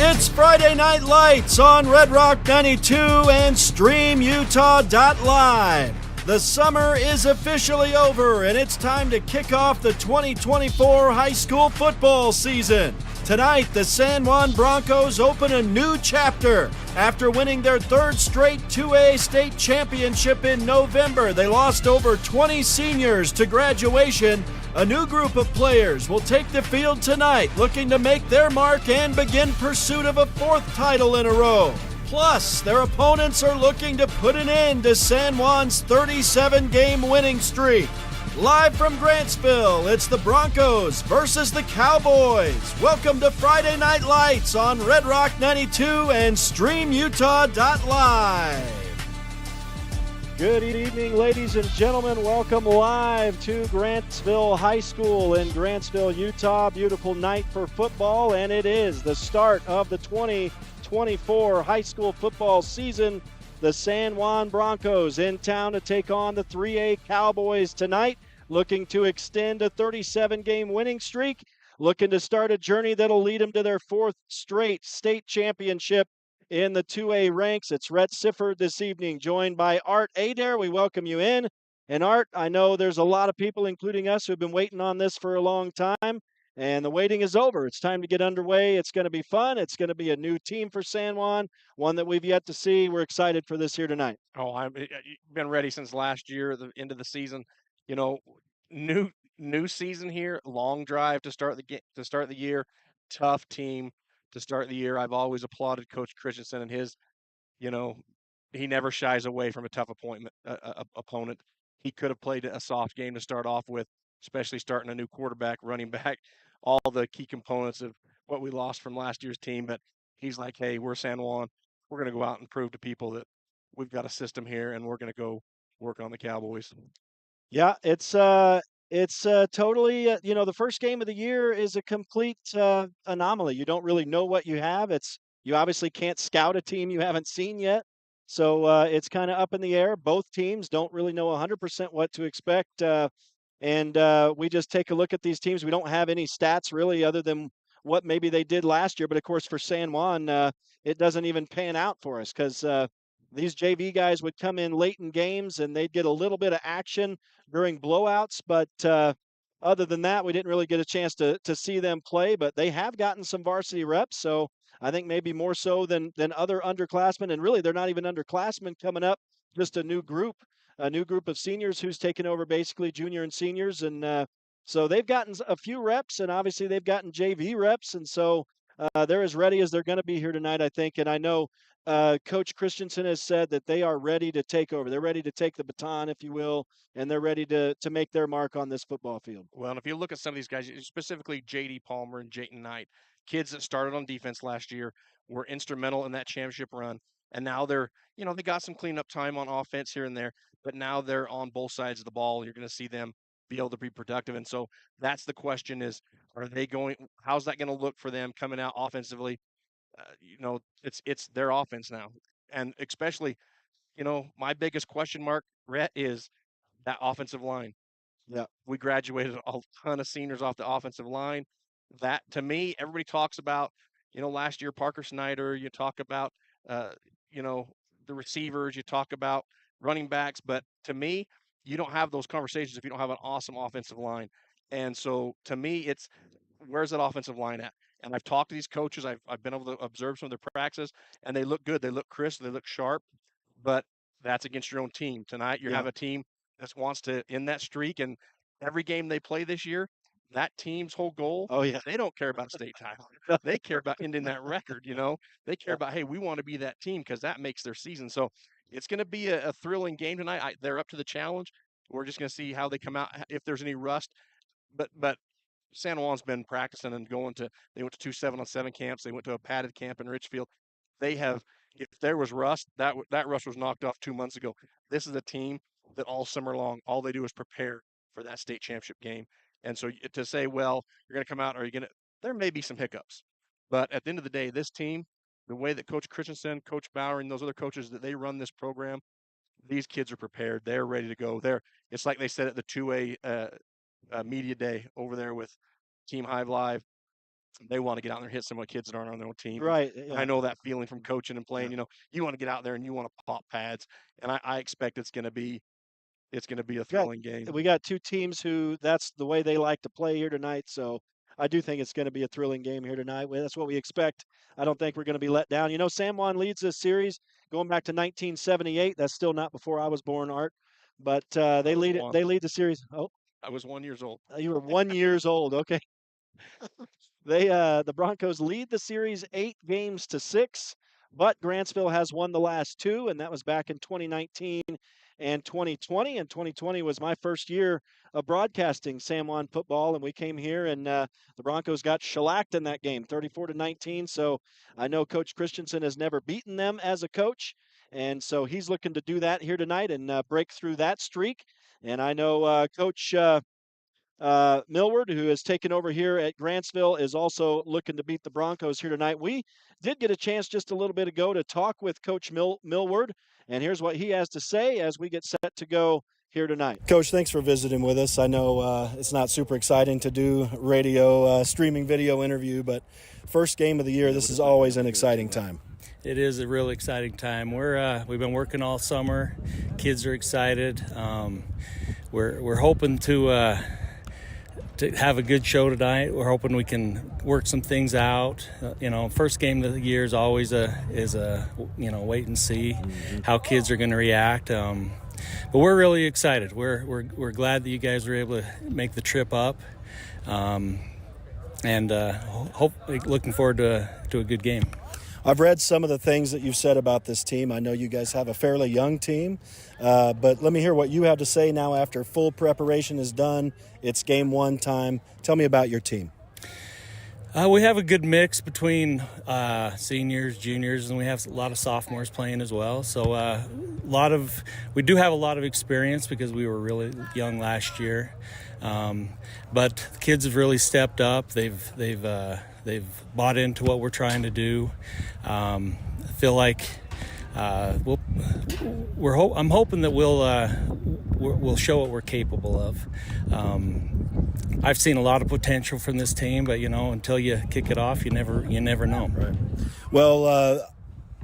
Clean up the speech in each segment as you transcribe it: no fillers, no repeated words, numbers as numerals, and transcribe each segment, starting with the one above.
It's Friday Night Lights on Red Rock 92 and StreamUtah.Live. The summer is officially over, and it's time to kick off the 2024 high school football season. Tonight, the San Juan Broncos open a new chapter. After winning their third straight 2A state championship in November, they lost over 20 seniors to graduation. A new group of players will take the field tonight, looking to make their mark and begin pursuit of a fourth title in a row. Plus, their opponents are looking to put an end to San Juan's 37-game winning streak. Live from Grantsville, it's the Broncos versus the Cowboys. Welcome to Friday Night Lights on Red Rock 92 and StreamUtah.Live. Good evening, ladies and gentlemen. Welcome live to Grantsville High School in Grantsville, Utah. Beautiful night for football, and it is the start of the 2024 high school football season. The San Juan Broncos in town to take on the 3A Cowboys tonight, looking to extend a 37-game winning streak, looking to start a journey that'll lead them to their fourth straight state championship in the 2A ranks. It's Rhett Sifford this evening, joined by Art Adair. We welcome you in. And Art, I know there's a lot of people, including us, who've been waiting on this for a long time, and the waiting is over. It's time to get underway. It's going to be fun. It's going to be a new team for San Juan, one that we've yet to see. We're excited for this here tonight. Oh, I've been ready since last year, the end of the season. You know, new season here, long drive to start the year, tough team to start the year. I've always applauded Coach Christensen and his, he never shies away from a tough opponent. He could have played a soft game to start off with, especially starting a new quarterback, running back, all the key components of what we lost from last year's team. But he's like, hey, we're San Juan. We're going to go out and prove to people that we've got a system here, and we're going to go work on the Cowboys. Yeah, it's totally, the first game of the year is a complete anomaly. You don't really know what you have. You obviously can't scout a team you haven't seen yet. So it's kind of up in the air. Both teams don't really know 100% what to expect. And we just take a look at these teams. We don't have any stats really other than what maybe they did last year. But of course, for San Juan, it doesn't even pan out for us because these JV guys would come in late in games and they'd get a little bit of action during blowouts. But other than that, we didn't really get a chance to see them play. But they have gotten some varsity reps. So I think maybe more so than other underclassmen. And really, they're not even underclassmen coming up, just a new group of seniors who's taken over basically junior and seniors. And so they've gotten a few reps, and obviously they've gotten JV reps. And so they're as ready as they're going to be here tonight, I think. And I know Coach Christensen has said that they are ready to take over. They're ready to take the baton, if you will, and they're ready to make their mark on this football field. Well, and if you look at some of these guys, specifically J.D. Palmer and Jayton Knight, kids that started on defense last year, were instrumental in that championship run. And now they got some cleanup time on offense here and there, but now they're on both sides of the ball. You're going to see them be able to be productive. And so that's the question is, how's that going to look for them coming out offensively? It's their offense now. And especially, my biggest question mark, Rhett, is that offensive line. Yeah. We graduated a ton of seniors off the offensive line. That, to me, everybody talks about, last year, Parker Snyder, you talk about, the receivers, you talk about running backs. But to me, you don't have those conversations if you don't have an awesome offensive line. And so, to me, it's where's that offensive line at? And I've talked to these coaches. I've been able to observe some of their practices, and they look good. They look crisp. They look sharp. But that's against your own team. Tonight, you have a team that wants to end that streak, and every game they play this year, that team's whole goal, they don't care about a state title. They care about ending that record, They care about, hey, we want to be that team because that makes their season. So it's going to be a thrilling game tonight. They're up to the challenge. We're just going to see how they come out, if there's any rust. But San Juan's been practicing and they went to 2 7-on-7 camps. They went to a padded camp in Richfield. They have, if there was rust, that rust was knocked off 2 months ago. This is a team that all summer long, all they do is prepare for that state championship game. And so to say, well, you're going to come out, there may be some hiccups. But at the end of the day, this team, the way that Coach Christensen, Coach Bauer, and those other coaches that they run this program, these kids are prepared. They're ready to go. It's like they said at the 2A media day over there with Team Hive Live. They want to get out there and hit some of the kids that aren't on their own team. Right. And I Yeah. know that feeling from coaching and Yeah. playing. You want to get out there and you want to pop pads. And I expect it's going to be a Got thrilling game. we got two teams who that's the way they like to play here tonight. So I do think it's going to be a thrilling game here tonight. Well, that's what we expect. I don't think we're going to be let down. San Juan leads this series going back to 1978. That's still not before I was born, Art. But I they was lead it. one. They lead the series. Oh, I was 1 years old. you were 1 years old. Okay. The Broncos lead the series 8 games to 6, but Grantsville has won the last two, and that was back in 2019 and 2020. And 2020 was my first year of broadcasting San Juan football, and we came here and the Broncos got shellacked in that game, 34-19. So I know Coach Christensen has never beaten them as a coach, and so he's looking to do that here tonight and break through that streak. And I know Coach. Millward, who has taken over here at Grantsville, is also looking to beat the Broncos here tonight. We did get a chance just a little bit ago to talk with Coach Millward, and here's what he has to say as we get set to go here tonight. Coach, thanks for visiting with us. I know it's not super exciting to do radio streaming video interview, but first game of the year, this is always an exciting time. It is a really exciting time. We've been working all summer. Kids are excited. We're hoping to have a good show tonight. We're hoping we can work some things out. First game of the year is always a wait and see how kids are going to react. But we're really excited. We're glad that you guys were able to make the trip up, and looking forward to a good game. I've read some of the things that you've said about this team. I know you guys have a fairly young team, but let me hear what you have to say now after full preparation is done. It's game one time. Tell me about your team. We have a good mix between seniors, juniors, and we have a lot of sophomores playing as well. So we do have a lot of experience because we were really young last year. But the kids have really stepped up. They've bought into what we're trying to do. I feel like I'm hoping that we'll show what we're capable of. I've seen a lot of potential from this team, but until you kick it off, you never know. Right. Well,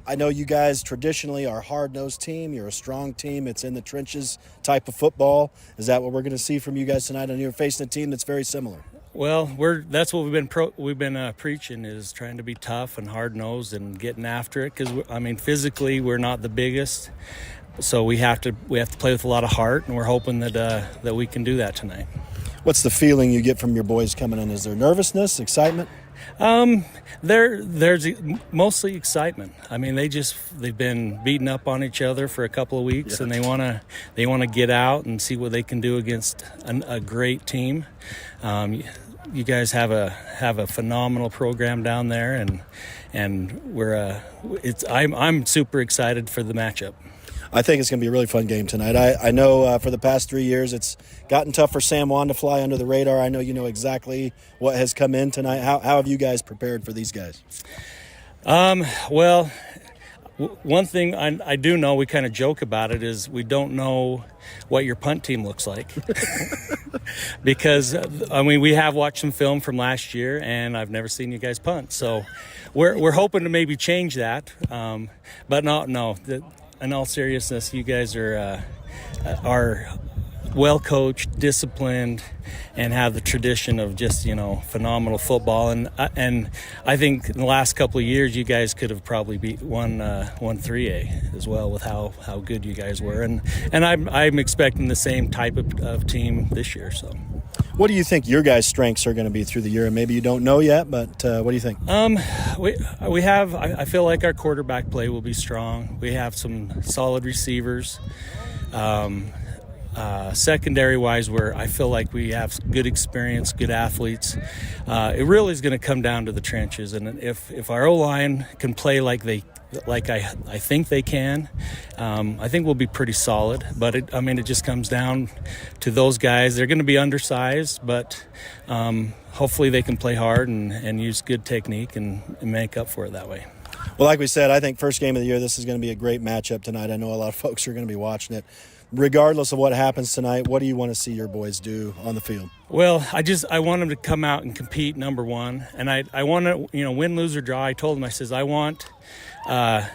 I know you guys traditionally are a hard-nosed team. You're a strong team. It's in the trenches type of football. Is that what we're going to see from you guys tonight? And you're facing a team that's very similar. Well, that's what we've been preaching, is trying to be tough and hard-nosed and getting after it. Because physically we're not the biggest, so we have to play with a lot of heart, and we're hoping that we can do that tonight. What's the feeling you get from your boys coming in? Is there nervousness, excitement? There's mostly excitement. They've been beating up on each other for a couple of weeks, and they wanna get out and see what they can do against a great team. You guys have a phenomenal program down there, and I'm super excited for the matchup. I think it's going to be a really fun game tonight. I know for the past 3 years it's gotten tough for San Juan to fly under the radar. I know you know exactly what has come in tonight. How have you guys prepared for these guys? Well, one thing I do know, we kind of joke about it, is we don't know what your punt team looks like. Because, we have watched some film from last year, and I've never seen you guys punt. So we're hoping to maybe change that. But no. In all seriousness, you guys are well coached, disciplined, and have the tradition of just phenomenal football. And I think in the last couple of years, you guys could have probably won 3A as well with how good you guys were. And I'm expecting the same type of team this year. So. What do you think your guys' strengths are going to be through the year? And maybe you don't know yet, but what do you think? We have. I feel like our quarterback play will be strong. We have some solid receivers. Secondary-wise, where I feel like we have good experience, good athletes. It really is going to come down to the trenches, and if our O-line can play like I think they can, I think we'll be pretty solid. But it just comes down to those guys. They're going to be undersized, but hopefully they can play hard and use good technique and make up for it that way. Well, like we said, I think first game of the year, this is going to be a great matchup tonight. I know a lot of folks are going to be watching it. Regardless of what happens tonight, what do you want to see your boys do on the field? Well, I want them to come out and compete, number one, and I want to, win, lose or draw. I told them, I says, I want the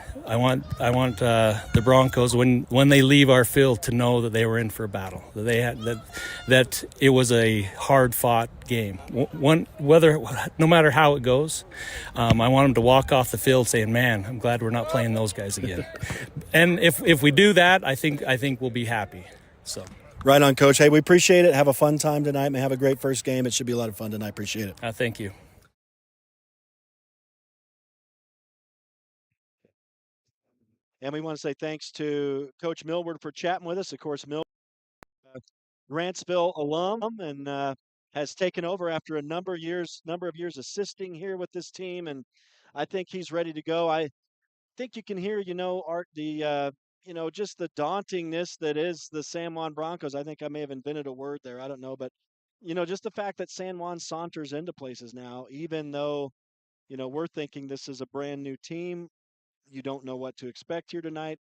Broncos when they leave our field to know that they were in for a battle, that they had that it was a hard fought game. No matter how it goes, I want them to walk off the field saying, "Man, I'm glad we're not playing those guys again." And if we do that, I think we'll be happy. So. Right on, Coach. Hey, we appreciate it. Have a fun time tonight. May have a great first game. It should be a lot of fun tonight. Appreciate it. Thank you. And we want to say thanks to Coach Millward for chatting with us. Of course, Grantsville alum and has taken over after a number of years assisting here with this team, and I think he's ready to go. I think you can hear, Art, just the dauntingness that is the San Juan Broncos. I think I may have invented a word there. I don't know, but just the fact that San Juan saunters into places now, even though we're thinking this is a brand new team. You don't know what to expect here tonight.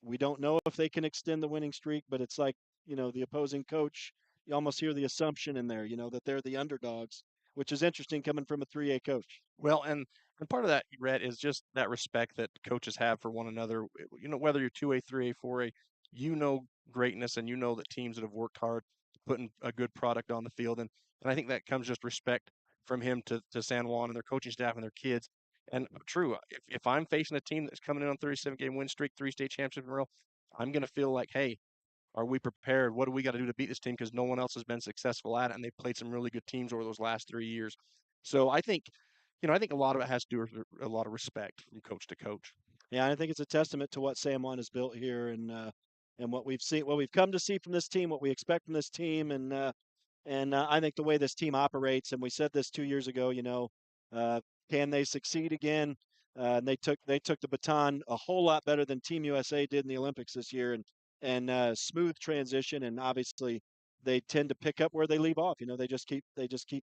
We don't know if they can extend the winning streak, but it's like, the opposing coach, you almost hear the assumption in there, that they're the underdogs, which is interesting coming from a 3A coach. Well, and part of that, Rhett, is just that respect that coaches have for one another. Whether you're 2A, 3A, 4A, greatness, and that teams that have worked hard, putting a good product on the field. And I think that comes just respect from him to San Juan and their coaching staff and their kids. And true, if I'm facing a team that's coming in on 37-game win streak, 3 state championships in a row, I'm going to feel like, hey, are we prepared? What do we got to do to beat this team? Because no one else has been successful at it, and they've played some really good teams over those last 3 years. So I think, I think a lot of it has to do with a lot of respect from coach to coach. Yeah, I think it's a testament to what San Juan has built here and what we've seen, what we've come to see from this team, what we expect from this team, and I think the way this team operates. And we said this 2 years ago. Can they succeed again? And they took the baton a whole lot better than Team USA did in the Olympics this year, and smooth transition. And obviously, they tend to pick up where they leave off. They just keep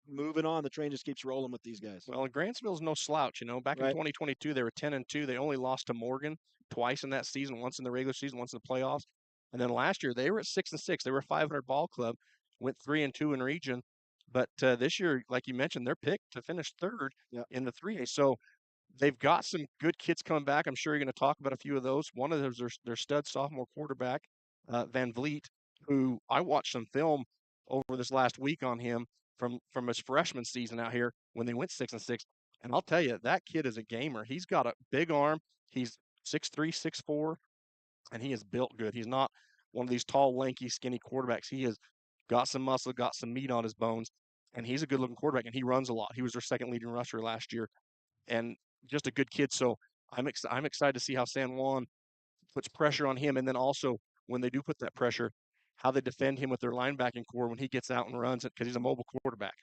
moving on. The train just keeps rolling with these guys. Well, Grantsville's no slouch. Back in 2022, they were 10-2. They only lost to Morgan twice in that season, once in the regular season, once in the playoffs. And then last year, they were at 6-6. They were a 500 ball club, went 3-2 in region. But this year, like you mentioned, they're picked to finish third in the 3A. So they've got some good kids coming back. I'm sure you're going to talk about a few of those. One of those is their stud sophomore quarterback, Van Vliet, who I watched some film over this last week on him from his freshman season out here when they went 6-6. And I'll tell you, that kid is a gamer. He's got a big arm. He's 6'3", 6'4", and he is built good. He's not one of these tall, lanky, skinny quarterbacks. He has got some muscle, got some meat on his bones, and he's a good-looking quarterback, and he runs a lot. He was their second leading rusher last year, and just a good kid. So I'm excited to see how San Juan puts pressure on him, and then also when they do put that pressure, how they defend him with their linebacking core when he gets out and runs it, because he's a mobile quarterback.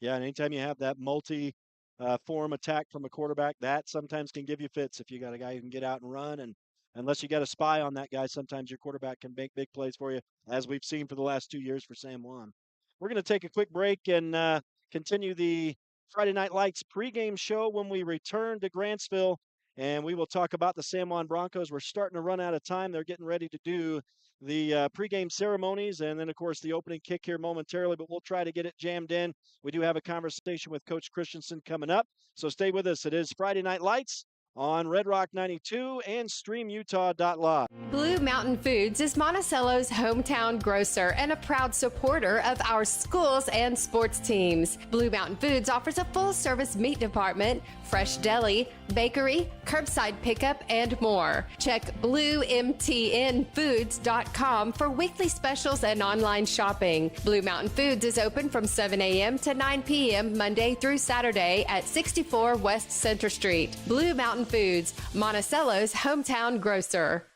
Yeah, and anytime you have that multi-form attack from a quarterback, that sometimes can give you fits if you got a guy who can get out and run. And unless you got a spy on that guy, sometimes your quarterback can make big plays for you, as we've seen for the last 2 years for San Juan. We're going to take a quick break and continue the Friday Night Lights pregame show when we return to Grantsville, and we will talk about the San Juan Broncos. We're starting to run out of time. They're getting ready to do the pregame ceremonies and then, of course, the opening kick here momentarily, but we'll try to get it jammed in. We do have a conversation with Coach Christensen coming up, so stay with us. It is Friday Night Lights on Red Rock 92 and StreamUtah.Live. Blue Mountain Foods is Monticello's hometown grocer and a proud supporter of our schools and sports teams. Blue Mountain Foods offers a full-service meat department, fresh deli, bakery, curbside pickup, and more. Check BlueMTNFoods.com for weekly specials and online shopping. Blue Mountain Foods is open from 7 a.m. to 9 p.m. Monday through Saturday at 64 West Center Street. Blue Mountain Foods, Monticello's hometown grocer.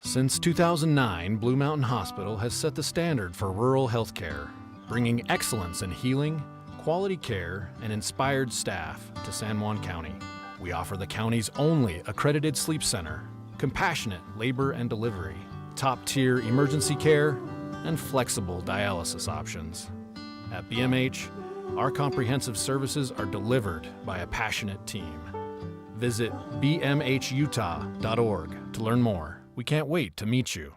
Since 2009, Blue Mountain Hospital has set the standard for rural healthcare, bringing excellence in healing, quality care, and inspired staff to San Juan County. We offer the county's only accredited sleep center, compassionate labor and delivery, top-tier emergency care, and flexible dialysis options. At BMH, our comprehensive services are delivered by a passionate team. Visit bmhutah.org to learn more. We can't wait to meet you.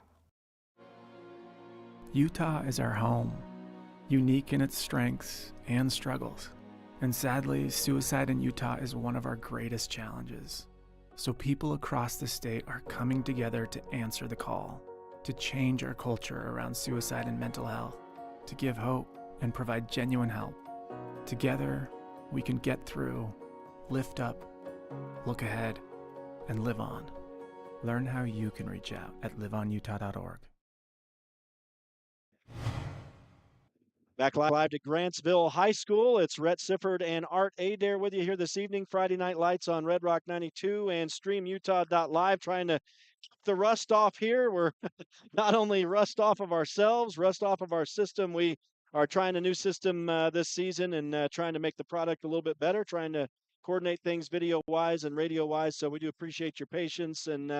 Utah is our home, unique in its strengths and struggles. And sadly, suicide in Utah is one of our greatest challenges. So people across the state are coming together to answer the call, to change our culture around suicide and mental health, to give hope and provide genuine help. Together, we can get through, lift up, look ahead, and live on. Learn how you can reach out at liveonutah.org. Back live to Grantsville High School. It's Rhett Sifford and Art Adair with you here this evening. Friday Night Lights on Red Rock 92 and StreamUtah.Live, trying to keep the rust off here. We're not only rust off of ourselves, rust off of our system. We are trying a new system this season and trying to make the product a little bit better, trying to coordinate things video-wise and radio-wise. So we do appreciate your patience. And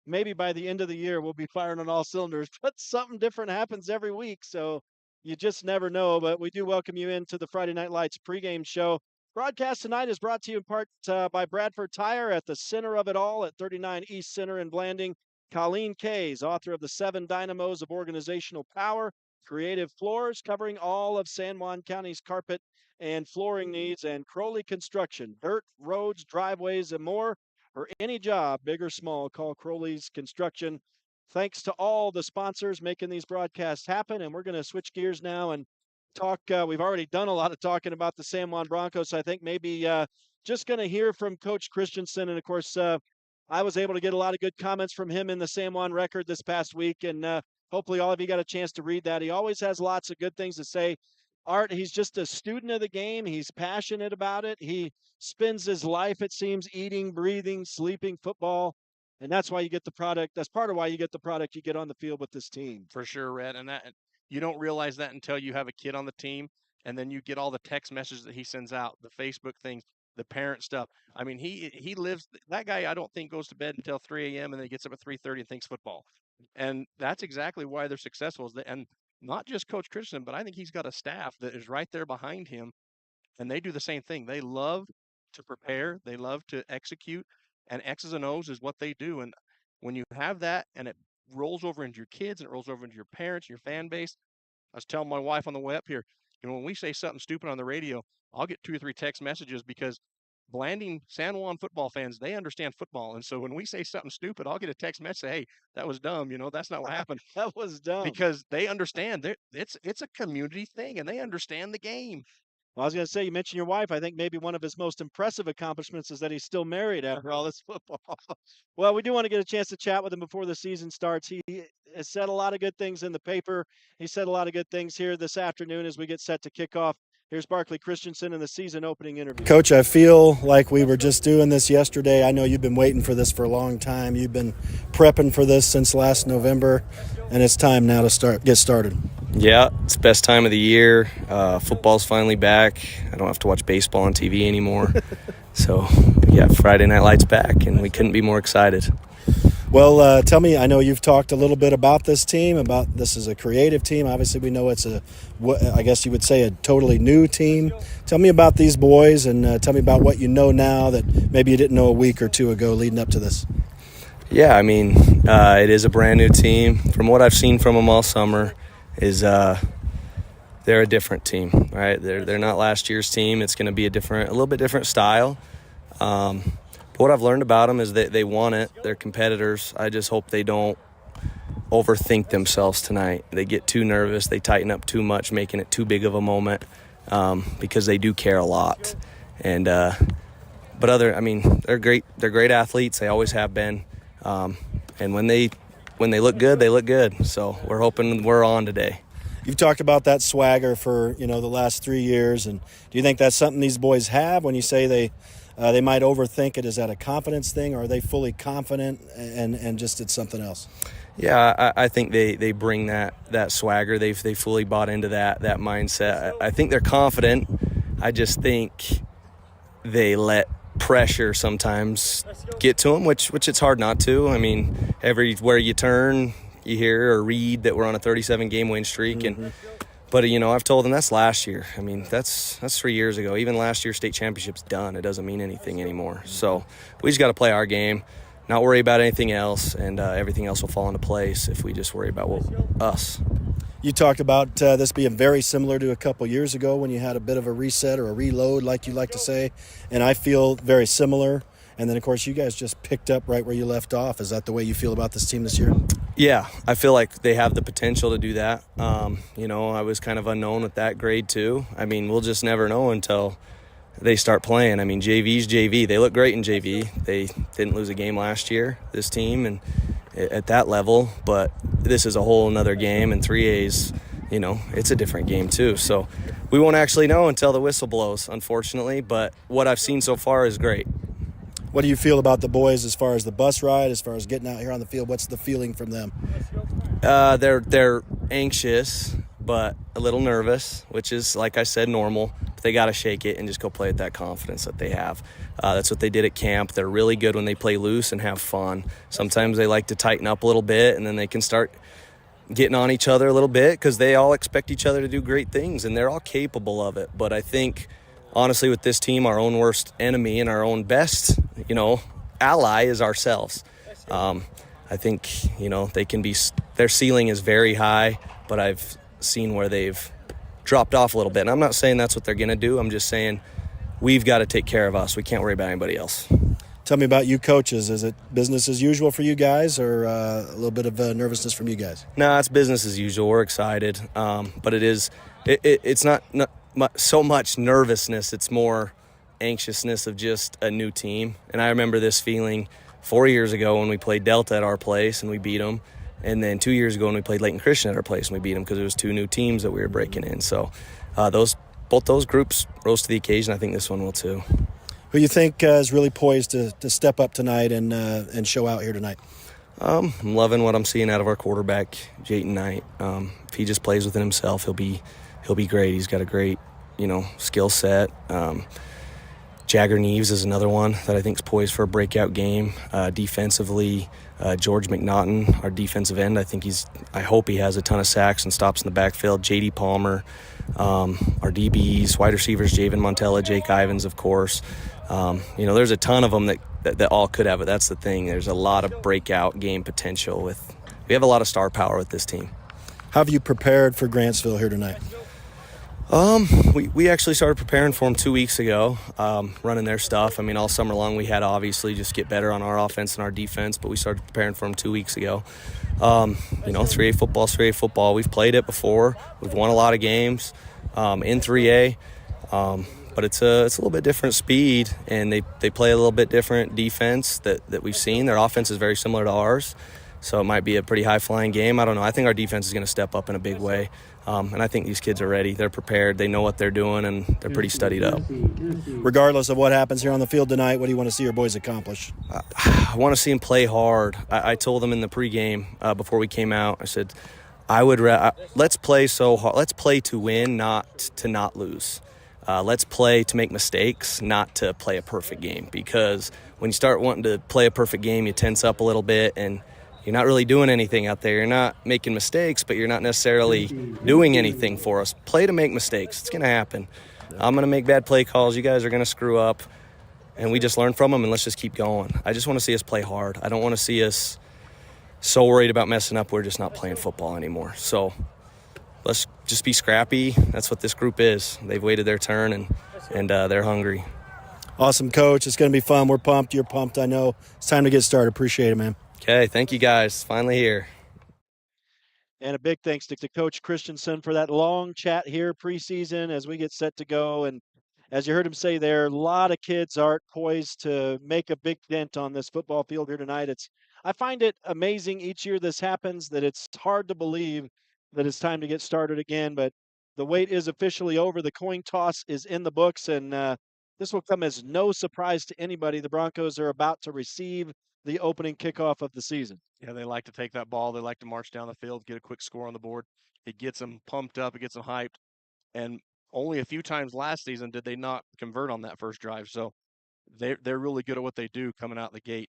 maybe by the end of the year, we'll be firing on all cylinders. But something different happens every week. So you just never know, but we do welcome you into the Friday Night Lights pregame show. Broadcast tonight is brought to you in part by Bradford Tire at the center of it all at 39 East Center in Blanding. Colleen Kays, author of The 7 Dynamos of Organizational Power, Creative Floors, covering all of San Juan County's carpet and flooring needs, and Crowley Construction, dirt, roads, driveways, and more. For any job, big or small, call Crowley's Construction. Thanks to all the sponsors making these broadcasts happen, and we're going to switch gears now and talk. We've already done a lot of talking about the San Juan Broncos. I think maybe just going to hear from Coach Christensen, and of course, I was able to get a lot of good comments from him in the San Juan Record this past week, and hopefully all of you got a chance to read that. He always has lots of good things to say. Art, he's just a student of the game. He's passionate about it. He spends his life, it seems, eating, breathing, sleeping football. And that's why you get the product. That's part of why you get the product you get on the field with this team. For sure, Red. And that you don't realize that until you have a kid on the team, and then you get all the text messages that he sends out, the Facebook things, the parent stuff. I mean, he lives. That guy, I don't think, goes to bed until 3 a.m. and then he gets up at 3:30 and thinks football. And that's exactly why they're successful. And not just Coach Christensen, but I think he's got a staff that is right there behind him, and they do the same thing. They love to prepare. They love to execute. And X's and O's is what they do. And when you have that and it rolls over into your kids and it rolls over into your parents, your fan base, I was telling my wife on the way up here, when we say something stupid on the radio, I'll get 2 or 3 text messages because Blanding San Juan football fans, they understand football. And so when we say something stupid, I'll get a text message, hey, that was dumb. That's not what happened. That was dumb. Because they understand. It's a community thing, and they understand the game. Well, I was going to say, you mentioned your wife. I think maybe one of his most impressive accomplishments is that he's still married after all this football. Well, we do want to get a chance to chat with him before the season starts. He has said a lot of good things in the paper. He said a lot of good things here this afternoon as we get set to kick off. Here's Barkley Christensen in the season opening interview. Coach, I feel like we were just doing this yesterday. I know you've been waiting for this for a long time. You've been prepping for this since last November, and it's time now to get started. Yeah, it's the best time of the year. Football's finally back. I don't have to watch baseball on TV anymore. So, yeah, Friday Night Lights back, and we couldn't be more excited. Well, tell me, I know you've talked a little bit about this team, about this is a creative team. Obviously, we know it's I guess you would say a totally new team. Tell me about these boys and tell me about what you know now that maybe you didn't know a week or two ago leading up to this. Yeah, I mean, it is a brand new team. From what I've seen from them all summer is they're a different team, right? They're not last year's team. It's going to be a little bit different style. What I've learned about them is that they want it. They're competitors. I just hope they don't overthink themselves tonight. They get too nervous. They tighten up too much, making it too big of a moment because they do care a lot. And they're great. They're great athletes. They always have been. And when they look good, they look good. So we're hoping we're on today. You've talked about that swagger for the last 3 years, and do you think that's something these boys have when you say they might overthink it? Is that a confidence thing, or are they fully confident and just it's something else? Yeah, I think they bring that swagger. They've fully bought into that mindset. I think they're confident. I just think they let pressure sometimes get to them, which it's hard not to. I mean, everywhere you turn, you hear or read that we're on a 37-game win streak, but I've told them that's last year. I mean, that's 3 years ago. Even last year's state championship's done. It doesn't mean anything anymore. So we just got to play our game, not worry about anything else, and everything else will fall into place if we just worry about us. You talked about this being very similar to a couple years ago when you had a bit of a reset or a reload, like you like to say, and I feel very similar. And then, of course, you guys just picked up right where you left off. Is that the way you feel about this team this year? Yeah, I feel like they have the potential to do that. I was kind of unknown with that grade too. I mean, we'll just never know until they start playing. I mean, JV's JV. They look great in JV. They didn't lose a game last year, this team, and at that level. But this is a whole another game, and 3A's, it's a different game too. So we won't actually know until the whistle blows, unfortunately. But what I've seen so far is great. What do you feel about the boys as far as the bus ride, as far as getting out here on the field? What's the feeling from them? They're anxious, but a little nervous, which is, like I said, normal. But they got to shake it and just go play with that confidence that they have. That's what they did at camp. They're really good when they play loose and have fun. Sometimes they like to tighten up a little bit, and then they can start getting on each other a little bit because they all expect each other to do great things, and they're all capable of it. But I think, honestly, with this team, our own worst enemy and our own best, ally is ourselves. I think, they can be – their ceiling is very high, but I've seen where they've dropped off a little bit. And I'm not saying that's what they're going to do. I'm just saying we've got to take care of us. We can't worry about anybody else. Tell me about you coaches. Is it business as usual for you guys, or a little bit of nervousness from you guys? No, it's business as usual. We're excited. But it's not so much nervousness. It's more anxiousness of just a new team. And I remember this feeling 4 years ago when we played Delta at our place and we beat them. And then 2 years ago when we played Layton Christian at our place and we beat them because it was two new teams that we were breaking in. So both those groups rose to the occasion. I think this one will too. Who you think is really poised to step up tonight and show out here tonight? I'm loving what I'm seeing out of our quarterback, Jayton Knight. If he just plays within himself, he'll be great. He's got a great, skill set. Jagger Neves is another one that I think is poised for a breakout game. Defensively, George McNaughton, our defensive end, I hope he has a ton of sacks and stops in the backfield. J.D. Palmer, our DBs, wide receivers, Javen Montella, Jake Ivins, of course. There's a ton of them that all could have it. That's the thing. There's a lot of breakout game potential. We have a lot of star power with this team. How have you prepared for Grantsville here tonight? We actually started preparing for them 2 weeks ago, running their stuff. I mean, all summer long we had to obviously just get better on our offense and our defense, but we started preparing for them 2 weeks ago. 3A football's 3A football. We've played it before. We've won a lot of games in 3A, but it's a little bit different speed, and they play a little bit different defense that we've seen. Their offense is very similar to ours, so it might be a pretty high-flying game. I don't know. I think our defense is going to step up in a big way. And I think these kids are ready. They're prepared. They know what they're doing, and they're pretty studied up. Regardless of what happens here on the field tonight, what do you want to see your boys accomplish? I want to see them play hard. I told them in the pregame before we came out, I said, let's play so hard. Let's play to win, not to not lose. Let's play to make mistakes, not to play a perfect game. Because when you start wanting to play a perfect game, you tense up a little bit, and you're not really doing anything out there. You're not making mistakes, but you're not necessarily doing anything for us. Play to make mistakes. It's going to happen. I'm going to make bad play calls. You guys are going to screw up, and we just learn from them, and let's just keep going. I just want to see us play hard. I don't want to see us so worried about messing up we're just not playing football anymore. So let's just be scrappy. That's what this group is. They've waited their turn, and they're hungry. Awesome, Coach. It's going to be fun. We're pumped. You're pumped, I know. It's time to get started. Appreciate it, man. Okay, thank you guys. Finally here. And a big thanks to Coach Christensen for that long chat here preseason as we get set to go. And as you heard him say there, a lot of kids are poised to make a big dent on this football field here tonight. I find it amazing each year this happens that it's hard to believe that it's time to get started again. But the wait is officially over. The coin toss is in the books, and this will come as no surprise to anybody. The Broncos are about to receive the opening kickoff of the season. Yeah, they like to take that ball. They like to march down the field, get a quick score on the board. It gets them pumped up. It gets them hyped. And only a few times last season did they not convert on that first drive. So they're really good at what they do coming out the gate.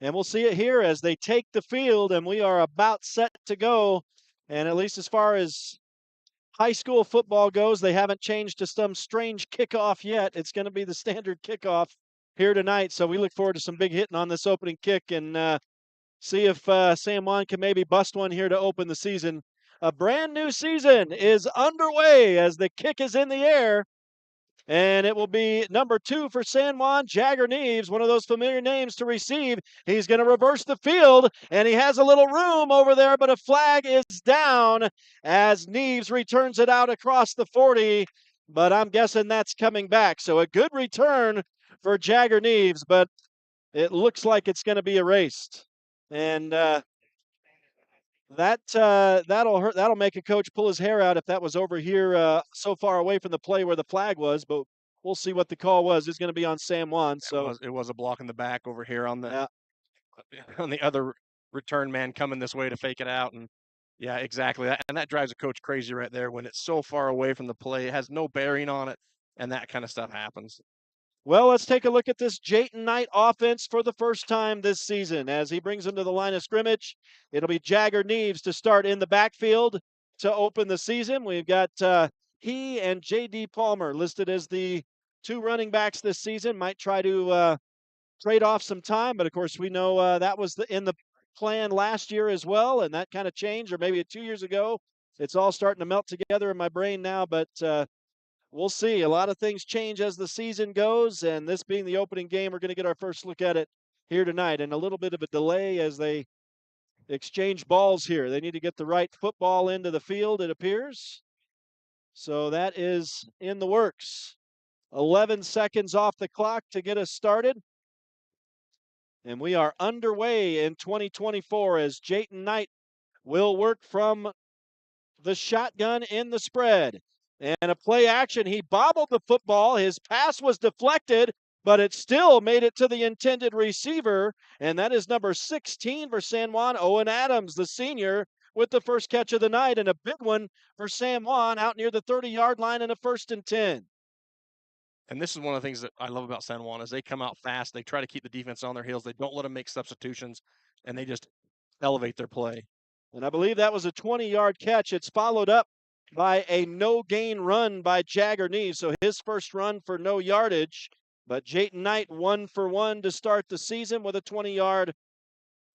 And we'll see it here as they take the field, and we are about set to go. And at least as far as high school football goes, they haven't changed to some strange kickoff yet. It's going to be the standard kickoff here tonight. So we look forward to some big hitting on this opening kick and see if San Juan can maybe bust one here to open the season. A brand new season is underway as the kick is in the air. And it will be number 2 for San Juan, Jagger Neves, one of those familiar names to receive. He's going to reverse the field, and he has a little room over there, but a flag is down as Neves returns it out across the 40. But I'm guessing that's coming back. So a good return for Jagger Neves, but it looks like it's going to be erased. And that'll hurt. That'll make a coach pull his hair out if that was over here so far away from the play where the flag was. But we'll see what the call was. It's going to be on San Juan. So it was a block in the back over here on the yeah. on the other return man coming this way to fake it out. And yeah, exactly. And that drives a coach crazy right there when it's so far away from the play. It has no bearing on it, and that kind of stuff happens. Well, let's take a look at this Jayton Knight offense for the first time this season as he brings them to the line of scrimmage. It'll be Jagger Neves to start in the backfield to open the season. We've got he and J.D. Palmer listed as the 2 running backs this season. Might try to trade off some time, but of course we know that was in the plan last year as well, and that kind of changed, or maybe 2 years ago. It's all starting to melt together in my brain now, but we'll see. A lot of things change as the season goes, and this being the opening game, we're going to get our first look at it here tonight. And a little bit of a delay as they exchange balls here. They need to get the right football into the field, it appears. So that is in the works. 11 seconds off the clock to get us started. And we are underway in 2024 as Jayton Knight will work from the shotgun in the spread. And a play action, he bobbled the football. His pass was deflected, but it still made it to the intended receiver. And that is number 16 for San Juan, Owen Adams, the senior, with the first catch of the night. And a big one for San Juan out near the 30-yard line in a 1st and 10. And this is one of the things that I love about San Juan is they come out fast. They try to keep the defense on their heels. They don't let them make substitutions, and they just elevate their play. And I believe that was a 20-yard catch. It's followed up by a no-gain run by Jagger Neves. So his first run for no yardage. But Jayton Knight 1 for 1 to start the season with a 20-yard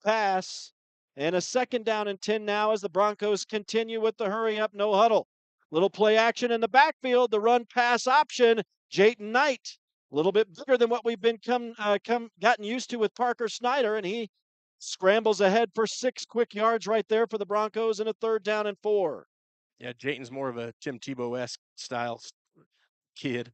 pass. And a 2nd down and 10 now as the Broncos continue with the hurry-up, no huddle. Little play action in the backfield, the run-pass option. Jayton Knight, a little bit bigger than what we've been gotten used to with Parker Snyder, and he scrambles ahead for 6 quick yards right there for the Broncos and a 3rd down and 4. Yeah, Jayton's more of a Tim Tebow-esque style kid.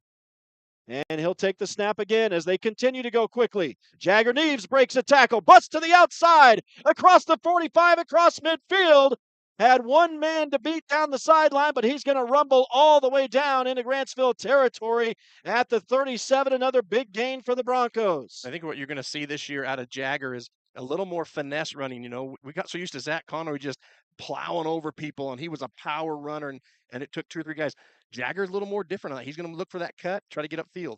And he'll take the snap again as they continue to go quickly. Jagger Neves breaks a tackle, busts to the outside, across the 45, across midfield. Had one man to beat down the sideline, but he's going to rumble all the way down into Grantsville territory at the 37. Another big gain for the Broncos. I think what you're going to see this year out of Jagger is a little more finesse running. You know, we got so used to Zach Connery just plowing over people, and he was a power runner, and it took 2 or 3 guys. Jagger's a little more different. He's going to look for that cut, try to get upfield.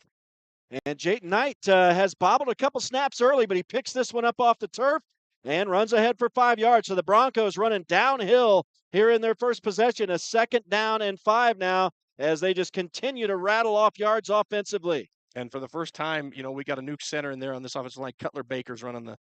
And Jayton Knight has bobbled a couple snaps early, but he picks this one up off the turf and runs ahead for 5 yards. So the Broncos running downhill here in their first possession, a 2nd down and 5 now as they just continue to rattle off yards offensively. And for the first time, you know, we got a new center in there on this offensive line. Cutler Baker's running the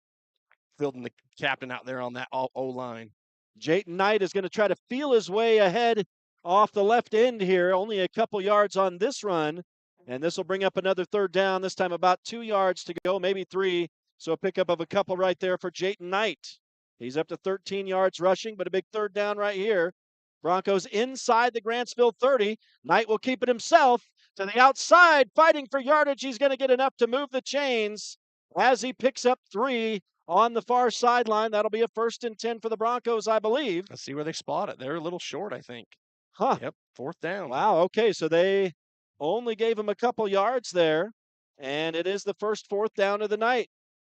field and the captain out there on that O-line. Jayton Knight is going to try to feel his way ahead off the left end here, only a couple yards on this run. And this will bring up another 3rd down, this time about 2 yards to go, maybe 3. So a pickup of a couple right there for Jayton Knight. He's up to 13 yards rushing, but a big 3rd down right here. Broncos inside the Grantsville 30. Knight will keep it himself to the outside, fighting for yardage. He's going to get enough to move the chains as he picks up 3 on the far sideline. That'll be a 1st and 10 for the Broncos, I believe. Let's see where they spot it. They're a little short, I think. Huh. Yep, 4th down. Wow, okay, so they only gave him a couple yards there, and it is the first 4th down of the night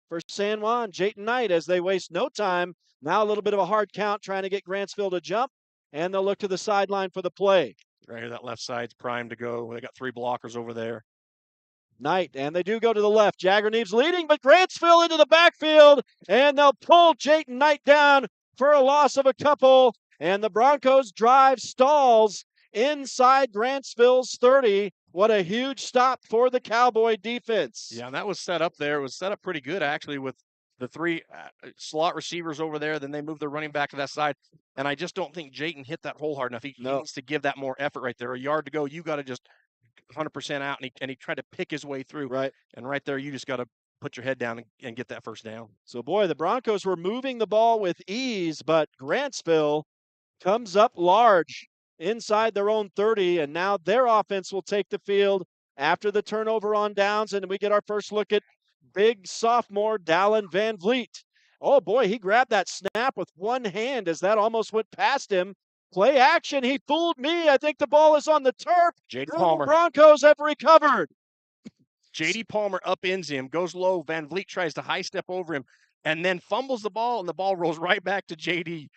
for San Juan. Jayton Knight, as they waste no time, now a little bit of a hard count trying to get Grantsville to jump, and they'll look to the sideline for the play. Right here, that left side's primed to go. They got 3 blockers over there. Knight, and they do go to the left. Jagger Neves leading, but Grantsville into the backfield, and they'll pull Jayton Knight down for a loss of a couple, and the Broncos drive stalls inside Grantsville's 30. What a huge stop for the Cowboy defense. Yeah, and that was set up there. It was set up pretty good, actually, with the 3 slot receivers over there. Then they moved the running back to that side. And I just don't think Jayton hit that hole hard enough. He No. needs to give that more effort right there. A yard to go, you got to just 100% out, and he tried to pick his way through. Right. And right there, you just got to put your head down and get that first down. So, boy, the Broncos were moving the ball with ease, but Grantsville comes up large inside their own 30, and now their offense will take the field after the turnover on downs, and we get our first look at big sophomore Dallin Van Vliet. Oh, boy, he grabbed that snap with one hand as that almost went past him. Play action. He fooled me. I think the ball is on the turf. J.D. The Palmer. Broncos have recovered. J.D. Palmer upends him, goes low. Van Vliet tries to high step over him, and then fumbles the ball, and the ball rolls right back to J.D.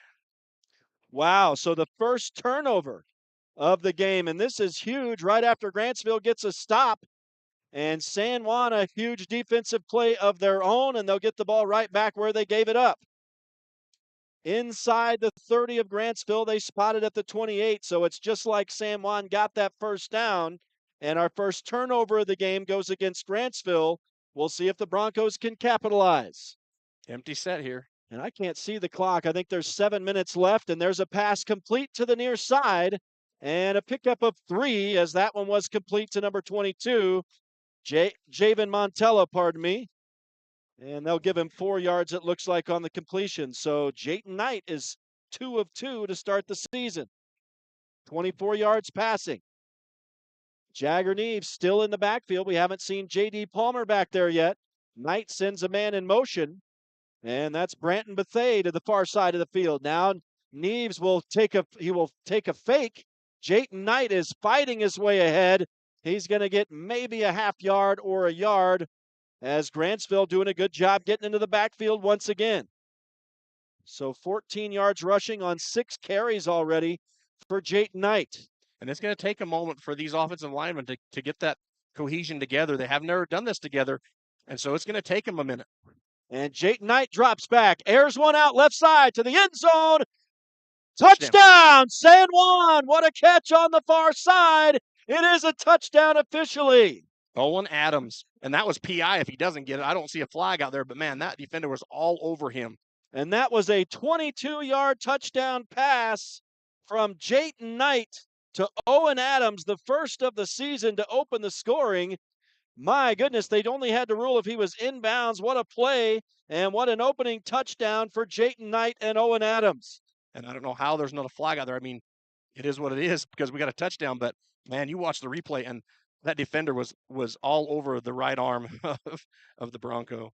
Wow, so the first turnover of the game, and this is huge right after Grantsville gets a stop. And San Juan, a huge defensive play of their own, and they'll get the ball right back where they gave it up. Inside the 30 of Grantsville, they spotted at the 28, so it's just like San Juan got that first down. And our first turnover of the game goes against Grantsville. We'll see if the Broncos can capitalize. Empty set here. And I can't see the clock. I think there's 7 minutes left, and there's a pass complete to the near side, and a pickup of 3 as that one was complete to number 22. Javen Montella, pardon me. And they'll give him 4 yards, it looks like, on the completion. So Jayton Knight is 2 of 2 to start the season. 24 yards passing. Jagger Neves still in the backfield. We haven't seen J.D. Palmer back there yet. Knight sends a man in motion. And that's Branton Bethea to the far side of the field. Now Neves will take a fake. Jayton Knight is fighting his way ahead. He's going to get maybe a half yard or a yard as Grantsville doing a good job getting into the backfield once again. So 14 yards rushing on 6 carries already for Jayton Knight. And it's going to take a moment for these offensive linemen to get that cohesion together. They have never done this together, and so it's going to take them a minute. And Jayton Knight drops back, airs one out left side to the end zone. Touchdown, San Juan. What a catch on the far side. It is a touchdown officially. Owen Adams. And that was PI if he doesn't get it. I don't see a flag out there, but man, that defender was all over him. And that was a 22-yard touchdown pass from Jayton Knight to Owen Adams, the first of the season to open the scoring. My goodness, they'd only had to rule if he was inbounds. What a play, and what an opening touchdown for Jayton Knight and Owen Adams. And I don't know how there's not a flag out there. I mean, it is what it is because we got a touchdown, but man, you watch the replay, and that defender was all over the right arm of the Bronco.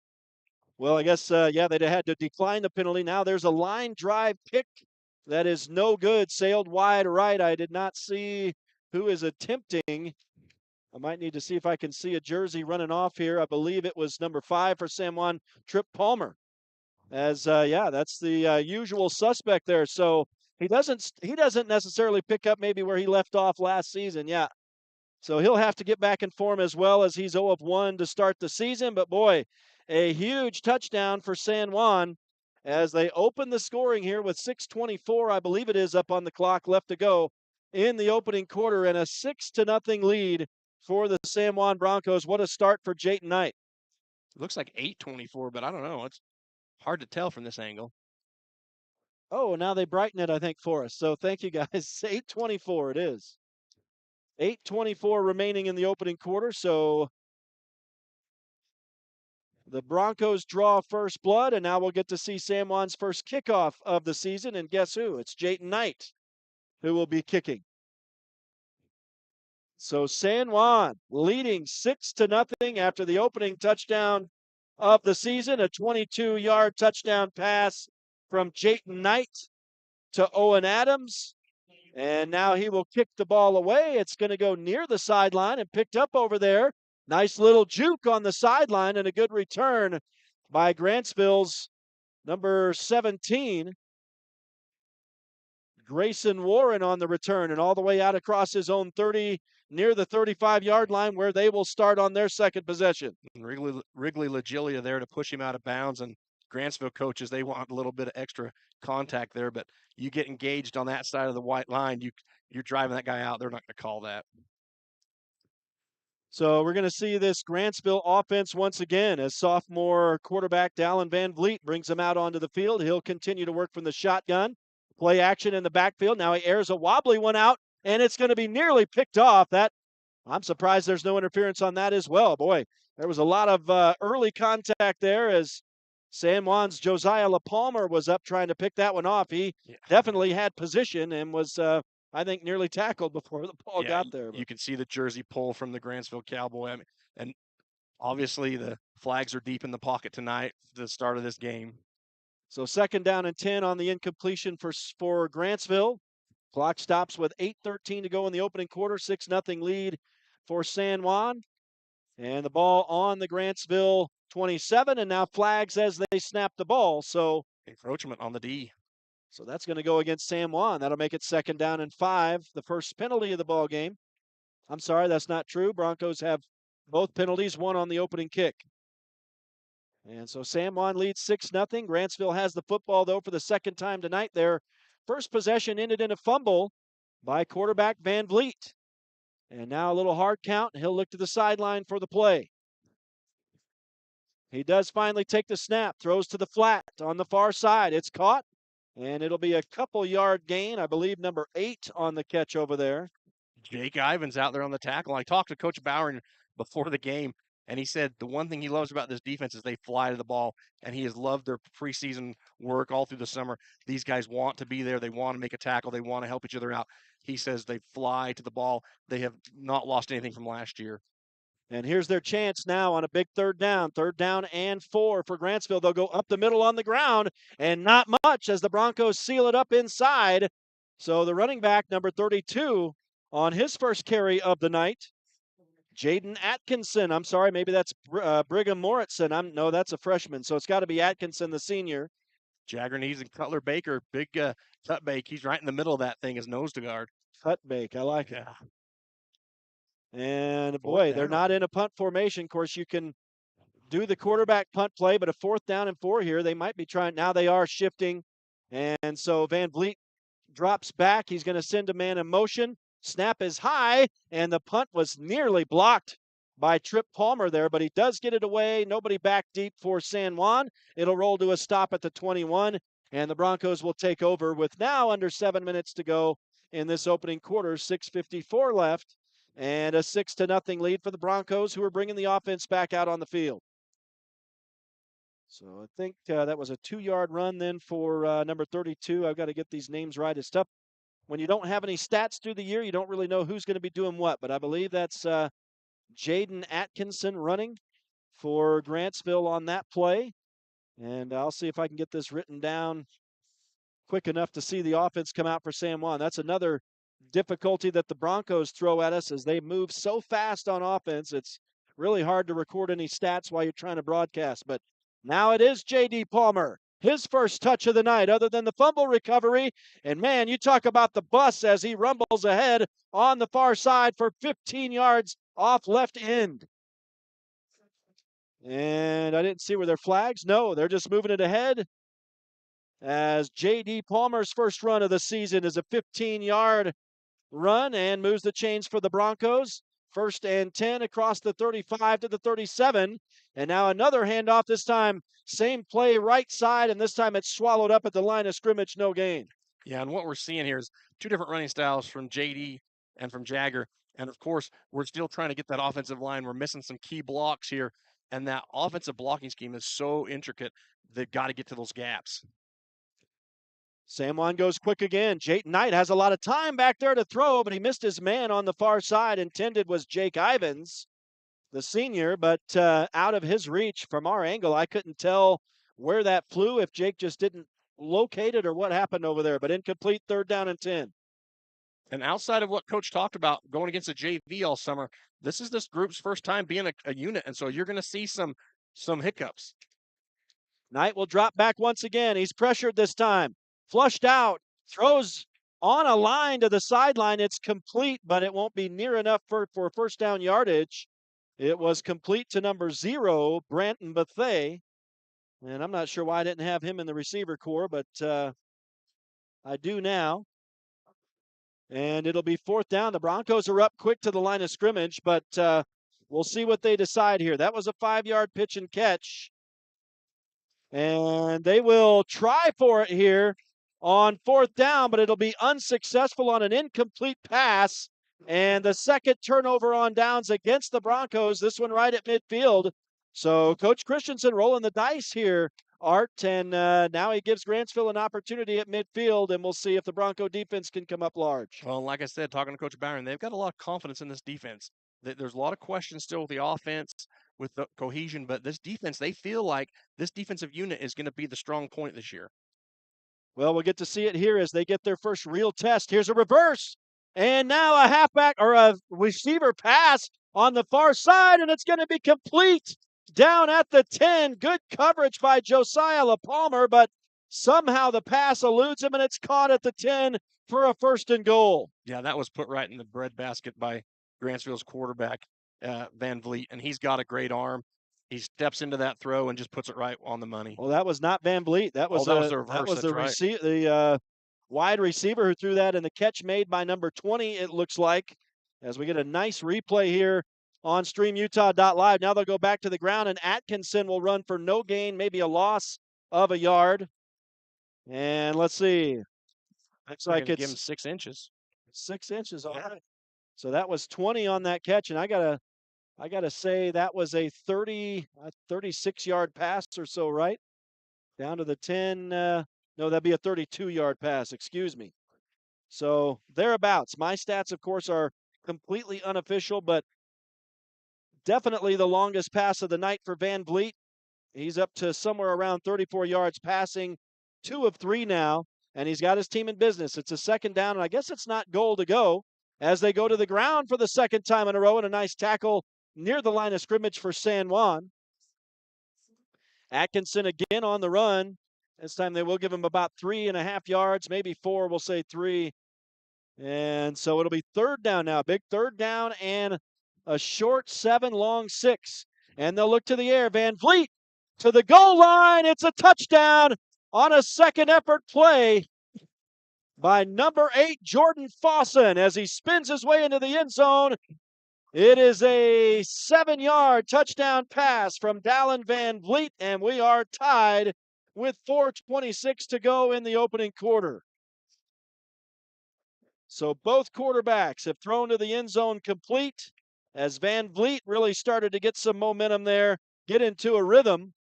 Well, I guess, they had to decline the penalty. Now there's a line drive pick that is no good, sailed wide right. I did not see who is attempting. I might need to see if I can see a jersey running off here. I believe it was number 5 for San Juan, Trip Palmer. As that's the usual suspect there. So he doesn't necessarily pick up maybe where he left off last season. Yeah. So he'll have to get back in form as well, as he's 0 of 1 to start the season. But boy, a huge touchdown for San Juan as they open the scoring here with 6:24, I believe it is, up on the clock left to go in the opening quarter, and a 6-0 lead for the San Juan Broncos. What a start for Jayton Knight. It looks like 8:24, but I don't know. It's hard to tell from this angle. Oh, now they brighten it, I think, for us. So thank you, guys. 8:24 it is. 8:24 remaining in the opening quarter. So the Broncos draw first blood, and now we'll get to see San Juan's first kickoff of the season. And guess who? It's Jayton Knight who will be kicking. So San Juan leading 6-0 after the opening touchdown of the season, a 22-yard touchdown pass from Jayton Knight to Owen Adams. And now he will kick the ball away. It's going to go near the sideline and picked up over there. Nice little juke on the sideline and a good return by Grantsville's number 17. Grayson Warren on the return and all the way out across his own 30, near the 35-yard line where they will start on their second possession. Wrigley Lagilia there to push him out of bounds, and Grantsville coaches, they want a little bit of extra contact there, but you get engaged on that side of the white line, you're driving that guy out. They're not going to call that. So we're going to see this Grantsville offense once again as sophomore quarterback Dallin Van Vliet brings him out onto the field. He'll continue to work from the shotgun. Play action in the backfield. Now he airs a wobbly one out, and it's going to be nearly picked off. I'm surprised there's no interference on that as well. Boy, there was a lot of early contact there as San Juan's Josiah LaPalmer was up trying to pick that one off. He definitely had position and was, I think, nearly tackled before the ball got there. You can see the jersey pull from the Grantsville Cowboy. I mean, and obviously the flags are deep in the pocket tonight at the start of this game. So 2nd down and 10 on the incompletion for Grantsville. Clock stops with 8:13 to go in the opening quarter. 6-0 lead for San Juan. And the ball on the Grantsville 27, and now flags as they snap the ball. So encroachment on the D. So that's going to go against San Juan. That'll make it 2nd down and 5. The first penalty of the ball game. I'm sorry, that's not true. Broncos have both penalties, one on the opening kick. And so San Juan leads 6-0. Grantsville has the football, though, for the second time tonight. Their first possession ended in a fumble by quarterback Van Vliet. And now a little hard count. He'll look to the sideline for the play. He does finally take the snap, throws to the flat on the far side. It's caught, and it'll be a couple-yard gain. I believe number 8 on the catch over there. Jake Ivins out there on the tackle. I talked to Coach Bauer before the game, and he said the one thing he loves about this defense is they fly to the ball, and he has loved their preseason work all through the summer. These guys want to be there. They want to make a tackle. They want to help each other out. He says they fly to the ball. They have not lost anything from last year. And here's their chance now on a big 3rd down. 3rd down and 4 for Grantsville. They'll go up the middle on the ground, and not much as the Broncos seal it up inside. So the running back, number 32, on his first carry of the night, Jaden Atkinson. I'm sorry, maybe that's Brigham Moritson. No, that's a freshman. So it's got to be Atkinson, the senior. Jagger and Cutler Baker, big cut bake. He's right in the middle of that thing as nose to guard. Cut bake, I like it. And boy, they're not in a punt formation. Of course, you can do the quarterback punt play, but a 4th down and 4 here, they might be trying. Now they are shifting. And so Van Vliet drops back. He's going to send a man in motion. Snap is high, and the punt was nearly blocked by Trip Palmer there, but he does get it away. Nobody back deep for San Juan. It'll roll to a stop at the 21, and the Broncos will take over with now under 7 minutes to go in this opening quarter. 6:54 left, and a 6-0 lead for the Broncos, who are bringing the offense back out on the field. So I think that was a 2-yard run then for number 32. I've got to get these names right. It's tough. When you don't have any stats through the year, you don't really know who's going to be doing what. But I believe that's Jaden Atkinson running for Grantsville on that play. And I'll see if I can get this written down quick enough to see the offense come out for San Juan. That's another difficulty that the Broncos throw at us as they move so fast on offense. It's really hard to record any stats while you're trying to broadcast. But now it is J.D. Palmer. His first touch of the night, other than the fumble recovery. And, man, you talk about the bus as he rumbles ahead on the far side for 15 yards off left end. And I didn't see where their flags. No, they're just moving it ahead as J.D. Palmer's first run of the season is a 15-yard run and moves the chains for the Broncos. 1st and 10 across the 35 to the 37. And now another handoff, this time same play right side, and this time it's swallowed up at the line of scrimmage, no gain. Yeah, and what we're seeing here is 2 different running styles from JD and from Jagger. And, of course, we're still trying to get that offensive line. We're missing some key blocks here, and that offensive blocking scheme is so intricate, they've got to get to those gaps. San Juan goes quick again. Jayton Knight has a lot of time back there to throw, but he missed his man on the far side. Intended was Jake Ivins, the senior, but out of his reach from our angle. I couldn't tell where that flew, if Jake just didn't locate it or what happened over there, but incomplete. 3rd down and 10. And outside of what Coach talked about going against the JV all summer, this is this group's first time being a unit, and so you're going to see some hiccups. Knight will drop back once again. He's pressured this time. Flushed out, throws on a line to the sideline. It's complete, but it won't be near enough for 1st down yardage. It was complete to number 0, Branton Bethea. And I'm not sure why I didn't have him in the receiver corps, but I do now. And it'll be 4th down. The Broncos are up quick to the line of scrimmage, but we'll see what they decide here. That was a 5-yard pitch and catch. And they will try for it here on 4th down, but it'll be unsuccessful on an incomplete pass. And the second turnover on downs against the Broncos, this one right at midfield. So Coach Christensen rolling the dice here, Art, and now he gives Grantsville an opportunity at midfield, and we'll see if the Bronco defense can come up large. Well, like I said, talking to Coach Byron, they've got a lot of confidence in this defense. There's a lot of questions still with the offense, with the cohesion, but this defense, they feel like this defensive unit is going to be the strong point this year. Well, we'll get to see it here as they get their first real test. Here's a reverse. And now a halfback or a receiver pass on the far side, and it's going to be complete down at the 10. Good coverage by Josiah LaPalmer, but somehow the pass eludes him, and it's caught at the 10 for a 1st and goal. Yeah, that was put right in the breadbasket by Grantsville's quarterback, Van Vliet, and he's got a great arm. He steps into that throw and just puts it right on the money. Well, that was not Van Vliet. That was the reverse. That was That's the wide receiver who threw that, and the catch made by number 20, it looks like, as we get a nice replay here on StreamUtah.Live. Now they'll go back to the ground, and Atkinson will run for no gain, maybe a loss of a yard. And let's see. Looks like it's give him 6 inches. 6 inches, all right. So that was 20 on that catch, and I gotta say that was a 36-yard pass or so, right? Down to the 10. No, that'd be a 32-yard pass, excuse me. So thereabouts. My stats, of course, are completely unofficial, but definitely the longest pass of the night for Van Vliet. He's up to somewhere around 34 yards passing, 2 of 3 now, and he's got his team in business. It's a 2nd down, and I guess it's not goal to go as they go to the ground for the 2nd time in a row, and a nice tackle near the line of scrimmage for San Juan. Atkinson again on the run. This time they will give him about 3.5 yards, maybe 4, we'll say 3. And so it'll be 3rd down now. Big 3rd down and a short 7, long 6. And they'll look to the air. Van Vliet to the goal line. It's a touchdown on a 2nd effort play by number 8, Jordan Fawson, as he spins his way into the end zone. It is a 7-yard touchdown pass from Dallin Van Vliet, and we are tied with 4:26 to go in the opening quarter. So both quarterbacks have thrown to the end zone complete as Van Vliet really started to get some momentum there, get into a rhythm,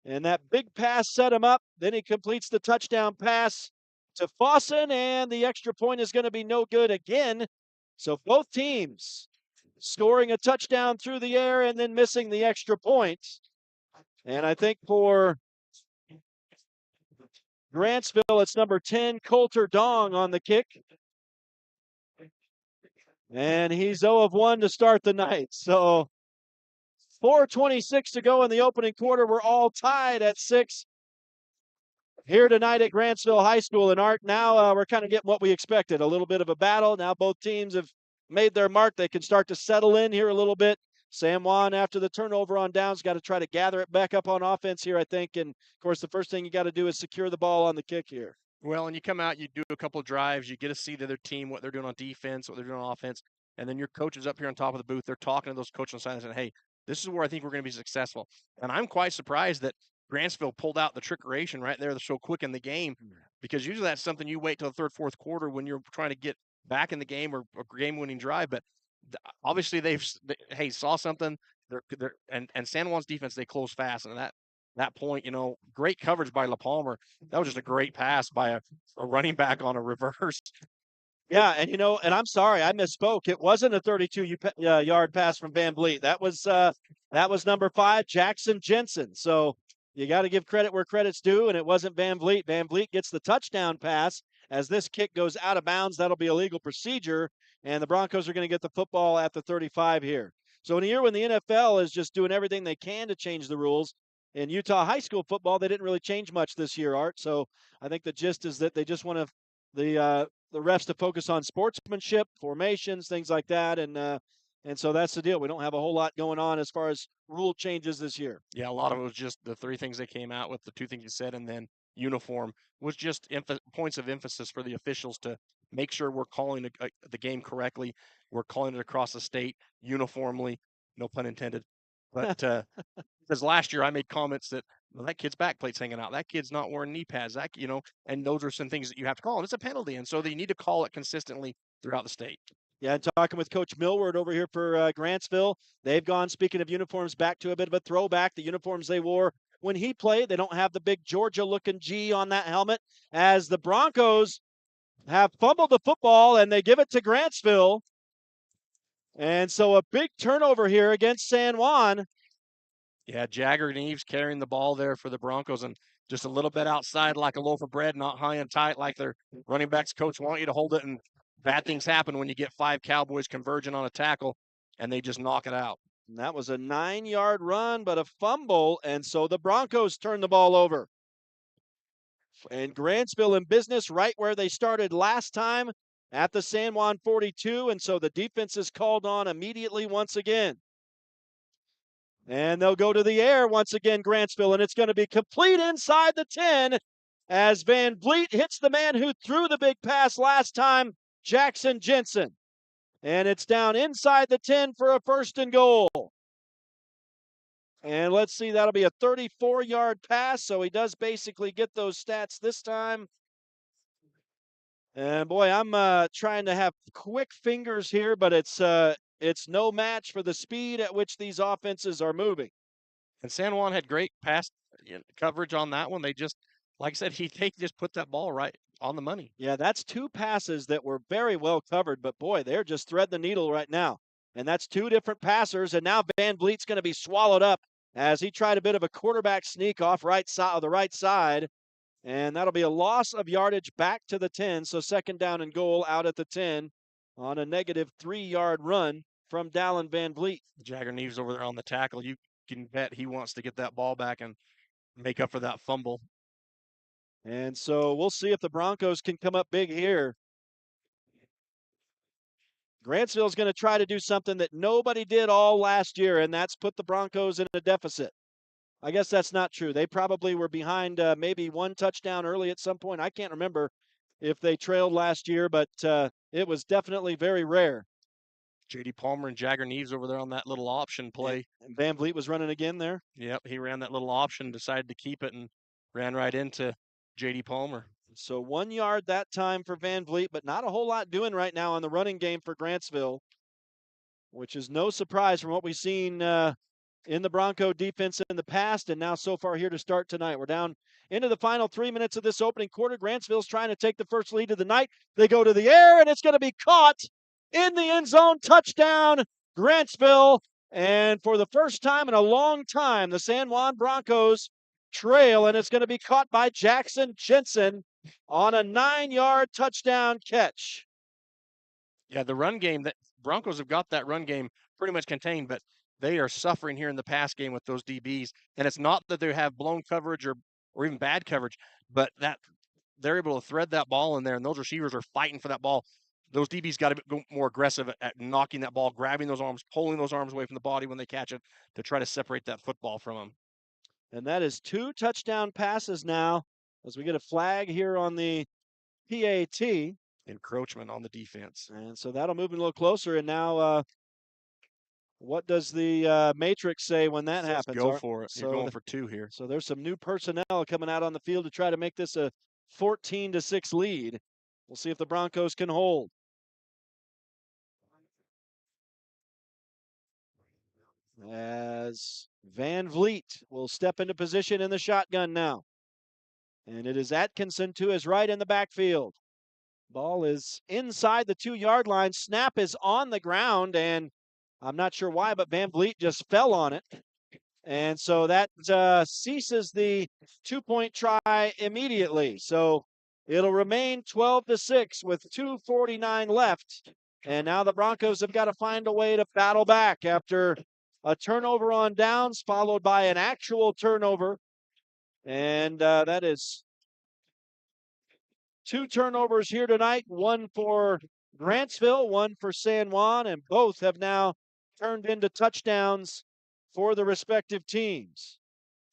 and that big pass set him up. Then he completes the touchdown pass to Fawson, and the extra point is going to be no good again. So both teams scoring a touchdown through the air and then missing the extra point. And I think for Grantsville, it's number 10, Coulter Dong on the kick. And he's 0 of 1 to start the night. So 4:26 to go in the opening quarter. We're all tied at 6 here tonight at Grantsville High School. And Art, now we're kind of getting what we expected, a little bit of a battle. Now both teams have made their mark. They can start to settle in here a little bit. San Juan, after the turnover on downs, got to try to gather it back up on offense here, I think. And, of course, the first thing you got to do is secure the ball on the kick here. Well, and you come out, you do a couple of drives, you get to see the other team, what they're doing on defense, what they're doing on offense, and then your coach is up here on top of the booth. They're talking to those coaches on the side and saying, hey, this is where I think we're going to be successful. And I'm quite surprised that Grantsville pulled out the trickeration right there so quick in the game, because usually that's something you wait till the 3rd, 4th quarter when you're trying to get back in the game or a game-winning drive. But obviously they saw something. And San Juan's defense, they close fast, and that point, great coverage by LaPalmer. That was just a great pass by a running back on a reverse. Yeah, and and I'm sorry, I misspoke. It wasn't a 32-yard pass from Van Vliet. That was number 5, Jackson Jensen. So you got to give credit where credit's due, and it wasn't Van Vliet. Van Vliet gets the touchdown pass as this kick goes out of bounds. That'll be a legal procedure, and the Broncos are going to get the football at the 35 here. So in a year when the NFL is just doing everything they can to change the rules, in Utah high school football, they didn't really change much this year, Art. So I think the gist is that they just want the refs to focus on sportsmanship, formations, things like that, and so that's the deal. We don't have a whole lot going on as far as rule changes this year. Yeah, a lot of it was just the 3 things they came out with, the 2 things you said, and then uniform was just points of emphasis for the officials to make sure we're calling the game correctly. We're calling it across the state uniformly, no pun intended. But because last year I made comments that Well, that kid's back plate's hanging out. That kid's not wearing knee pads. And those are some things that you have to call, and it's a penalty, and so they need to call it consistently throughout the state. Yeah, and talking with Coach Millward over here for Grantsville, they've gone, speaking of uniforms, back to a bit of a throwback. The uniforms they wore when he played, they don't have the big Georgia-looking G on that helmet, as the Broncos have fumbled the football, and they give it to Grantsville. And so a big turnover here against San Juan. Yeah, Jagger and Eves carrying the ball there for the Broncos, and just a little bit outside like a loaf of bread, not high and tight like their running backs coach want you to hold it, and bad things happen when you get 5 Cowboys converging on a tackle, and they just knock it out. And that was a 9-yard run, but a fumble, and so the Broncos turn the ball over. And Grantsville in business right where they started last time at the San Juan 42, and so the defense is called on immediately once again. And they'll go to the air once again, Grantsville, and it's going to be complete inside the 10 as Van Vliet hits the man who threw the big pass last time, Jackson Jensen. And it's down inside the 10 for a 1st and goal. And let's see, that'll be a 34-yard pass, so he does basically get those stats this time. And boy, I'm trying to have quick fingers here, but it's no match for the speed at which these offenses are moving. And San Juan had great pass coverage on that one. They just, like I said, they just put that ball right on the money. Yeah, that's 2 passes that were very well covered, but boy, they're just threading the needle right now. And that's 2 different passers, and now Van Vliet's going to be swallowed up as he tried a bit of a quarterback sneak off the right side. And that'll be a loss of yardage back to the 10, so 2nd down and goal out at the 10 on a negative 3-yard run from Dallin Van Vliet. Jagger Neves over there on the tackle. You can bet he wants to get that ball back and make up for that fumble. And so we'll see if the Broncos can come up big here. Grantsville's going to try to do something that nobody did all last year, and that's put the Broncos in a deficit. I guess that's not true. They probably were behind maybe 1 touchdown early at some point. I can't remember if they trailed last year, but it was definitely very rare. J.D. Palmer and Jagger Neves over there on that little option play. And Van Vliet was running again there? Yep, he ran that little option, decided to keep it, and ran right into J.D. Palmer. So 1 yard that time for Van Vliet, but not a whole lot doing right now on the running game for Grantsville, which is no surprise from what we've seen in the Bronco defense in the past, and now so far here to start tonight. We're down into the final 3 minutes of this opening quarter. Grantsville's trying to take the first lead of the night. They go to the air, and it's going to be caught in the end zone. Touchdown, Grantsville. And for the first time in a long time, the San Juan Broncos trail, and it's going to be caught by Jackson Jensen on a 9-yard touchdown catch. Yeah, the run game, that Broncos have got that run game pretty much contained, but they are suffering here in the pass game with those DBs. And it's not that they have blown coverage or even bad coverage, but that they're able to thread that ball in there, and those receivers are fighting for that ball. Those DBs got to go more aggressive at knocking that ball, grabbing those arms, pulling those arms away from the body when they catch it to try to separate that football from them. And that is 2 touchdown passes now as we get a flag here on the PAT. Encroachment on the defense. And so that'll move a little closer. And now what does the matrix say when that happens? Go for it. You're going for 2 here. So there's some new personnel coming out on the field to try to make this a 14-6 lead. We'll see if the Broncos can hold. As Van Vliet will step into position in the shotgun now. And it is Atkinson to his right in the backfield. Ball is inside the 2-yard line. Snap is on the ground, and I'm not sure why, but Van Vliet just fell on it. And so that ceases the 2-point try immediately. So it'll remain 12-6 with 2:49 left. And now the Broncos have got to find a way to battle back after a turnover on downs, followed by an actual turnover. And that is 2 turnovers here tonight, 1 for Grantsville, 1 for San Juan, and both have now turned into touchdowns for the respective teams.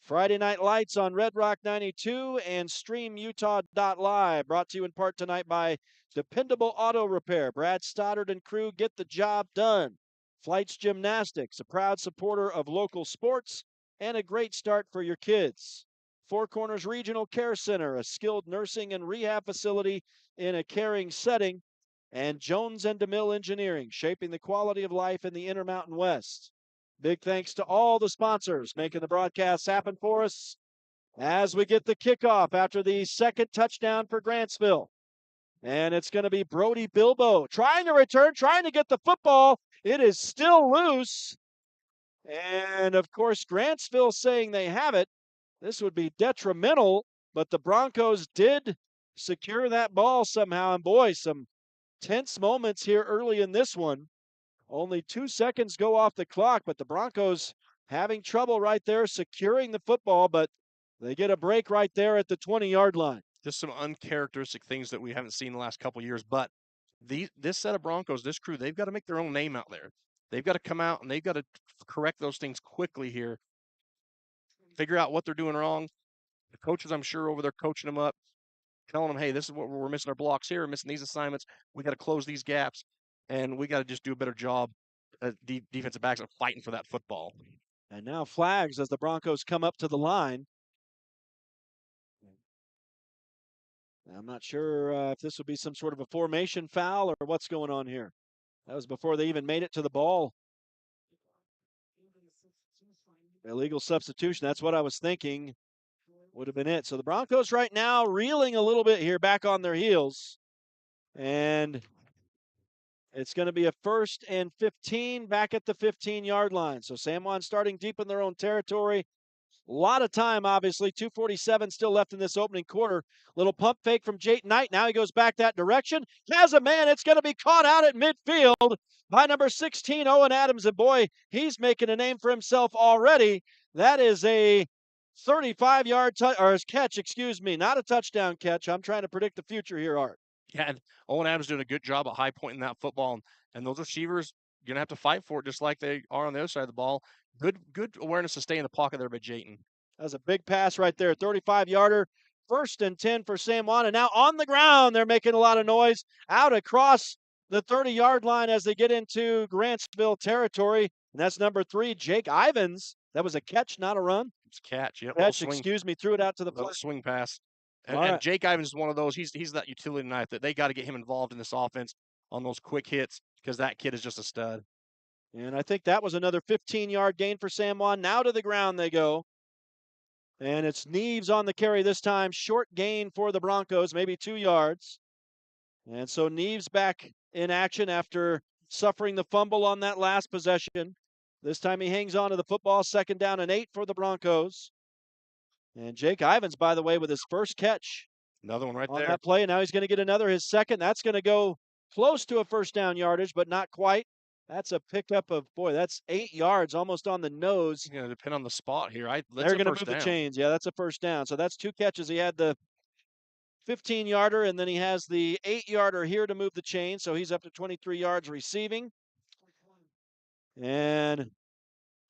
Friday Night Lights on Red Rock 92 and StreamUtah.Live, brought to you in part tonight by Dependable Auto Repair. Brad Stoddard and crew get the job done. Flights Gymnastics, a proud supporter of local sports and a great start for your kids. Four Corners Regional Care Center, a skilled nursing and rehab facility in a caring setting, and Jones and DeMille Engineering, shaping the quality of life in the Intermountain West. Big thanks to all the sponsors making the broadcast happen for us as we get the kickoff after the second touchdown for Grantsville. And it's going to be Brody Bilbo trying to return, trying to get the football. It is still loose. And, of course, Grantsville saying they have it. This would be detrimental, but the Broncos did secure that ball somehow. And, boy, some tense moments here early in this one. Only 2 seconds go off the clock, but the Broncos having trouble right there securing the football, but they get a break right there at the 20-yard line. Just some uncharacteristic things that we haven't seen in the last couple of years. But this set of Broncos, this crew, they've got to make their own name out there. They've got to come out and they've got to correct those things quickly here. Figure out what they're doing wrong. The coaches, I'm sure, over there coaching them up, telling them, hey, this is what we're missing our blocks here, missing these assignments. We got to close these gaps, and we got to just do a better job at defensive backs of fighting for that football. And now flags as the Broncos come up to the line. I'm not sure if this would be some sort of a formation foul or what's going on here. That was before they even made it to the ball. Illegal substitution, that's what I was thinking would have been it. So the Broncos right now reeling a little bit here, back on their heels. And it's going to be a 1st and 15 back at the 15-yard line. So San Juan starting deep in their own territory. A lot of time, obviously. 2:47 still left in this opening quarter. Little pump fake from Jayton Knight. Now he goes back that direction. Has a man. It's going to be caught out at midfield by number 16, Owen Adams. And boy, he's making a name for himself already. That is a 35-yard catch, excuse me. Not a touchdown catch. I'm trying to predict the future here, Art. Yeah, and Owen Adams doing a good job at high pointing that football. And those receivers, you're going to have to fight for it just like they are on the other side of the ball. Good awareness to stay in the pocket there by Jayton. That was a big pass right there. 35-yarder. 1st and 10 for San Juan. And now on the ground, they're making a lot of noise. Out across the 30-yard line as they get into Grantsville territory. And that's number 3, Jake Ivins. That was a catch, not a run. It's a catch. Yep. Catch, excuse me. Threw it out to the play. Swing pass. And, right. And Jake Ivins is one of those. He's that utility knife that they got to get him involved in this offense on those quick hits because that kid is just a stud. And I think that was another 15-yard gain for San Juan. Now to the ground they go. And it's Neves on the carry this time. Short gain for the Broncos, maybe 2 yards. And so Neves back in action after suffering the fumble on that last possession. This time he hangs on to the football. 2nd down and 8 for the Broncos. And Jake Ivins, by the way, with his first catch. Another one right on there. That play. Now he's going to get another, his second. That's going to go close to a 1st down yardage, but not quite. That's a pickup of, boy, that's 8 yards, almost on the nose. It's going to depend on the spot here. They're going to move the chains. Yeah, that's a 1st down. So that's 2 catches. He had the 15-yarder, and then he has the 8-yarder here to move the chain. So he's up to 23 yards receiving. And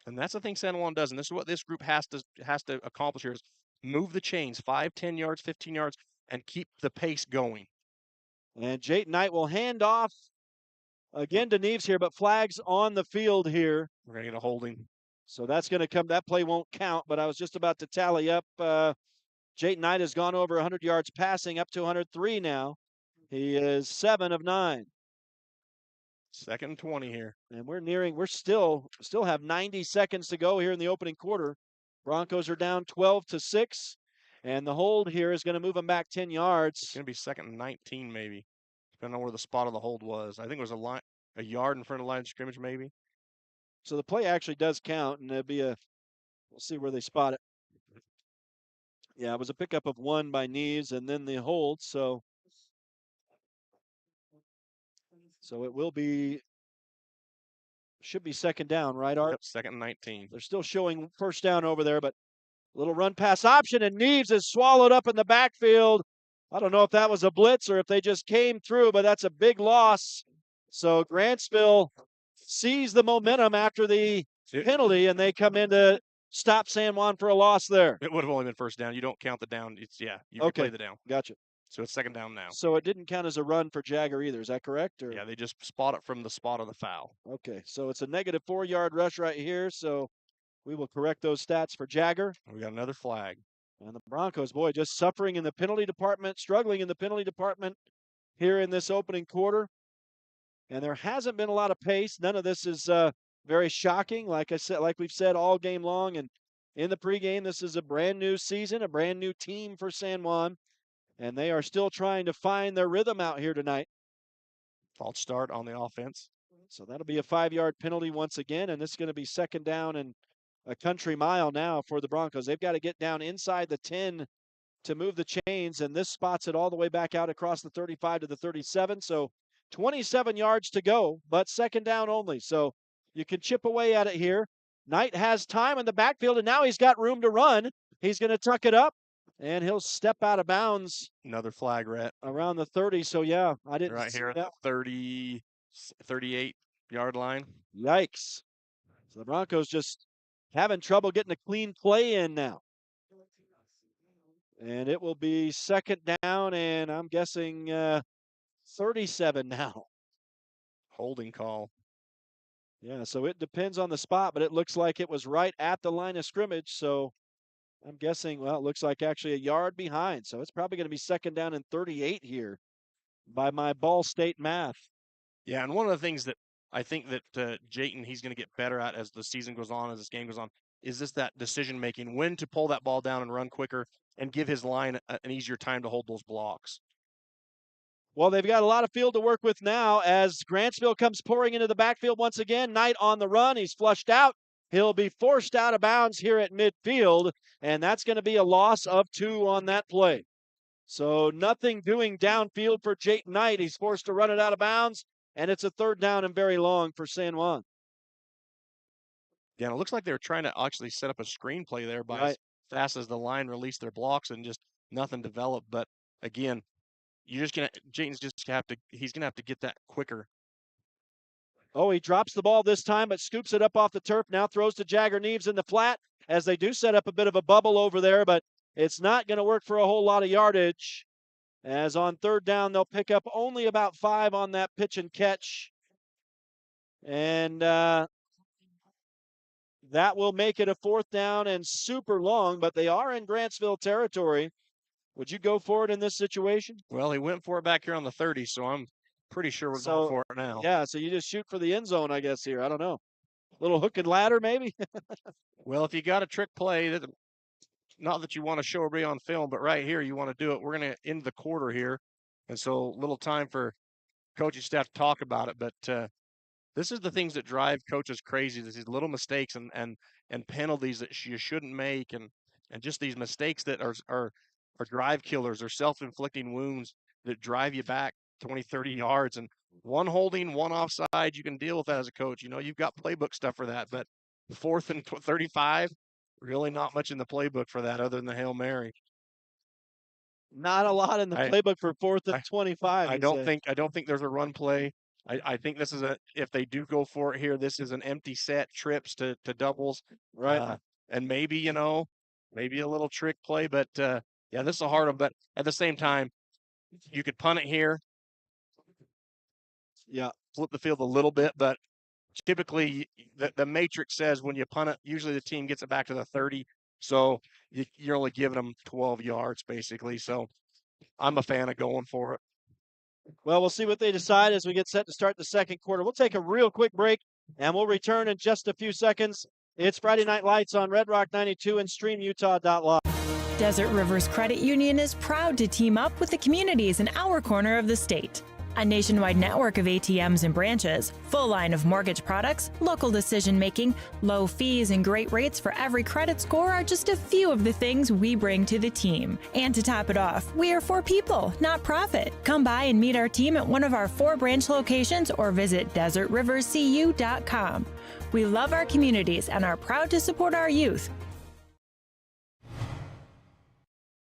that's the thing San Juan does, and this is what this group has to accomplish here is move the chains, 5, 10 yards, 15 yards, and keep the pace going. And Jayton Knight will hand off again to Neves here, but flags on the field here. We're going to get a holding. So that's going to come. That play won't count, but I was just about to tally up. Jayton Knight has gone over 100 yards passing, up to 103 now. He is 7 of 9. 2nd and 20 here. And we're still have 90 seconds to go here in the opening quarter. Broncos are down 12-6, and the hold here is going to move them back 10 yards. It's going to be 2nd and 19 maybe, depending on where the spot of the hold was. I think it was a yard in front of the line of scrimmage maybe. So the play actually does count, and it'll be we'll see where they spot it. Yeah, it was a pickup of 1 by Neves, and then the hold, so it will be, should be 2nd down, right, Art? Yep, 2nd and 19. They're still showing 1st down over there, but little run pass option, and Neves is swallowed up in the backfield. I don't know if that was a blitz or if they just came through, but that's a big loss. So Grantsville sees the momentum after the penalty, and they come in to stop San Juan for a loss there. It would have only been 1st down. You don't count the down. You okay. Play the down. Gotcha. So it's 2nd down now. So it didn't count as a run for Jagger either. Is that correct? Or? Yeah, they just spot it from the spot of the foul. Okay, so it's a negative 4-yard rush right here. So we will correct those stats for Jagger. We got another flag. And the Broncos, boy, just suffering in the penalty department, struggling in the penalty department here in this opening quarter. And there hasn't been a lot of pace. None of this is very shocking. Like I said, like we've said all game long, and in the pregame, this is a brand new season, a brand new team for San Juan, and they are still trying to find their rhythm out here tonight. False start on the offense. So that'll be a 5-yard penalty once again, and this is going to be second down and a country mile now for the Broncos. They've got to get down inside the 10 to move the chains, and this spots it all the way back out across the 35 to the 37. So 27 yards to go, but second down only. So you can chip away at it here. Knight has time in the backfield, and now he's got room to run. He's going to tuck it up, and he'll step out of bounds. Another flag, Rhett. Around the 30. So, yeah, I didn't right see here at that. the 38-yard line. Yikes. So the Broncos just having trouble getting a clean play in now. And it will be second down, and I'm guessing 37 now. Holding call. Yeah, so it depends on the spot, but it looks like it was right at the line of scrimmage. So I'm guessing, well, it looks like actually a yard behind. So it's probably going to be second down and 38 here by my Ball State math. Yeah, and one of the things that I think that Jayton, he's going to get better at as the season goes on, as this game goes on, is just that decision-making, when to pull that ball down and run quicker and give his line an easier time to hold those blocks. Well, they've got a lot of field to work with now as Grantsville comes pouring into the backfield once again. Knight on the run. He's flushed out. He'll be forced out of bounds here at midfield, and that's going to be a loss of 2 on that play. So nothing doing downfield for Jayton Knight. He's forced to run it out of bounds, and it's a third down and very long for San Juan. Yeah, and it looks like they were trying to actually set up a screenplay there by as fast as the line released their blocks and just nothing developed. But again, he's gonna have to get that quicker. Oh, he drops the ball this time, but scoops it up off the turf. Now throws to Jagger Neves in the flat as they do set up a bit of a bubble over there, but it's not going to work for a whole lot of yardage. As on third down, they'll pick up only about 5 on that pitch and catch. And that will make it a fourth down and super long, but they are in Grantsville territory. Would you go for it in this situation? Well, he went for it back here on the 30, so I'm pretty sure we're going for it now. Yeah, so you just shoot for the end zone, I guess, here. I don't know. Little hook and ladder, maybe? Well, if you got a trick play, not that you want to show everybody on film, but right here you want to do it. We're going to end the quarter here, and so little time for coaching staff to talk about it. But this is the things that drive coaches crazy. These little mistakes and penalties that you shouldn't make, and just these mistakes that are drive killers or self-inflicting wounds that drive you back 20, 30 yards. And one holding, one offside, you can deal with that as a coach. You know, you've got playbook stuff for that. But 4th and 35, really not much in the playbook for that other than the Hail Mary. Not a lot in the playbook for 4th and 25. I don't think there's a run play. I think this is if they do go for it here, this is an empty set, trips to doubles. Right. And maybe, maybe a little trick play, but yeah, this is a hard one. But at the same time, you could punt it here. Yeah. Flip the field a little bit, but typically the matrix says when you punt it, usually the team gets it back to the 30. So you're only giving them 12 yards, basically. So I'm a fan of going for it. Well, we'll see what they decide as we get set to start the second quarter. We'll take a real quick break, and we'll return in just a few seconds. It's Friday Night Lights on Red Rock 92 and StreamUtah.Live. Desert Rivers Credit Union is proud to team up with the communities in our corner of the state. A nationwide network of ATMs and branches, full line of mortgage products, local decision-making, low fees, and great rates for every credit score are just a few of the things we bring to the team. And to top it off, we are for people, not profit. Come by and meet our team at one of our 4 branch locations or visit desertriverscu.com. We love our communities and are proud to support our youth.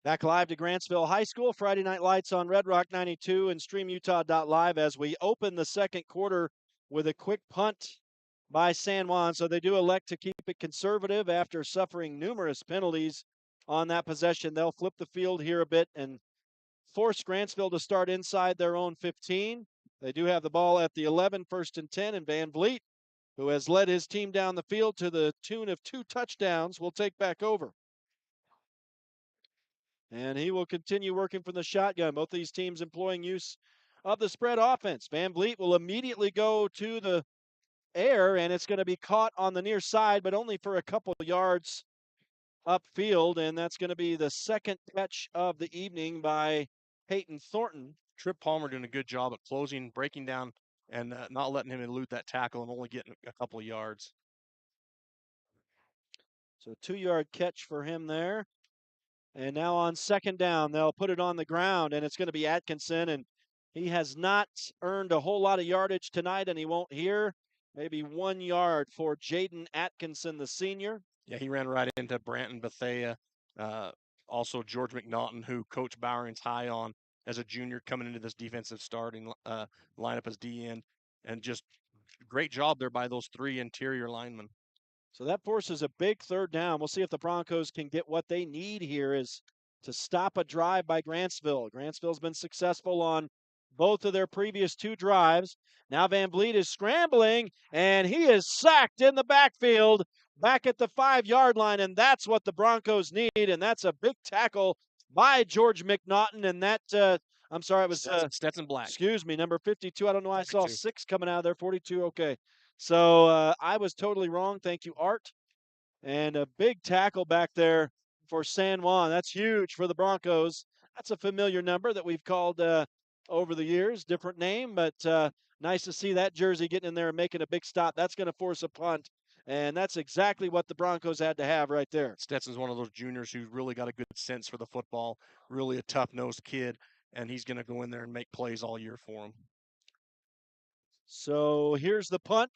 Back live to Grantsville High School, Friday Night Lights on Red Rock 92 and StreamUtah.Live as we open the second quarter with a quick punt by San Juan. So they do elect to keep it conservative after suffering numerous penalties on that possession. They'll flip the field here a bit and force Grantsville to start inside their own 15. They do have the ball at the 11, 1st and 10, and Van Vliet, who has led his team down the field to the tune of 2 touchdowns, will take back over. And he will continue working from the shotgun. Both of these teams employing use of the spread offense. Van Vliet will immediately go to the air, and it's going to be caught on the near side, but only for a couple yards upfield, and that's going to be the second catch of the evening by Peyton Thornton. Trip Palmer doing a good job at closing, breaking down, and not letting him elude that tackle and only getting a couple of yards. So 2-yard catch for him there. And now on second down, they'll put it on the ground, and it's going to be Atkinson, and he has not earned a whole lot of yardage tonight, and he won't here. Maybe 1 yard for Jaden Atkinson, the senior. Yeah, he ran right into Branton Bethea, also George McNaughton, who Coach Bowering's high on as a junior coming into this defensive starting lineup as D-end, and just great job there by those 3 interior linemen. So that forces a big third down. We'll see if the Broncos can get what they need here is to stop a drive by Grantsville. Grantsville's been successful on both of their previous 2 drives. Now Van Vliet is scrambling, and he is sacked in the backfield back at the 5-yard line, and that's what the Broncos need, and that's a big tackle by George McNaughton, and that, I'm sorry, it was Stetson Black. Excuse me, number 52. I don't know why I saw 42. 6 coming out of there. 42, okay. So I was totally wrong. Thank you, Art. And a big tackle back there for San Juan. That's huge for the Broncos. That's a familiar number that we've called over the years. Different name, but nice to see that jersey getting in there and making a big stop. That's going to force a punt. And that's exactly what the Broncos had to have right there. Stetson's one of those juniors who's really got a good sense for the football, really a tough-nosed kid, and he's going to go in there and make plays all year for him. So here's the punt.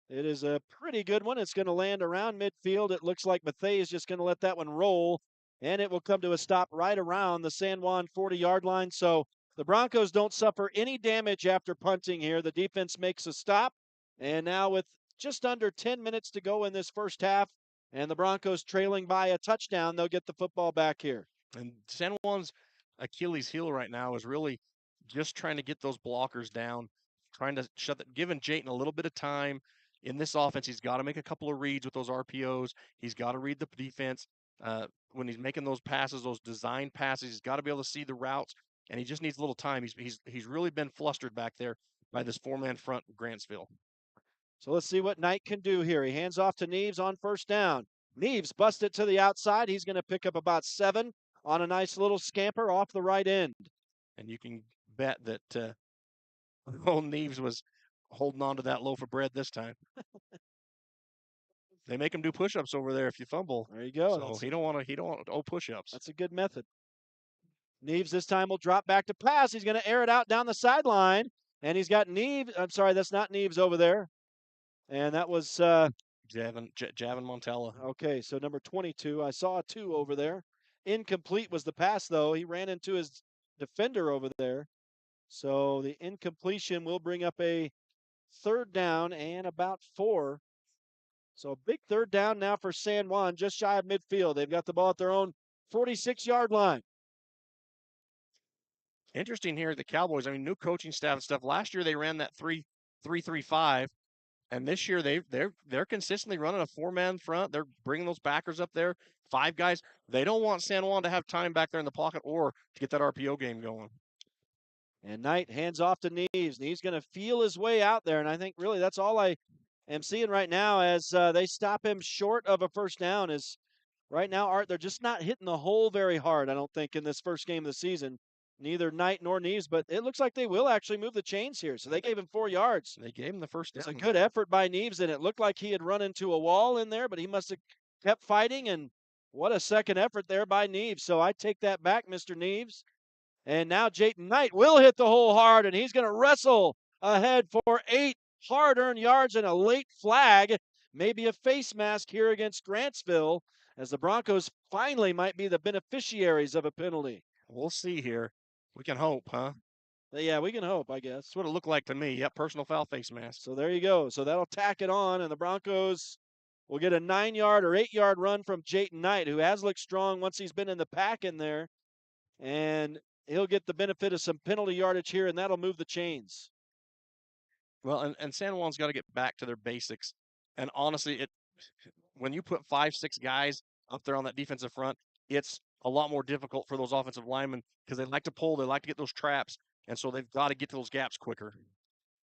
It is a pretty good one. It's going to land around midfield. It looks like Bethea is just going to let that one roll, and it will come to a stop right around the San Juan 40-yard line. So the Broncos don't suffer any damage after punting here. The defense makes a stop, and now with just under 10 minutes to go in this first half, and the Broncos trailing by a touchdown, they'll get the football back here. And San Juan's Achilles heel right now is really just trying to get those blockers down, trying to shut that, giving Jayton a little bit of time. In this offense, he's got to make a couple of reads with those RPOs. He's got to read the defense. When he's making those passes, those design passes, he's got to be able to see the routes, and he just needs a little time. He's really been flustered back there by this 4-man front of Grantsville. So let's see what Knight can do here. He hands off to Neves on first down. Neves busts it to the outside. He's going to pick up about 7 on a nice little scamper off the right end. And you can bet that old Neves was holding on to that loaf of bread this time. They make him do push-ups over there if you fumble. There you go. So he don't want push-ups. That's a good method. Neves this time will drop back to pass. He's going to air it out down the sideline. And he's got Neves. I'm sorry, that's not Neves over there. And that was Javin Montella. Okay, so number 22. I saw a 2 over there. Incomplete was the pass, though. He ran into his defender over there. So the incompletion will bring up a third down and about 4. So a big third down now for San Juan, just shy of midfield. They've got the ball at their own 46-yard line. Interesting here at the Cowboys. I mean, new coaching staff and stuff. Last year they ran that 3-3-5, and this year they're consistently running a 4-man front. They're bringing those backers up there, 5 guys. They don't want San Juan to have time back there in the pocket or to get that RPO game going. And Knight hands off to Neves. Neves going to feel his way out there, and I think really that's all I am seeing right now as they stop him short of a first down. Is right now, Art, they're just not hitting the hole very hard, I don't think, in this first game of the season. Neither Knight nor Neves, but it looks like they will actually move the chains here. So they gave him 4 yards. They gave him the first down. It's a good effort by Neves, and it looked like he had run into a wall in there, but he must have kept fighting, and what a second effort there by Neves. So I take that back, Mr. Neves. And now Jayton Knight will hit the hole hard, and he's going to wrestle ahead for 8 hard-earned yards and a late flag. Maybe a face mask here against Grantsville, as the Broncos finally might be the beneficiaries of a penalty. We'll see here. We can hope, huh? Yeah, we can hope, I guess. That's what it looked like to me. Yep, personal foul face mask. So there you go. So that'll tack it on, and the Broncos will get a 9-yard or 8-yard run from Jayton Knight, who has looked strong once he's been in the pack in there. And he'll get the benefit of some penalty yardage here, and that'll move the chains. Well, and San Juan's got to get back to their basics. And honestly, when you put 5-6 guys up there on that defensive front, it's a lot more difficult for those offensive linemen because they like to pull, they like to get those traps, and so they've got to get to those gaps quicker.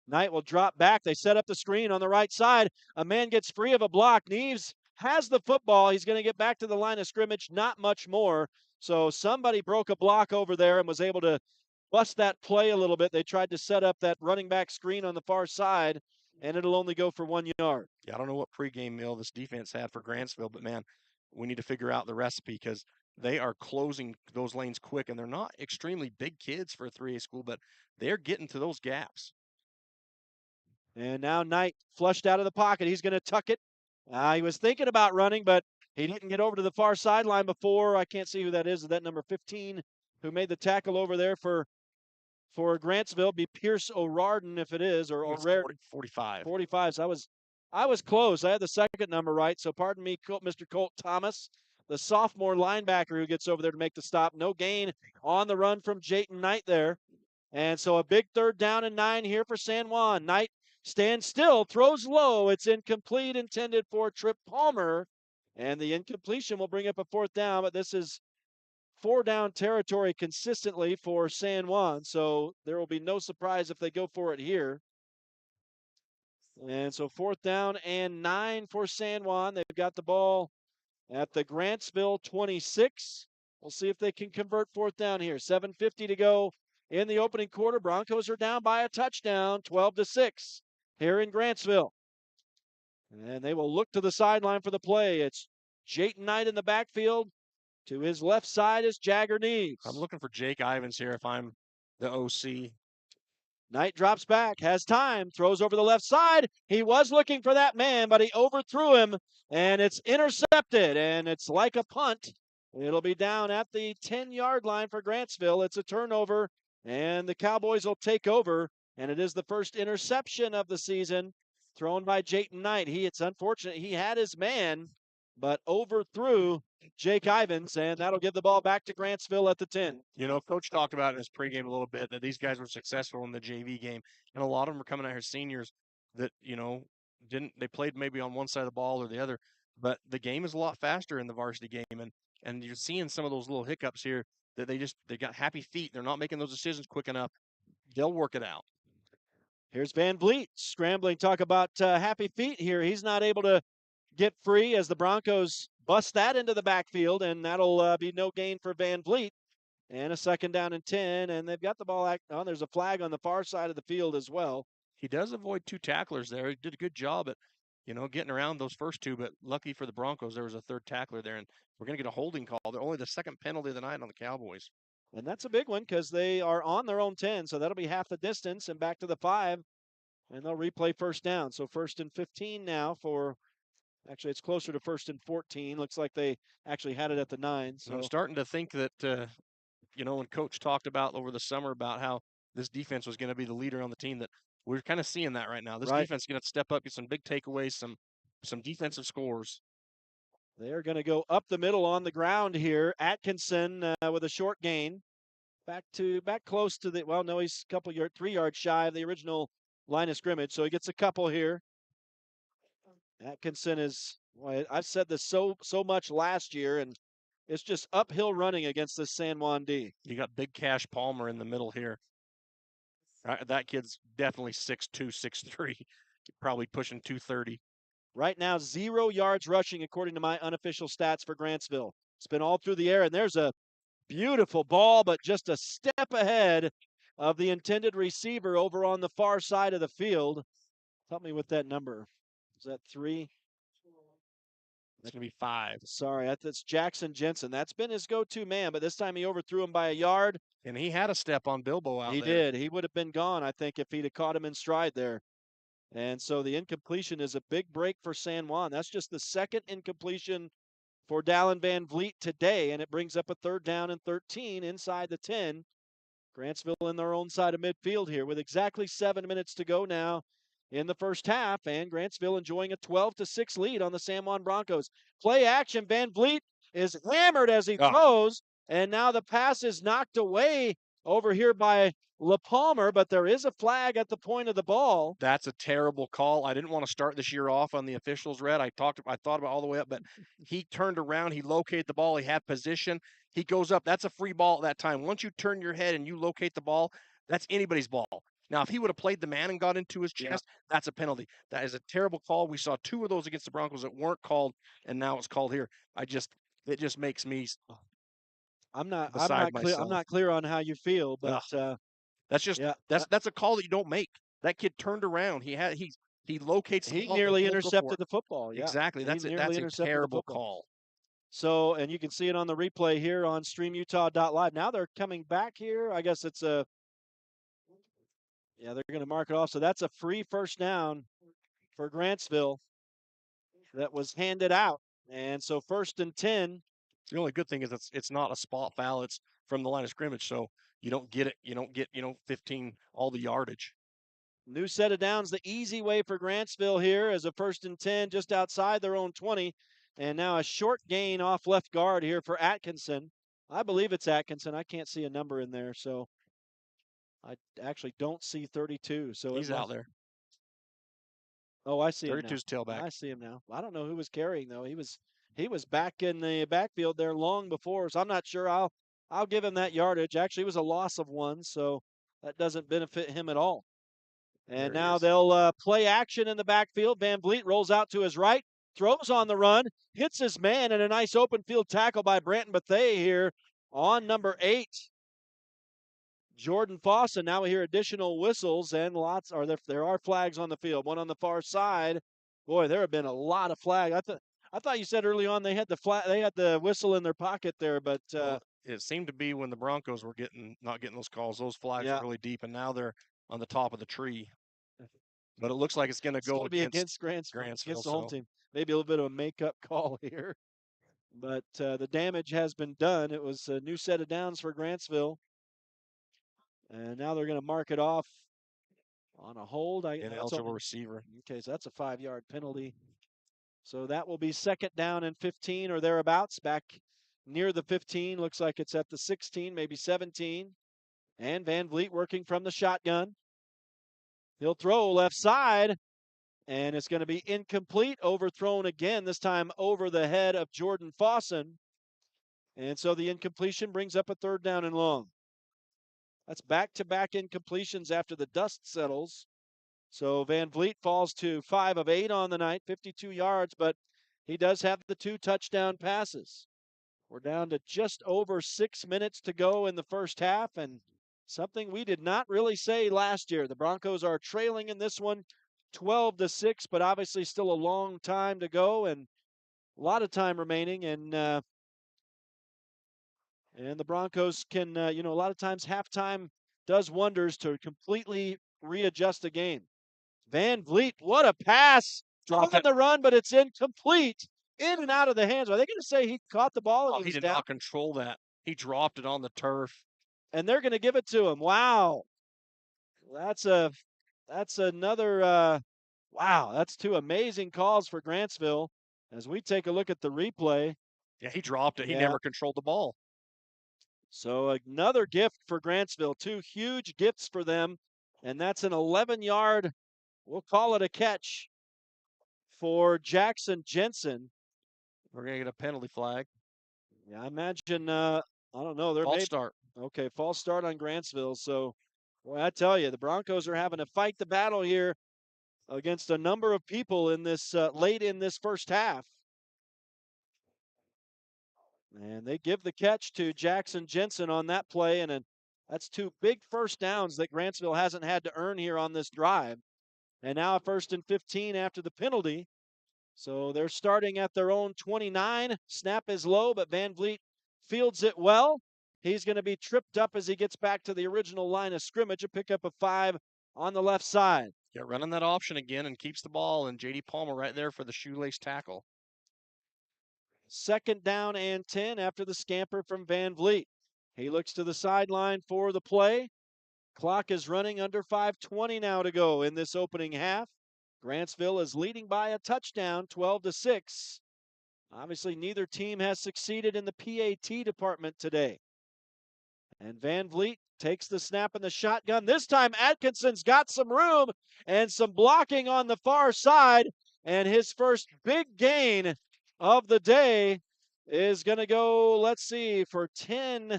Knight will drop back. They set up the screen on the right side. A man gets free of a block. Neves has the football. He's going to get back to the line of scrimmage. Not much more. So somebody broke a block over there and was able to bust that play a little bit. They tried to set up that running back screen on the far side, and it'll only go for 1 yard. Yeah, I don't know what pregame meal this defense had for Grantsville, but, man, we need to figure out the recipe because they are closing those lanes quick, and they're not extremely big kids for a 3A school, but they're getting to those gaps. And now Knight flushed out of the pocket. He's going to tuck it. He was thinking about running, but he didn't get over to the far sideline before. I can't see who that is. Is that number 15 who made the tackle over there for Grantsville? Be Pierce O'Riordan if it is, or 45. 45. So I was close. I had the second number right. So pardon me, Mr. Colt Thomas, the sophomore linebacker who gets over there to make the stop. No gain on the run from Jayton Knight there. And so a big 3rd down and 9 here for San Juan. Knight stands still, throws low. It's incomplete, intended for Trip Palmer. And the incompletion will bring up a 4th down, but this is 4-down territory consistently for San Juan. So there will be no surprise if they go for it here. And so 4th down and 9 for San Juan. They've got the ball at the Grantsville 26. We'll see if they can convert 4th down here. 7:50 to go in the opening quarter. Broncos are down by a touchdown, 12-6 here in Grantsville. And they will look to the sideline for the play. It's Jayton Knight in the backfield. To his left side is Jagger Neves. I'm looking for Jake Ivins here if I'm the OC. Knight drops back, has time, throws over the left side. He was looking for that man, but he overthrew him, and it's intercepted, and it's like a punt. It'll be down at the 10-yard line for Grantsville. It's a turnover, and the Cowboys will take over, and it is the first interception of the season thrown by Jayton Knight. It's unfortunate. He had his man, but overthrew Jake Ivins, and that'll give the ball back to Grantsville at the 10. You know, Coach talked about in his pregame a little bit that these guys were successful in the JV game, and a lot of them are coming out here seniors that, you know, they played maybe on one side of the ball or the other, but the game is a lot faster in the varsity game, and you're seeing some of those little hiccups here that they got happy feet. They're not making those decisions quick enough. They'll work it out. Here's Van Vliet scrambling. Talk about happy feet here. He's not able to get free as the Broncos bust that into the backfield, and that'll be no gain for Van Vliet. And a 2nd down and 10, and they've got the ball. There's a flag on the far side of the field as well. He does avoid 2 tacklers there. He did a good job at, you know, getting around those first 2, but lucky for the Broncos, there was a 3rd tackler there, and we're going to get a holding call. They're only the 2nd penalty of the night on the Cowboys. And that's a big one because they are on their own 10, so that'll be half the distance and back to the 5, and they'll replay 1st down. So 1st and 15 now for – actually, it's closer to 1st and 14. Looks like they actually had it at the 9. So I'm starting to think that, you know, when Coach talked about over the summer about how this defense was going to be the leader on the team, that we're kind of seeing that right now. This defense is going to step up, get some big takeaways, some defensive scores. They're going to go up the middle on the ground here. Atkinson with a short gain. Back close to the, well, no, he's a couple 3 yards shy of the original line of scrimmage, so he gets a couple here. Atkinson is, well, I've said this so much last year, and it's just uphill running against this San Juan D. You got Big Cash Palmer in the middle here. That kid's definitely 6'2", 6'3", probably pushing 230. Right now, 0 yards rushing, according to my unofficial stats for Grantsville. It's been all through the air, and there's a beautiful ball, but just a step ahead of the intended receiver over on the far side of the field. Help me with that number. Is that 3? That's going to be 5. Sorry, that's Jackson Jensen. That's been his go-to man, but this time he overthrew him by a yard. And he had a step on Bilbo out there. He did. He would have been gone, I think, if he'd have caught him in stride there. And so the incompletion is a big break for San Juan. That's just the 2nd incompletion for Dallin Van Vliet today, and it brings up a 3rd down and 13 inside the 10. Grantsville in their own side of midfield here with exactly 7 minutes to go now in the first half, and Grantsville enjoying a 12-6 lead on the San Juan Broncos. Play action. Van Vliet is hammered as he throws, and now the pass is knocked away over here by La Palmer, but there is a flag at the point of the ball. That's a terrible call. I didn't want to start this year off on the officials' red. I thought about all the way up, but he turned around, he located the ball, he had position, he goes up. That's a free ball at that time. Once you turn your head and you locate the ball, that's anybody's ball. Now, if he would have played the man and got into his chest, that's a penalty. That is a terrible call. We saw 2 of those against the Broncos that weren't called, and now it's called here. It just makes me I'm not beside clear. I'm myself. not clear on how you feel, but That's just that's a call that you don't make. That kid turned around. He locates the he ball nearly before. intercepted the football. Yeah, Exactly. That's a terrible call. So, and you can see it on the replay here on StreamUtah.Live. Now they're coming back here. I guess it's they're going to mark it off. So that's a free first down for Grantsville that was handed out. And so 1st and 10. The only good thing is it's not a spot foul. It's from the line of scrimmage, so you don't get it. You don't get 15 all the yardage. New set of downs, the easy way for Grantsville here as a 1st and 10 just outside their own 20. And now a short gain off left guard here for Atkinson. I believe it's Atkinson. I can't see a number in there, so I actually don't see 32. So he's out there. Oh, I see him now. 32's tailback. I see him now. I don't know who was carrying though. He was back in the backfield there long before, so I'm not sure. I'll give him that yardage. Actually, it was a loss of 1, so that doesn't benefit him at all. And now they'll play action in the backfield. Van Vliet rolls out to his right, throws on the run, hits his man, and a nice open field tackle by Branton Bethea here on number 8. Jordan Fossa. Now we hear additional whistles, and there are flags on the field. One on the far side. Boy, there have been a lot of flags. I thought you said early on they had the whistle in their pocket there, but it seemed to be when the Broncos were not getting those calls. Those flags were really deep, and now they're on the top of the tree. But it looks like it's going to go against Grantsville, against the home team. Maybe a little bit of a makeup call here, but the damage has been done. It was a new set of downs for Grantsville. And now they're going to mark it off on a hold. Ineligible receiver. Okay, so that's a 5-yard penalty. So that will be 2nd down and 15 or thereabouts. Back near the 15. Looks like it's at the 16, maybe 17. And Van Vliet working from the shotgun. He'll throw left side. And it's going to be incomplete. Overthrown again, this time over the head of Jordan Fossen. And so the incompletion brings up a 3rd down and long. That's back-to-back incompletions after the dust settles. So Van Vliet falls to 5 of 8 on the night, 52 yards, but he does have the 2 touchdown passes. We're down to just over 6 minutes to go in the first half, and something we did not really say last year. The Broncos are trailing in this one 12-6, but obviously still a long time to go and a lot of time remaining. And the Broncos can, a lot of times halftime does wonders to completely readjust the game. Van Vliet, what a pass. Dropped the run, but it's incomplete. In and out of the hands. Are they going to say he caught the ball? And he did not control that. He dropped it on the turf. And they're going to give it to him. Wow. That's another, wow. That's 2 amazing calls for Grantsville. As we take a look at the replay. Yeah, he dropped it. He never controlled the ball. So another gift for Grantsville, 2 huge gifts for them, and that's an 11-yard, we'll call it a catch, for Jackson Jensen. We're going to get a penalty flag. Yeah, I imagine, I don't know. False start. Okay, false start on Grantsville. So, boy, I tell you, the Broncos are having to fight the battle here against a number of people in this late in this first half. And they give the catch to Jackson Jensen on that play, and that's 2 big first downs that Grantsville hasn't had to earn here on this drive. And now a 1st and 15 after the penalty. So they're starting at their own 29. Snap is low, but Van Vliet fields it well. He's going to be tripped up as he gets back to the original line of scrimmage, a pickup of 5 on the left side. Yeah, running that option again and keeps the ball, and J.D. Palmer right there for the shoelace tackle. 2nd down and 10 after the scamper from Van Vliet. He looks to the sideline for the play. Clock is running under 5:20 now to go in this opening half. Grantsville is leading by a touchdown, 12-6. Obviously, neither team has succeeded in the PAT department today. And Van Vliet takes the snap in the shotgun. This time Atkinson's got some room and some blocking on the far side, and his first big gain of the day is going to go, let's see, for 10,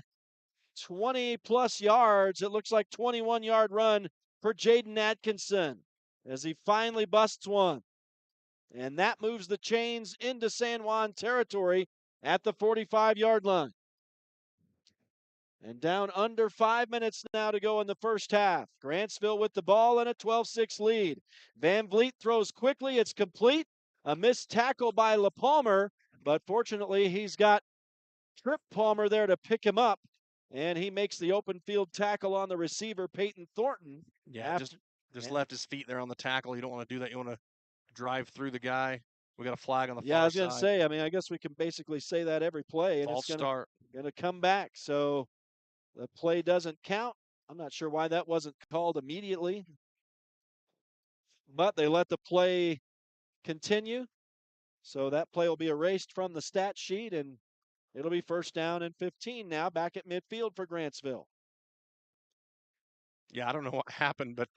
20-plus yards. It looks like 21-yard run for Jaden Atkinson as he finally busts one. And that moves the chains into San Juan territory at the 45-yard line. And down under 5 minutes now to go in the first half. Grantsville with the ball and a 12-6 lead. Van Vliet throws quickly. It's complete. A missed tackle by LaPalmer, but fortunately he's got Trip Palmer there to pick him up, and he makes the open field tackle on the receiver, Peyton Thornton. Yeah, just left his feet there on the tackle. You don't want to do that. You want to drive through the guy. We got a flag on the far side. Yeah, I was going to say, I mean, I guess we can basically say that every play, and False it's start. going to come back. So the play doesn't count. I'm not sure why that wasn't called immediately, but they let the play continue. So that play will be erased from the stat sheet, and it'll be first down and 15 now, back at midfield for Grantsville. Yeah, I don't know what happened, but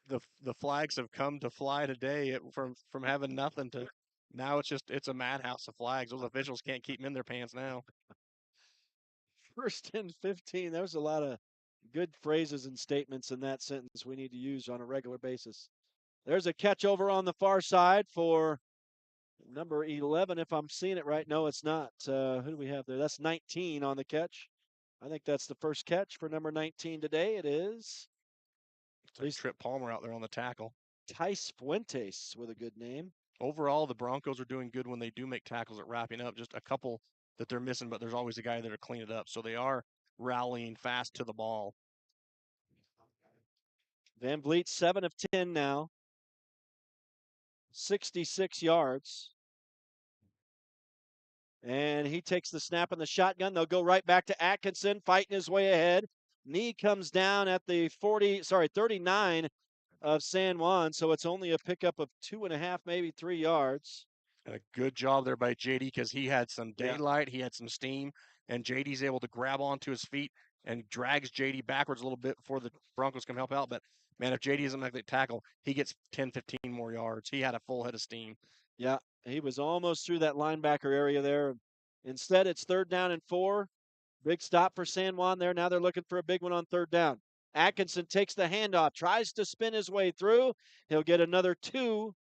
the flags have come to fly today from having nothing to now. It's a madhouse of flags. Those officials can't keep them in their pants now. First and 15. There's a lot of good phrases and statements in that sentence we need to use on a regular basis. There's a catch over on the far side for number 11, if I'm seeing it right. No, it's not. Who do we have there? That's 19 on the catch. I think that's the first catch for number 19 today. It is. Trip Palmer out there on the tackle. Tice Fuentes with a good name. Overall, the Broncos are doing good when they do make tackles at wrapping up. Just a couple that they're missing, but there's always a guy there to clean it up. So they are rallying fast to the ball. Van Vliet, 7 of 10 now. 66 yards. And he takes the snap in the shotgun. They'll go right back to Atkinson, fighting his way ahead. Knee comes down at the 39 of San Juan, so it's only a pickup of 2.5, maybe 3 yards. And a good job there by JD because he had some daylight, he had some steam, and JD's able to grab onto his feet and drags JD backwards a little bit before the Broncos can help out. But, man, if JD doesn't make that tackle, he gets 10, 15 more yards. He had a full head of steam. Yeah, he was almost through that linebacker area there. Instead, it's 3rd down and 4. Big stop for San Juan there. Now they're looking for a big one on 3rd down. Atkinson takes the handoff, tries to spin his way through. He'll get another 2,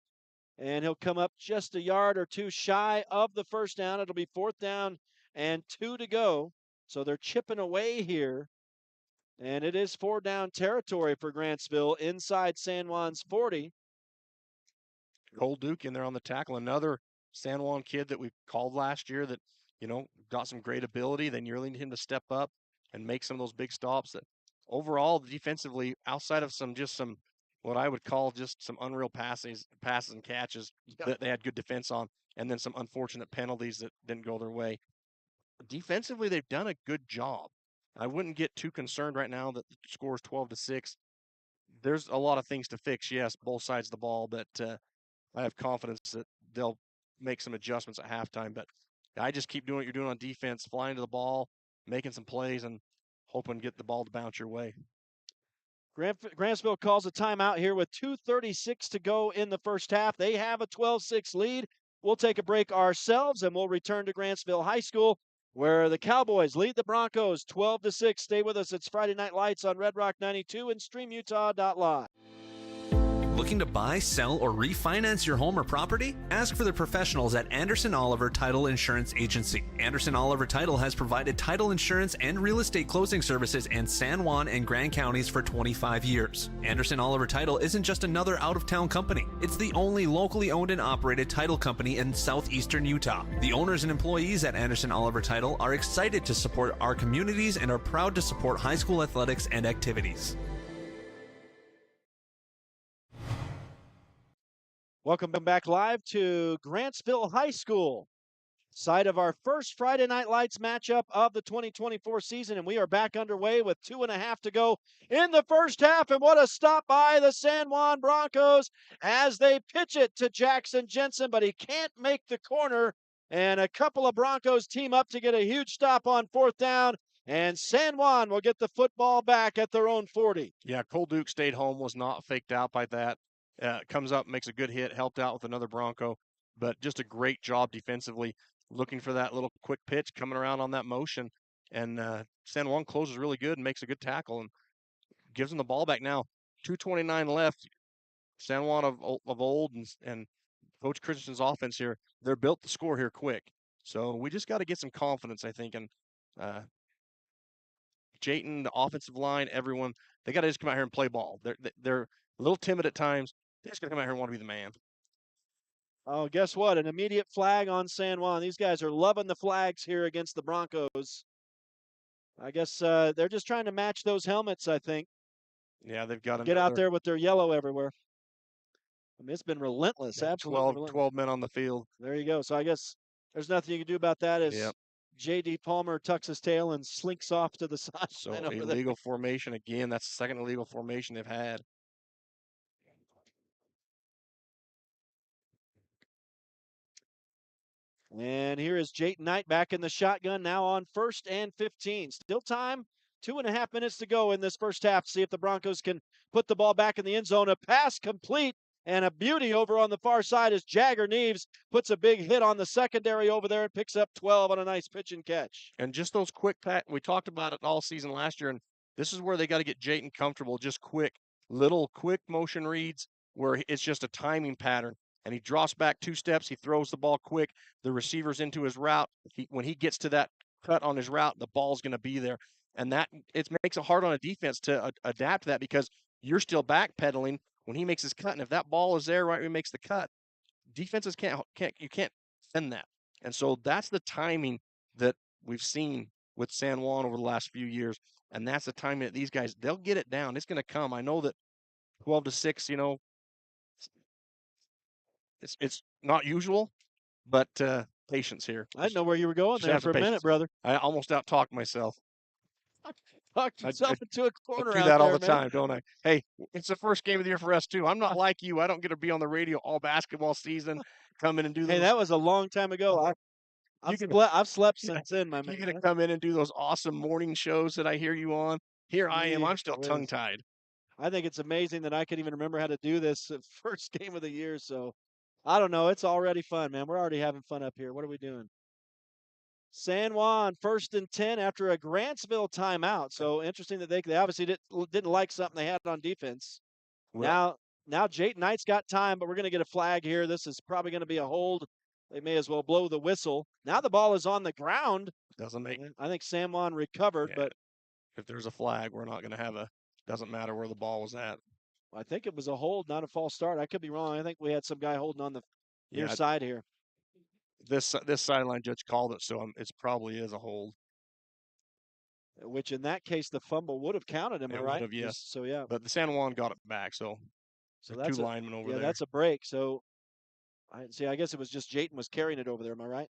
and he'll come up just a yard or 2 shy of the first down. It'll be 4th down and 2 to go. So they're chipping away here. And it is 4-down territory for Grantsville inside San Juan's 40. Cole Duke in there on the tackle. Another San Juan kid that we called last year that, got some great ability. They nearly need him to step up and make some of those big stops. That overall, defensively, outside of some what I would call just some unreal passes and catches that they had good defense on, and then some unfortunate penalties that didn't go their way. Defensively, they've done a good job. I wouldn't get too concerned right now that the score is 12-6. There's a lot of things to fix, yes, both sides of the ball, but I have confidence that they'll make some adjustments at halftime. But I just keep doing what you're doing on defense, flying to the ball, making some plays, and hoping to get the ball to bounce your way. Grantsville calls a timeout here with 2:36 to go in the first half. They have a 12-6 lead. We'll take a break ourselves, and we'll return to Grantsville High School, where the Cowboys lead the Broncos 12-6. Stay with us. It's Friday Night Lights on Red Rock 92 and StreamUtah.Live. Looking to buy, sell, or refinance your home or property? Ask for the professionals at Anderson Oliver Title Insurance Agency. Anderson Oliver Title has provided title insurance and real estate closing services in San Juan and Grand counties for 25 years. Anderson Oliver Title isn't just another out-of-town company. It's the only locally owned and operated title company in southeastern Utah. The owners and employees at Anderson Oliver Title are excited to support our communities and are proud to support high school athletics and activities. Welcome back live to Grantsville High School, site of our first Friday Night Lights matchup of the 2024 season, and we are back underway with 2.5 to go in the first half. And what a stop by the San Juan Broncos as they pitch it to Jackson Jensen, but he can't make the corner, and a couple of Broncos team up to get a huge stop on 4th down. And San Juan will get the football back at their own 40. Yeah, Cole Duke stayed home, was not faked out by that. Comes up, makes a good hit, helped out with another Bronco, but just a great job defensively, looking for that little quick pitch, coming around on that motion. And San Juan closes really good and makes a good tackle and gives them the ball back now. 2:29 left. San Juan of old and Coach Christensen's offense here, they're built to score here quick. So we just got to get some confidence, I think. And Jayton, the offensive line, everyone, they got to just come out here and play ball. They're a little timid at times. They just got to come out here and want to be the man. Oh, guess what? An immediate flag on San Juan. These guys are loving the flags here against the Broncos. I guess they're just trying to match those helmets, I think. Yeah, they've got to get out there with their yellow everywhere. I mean, it's been relentless. Yeah, Absolutely 12, relentless. 12 men on the field. There you go. So I guess there's nothing you can do about that as Yep. J.D. Palmer tucks his tail and slinks off to the side. So illegal formation again. That's the second illegal formation they've had. And here is Jayton Knight back in the shotgun now on 1st and 15. Still time, 2.5 minutes to go in this first half to see if the Broncos can put the ball back in the end zone. A pass complete and a beauty over on the far side as Jagger Neves puts a big hit on the secondary over there and picks up 12 on a nice pitch and catch. And just those quick we talked about it all season last year, and this is where they got to get Jayton comfortable. Just quick motion reads where it's just a timing pattern. And he drops back 2 steps. He throws the ball quick. The receiver's into his route. When he gets to that cut on his route, the ball's going to be there. And that it makes it hard on a defense to adapt to that because you're still backpedaling when he makes his cut. And if that ball is there right when he makes the cut, defenses can't send that. And so that's the timing that we've seen with San Juan over the last few years. And that's the timing that these guys, they'll get it down. It's going to come. I know that 12-6, it's not usual, but patience here. I didn't know where you were going there for a minute, brother. I almost out-talked myself. Talked yourself into a corner. I do that all the time, don't I? Hey, it's the first game of the year for us too. I'm not like you. I don't get to be on the radio all basketball season. Come in and do. Hey, that was a long time ago. I've slept since then, my man. You're gonna come in and do those awesome morning shows that I hear you on. Here I am. I'm still tongue-tied. I think it's amazing that I can even remember how to do this first game of the year. So I don't know. It's already fun, man. We're already having fun up here. What are we doing? San Juan 1st and 10 after a Grantsville timeout. So interesting that they obviously didn't like something they had on defense. Well, now Jayton Knight's got time, but we're going to get a flag here. This is probably going to be a hold. They may as well blow the whistle. Now the ball is on the ground. I think San Juan recovered, but if there's a flag, we're not going to have a. Doesn't matter where the ball was at. I think it was a hold, not a false start. I could be wrong. I think we had some guy holding on the near side here. This sideline judge called it, so it probably is a hold. Which in that case, the fumble would have counted. Am I right? Yes. So yeah. But the San Juan got it back. So that's 2 linemen over there. Yeah, that's a break. So I guess it was just Jayton was carrying it over there. Am I right?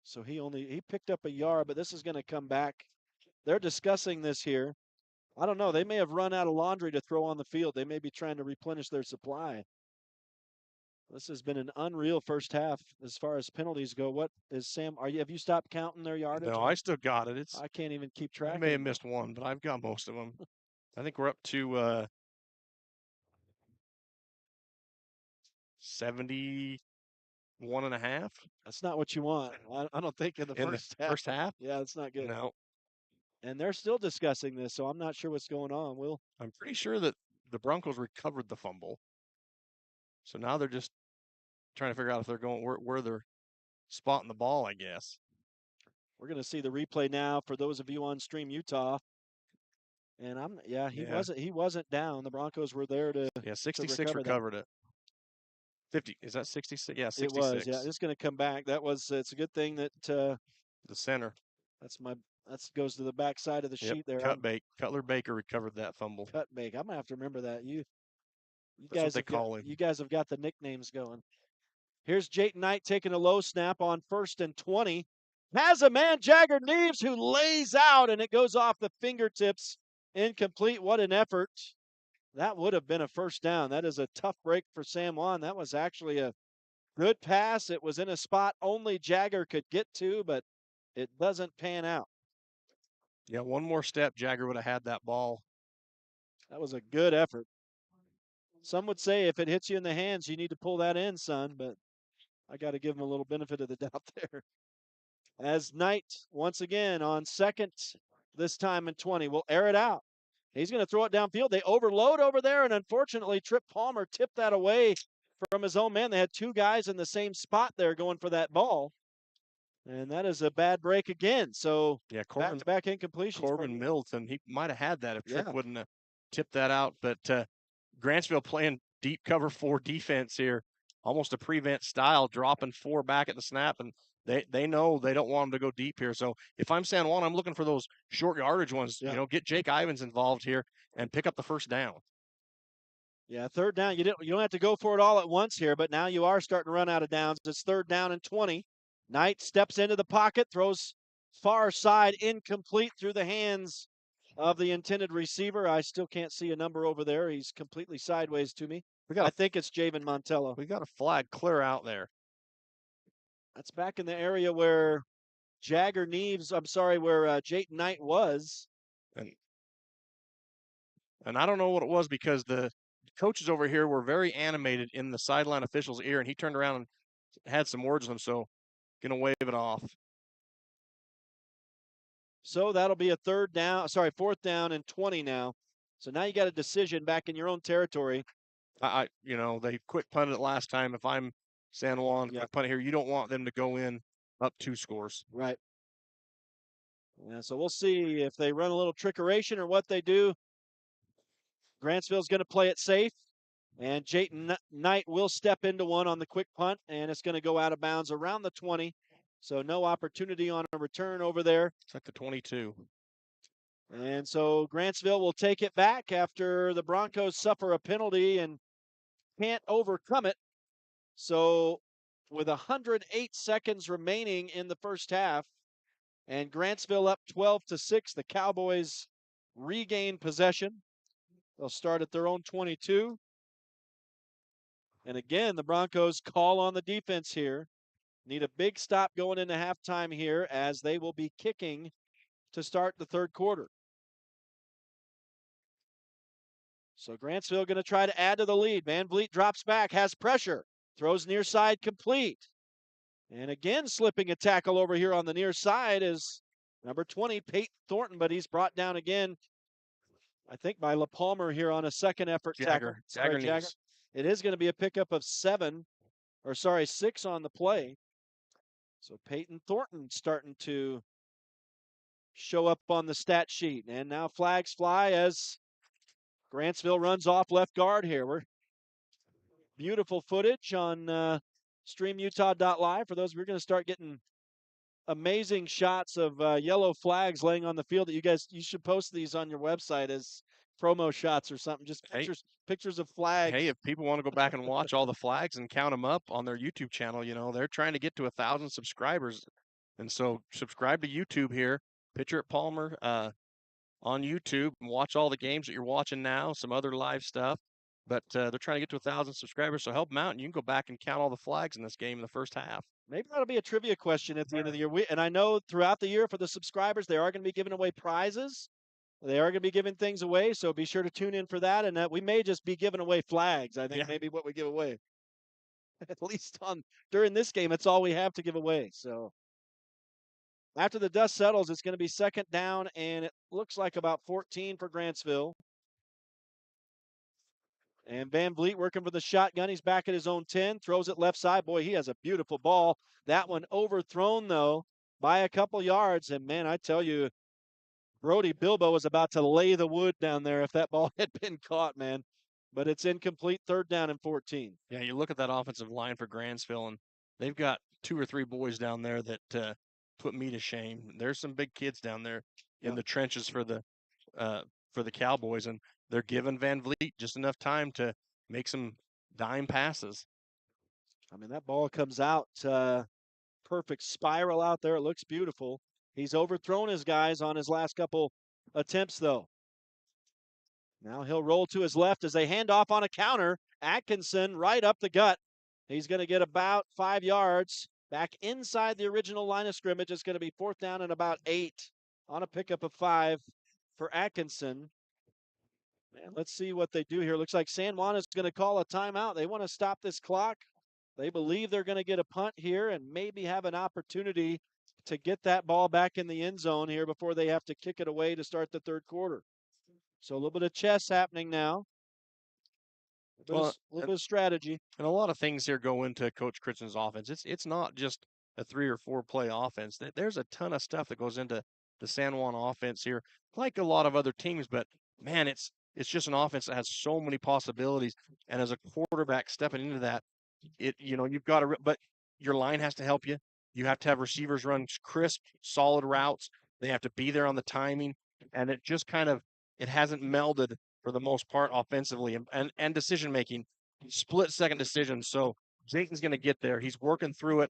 So he picked up a yard, but this is going to come back. They're discussing this here. I don't know. They may have run out of laundry to throw on the field. They may be trying to replenish their supply. This has been an unreal first half as far as penalties go. What is Sam? Have you stopped counting their yardage? No, I still got it. I can't even keep track. I may have missed one, but I've got most of them. I think we're up to 71.5. That's not what you want. I don't think in the first half. Yeah, that's not good. No. And they're still discussing this, so I'm not sure what's going on. I'm pretty sure that the Broncos recovered the fumble. So now they're just trying to figure out if they're going where they're spotting the ball, I guess. We're going to see the replay now for those of you on Stream Utah. And he wasn't down. The Broncos were there to 66 recovered it. 50 is that 66? Yeah, 66. It was. Yeah, it's going to come back. It's a good thing that the center. That goes to the back side of the sheet there. Cutler Baker recovered that fumble. I'm gonna have to remember that. You guys have got the nicknames going. Here's Jayton Knight taking a low snap on 1st and 20. Has a man, Jagger Neves, who lays out, and it goes off the fingertips. Incomplete. What an effort. That would have been a first down. That is a tough break for San Juan. That was actually a good pass. It was in a spot only Jagger could get to, but it doesn't pan out. Yeah, one more step, Jagger would have had that ball. That was a good effort. Some would say if it hits you in the hands, you need to pull that in, son, but I got to give him a little benefit of the doubt there. As Knight, once again, on second, this time in 20, will air it out. He's going to throw it downfield. They overload over there, and unfortunately, Trip Palmer tipped that away from his own man. They had two guys in the same spot there going for that ball. And that is a bad break again. So yeah, back-to-back incompletion. Corbin Middleton, he might have had that if Tripp Yeah. wouldn't have tipped that out. But Grantsville playing deep cover 4 defense here, almost a prevent style, dropping 4 back at the snap, and they know they don't want them to go deep here. So if I'm San Juan, I'm looking for those short yardage ones. Yeah. You know, get Jake Ivins involved here and pick up the first down. Yeah, third down. You don't have to go for it all at once here, but now you are starting to run out of downs. It's third down and 20. Knight steps into the pocket, throws far side, incomplete through the hands of the intended receiver. I still can't see a number over there. He's completely sideways to me. I think it's Javen Montello. We got a flag clear out there. That's back in the area where where Jayton Knight was. And I don't know what it was because the coaches over here were very animated in the sideline official's ear, and he turned around and had some words with him, so going to wave it off. So that'll be a fourth down and 20 now. So now you got a decision back in your own territory. They quick punted it last time. If I'm San Juan, quick punt it here, you don't want them to go in up 2 scores. Right. Yeah, so we'll see if they run a little trickeration or what they do. Grantsville's going to play it safe, and Jayton Knight will step into one on the quick punt, and it's going to go out of bounds around the 20. So no opportunity on a return over there. It's at the 22. And so Grantsville will take it back after the Broncos suffer a penalty and can't overcome it. So with 108 seconds remaining in the first half, and Grantsville up 12-6, the Cowboys regain possession. They'll start at their own 22. And again, the Broncos call on the defense here. Need a big stop going into halftime here as they will be kicking to start the third quarter. So Grantsville going to try to add to the lead. Van Vliet drops back, has pressure, throws near side complete. And again, slipping a tackle over here on the near side is number 20, Peyton Thornton, but he's brought down again, I think, by LaPalmer here on a second effort tackle. Jagger. It is going to be a pickup of 6 on the play. So Peyton Thornton starting to show up on the stat sheet. And now flags fly as Grantsville runs off left guard here. Beautiful footage on StreamUtah.Live. For those, we're going to start getting amazing shots of yellow flags laying on the field that you should post these on your website as promo shots or something. Just pictures of flags. Hey, if people want to go back and watch all the flags and count them up on their YouTube channel, they're trying to get to 1,000 subscribers. And so subscribe to YouTube here, Pitcher at Palmer on YouTube, and watch all the games that you're watching now, some other live stuff. But they're trying to get to 1,000 subscribers, so help them out, and you can go back and count all the flags in this game in the first half. Maybe that'll be a trivia question at the end of the year. And I know throughout the year for the subscribers, they are going to be giving away prizes. They are going to be giving things away, so be sure to tune in for that. And we may just be giving away flags. I think maybe what we give away. At least during this game, it's all we have to give away. So after the dust settles, it's going to be second down, and it looks like about 14 for Grantsville. And Van Vliet working for the shotgun. He's back at his own 10, throws it left side. Boy, he has a beautiful ball. That one overthrown, though, by a couple yards. And, man, I tell you, Brody Bilbo was about to lay the wood down there if that ball had been caught, man. But it's incomplete, third down and 14. Yeah, you look at that offensive line for Grantsville, and they've got 2 or 3 boys down there that put me to shame. There's some big kids down there in the trenches for the Cowboys, and they're giving Van Vliet just enough time to make some dime passes. I mean, that ball comes out, perfect spiral out there. It looks beautiful. He's overthrown his guys on his last couple attempts, though. Now he'll roll to his left as they hand off on a counter. Atkinson right up the gut. He's going to get about 5 yards. back inside the original line of scrimmage. It's going to be 4th down and about 8 on a pickup of 5 for Atkinson. Man, let's see what they do here. Looks like San Juan is going to call a timeout. They want to stop this clock. They believe they're going to get a punt here and maybe have an opportunity to get that ball back in the end zone here before they have to kick it away to start the 3rd quarter. So a little bit of chess happening now. A little bit of strategy. And a lot of things here go into Coach Critzen's offense. It's not just a 3 or 4 play offense. There's a ton of stuff that goes into the San Juan offense here, like a lot of other teams. But man, it's just an offense that has so many possibilities. And as a quarterback stepping into that, you've got to. But your line has to help you. You have to have receivers run crisp, solid routes. They have to be there on the timing, and it just it hasn't melded for the most part offensively and decision making, split-second decisions. So Jayton's going to get there. He's working through it.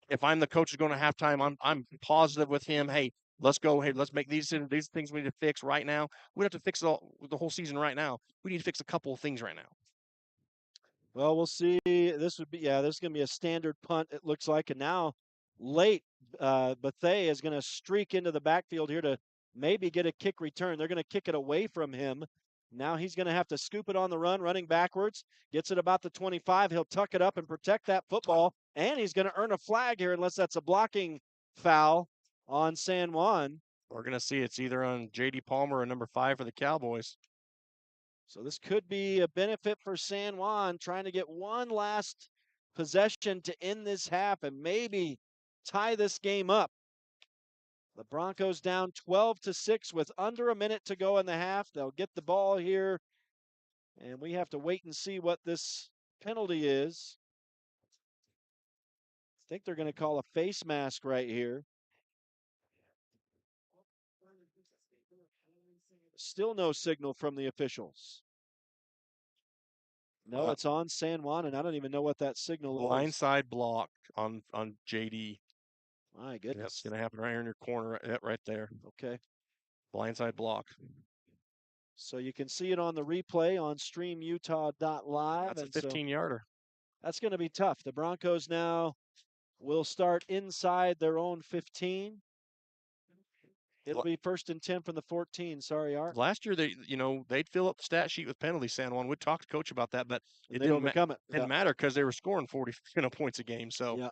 If I'm the coach who's going to halftime, I'm positive with him. Hey, let's go. Hey, let's make these things we need to fix right now. We don't have to fix the whole season right now. We need to fix a couple of things right now. Well, we'll see. This is going to be a standard punt, it looks like. And now, late, Bethea is going to streak into the backfield here to maybe get a kick return. They're going to kick it away from him. Now he's going to have to scoop it on the run, running backwards. Gets it about the 25. He'll tuck it up and protect that football. And he's going to earn a flag here unless that's a blocking foul on San Juan. We're going to see it's either on J.D. Palmer or number 5 for the Cowboys. So this could be a benefit for San Juan, trying to get one last possession to end this half and maybe tie this game up. The Broncos down 12-6 with under a minute to go in the half. They'll get the ball here, and we have to wait and see what this penalty is. I think they're going to call a face mask right here. Still no signal from the officials. No, it's on San Juan, and I don't even know what that signal is. Blindside block on JD. My goodness. That's going to happen right here in your corner, right there. Okay. Blindside block. So you can see it on the replay on StreamUtah.Live. That's a 15-yarder. That's going to be tough. The Broncos now will start inside their own 15. It'll be 1st and 10 from the 14. Sorry, Art. Last year, they'd fill up the stat sheet with penalties, San Juan. We'd talk to Coach about that, but it didn't matter because they were scoring 40 points a game. So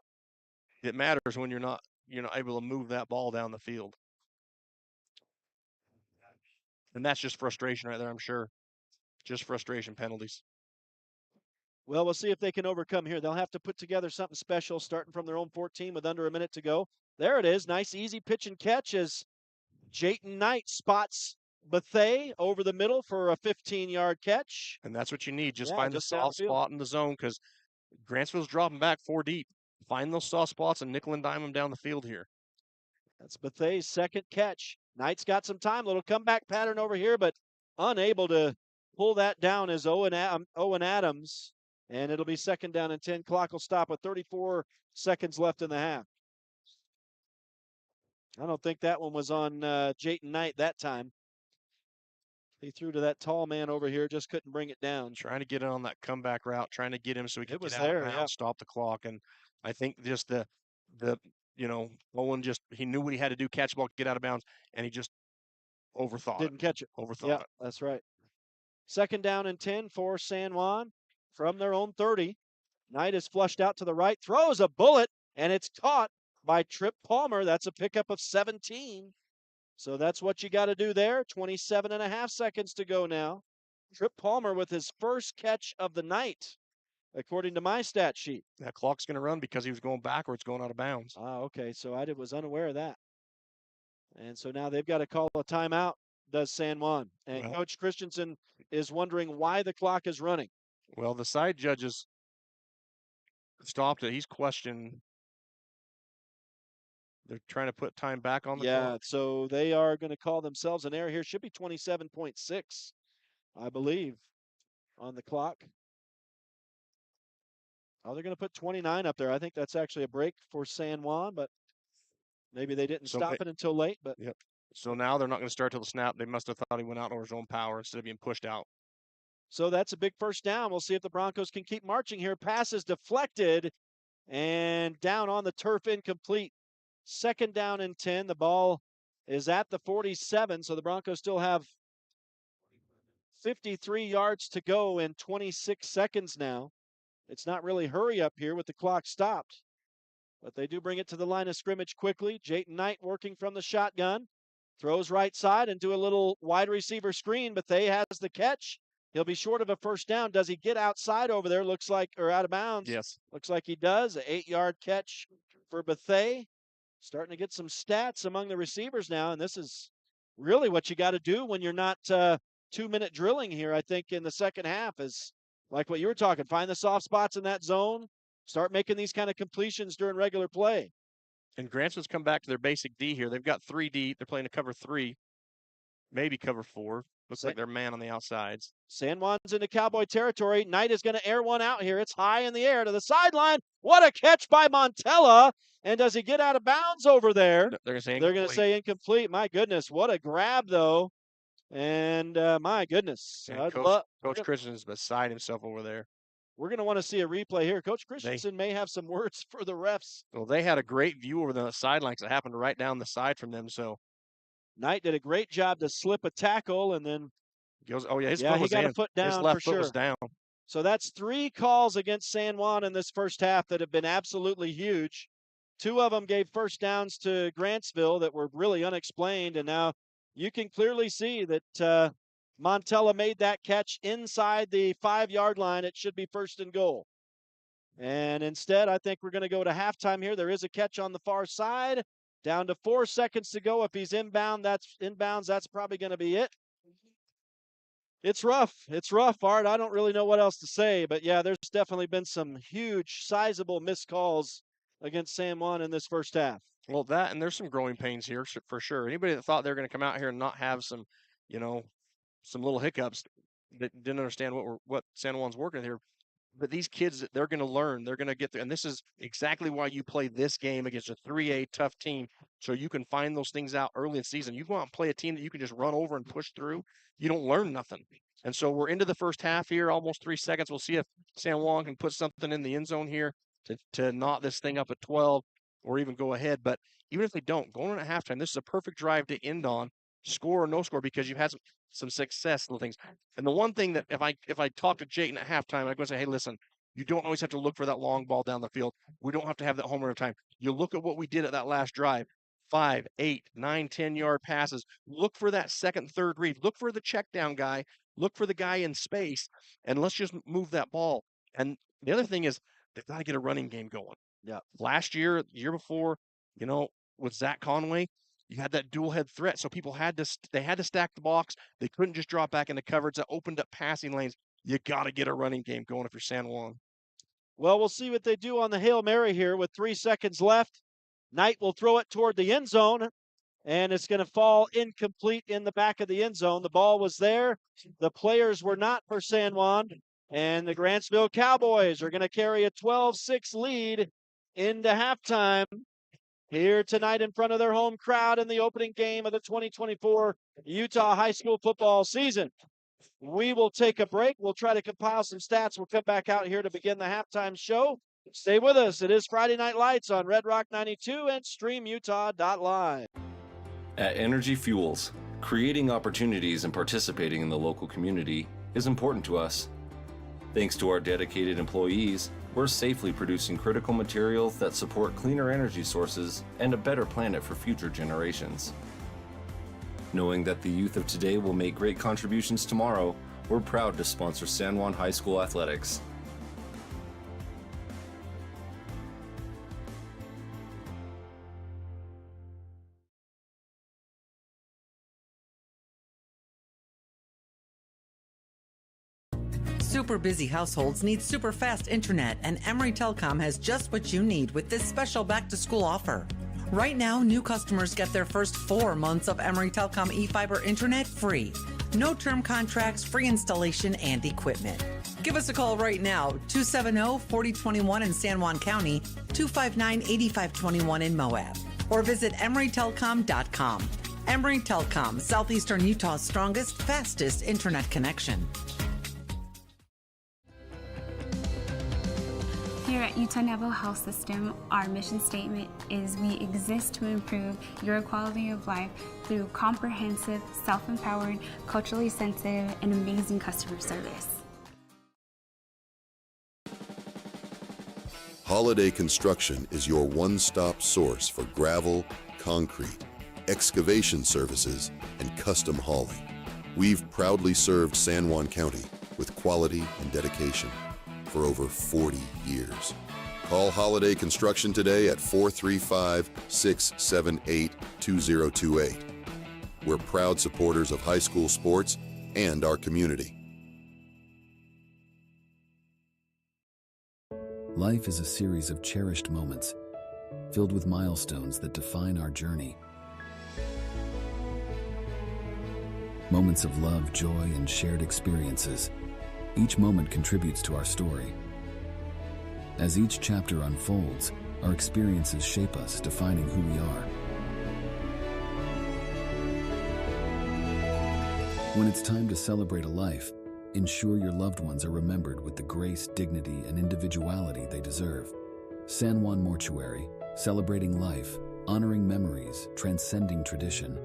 it matters when you're not able to move that ball down the field. And that's just frustration right there, I'm sure. Just frustration penalties. Well, we'll see if they can overcome here. They'll have to put together something special starting from their own 14 with under a minute to go. There it is. Nice, easy pitch and catch as Jayton Knight spots Bethea over the middle for a 15-yard catch. And that's what you need. Just find the soft spot in the zone because Grantsville's dropping back 4 deep. Find those soft spots and nickel and dime them down the field here. That's Bethea's 2nd catch. Knight's got some time. Little comeback pattern over here, but unable to pull that down is Owen Adams. And it'll be 2nd down and 10. Clock will stop with 34 seconds left in the half. I don't think that one was on Jayton Knight that time. He threw to that tall man over here, just couldn't bring it down. Trying to get it on that comeback route, trying to get him so he could get out and stop the clock. And I think just Owen he knew what he had to do, catch the ball, get out of bounds, and he just Didn't catch it. Overthought it. That's right. 2nd down and 10 for San Juan from their own 30. Knight is flushed out to the right, throws a bullet, and it's caught by Trip Palmer. That's a pickup of 17. So that's what you got to do there. 27.5 seconds to go now. Trip Palmer with his first catch of the night, according to my stat sheet. That clock's going to run because he was going backwards, going out of bounds. Okay. So I was unaware of that. And so now they've got to call a timeout, does San Juan. And Coach Christensen is wondering why the clock is running. Well, the side judges stopped it. He's questioning. They're trying to put time back on the clock. So they are going to call themselves an error here. Should be 27.6, I believe, on the clock. Oh, they're going to put 29 up there. I think that's actually a break for San Juan, but maybe they didn't stop it until late. But So now they're not going to start till the snap. They must have thought he went out over his own power instead of being pushed out. So that's a big 1st down. We'll see if the Broncos can keep marching here. Pass is deflected, and down on the turf, incomplete. 2nd down and 10. The ball is at the 47, so the Broncos still have 53 yards to go in 26 seconds now. It's not really hurry up here with the clock stopped, but they do bring it to the line of scrimmage quickly. Jayton Knight working from the shotgun. Throws right side and do a little wide receiver screen, but they has the catch. He'll be short of a 1st down. Does he get outside over there? Looks like, or out of bounds. Yes. Looks like he does. An 8-yard catch for Bethea. Starting to get some stats among the receivers now, and this is really what you got to do when you're not 2-minute drilling here, I think, in the second half, is like what you were talking. Find the soft spots in that zone. Start making these kind of completions during regular play. And Grantsville's come back to their basic D here. They've got 3 D. They're playing a cover 3, maybe cover 4. Looks like they're man on the outsides. San Juan's into Cowboy territory. Knight is going to air one out here. It's high in the air to the sideline. What a catch by Montella. And does he get out of bounds over there? They're going to say incomplete. My goodness, what a grab, though. And my goodness. And Coach Christensen's beside himself over there. We're going to want to see a replay here. Coach Christensen may have some words for the refs. Well, they had a great view over the sidelines. It happened right down the side from them. So Knight did a great job to slip a tackle and then goes. Oh yeah, he got a foot down. His left for foot sure. was down. So that's 3 calls against San Juan in this first half that have been absolutely huge. 2 of them gave 1st downs to Grantsville that were really unexplained, and now you can clearly see that Montella made that catch inside the 5-yard line. It should be 1st and goal. And instead, I think we're going to go to halftime here. There is a catch on the far side. Down to 4 seconds to go. If he's inbounds, that's probably going to be it. It's rough. It's rough, Art. I don't really know what else to say. But, yeah, there's definitely been some huge, sizable missed calls against San Juan in this first half. Well, that, and there's some growing pains here for sure. Anybody that thought they were going to come out here and not have some, some little hiccups that didn't understand what San Juan's working here. But these kids, they're going to learn. They're going to get there. And this is exactly why you play this game against a 3A tough team, so you can find those things out early in the season. You go out and play a team that you can just run over and push through. You don't learn nothing. And so we're into the first half here, almost 3 seconds. We'll see if San Juan can put something in the end zone here to knot this thing up at 12 or even go ahead. But even if they don't, going on at halftime, this is a perfect drive to end on, score or no score, because you've had some success, little things. And the one thing that if I talk to Jayton at halftime, I'm going to say, hey, listen, you don't always have to look for that long ball down the field. We don't have to have that home run time. You look at what we did at that last drive. 5, 8, 9, 10-yard passes. Look for that second, third read. Look for the check down guy. Look for the guy in space, and let's just move that ball. And the other thing is they've got to get a running game going. Yeah. Last year, the year before, with Zach Conway, you had that dual head threat, so people had to stack the box. They couldn't just drop back into coverage. That opened up passing lanes. You got to get a running game going if you're San Juan. Well, we'll see what they do on the Hail Mary here with 3 seconds left. Knight will throw it toward the end zone, and it's going to fall incomplete in the back of the end zone. The ball was there. The players were not for San Juan, and the Grantsville Cowboys are going to carry a 12-6 lead into halftime here tonight in front of their home crowd in the opening game of the 2024 Utah high school football season. We will take a break. We'll try to compile some stats. We'll come back out here to begin the halftime show. Stay with us. It is Friday Night Lights on Red Rock 92 and StreamUtah.Live. At Energy Fuels, creating opportunities and participating in the local community is important to us. Thanks to our dedicated employees, we're safely producing critical materials that support cleaner energy sources and a better planet for future generations. Knowing that the youth of today will make great contributions tomorrow, we're proud to sponsor San Juan High School athletics. Super busy households need super fast internet, and Emory Telecom has just what you need with this special back-to-school offer. Right now, new customers get their first 4 months of Emory Telecom eFiber internet free. No term contracts, free installation, and equipment. Give us a call right now, 270-4021 in San Juan County, 259-8521 in Moab, or visit EmoryTelecom.com. Emory Telecom, Southeastern Utah's strongest, fastest internet connection. Here at Utah Naval Health System, our mission statement is we exist to improve your quality of life through comprehensive, self-empowered, culturally sensitive, and amazing customer service. Holiday Construction is your one-stop source for gravel, concrete, excavation services, and custom hauling. We've proudly served San Juan County with quality and dedication for over 40 years. Call Holiday Construction today at 435-678-2028. We're proud supporters of high school sports and our community. Life is a series of cherished moments, filled with milestones that define our journey. Moments of love, joy, and shared experiences. Each moment contributes to our story. As each chapter unfolds, our experiences shape us, defining who we are. When it's time to celebrate a life, ensure your loved ones are remembered with the grace, dignity, and individuality they deserve. San Juan Mortuary, celebrating life, honoring memories, transcending tradition.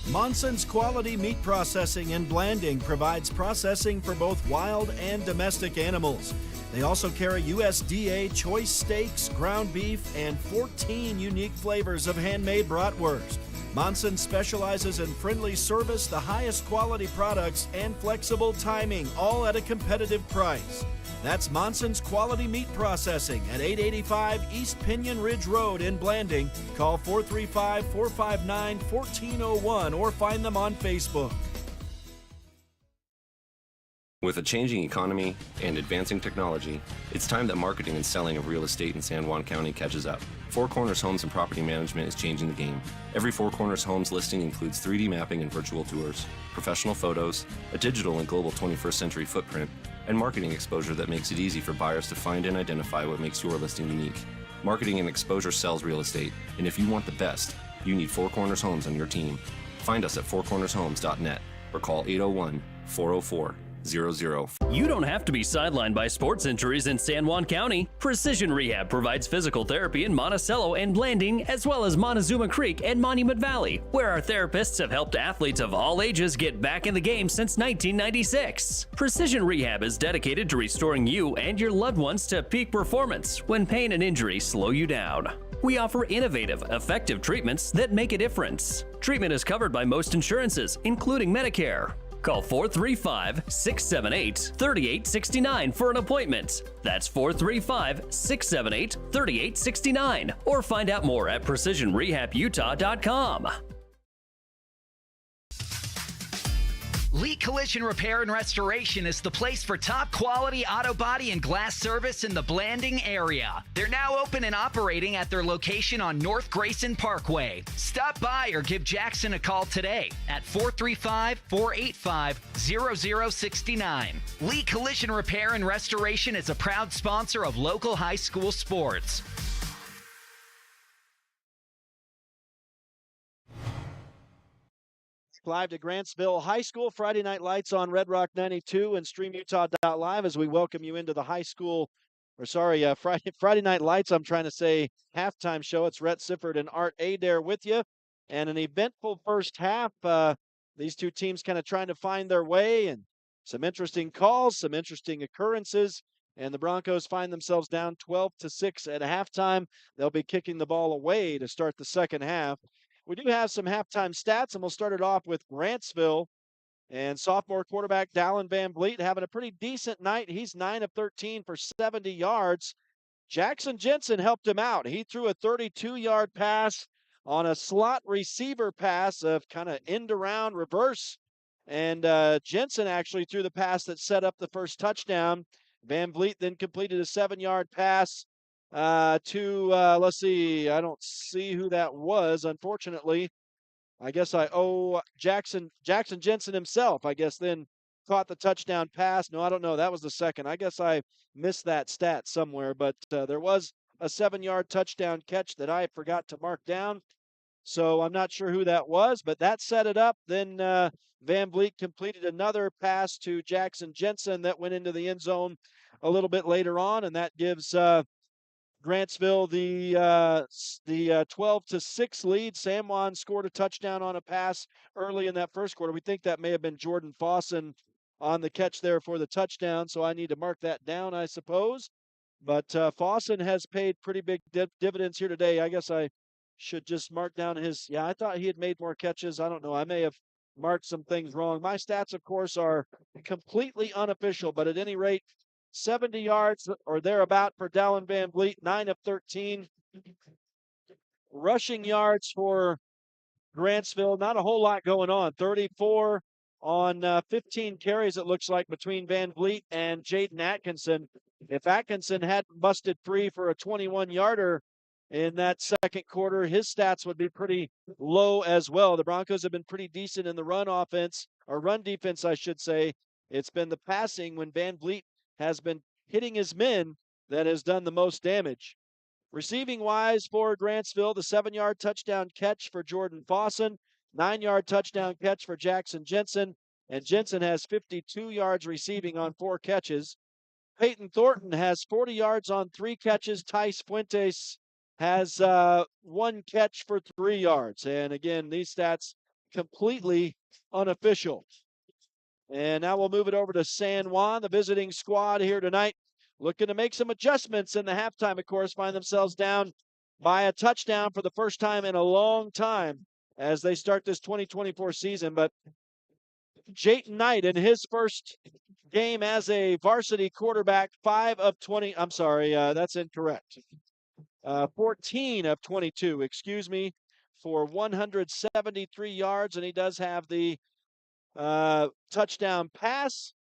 Monson's Quality Meat Processing and Blanding provides processing for both wild and domestic animals. They also carry USDA choice steaks, ground beef, and 14 unique flavors of handmade bratwurst. Monson specializes in friendly service, the highest quality products, and flexible timing, all at a competitive price. That's Monson's Quality Meat Processing at 885 East Pinion Ridge Road in Blanding. Call 435-459-1401 or find them on Facebook. With a changing economy and advancing technology, it's time that marketing and selling of real estate in San Juan County catches up. Four Corners Homes and Property Management is changing the game. Every Four Corners Homes listing includes 3D mapping and virtual tours, professional photos, a digital and global 21st century footprint, and marketing exposure that makes it easy for buyers to find and identify what makes your listing unique. Marketing and exposure sells real estate, and if you want the best, you need Four Corners Homes on your team. Find us at fourcornershomes.net or call 801-404-00. You don't have to be sidelined by sports injuries in San Juan County. Precision Rehab provides physical therapy in Monticello and Blanding, as well as Montezuma Creek and Monument Valley, where our therapists have helped athletes of all ages get back in the game since 1996. Precision Rehab is dedicated to restoring you and your loved ones to peak performance when pain and injury slow you down. We offer innovative, effective treatments that make a difference. Treatment is covered by most insurances, including Medicare. Call 435-678-3869 for an appointment. That's 435-678-3869. Or find out more at PrecisionRehabUtah.com. Lee Collision Repair and Restoration is the place for top quality auto body and glass service in the Blanding area. They're now open and operating at their location on North Grayson Parkway. Stop by or give Jackson a call today at 435-485-0069. Lee Collision Repair and Restoration is a proud sponsor of local high school sports. Live to Grantsville High School, Friday Night Lights on Red Rock 92 and StreamUtah.Live as we welcome you into the high school, Friday Night Lights, I'm trying to say halftime show. It's Rhett Sifford and Art Adair with you. And an eventful first half. These two teams kind of trying to find their way and some interesting calls, some interesting occurrences. And the Broncos find themselves down 12-6 at halftime. They'll be kicking the ball away to start the second half. We do have some halftime stats, and we'll start it off with Grantsville. And sophomore quarterback Dallin Van Vliet having a pretty decent night. He's 9 of 13 for 70 yards. Jackson Jensen helped him out. He threw a 32-yard pass on a slot receiver pass of kind of end around reverse. And Jensen actually threw the pass that set up the first touchdown. Van Vliet then completed a 7-yard pass let's see, I don't see who that was, unfortunately. I guess Jackson Jensen himself, I guess, then caught the touchdown pass. No, I don't know. That was the second. I guess I missed that stat somewhere, but there was a 7-yard touchdown catch that I forgot to mark down. So I'm not sure who that was, but that set it up. Then Van Vliet completed another pass to Jackson Jensen that went into the end zone a little bit later on, and that gives Grantsville the 12-6 lead. San Juan scored a touchdown on a pass early in that first quarter. We think that may have been Jordan Fawson on the catch there for the touchdown, so I need to mark that down, I suppose. But Fawson has paid pretty big dividends here today. I guess I should just mark down his. Yeah, I thought he had made more catches. I don't know. I may have marked some things wrong. My stats, of course, are completely unofficial, but at any rate, 70 yards or thereabout for Dallin Van Vliet, 9 of 13. Rushing yards for Grantsville, not a whole lot going on. 34 on 15 carries, it looks like, between Van Vliet and Jaden Atkinson. If Atkinson hadn't busted free for a 21-yarder in that second quarter, his stats would be pretty low as well. The Broncos have been pretty decent in the run offense, or run defense, I should say. It's been the passing when Van Vliet has been hitting his men that has done the most damage. Receiving wise for Grantsville, the 7-yard touchdown catch for Jordan Fawson, 9-yard touchdown catch for Jackson Jensen, and Jensen has 52 yards receiving on 4 catches. Peyton Thornton has 40 yards on 3 catches. Tice Fuentes has 1 catch for 3 yards. And again, these stats completely unofficial. And now we'll move it over to San Juan, the visiting squad here tonight, looking to make some adjustments in the halftime, of course, find themselves down by a touchdown for the first time in a long time as they start this 2024 season. But Jayton Knight in his first game as a varsity quarterback, 5 of 20. I'm sorry, that's incorrect. 14 of 22, excuse me, for 173 yards. And he does have the touchdown pass.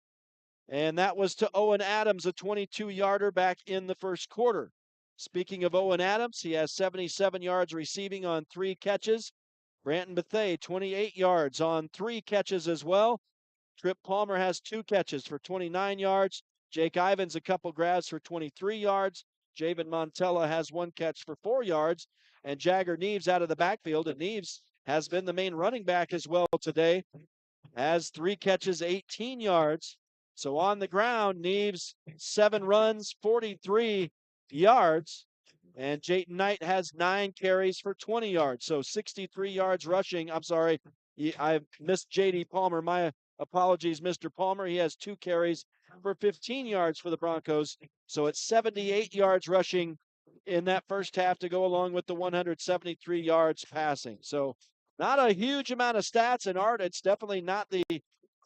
And that was to Owen Adams, a 22-yarder back in the first quarter. Speaking of Owen Adams, he has 77 yards receiving on 3 catches. Branton Bethea, 28 yards on 3 catches as well. Trip Palmer has 2 catches for 29 yards. Jake Ivins, a couple grabs for 23 yards. Javen Montella has 1 catch for 4 yards. And Jagger Neves out of the backfield. And Neves has been the main running back as well today. Has 3 catches, 18 yards. So on the ground, Neves, 7 runs, 43 yards. And Jayton Knight has 9 carries for 20 yards. So 63 yards rushing. I'm sorry, I missed J.D. Palmer. My apologies, Mr. Palmer. He has 2 carries for 15 yards for the Broncos. So it's 78 yards rushing in that first half to go along with the 173 yards passing. So not a huge amount of stats, and Art, it's definitely not the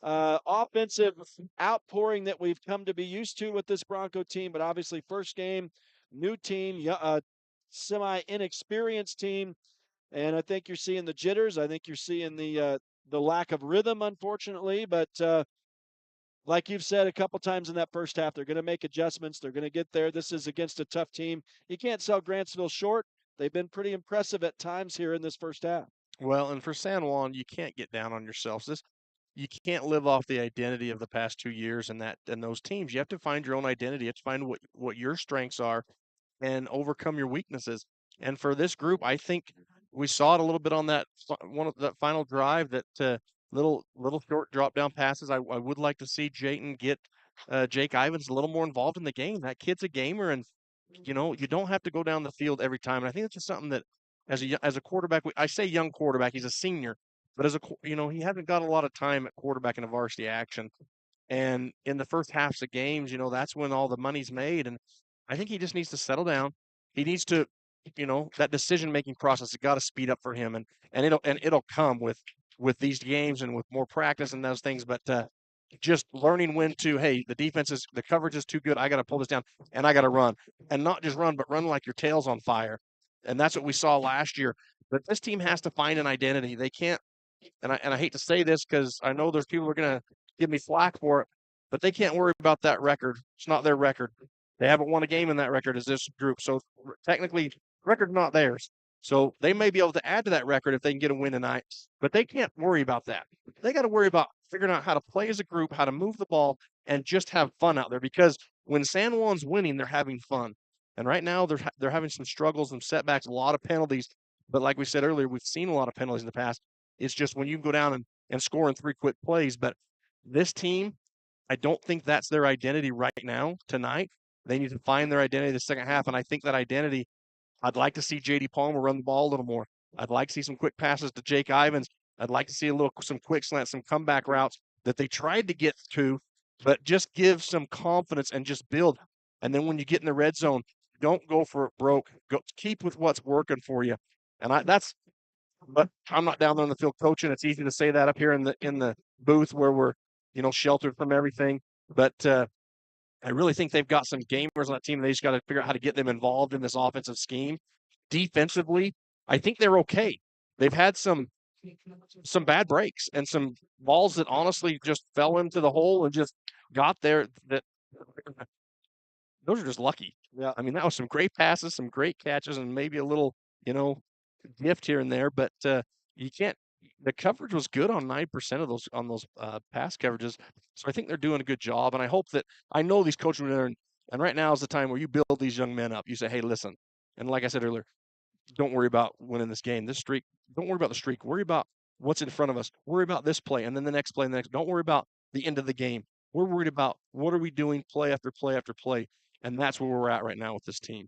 offensive outpouring that we've come to be used to with this Bronco team, but obviously first game, new team, semi-inexperienced team, and I think you're seeing the jitters. I think you're seeing the lack of rhythm, unfortunately, but like you've said a couple times in that first half, they're going to make adjustments. They're going to get there. This is against a tough team. You can't sell Grantsville short. They've been pretty impressive at times here in this first half. Well, and for San Juan, you can't get down on yourselves. You can't live off the identity of the past 2 years and those teams. You have to find your own identity. You have to find what your strengths are and overcome your weaknesses. And for this group, I think we saw it a little bit on that final drive, that little short drop down passes. I would like to see Jayton get Jake Ivins a little more involved in the game. That kid's a gamer, and you don't have to go down the field every time. And I think it's just something that as a quarterback, I say young quarterback, he's a senior. But he hasn't got a lot of time at quarterback in a varsity action. And in the first halves of games, that's when all the money's made. And I think he just needs to settle down. He needs to, that decision-making process has got to speed up for him. And it'll come with these games and with more practice and those things. But just learning when to, hey, the coverage is too good. I got to pull this down and I got to run. And not just run, but run like your tail's on fire. And that's what we saw last year. But this team has to find an identity. They can't. And I hate to say this because I know there's people who are going to give me flack for it, but they can't worry about that record. It's not their record. They haven't won a game in that record as this group. So technically, record's not theirs. So they may be able to add to that record if they can get a win tonight, but they can't worry about that. They got to worry about figuring out how to play as a group, how to move the ball, and just have fun out there. Because when San Juan's winning, they're having fun. And right now they're having some struggles and setbacks, a lot of penalties. But like we said earlier, we've seen a lot of penalties in the past. It's just when you go down and score in 3 quick plays. But this team, I don't think that's their identity right now, tonight. They need to find their identity in the second half. And I think that identity, I'd like to see J.D. Palmer run the ball a little more. I'd like to see some quick passes to Jake Ivins. I'd like to see some quick slants, some comeback routes that they tried to get to, but just give some confidence and just build. And then when you get in the red zone, don't go for it broke. Keep with what's working for you. And but I'm not down there on the field coaching. It's easy to say that up here in the booth where we're, sheltered from everything. But I really think they've got some gamers on that team. They just got to figure out how to get them involved in this offensive scheme. Defensively, I think they're okay. They've had some bad breaks and some balls that honestly just fell into the hole and just got there. Those are just lucky. Yeah. I mean, that was some great passes, some great catches, and maybe a little, gift here and there. But you can't. The coverage was good on 9% of those pass coverages. So I think they're doing a good job. And I know these coaches are there, and right now is the time where you build these young men up. You say, hey, listen, and like I said earlier, don't worry about winning this game, this streak. Don't worry about the streak. Worry about what's in front of us. Worry about this play, and then the next play, and the next. Don't worry about the end of the game. We're worried about what are we doing play after play after play, and that's where we're at right now with this team.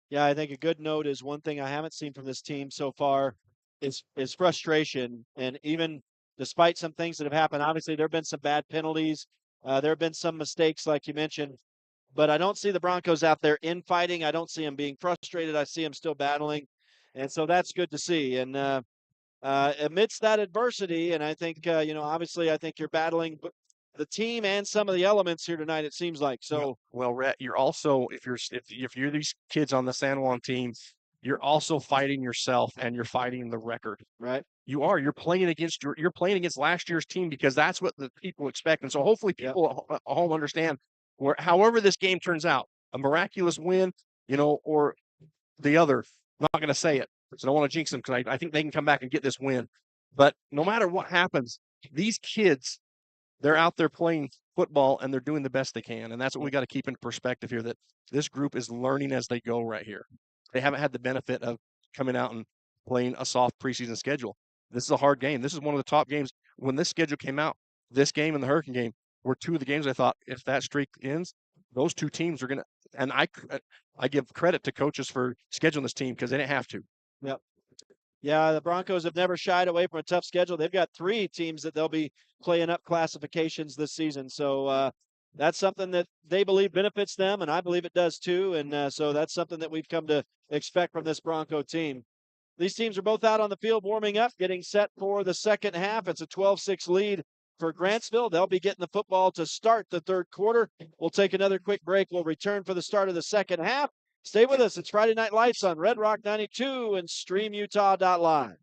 Yeah, I think a good note is one thing I haven't seen from this team so far is frustration. And even despite some things that have happened, obviously there have been some bad penalties. There have been some mistakes, like you mentioned. But I don't see the Broncos out there infighting. I don't see them being frustrated. I see them still battling. And so that's good to see. And amidst that adversity, and I think, obviously I think you're battling the team and some of the elements here tonight, it seems like. So, well, Rhett, you're also, if you're these kids on the San Juan team, you're also fighting yourself and you're fighting the record. Right. You're playing against last year's team because that's what the people expect. And so hopefully people at home understand however this game turns out, a miraculous win, or the other. I'm not going to say it, so I don't want to jinx them because I think they can come back and get this win. But no matter what happens, these kids, they're out there playing football and they're doing the best they can. And that's what we got to keep in perspective here, that this group is learning as they go right here. They haven't had the benefit of coming out and playing a soft preseason schedule. This is a hard game. This is one of the top games. When this schedule came out, this game and the Hurricane game were two of the games I thought, if that streak ends, those two teams are going to, and I give credit to coaches for scheduling this team because they didn't have to. Yep. Yeah, the Broncos have never shied away from a tough schedule. They've got 3 teams that they'll be playing up classifications this season. So that's something that they believe benefits them, and I believe it does too. And so that's something that we've come to expect from this Bronco team. These teams are both out on the field warming up, getting set for the second half. It's a 12-6 lead for Grantsville. They'll be getting the football to start the third quarter. We'll take another quick break. We'll return for the start of the second half. Stay with us. It's Friday Night Lights on Red Rock 92 and StreamUtah.Live.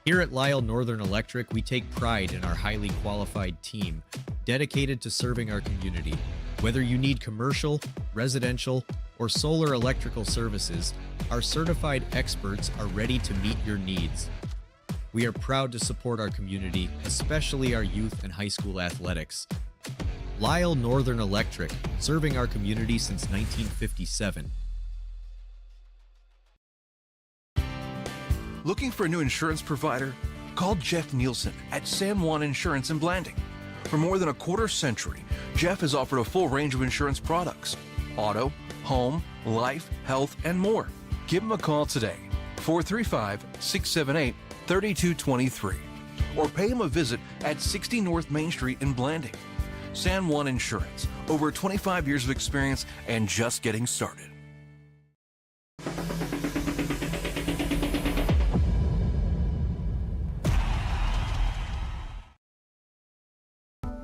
Here at Lyle Northern Electric, we take pride in our highly qualified team, dedicated to serving our community. Whether you need commercial, residential, or solar electrical services, our certified experts are ready to meet your needs. We are proud to support our community, especially our youth and high school athletics. Lyle Northern Electric, serving our community since 1957. Looking for a new insurance provider? Call Jeff Nielsen at San Juan Insurance in Blanding. For more than a quarter century, Jeff has offered a full range of insurance products: auto, home, life, health, and more. Give him a call today, 435-678-3223, or pay him a visit at 60 North Main Street in Blanding. San Juan Insurance, over 25 years of experience and just getting started.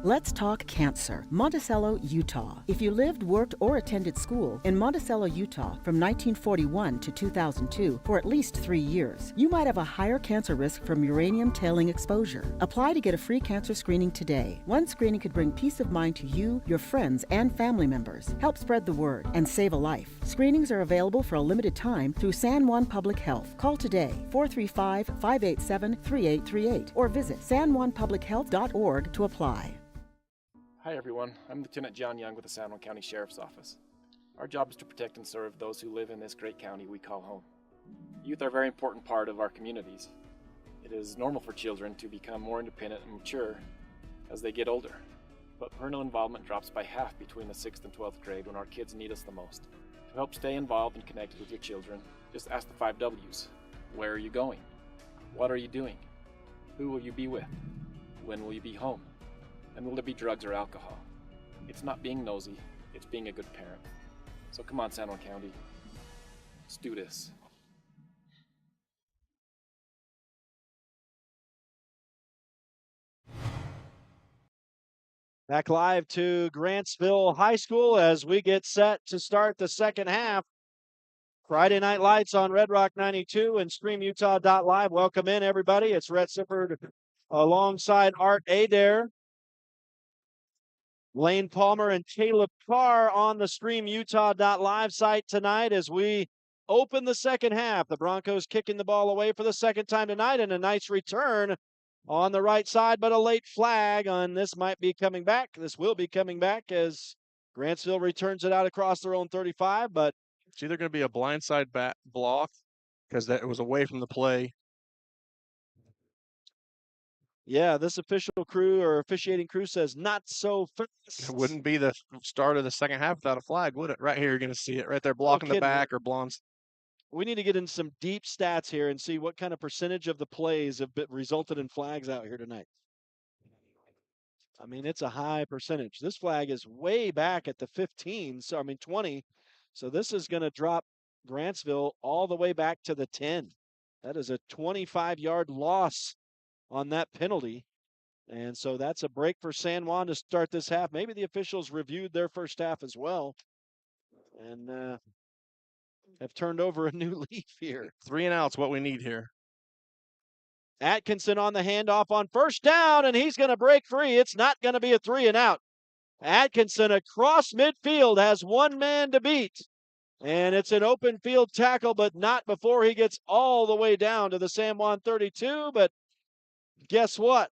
Let's talk cancer. Monticello, Utah. If you lived, worked, or attended school in Monticello, Utah from 1941 to 2002 for at least 3 years, you might have a higher cancer risk from uranium tailing exposure. Apply to get a free cancer screening today. One screening could bring peace of mind to you, your friends, and family members. Help spread the word and save a life. Screenings are available for a limited time through San Juan Public Health. Call today, 435-587-3838, or visit sanjuanpublichealth.org to apply. Hi everyone, I'm Lieutenant John Young with the San Juan County Sheriff's Office. Our job is to protect and serve those who live in this great county we call home. Youth are a very important part of our communities. It is normal for children to become more independent and mature as they get older, but parental involvement drops by half between the 6th and 12th grade when our kids need us the most. To help stay involved and connected with your children, just ask the 5 W's. Where are you going? What are you doing? Who will you be with? When will you be home? And will there be drugs or alcohol? It's not being nosy, it's being a good parent. So come on, San Juan County, let's do this. Back live to Grantsville High School as we get set to start the second half. Friday Night Lights on Red Rock 92 and StreamUtah.Live. Welcome in, everybody. It's Rhett Sifford alongside Art Adair, Lane Palmer, and Caleb Carr on the StreamUtah.Live site tonight as we open the second half. The Broncos kicking the ball away for the second time tonight, and a nice return on the right side, but a late flag on this might be coming back. This will be coming back as Grantsville returns it out across their own 35, but it's either going to be a blindside block because that was away from the play. Yeah, this official crew or officiating crew says not so fast. It wouldn't be the start of the second half without a flag, would it? Right here, you're going to see it right there, blocking the back or blondes. We need to get in some deep stats here and see what kind of percentage of the plays have resulted in flags out here tonight. I mean, it's a high percentage. This flag is way back at the 15, 20. So this is going to drop Grantsville all the way back to the 10. That is a 25-yard loss on that penalty. And so that's a break for San Juan to start this half. Maybe the officials reviewed their first half as well and have turned over a new leaf here. 3 and out's what we need here. Atkinson on the handoff on first down, and he's going to break free. It's not going to be a 3 and out. Atkinson across midfield has one man to beat. And it's an open field tackle, but not before he gets all the way down to the San Juan 32. But guess what?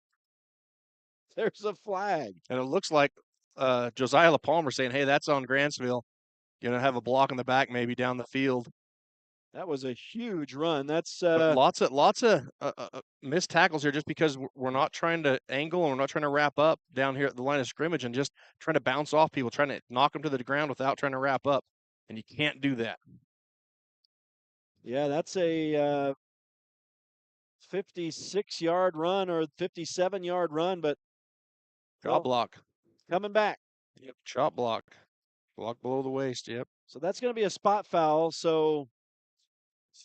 There's a flag. And it looks like Josiah LaPalmer saying, hey, that's on Grantsville. Going to have a block in the back maybe down the field. That was a huge run. That's lots of missed tackles here just because we're not trying to angle and we're not trying to wrap up down here at the line of scrimmage and just trying to bounce off people, trying to knock them to the ground without trying to wrap up. And you can't do that. Yeah, that's a 56-yard run or 57-yard run, but chop block coming back. Yep, chop block. Block below the waist, yep. So that's going to be a spot foul, so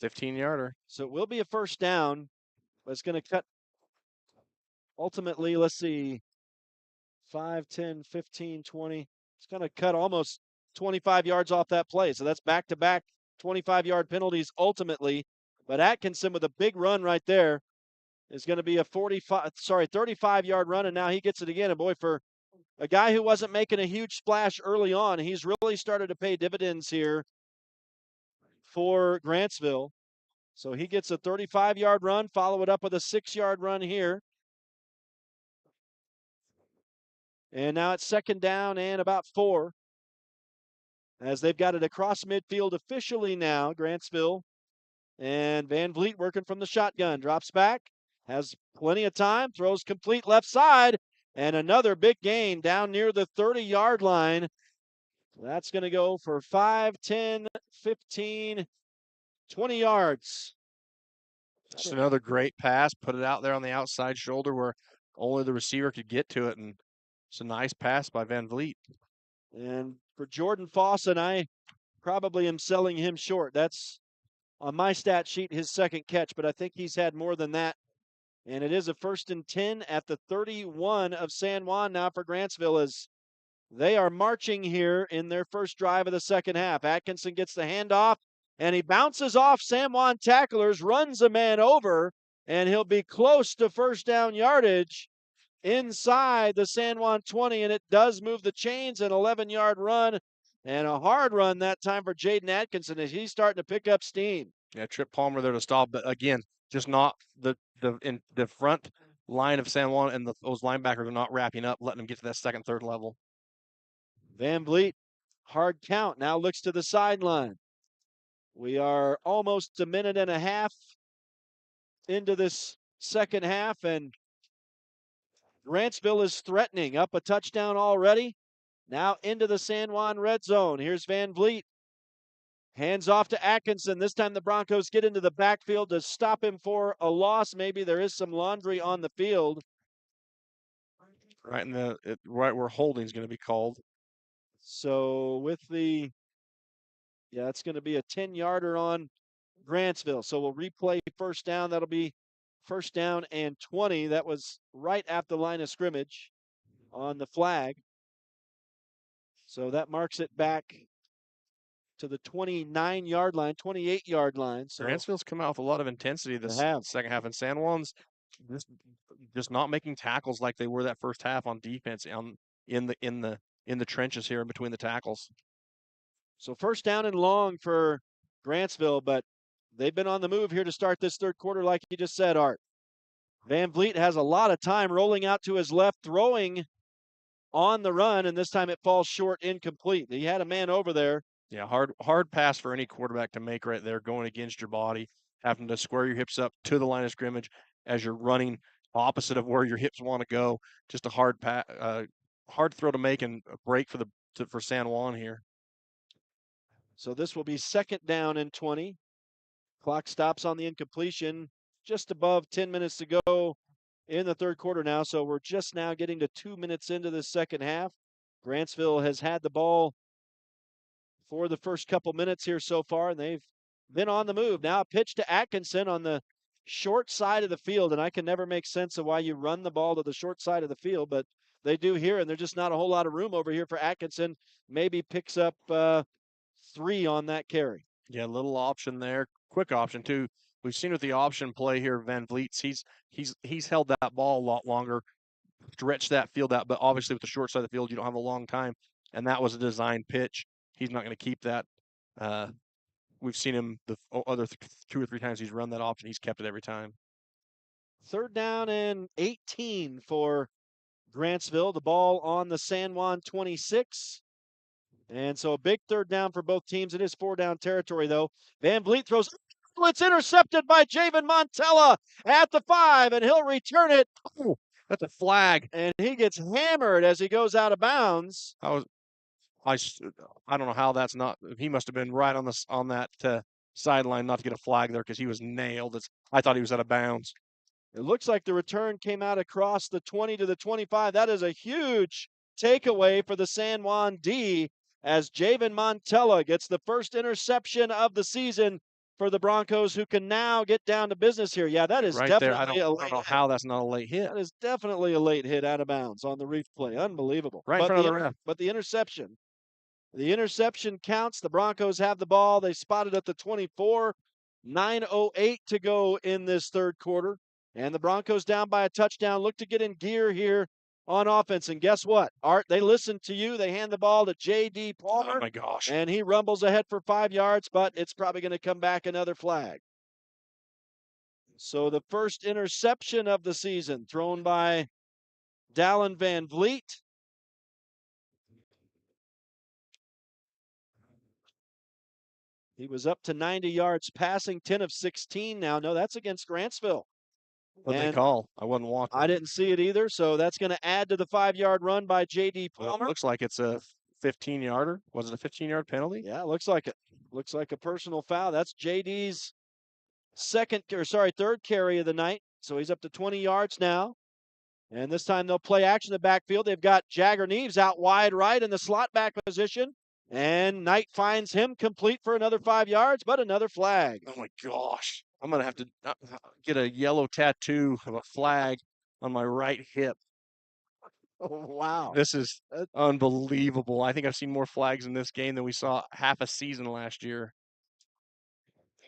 15-yarder. So it will be a first down, but it's going to cut ultimately, let's see, 5, 10, 15, 20. It's going to cut almost 25 yards off that play. So that's back-to-back 25-yard penalties ultimately. But Atkinson with a big run right there is going to be a 35-yard run, and now he gets it again. And boy, for a guy who wasn't making a huge splash early on, he's really started to pay dividends here for Grantsville. So he gets a 35-yard run, follow it up with a 6-yard run here. And now it's second down and about 4. As they've got it across midfield officially now, Grantsville. And Van Vliet working from the shotgun. Drops back, has plenty of time, throws complete left side. And another big gain down near the 30-yard line. That's going to go for 5, 10, 15, 20 yards. Just another great pass. Put it out there on the outside shoulder where only the receiver could get to it. And it's a nice pass by Van Vliet. And for Jordan Fawson, I probably am selling him short. That's on my stat sheet his second catch, but I think he's had more than that. And it is a 1st and 10 at the 31 of San Juan now for Grantsville as they are marching here in their first drive of the second half. Atkinson gets the handoff, and he bounces off San Juan tacklers, runs a man over, and he'll be close to first down yardage inside the San Juan 20, and it does move the chains, an 11-yard run, and a hard run that time for Jaden Atkinson as he's starting to pick up steam. Yeah, Trip Palmer there to stop, but again, just not the front line of San Juan and those linebackers are not wrapping up, letting them get to that second, third level. Van Vliet Hard count. Now looks to the sideline. We are almost a minute and a half into this second half, and Grantsville is threatening. Up a touchdown already. Now into the San Juan red zone. Here's Van Vliet. Hands off to Atkinson. This time the Broncos get into the backfield to stop him for a loss. Maybe there is some laundry on the field. Right right where holding's going to be called. So with the, yeah, it's going to be a 10-yarder on Grantsville. So we'll replay first down. That'll be first down and 20. That was right at the line of scrimmage on the flag. So that marks it back to the 29-yard line, 28-yard line. So Grantsville's come out with a lot of intensity this second half, and San Juan's just not making tackles like they were that first half on defense in the trenches here in between the tackles. So first down and long for Grantsville, but they've been on the move here to start this third quarter, like you just said, Art. Van Vliet has a lot of time rolling out to his left, throwing on the run, and this time it falls short, incomplete. He had a man over there. Yeah, hard pass for any quarterback to make right there, going against your body, having to square your hips up to the line of scrimmage as you're running opposite of where your hips want to go. Just a hard throw to make and a break for San Juan here. So this will be second down and 20. Clock stops on the incompletion. Just above 10 minutes to go in the third quarter now. So we're just now getting to 2 minutes into the second half. Grantsville has had the ball for the first couple minutes here so far, and they've been on the move. Now a pitch to Atkinson on the short side of the field, and I can never make sense of why you run the ball to the short side of the field, but they do here, and there's just not a whole lot of room over here for Atkinson. Maybe picks up 3 on that carry. Yeah, little option there. Quick option, too. We've seen with the option play here, Van Vliet, he's held that ball a lot longer, stretched that field out, but obviously with the short side of the field, you don't have a long time, and that was a design pitch. He's not going to keep that. We've seen him the other 2 or 3 times he's run that option. He's kept it every time. Third down and 18 for Grantsville. The ball on the San Juan 26. And so a big third down for both teams. It is 4-down territory, though. Van Vliet throws. It's intercepted by Javen Montella at the 5, and he'll return it. Oh, that's a flag. And he gets hammered as he goes out of bounds. I don't know how that's not. He must have been right on that sideline not to get a flag there because he was nailed. I thought he was out of bounds. It looks like the return came out across the 20 to the 25. That is a huge takeaway for the San Juan D as Javen Montella gets the first interception of the season for the Broncos, who can now get down to business here. Yeah, that is right definitely there. I don't know how that's not a late hit. That is definitely a late hit out of bounds on the replay. Unbelievable. Right in front of the ref. But the interception. The interception counts. The Broncos have the ball. They spotted at the 24. 9:08 to go in this third quarter. And the Broncos down by a touchdown. Look to get in gear here on offense. And guess what, Art? They listen to you. They hand the ball to J.D. Palmer. Oh, my gosh. And he rumbles ahead for 5 yards, but it's probably going to come back another flag. So the first interception of the season thrown by Dallin Van Vliet. He was up to 90 yards passing, 10 of 16 now. No, that's against Grantsville. What they call? I wasn't watching. I didn't see it either, so that's going to add to the 5-yard run by J.D. Palmer. Well, it looks like it's a 15-yarder. Was it a 15-yard penalty? Yeah, looks like it. Looks like a personal foul. That's J.D.'s third carry of the night. So he's up to 20 yards now. And this time they'll play action in the backfield. They've got Jagger Neves out wide right in the slot back position. And Knight finds him complete for another 5 yards, but another flag. Oh, my gosh. I'm going to have to get a yellow tattoo of a flag on my right hip. Oh, wow. This is unbelievable. I think I've seen more flags in this game than we saw half a season last year.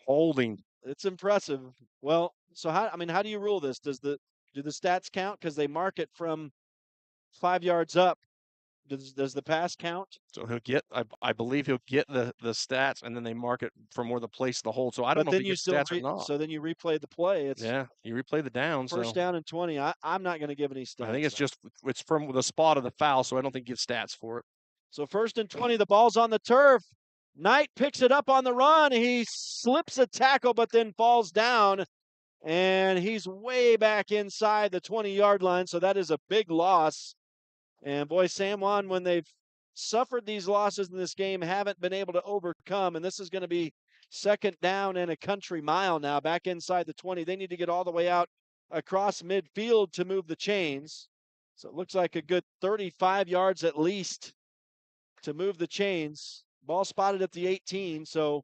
Holding. It's impressive. Well, so how do you rule this? Do the stats count? Because they mark it from 5 yards up. Does the pass count? So he'll get, I believe he'll get the stats, and then they mark it from where the place the hold. So I don't know if he gets stats or not. So then you replay the play. You replay the down. First down and 20. I'm not going to give any stats. I think it's from the spot of the foul, so I don't think he gets stats for it. So 1st and 20, the ball's on the turf. Knight picks it up on the run. He slips a tackle, but then falls down, and he's way back inside the 20-yard line, so that is a big loss. And boy, San Juan, when they've suffered these losses in this game, haven't been able to overcome, and this is going to be 2nd down and a country mile now, back inside the 20. They need to get all the way out across midfield to move the chains. So it looks like a good 35 yards at least to move the chains. Ball spotted at the 18, so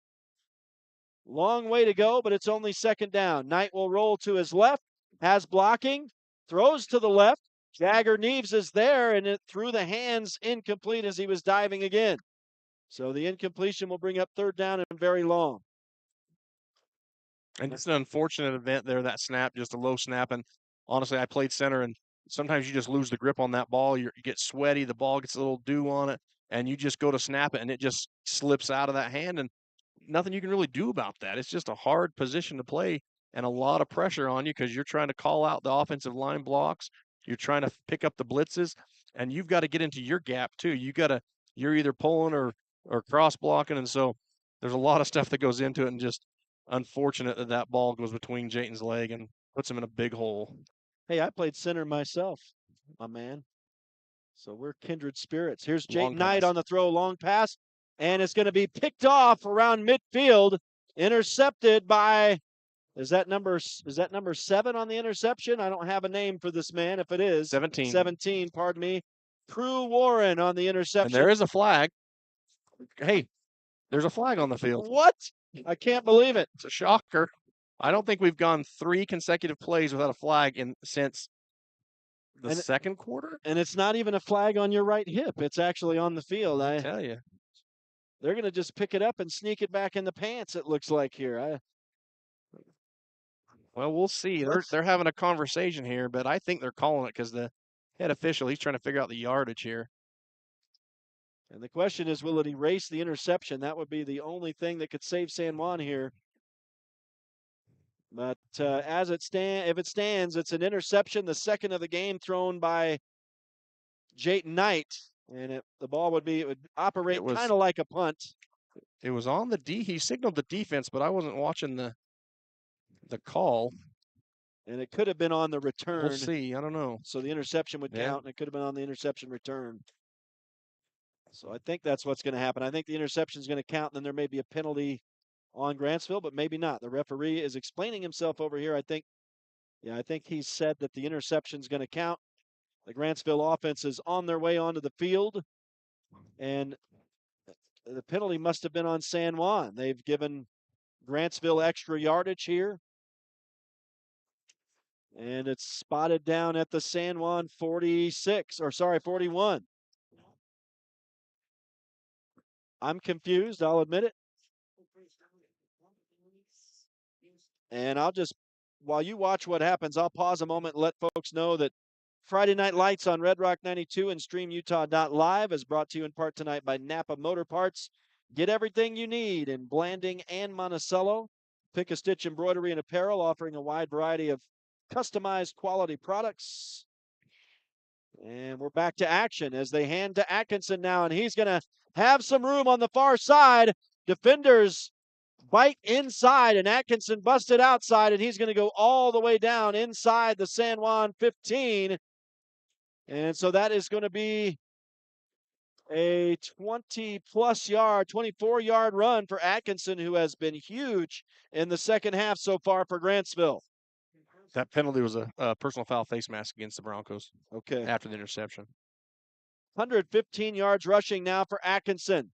long way to go, but it's only 2nd down. Knight will roll to his left, has blocking, throws to the left. Jagger Neves is there, and it through the hands, incomplete as he was diving again. So the incompletion will bring up 3rd down and very long. And it's an unfortunate event there, that snap, just a low snap. And honestly, I played center, and sometimes you just lose the grip on that ball. You get sweaty, the ball gets a little dew on it, and you just go to snap it, and it just slips out of that hand, and nothing you can really do about that. It's just a hard position to play and a lot of pressure on you because you're trying to call out the offensive line blocks. You're trying to pick up the blitzes, and you've got to get into your gap too. You're either pulling or cross blocking, and so there's a lot of stuff that goes into it, and just unfortunate that that ball goes between Jayton's leg and puts him in a big hole. Hey, I played center myself, my man. So we're kindred spirits. Here's Jayton Knight on the throw, long pass, and it's going to be picked off around midfield, intercepted by. Is that number 7 on the interception? I don't have a name for this man. If it is 17. 17, pardon me. Prue Warren on the interception. And there is a flag. Hey, there's a flag on the field. What? I can't believe it. It's a shocker. I don't think we've gone 3 consecutive plays without a flag since the second quarter. And it's not even a flag on your right hip. It's actually on the field. I tell you. They're going to just pick it up and sneak it back in the pants, it looks like here. Well, we'll see. They're having a conversation here, but I think they're calling it because the head official, he's trying to figure out the yardage here. And the question is, will it erase the interception? That would be the only thing that could save San Juan here. But if it stands, it's an interception, the 2nd of the game thrown by Jayton Knight. And the ball would operate kind of like a punt. It was on the he signaled the defense, but I wasn't watching the call. And it could have been on the return. We'll see. I don't know. So the interception would count, and it could have been on the interception return. So I think that's what's going to happen. I think the interception is going to count, and then there may be a penalty on Grantsville, but maybe not. The referee is explaining himself over here. I think he said that the interception is going to count. The Grantsville offense is on their way onto the field, and the penalty must have been on San Juan. They've given Grantsville extra yardage here. And it's spotted down at the San Juan 41. I'm confused, I'll admit it. And while you watch what happens, I'll pause a moment and let folks know that Friday Night Lights on Red Rock 92 and StreamUtah.Live is brought to you in part tonight by Napa Motor Parts. Get everything you need in Blanding and Monticello. Pick a Stitch Embroidery and Apparel, offering a wide variety of customized quality products. And we're back to action as they hand to Atkinson now, and he's going to have some room on the far side. Defenders bite inside, and Atkinson busted outside, and he's going to go all the way down inside the San Juan 15. And so that is going to be a 24-yard run for Atkinson, who has been huge in the second half so far for Grantsville. That penalty was a personal foul face mask against the Broncos. Okay. After the interception. 115 yards rushing now for Atkinson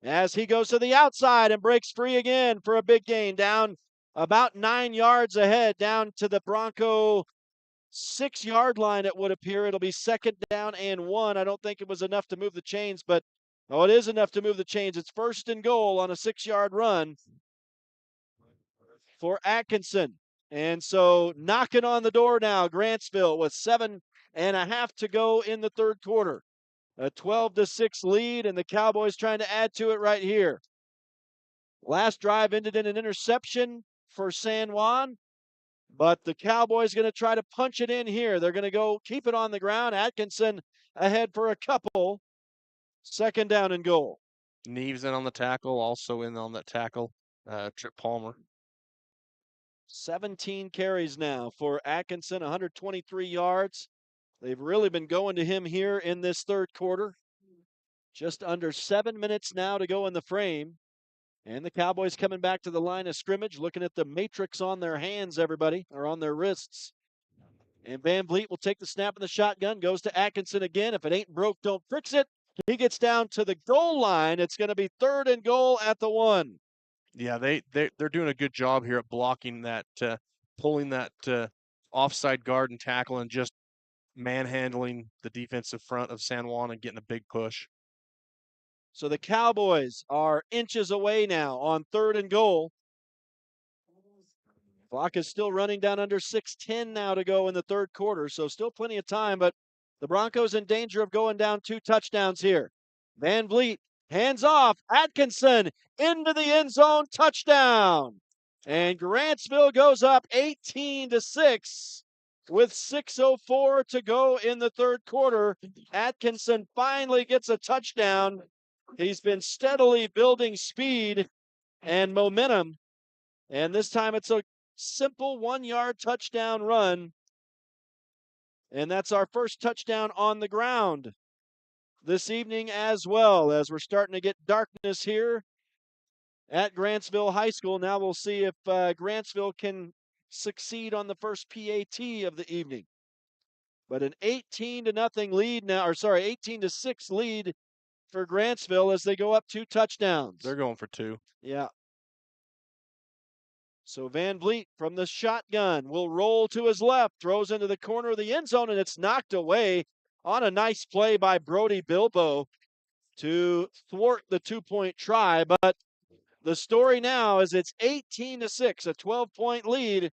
as he goes to the outside and breaks free again for a big gain, down about 9 yards ahead, down to the Bronco 6-yard line, it would appear. It'll be 2nd down and 1. I don't think it was enough to move the chains, but it is enough to move the chains. It's 1st and goal on a 6-yard run for Atkinson. And so knocking on the door now, Grantsville with 7.5 to go in the third quarter. A 12-6 lead, and the Cowboys trying to add to it right here. Last drive ended in an interception for San Juan, but the Cowboys going to try to punch it in here. They're going to go keep it on the ground. Atkinson ahead for a couple. 2nd down and goal. Neves in on the tackle, also in on that tackle, Trip Palmer. 17 carries now for Atkinson, 123 yards. They've really been going to him here in this 3rd quarter. Just under 7 minutes now to go in the frame. And the Cowboys coming back to the line of scrimmage, looking at the matrix on their hands, everybody, or on their wrists. And Van Vliet will take the snap in the shotgun, goes to Atkinson again. If it ain't broke, don't fix it. He gets down to the goal line. It's going to be 3rd and goal at the 1. Yeah, they're doing a good job here at blocking that, pulling that offside guard and tackle, and just manhandling the defensive front of San Juan and getting a big push. So the Cowboys are inches away now on 3rd and goal. Clock is still running down under 6:10 now to go in the 3rd quarter, so still plenty of time, but the Broncos in danger of going down 2 touchdowns here. Van Vliet, hands off, Atkinson into the end zone, touchdown. And Grantsville goes up 18-6 with 6:04 to go in the 3rd quarter. Atkinson finally gets a touchdown. He's been steadily building speed and momentum, and this time it's a simple 1-yard touchdown run. And that's our first touchdown on the ground this evening as well, as we're starting to get darkness here at Grantsville High School. Now we'll see if Grantsville can succeed on the first PAT of the evening. But an 18-0 lead now, or sorry, 18-6 lead for Grantsville as they go up 2 touchdowns. They're going for 2. Yeah. So Van Vliet from the shotgun will roll to his left, throws into the corner of the end zone, and it's knocked away on a nice play by Brody Bilbo to thwart the 2-point try. But the story now is it's 18-6, a 12-point lead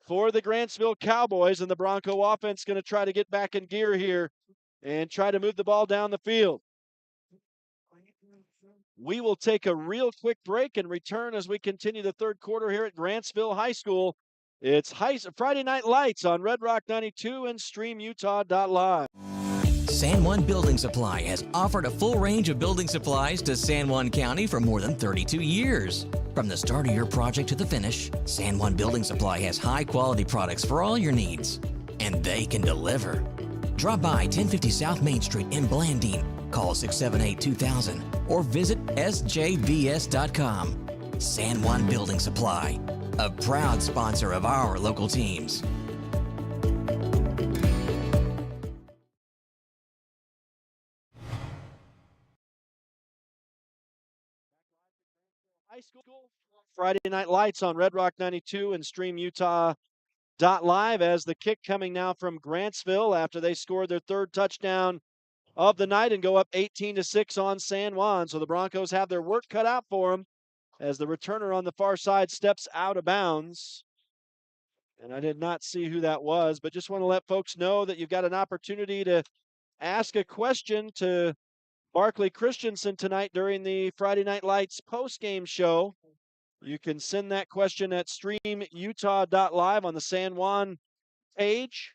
for the Grantsville Cowboys, and the Bronco offense going to try to get back in gear here and try to move the ball down the field. We will take a real quick break and return as we continue the 3rd quarter here at Grantsville High School. It's Friday Night Lights on Red Rock 92 and StreamUtah.Live. San Juan Building Supply has offered a full range of building supplies to San Juan County for more than 32 years. From the start of your project to the finish, San Juan Building Supply has high-quality products for all your needs, and they can deliver. Drop by 1050 South Main Street in Blanding. Call 678-2000 or visit sjvs.com. San Juan Building Supply, a proud sponsor of our local teams. High School Friday Night Lights on Red Rock 92 and StreamUtah.Live as the kick coming now from Grantsville after they scored their 3rd touchdown of the night and go up 18-6 on San Juan. So the Broncos have their work cut out for them as the returner on the far side steps out of bounds. And I did not see who that was, but just want to let folks know that you've got an opportunity to ask a question to Barkley Christensen tonight during the Friday Night Lights post-game show. You can send that question at StreamUtah.Live on the San Juan page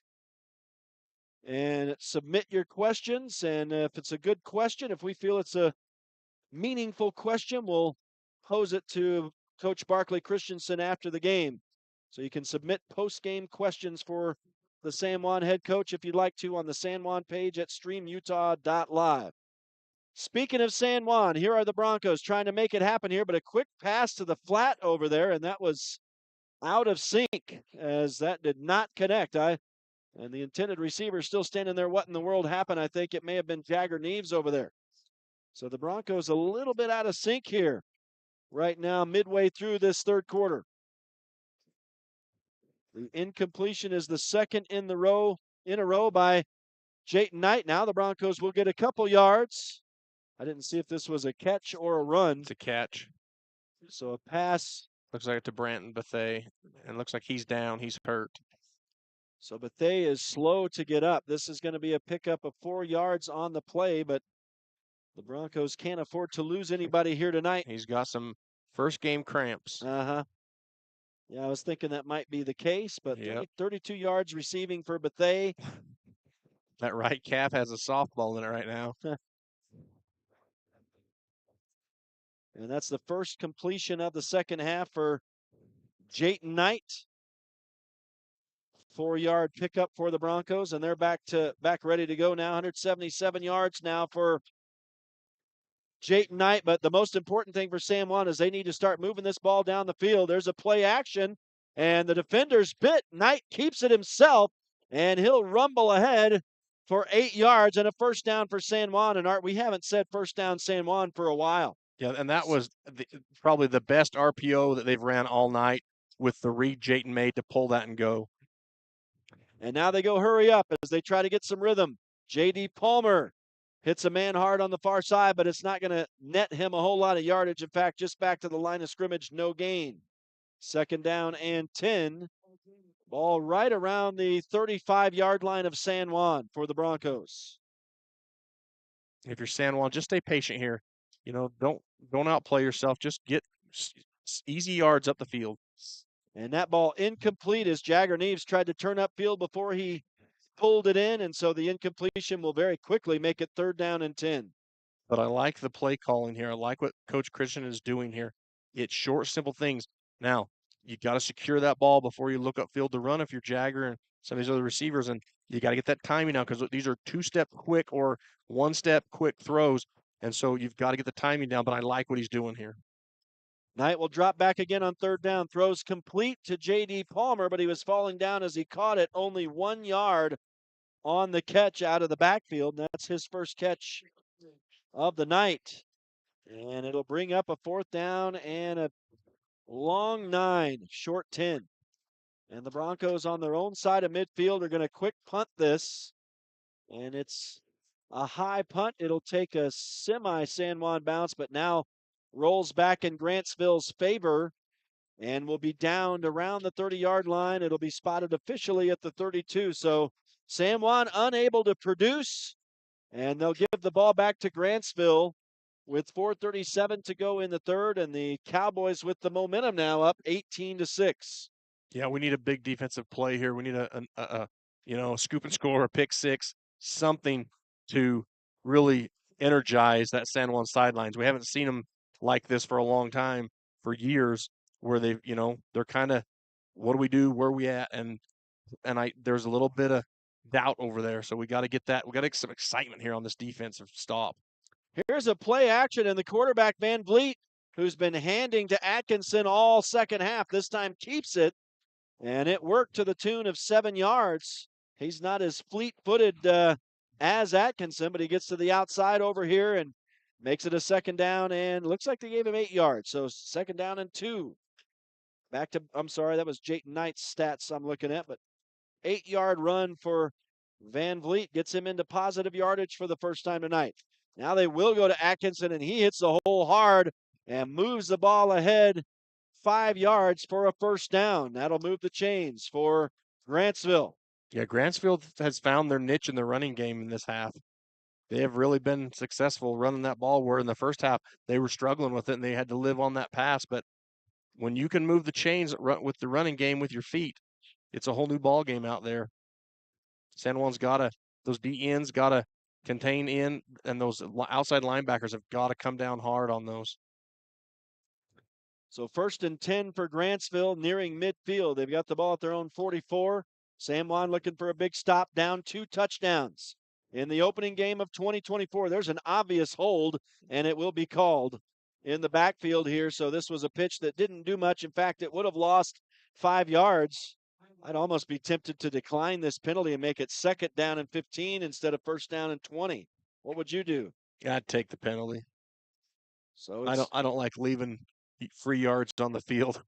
and submit your questions. And if it's a good question, if we feel it's a meaningful question, we'll pose it to Coach Barkley Christensen after the game. So you can submit post-game questions for the San Juan head coach if you'd like to on the San Juan page at StreamUtah.Live. Speaking of San Juan, here are the Broncos trying to make it happen here, but a quick pass to the flat over there, and that was out of sync as that did not connect. And the intended receiver is still standing there. What in the world happened? I think it may have been Jagger Neves over there. So the Broncos a little bit out of sync here right now, midway through this 3rd quarter. The incompletion is the 2nd in a row by Jayton Knight. Now the Broncos will get a couple yards. I didn't see if this was a catch or a run. It's a catch. So a pass. Looks like it to Branton Bethea, and looks like he's down. He's hurt. So Bethea is slow to get up. This is going to be a pickup of 4 yards on the play, but the Broncos can't afford to lose anybody here tonight. He's got some first game cramps. Yeah, I was thinking that might be the case, but 32 yards receiving for Bethea. That right calf has a softball in it right now. And that's the first completion of the second half for Jayton Knight. 4-yard pickup for the Broncos, and they're back ready to go now. 177 yards now for Jayton Knight. But the most important thing for San Juan is they need to start moving this ball down the field. There's a play action, and the defender's bit. Knight keeps it himself, and he'll rumble ahead for 8 yards and a first down for San Juan. And Art, we haven't said first down San Juan for a while. Yeah, and that was probably the best RPO that they've ran all night with the read Jayton made to pull that and go. And now they go hurry up as they try to get some rhythm. J.D. Palmer hits a man hard on the far side, but it's not going to net him a whole lot of yardage. In fact, just back to the line of scrimmage, no gain. 2nd down and 10. Ball right around the 35-yard line of San Juan for the Broncos. If you're San Juan, just stay patient here. You know, don't outplay yourself. Just get easy yards up the field. And that ball incomplete as Jagger Neves tried to turn upfield before he pulled it in, and so the incompletion will very quickly make it 3rd down and 10. But I like the play calling here. I like what Coach Christian is doing here. It's short, simple things. Now, you got to secure that ball before you look upfield to run if you're Jagger and some of these other receivers, and you got to get that timing now because these are 2-step quick or 1-step quick throws, and so you've got to get the timing down, but I like what he's doing here. Knight will drop back again on 3rd down. Throws complete to J.D. Palmer, but he was falling down as he caught it. Only 1 yard on the catch out of the backfield. That's his first catch of the night. And it'll bring up a 4th down and a long 9, short 10. And the Broncos on their own side of midfield are going to quick punt this. And it's a high punt. It'll take a semi-San Juan bounce, but now rolls back in Grantsville's favor and will be downed around the 30-yard line. It'll be spotted officially at the 32. So San Juan unable to produce, and they'll give the ball back to Grantsville with 4:37 to go in the 3rd, and the Cowboys with the momentum now up 18-6. Yeah, we need a big defensive play here. We need a scoop and score, a pick six, something to really energize that San Juan sidelines. We haven't seen them like this for a long time, for years, where they're kind of, what do we do? Where are we at? And there's a little bit of doubt over there. So we got to get that. We got to get some excitement here on this defensive stop. Here's a play action, and the quarterback, Van Vliet, who's been handing to Atkinson all second half, this time keeps it, and it worked to the tune of 7 yards. He's not as fleet-footed as Atkinson, but he gets to the outside over here and makes it a 2nd down, and looks like they gave him 8 yards. So 2nd down and 2. I'm sorry, that was Jayton Knight's stats I'm looking at, but 8-yard run for Van Vliet gets him into positive yardage for the first time tonight. Now they will go to Atkinson, and he hits the hole hard and moves the ball ahead 5 yards for a first down. That'll move the chains for Grantsville. Yeah, Grantsville has found their niche in the running game in this half. They have really been successful running that ball, where in the first half they were struggling with it and they had to live on that pass. But when you can move the chains with the running game with your feet, it's a whole new ball game out there. San Juan's those DNs got to contain in, and those outside linebackers have got to come down hard on those. So 1st and 10 for Grantsville, nearing midfield. They've got the ball at their own 44. San Juan looking for a big stop, down 2 touchdowns. In the opening game of 2024, there's an obvious hold, and it will be called in the backfield here. So this was a pitch that didn't do much. In fact, it would have lost 5 yards. I'd almost be tempted to decline this penalty and make it 2nd down and 15 instead of 1st down and 20. What would you do? I'd take the penalty. So I don't like leaving free yards on the field.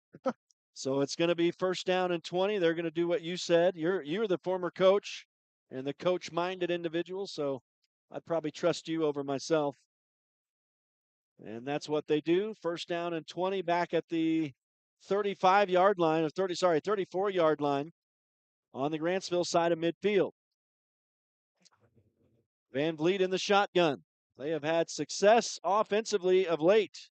So it's going to be 1st down and 20. They're going to do what you said. You're the former coach and the coach-minded individual, so I'd probably trust you over myself. And that's what they do. 1st down and 20 back at the 35-yard line, 34-yard line on the Grantsville side of midfield. Van Vliet in the shotgun. They have had success offensively of late.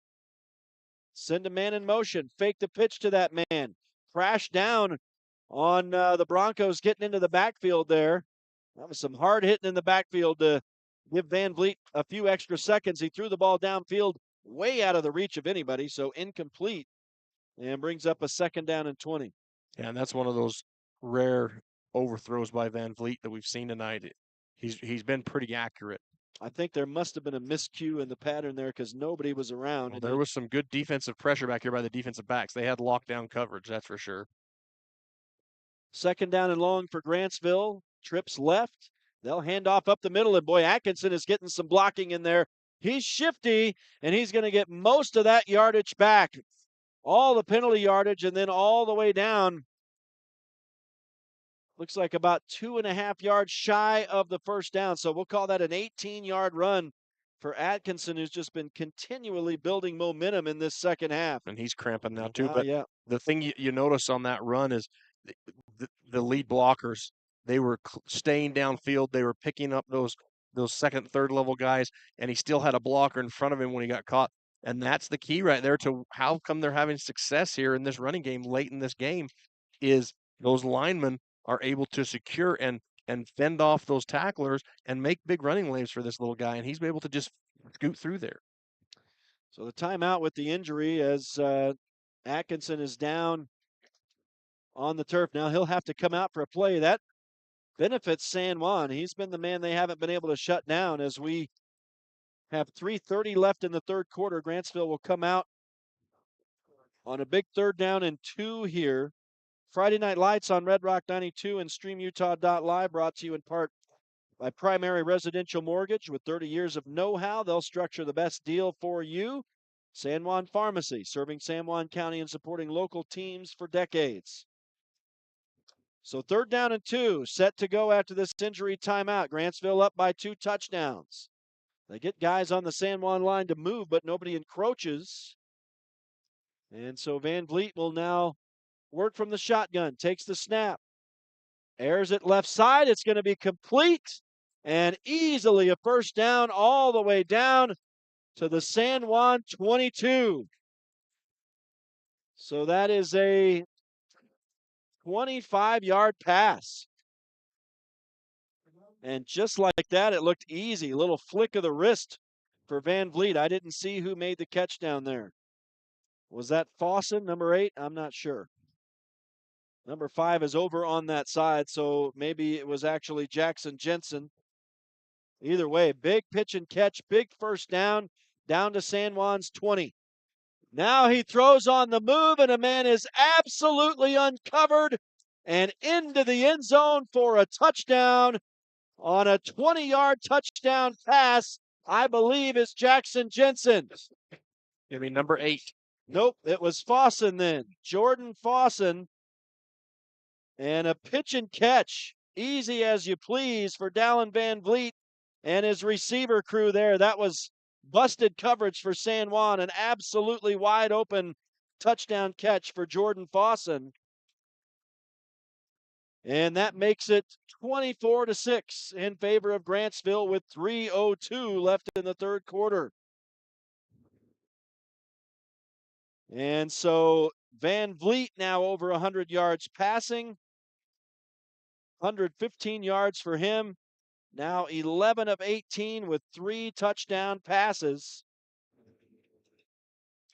Send a man in motion. Fake the pitch to that man. Crash down on the Broncos getting into the backfield there. That was some hard hitting in the backfield to give Van Vliet a few extra seconds. He threw the ball downfield way out of the reach of anybody, so incomplete, and brings up a 2nd down and 20. Yeah, and that's one of those rare overthrows by Van Vliet that we've seen tonight. He's been pretty accurate. I think there must have been a miscue in the pattern there because nobody was around. Well, there was some good defensive pressure back here by the defensive backs. They had lockdown coverage, that's for sure. 2nd down and long for Grantsville. Trips left. They'll hand off up the middle, and boy, Atkinson is getting some blocking in there. He's shifty, and he's going to get most of that yardage back. All the penalty yardage, and then all the way down. Looks like about 2.5 yards shy of the 1st down. So we'll call that an 18-yard run for Atkinson, who's just been continually building momentum in this 2nd half. And he's cramping now too. But yeah. The thing you notice on that run is the lead blockers, they were staying downfield. They were picking up those 2nd, 3rd level guys, and he still had a blocker in front of him when he got caught. And that's the key right there to how come they're having success here in this running game late in this game is those linemen are able to secure and fend off those tacklers and make big running lanes for this little guy, and he's able to just scoot through there. So the timeout with the injury as Atkinson is down on the turf. Now he'll have to come out for a play. That benefits San Juan. He's been the man they haven't been able to shut down as we have 3:30 left in the 3rd quarter. Grantsville will come out on a big 3rd down and 2 here. Friday Night Lights on Red Rock 92 and StreamUtah.Live, brought to you in part by Primary Residential Mortgage. With 30 years of know-how, they'll structure the best deal for you. San Juan Pharmacy, serving San Juan County and supporting local teams for decades. So 3rd down and 2, set to go after this injury timeout. Grantsville up by 2 touchdowns. They get guys on the San Juan line to move, but nobody encroaches. And so Van Vliet will now work from the shotgun, takes the snap, airs it left side. It's going to be complete and easily a 1st down all the way down to the San Juan 22. So that is a 25-yard pass. And just like that, it looked easy. A little flick of the wrist for Van Vliet. I didn't see who made the catch down there. Was that Fawson, number 8? I'm not sure. Number 5 is over on that side, so maybe it was actually Jackson Jensen. Either way, big pitch and catch, big 1st down to San Juan's 20. Now he throws on the move, and a man is absolutely uncovered and into the end zone for a touchdown on a 20-yard touchdown pass. I believe is Jackson Jensen. You mean number 8? Nope, it was Fawson then. Jordan Fawson. And a pitch and catch, easy as you please for Dallin Van Vliet and his receiver crew there. That was busted coverage for San Juan, an absolutely wide open touchdown catch for Jordan Fawson. And that makes it 24-6 in favor of Grantsville with 3:02 left in the 3rd quarter. And so Van Vliet now over 100 yards passing. 115 yards for him. Now 11 of 18 with 3 touchdown passes.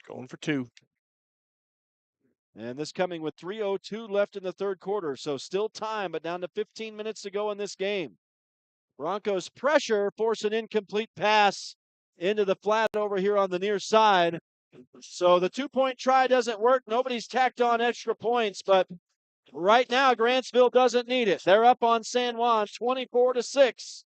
Going for 2. And this coming with 3:02 left in the 3rd quarter. So still time, but down to 15 minutes to go in this game. Broncos pressure, force an incomplete pass into the flat over here on the near side. So the 2-point try doesn't work. Nobody's tacked on extra points, but right now Grantsville doesn't need it. They're up on San Juan 24-6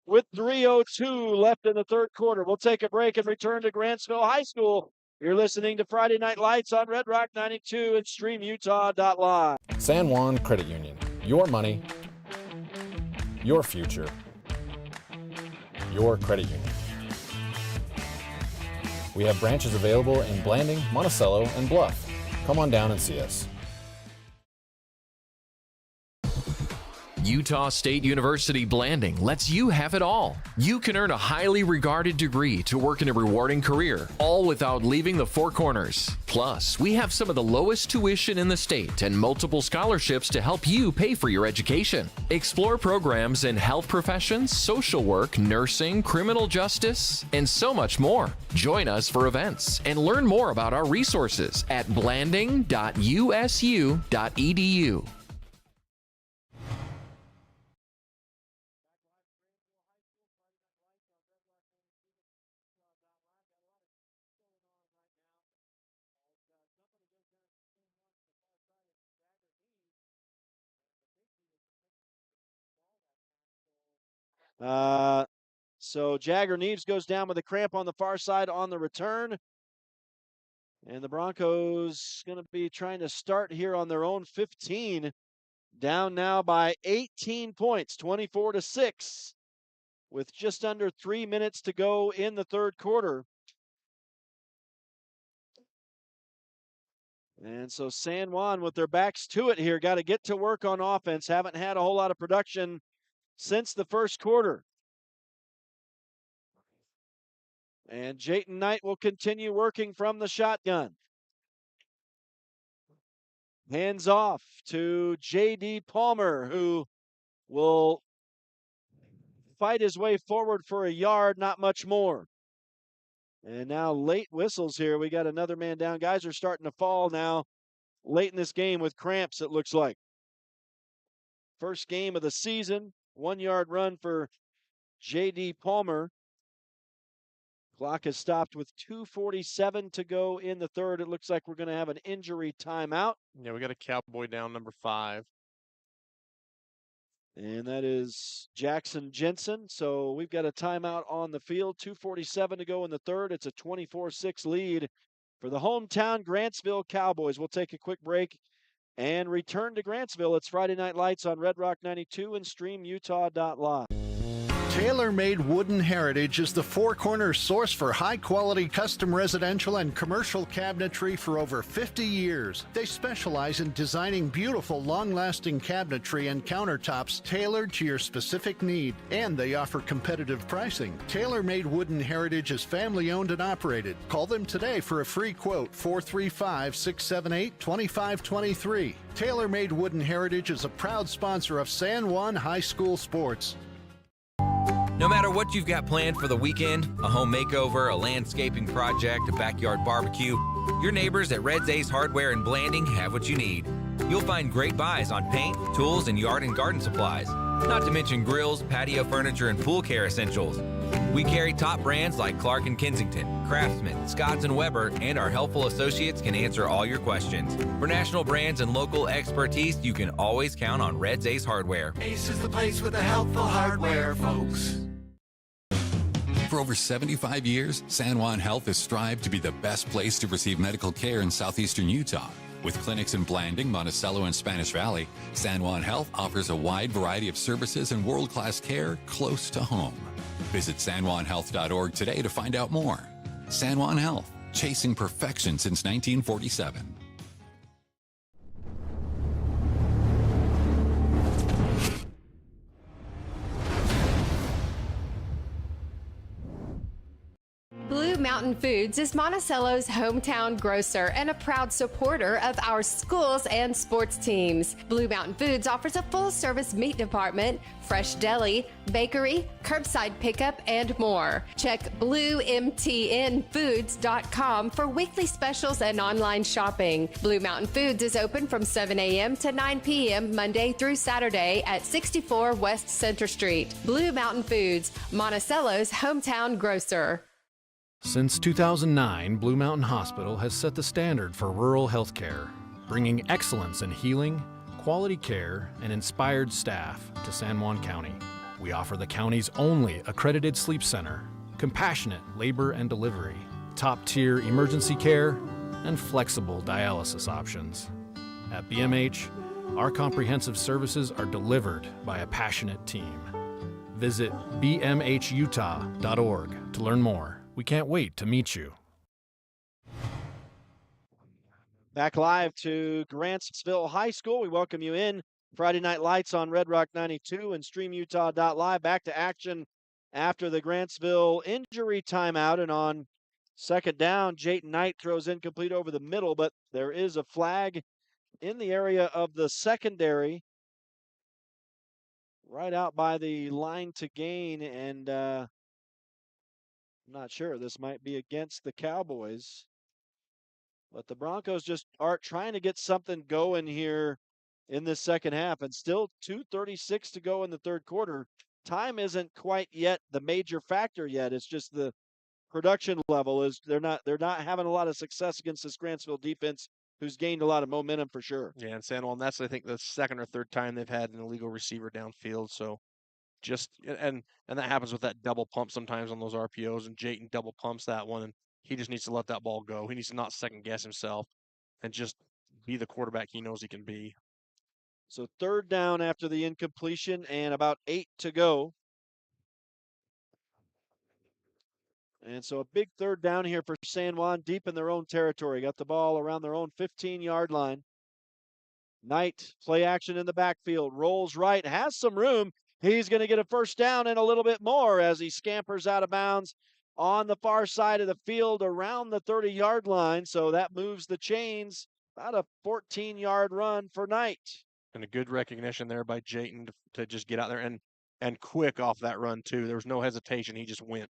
with 3:02 left in the 3rd quarter. We'll take a break and return to Grantsville High School. You're listening to Friday Night Lights on Red Rock 92 and StreamUtah.Live. San Juan Credit Union. Your money, your future, your credit union. We have branches available in Blanding, Monticello, and Bluff. Come on down and see us. Utah State University Blanding lets you have it all. You can earn a highly regarded degree to work in a rewarding career, all without leaving the four corners. Plus, we have some of the lowest tuition in the state and multiple scholarships to help you pay for your education. Explore programs in health professions, social work, nursing, criminal justice, and so much more. Join us for events and learn more about our resources at blanding.usu.edu. So Jagger Neves goes down with a cramp on the far side on the return. And the Broncos going to be trying to start here on their own 15. Down now by 18 points, 24-6, with just under 3 minutes to go in the third quarter. And so San Juan, with their backs to it here, got to get to work on offense. Haven't had a whole lot of production since the first quarter. And Jayton Knight will continue working from the shotgun. Hands off to J.D. Palmer, who will fight his way forward for a yard, not much more. And now late whistles here. We got another man down. Guys are starting to fall now late in this game with cramps, it looks like. First game of the season, 1-yard run for J.D. Palmer. Clock has stopped with 2:47 to go in the third. It looks like we're going to have an injury timeout. Yeah, we got a Cowboy down, number 5. And that is Jackson Jensen. So we've got a timeout on the field. 2:47 to go in the third. It's a 24-6 lead for the hometown Grantsville Cowboys. We'll take a quick break and return to Grantsville. It's Friday Night Lights on Red Rock 92 and StreamUtah.Live. Tailor-Made Wooden Heritage is the four-corner source for high-quality custom residential and commercial cabinetry for over 50 years. They specialize in designing beautiful, long-lasting cabinetry and countertops tailored to your specific need, and they offer competitive pricing. Tailor-Made Wooden Heritage is family-owned and operated. Call them today for a free quote, 435-678-2523. Tailor-Made Wooden Heritage is a proud sponsor of San Juan High School sports. No matter what you've got planned for the weekend, a home makeover, a landscaping project, a backyard barbecue, your neighbors at Red's Ace Hardware in Blanding have what you need. You'll find great buys on paint, tools, and yard and garden supplies, not to mention grills, patio furniture, and pool care essentials. We carry top brands like Clark & Kensington, Craftsman, Scotts & Weber, and our helpful associates can answer all your questions. For national brands and local expertise, you can always count on Red's Ace Hardware. Ace is the place with the helpful hardware, folks. For over 75 years, San Juan Health has strived to be the best place to receive medical care in southeastern Utah. With clinics in Blanding, Monticello, and Spanish Valley, San Juan Health offers a wide variety of services and world-class care close to home. Visit sanjuanhealth.org today to find out more. San Juan Health, chasing perfection since 1947. Blue Mountain Foods is Monticello's hometown grocer and a proud supporter of our schools and sports teams. Blue Mountain Foods offers a full-service meat department, fresh deli, bakery, curbside pickup, and more. Check bluemtnfoods.com for weekly specials and online shopping. Blue Mountain Foods is open from 7 a.m. to 9 p.m. Monday through Saturday at 64 West Center Street. Blue Mountain Foods, Monticello's hometown grocer. Since 2009, Blue Mountain Hospital has set the standard for rural health care, bringing excellence in healing, quality care, and inspired staff to San Juan County. We offer the county's only accredited sleep center, compassionate labor and delivery, top-tier emergency care, and flexible dialysis options. At BMH, our comprehensive services are delivered by a passionate team. Visit bmhutah.org to learn more. We can't wait to meet you. Back live to Grantsville High School. We welcome you in Friday Night Lights on Red Rock 92 and StreamUtah.Live. Back to action after the Grantsville injury timeout. And on second down, Jayton Knight throws incomplete over the middle, but there is a flag in the area of the secondary, right out by the line to gain. And I'm not sure. This might be against the Cowboys. But the Broncos just are trying to get something going here in this second half, and still 2:36 to go in the third quarter. Time isn't quite yet the major factor yet. It's just the production level is they're not having a lot of success against this Grantsville defense, who's gained a lot of momentum for sure. Yeah, and San Juan, that's I think the second or third time they've had an illegal receiver downfield. So just and that happens with that double pump sometimes on those RPOs, and Jayton double pumps that one, and he just needs to let that ball go. He needs to not second guess himself and just be the quarterback he knows he can be. So third down after the incompletion and about 8 to go. And so a big third down here for San Juan, deep in their own territory. Got the ball around their own 15-yard line. Knight, play action in the backfield, rolls right, has some room. He's going to get a first down and a little bit more as he scampers out of bounds on the far side of the field around the 30-yard line. So that moves the chains. About a 14-yard run for Knight. And a good recognition there by Jayton to just get out there and quick off that run too. There was no hesitation. He just went.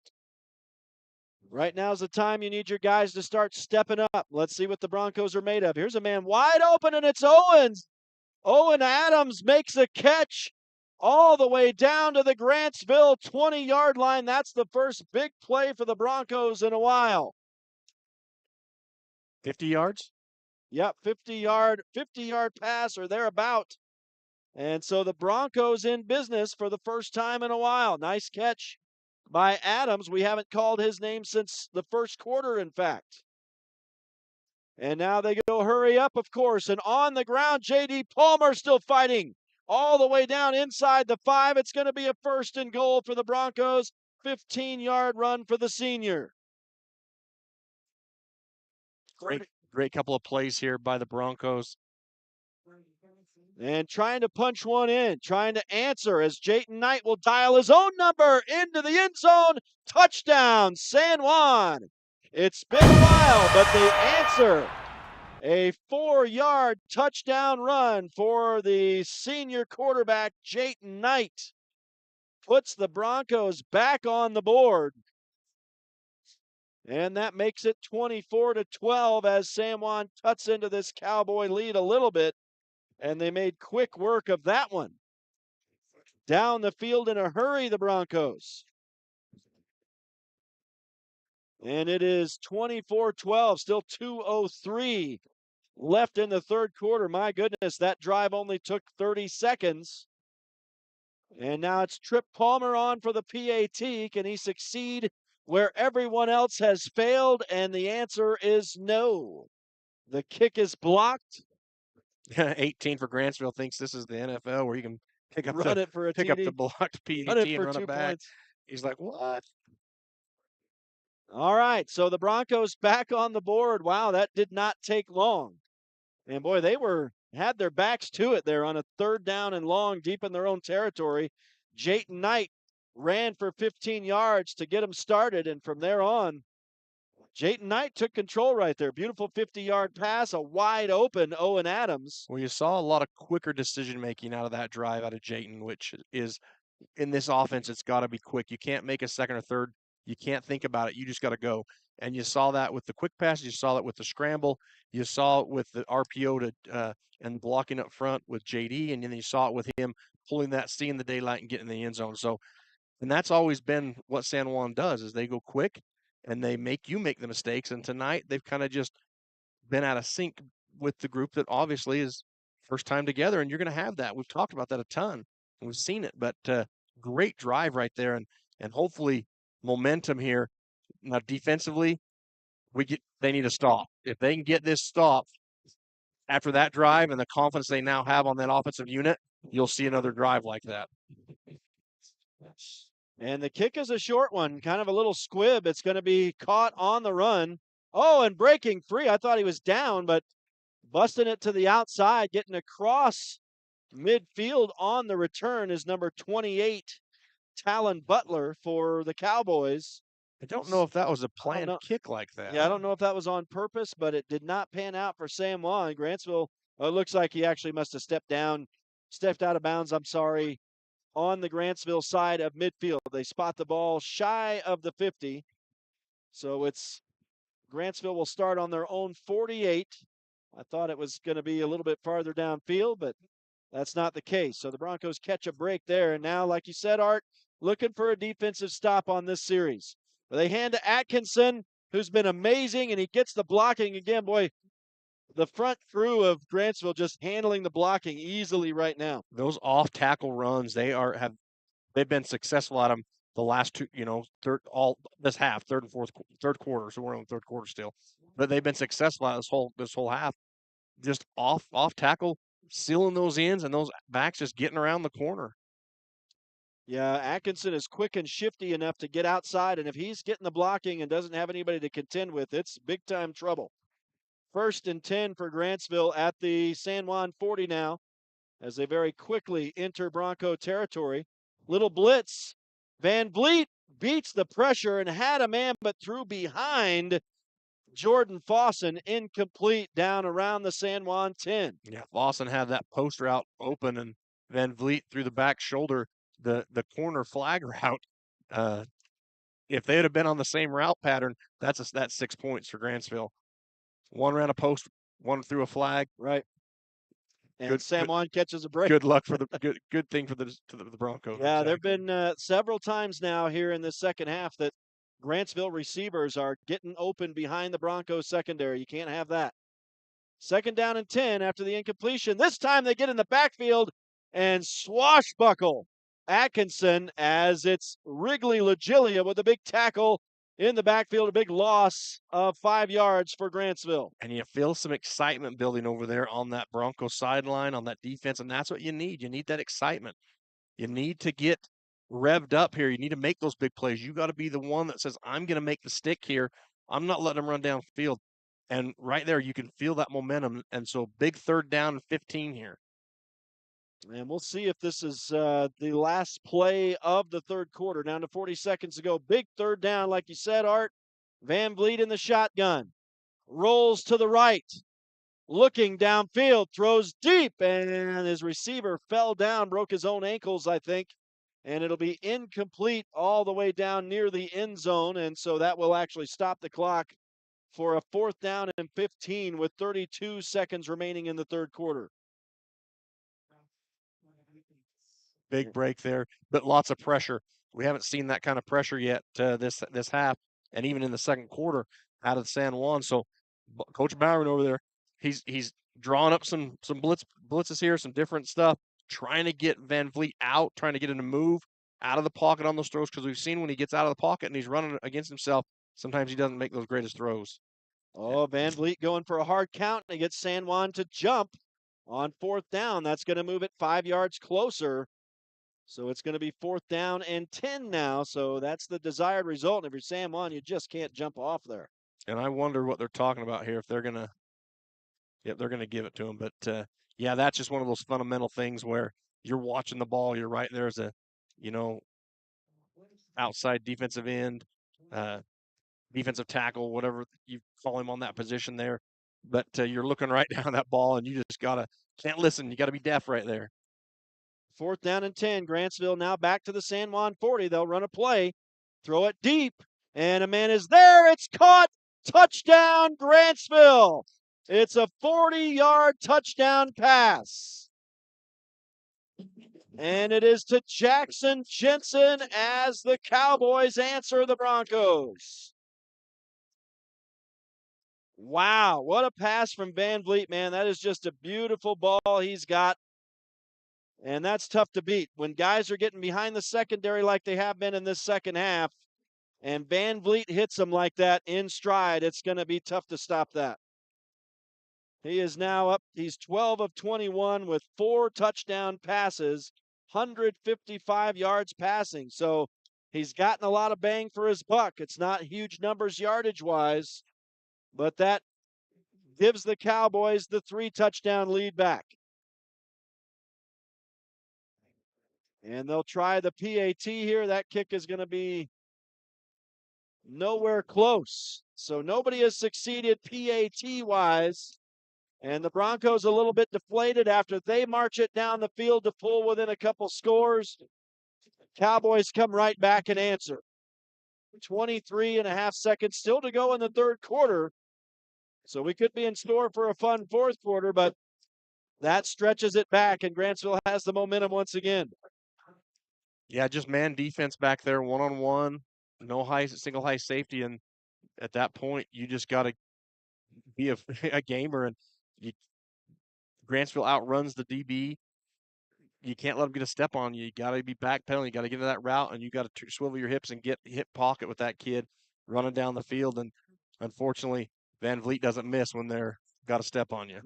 Right now's the time you need your guys to start stepping up. Let's see what the Broncos are made of. Here's a man wide open, and it's Owens. Owen Adams makes a catch all the way down to the Grantsville 20-yard line. That's the first big play for the Broncos in a while. 50 yards? Yep, 50-yard pass or thereabout. And so the Broncos in business for the first time in a while. Nice catch by Adams. We haven't called his name since the first quarter, in fact. And now they go hurry up, of course. And on the ground, J.D. Palmer still fighting all the way down inside the 5. It's going to be a first and goal for the Broncos. 15-yard run for the senior. Great couple of plays here by the Broncos. And trying to punch one in, trying to answer as Jayton Knight will dial his own number into the end zone. Touchdown, San Juan. It's been a while, but they answer. A 4-yard touchdown run for the senior quarterback, Jayton Knight. Puts the Broncos back on the board. And that makes it 24-12 as San Juan cuts into this Cowboy lead a little bit. And they made quick work of that one. Down the field in a hurry, the Broncos. And it is 24-12, still 2:03 left in the third quarter. My goodness, that drive only took 30 seconds. And now it's Trip Palmer on for the PAT. Can he succeed where everyone else has failed? And the answer is no. The kick is blocked. 18 for Grantsville thinks this is the NFL where you can pick up the blocked PAT and run it back. Points. He's like, what? All right, so the Broncos back on the board. Wow, that did not take long. And boy, they had their backs to it there on a third down and long deep in their own territory. Jayton Knight ran for 15 yards to get them started, and from there on, Jayton Knight took control right there. Beautiful 50-yard pass, a wide open Owen Adams. Well, you saw a lot of quicker decision-making out of that drive out of Jayton, which is, in this offense, it's got to be quick. You can't make a second or third. You can't think about it. You just got to go. And you saw that with the quick passes. You saw that with the scramble. You saw it with the RPO and blocking up front with JD. And then you saw it with him pulling that, seeing the daylight and getting in the end zone. So, and that's always been what San Juan does, is they go quick and they make you make the mistakes. And tonight they've kind of just been out of sync with the group that obviously is first time together. And you're going to have that. We've talked about that a ton. And we've seen it. But great drive right there. And hopefully momentum here. Now defensively, they need to stop. If they can get this stop after that drive and the confidence they now have on that offensive unit, you'll see another drive like that. And the kick is a short one, kind of a little squib. It's going to be caught on the run. Oh, and breaking free. I thought he was down, but busting it to the outside, getting across Midfield on the return is number 28, Talon Butler for the Cowboys. I don't know if that was a I don't planned know. kick like that. Yeah, I don't know if that was on purpose, but it did not pan out for San Juan. Grantsville, it looks like he actually must have stepped out of bounds, I'm sorry, on the Grantsville side of midfield. They spot the ball shy of the 50. So it's Grantsville will start on their own 48. I thought it was going to be a little bit farther downfield, but that's not the case. So the Broncos catch a break there. And now, like you said, Art, looking for a defensive stop on this series. They hand to Atkinson, who's been amazing, and he gets the blocking again. Boy, the front crew of Grantsville just handling the blocking easily right now. Those off tackle runs, they've been successful at them the last two, this half, third quarter. So we're in the third quarter still, but they've been successful at this whole half, just off tackle, sealing those ends and those backs just getting around the corner. Yeah, Atkinson is quick and shifty enough to get outside, and if he's getting the blocking and doesn't have anybody to contend with, it's big time trouble. 1st and 10 for Grantsville at the San Juan 40 now, as they very quickly enter Bronco territory. Little blitz. Van Vliet beats the pressure and had a man, but threw behind Jordan Fawson, incomplete down around the San Juan 10. Yeah, Lawson had that post route open, and Van Vliet through the back shoulder, the corner flag route. If they would have been on the same route pattern, that's 6 points for Grantsville. One ran a post, one threw a flag. Right. And San Juan catches a break. Good luck for the good thing for the Broncos. Yeah, there have been several times now here in the second half that Grantsville receivers are getting open behind the Broncos secondary. You can't have that. 2nd down and 10 after the incompletion. This time they get in the backfield and swashbuckle Atkinson as it's Wrigley Legilia with a big tackle in the backfield, a big loss of 5 yards for Grantsville. And you feel some excitement building over there on that Broncos sideline, on that defense, and that's what you need. You need that excitement. You need to get revved up here. You need to make those big plays. You got to be the one that says, I'm going to make the stick here. I'm not letting them run downfield. And right there, you can feel that momentum. And so big 3rd down and 15 here. And we'll see if this is the last play of the third quarter. Down to 40 seconds to go. Big 3rd down, like you said, Art. Van Vliet in the shotgun. Rolls to the right. Looking downfield. Throws deep. And his receiver fell down. Broke his own ankles, I think. And it'll be incomplete all the way down near the end zone. And so that will actually stop the clock for a 4th down and 15 with 32 seconds remaining in the third quarter. Big break there, but lots of pressure. We haven't seen that kind of pressure yet this half, and even in the second quarter out of San Juan. So Coach Byron over there, he's drawing up some blitzes here, some different stuff, trying to get Van Vliet out, trying to get him to move out of the pocket on those throws, because we've seen when he gets out of the pocket and he's running against himself, sometimes he doesn't make those greatest throws. Oh, Van Vliet going for a hard count, and he gets San Juan to jump on 4th down. That's going to move it 5 yards closer. So it's going to be 4th down and 10 now. So that's the desired result. And if you're San Juan, you just can't jump off there. And I wonder what they're talking about here, if they're going to, they're going to give it to him. But yeah, that's just one of those fundamental things where you're watching the ball. You're right there as a, outside defensive end, defensive tackle, whatever you call him on that position there. But you're looking right down that ball, and you just can't listen. You got to be deaf right there. 4th down and 10. Grantsville now back to the San Juan 40. They'll run a play, throw it deep, and a man is there. It's caught. Touchdown, Grantsville. It's a 40-yard touchdown pass. And it is to Jackson Jensen as the Cowboys answer the Broncos. Wow, what a pass from Van Vliet, man. That is just a beautiful ball he's got. And that's tough to beat. When guys are getting behind the secondary like they have been in this second half, and Van Vliet hits them like that in stride, it's going to be tough to stop that. He is now up. He's 12 of 21 with 4 touchdown passes, 155 yards passing. So he's gotten a lot of bang for his buck. It's not huge numbers yardage-wise, but that gives the Cowboys the 3 touchdown lead back. And they'll try the PAT here. That kick is going to be nowhere close. So nobody has succeeded PAT-wise. And the Broncos a little bit deflated after they march it down the field to pull within a couple scores. Cowboys come right back and answer. 23 and a half seconds still to go in the third quarter. So we could be in store for a fun fourth quarter, but that stretches it back, and Grantsville has the momentum once again. Yeah, just man defense back there, one-on-one, no single high safety, and at that point, you just got to be a gamer, and Grantsville outruns the DB. You can't let them get a step on you. You got to be backpedaling. You got to get into that route, and you got to swivel your hips and get hip pocket with that kid running down the field. And unfortunately, Van Vliet doesn't miss when they're got a step on you.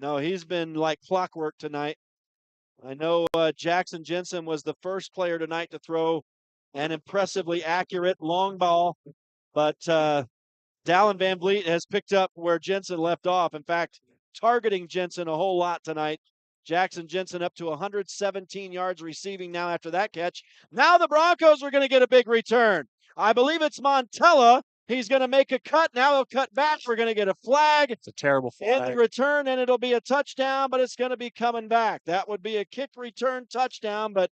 No, he's been like clockwork tonight. I know Jackson Jensen was the first player tonight to throw an impressively accurate long ball, but Dallin Van Vliet has picked up where Jensen left off. In fact, targeting Jensen a whole lot tonight. Jackson Jensen up to 117 yards receiving now after that catch. Now the Broncos are going to get a big return. I believe it's Montella. He's going to make a cut. Now he'll cut back. We're going to get a flag. It's a terrible flag. In the return, and it'll be a touchdown, but it's going to be coming back. That would be a kick return touchdown, but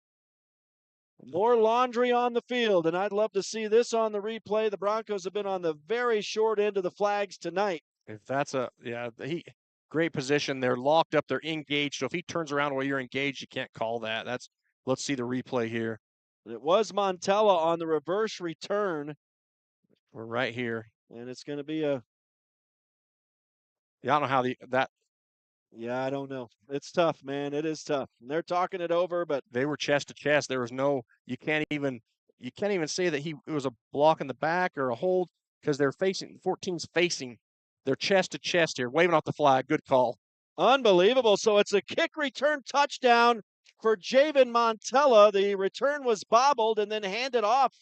more laundry on the field, and I'd love to see this on the replay. The Broncos have been on the very short end of the flags tonight. If that's great position. They're locked up. They're engaged. So if he turns around while you're engaged, you can't call that. Let's see the replay here. It was Montella on the reverse return. We're right here. And it's going to be a... Yeah, I don't know how Yeah, I don't know. It's tough, man. It is tough. And they're talking it over, but... They were chest to chest. There was no... You can't even say that it was a block in the back or a hold because they're facing... 14's facing... They're chest to chest here, waving off the flag. Good call. Unbelievable. So it's a kick return touchdown for Javen Montella. The return was bobbled and then handed off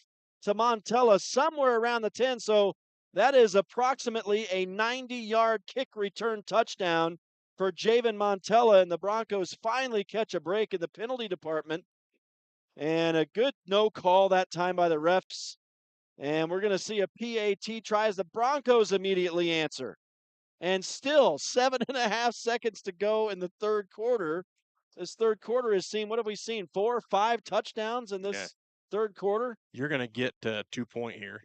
to Montella somewhere around the 10. So that is approximately a 90-yard kick return touchdown for Javen Montella. And the Broncos finally catch a break in the penalty department. And a good no call that time by the refs. And we're going to see a PAT try as the Broncos immediately answer. And still 7.5 seconds to go in the third quarter. This third quarter has seen, what have we seen? 4 or 5 touchdowns in this third quarter? You're going to get 2-point here.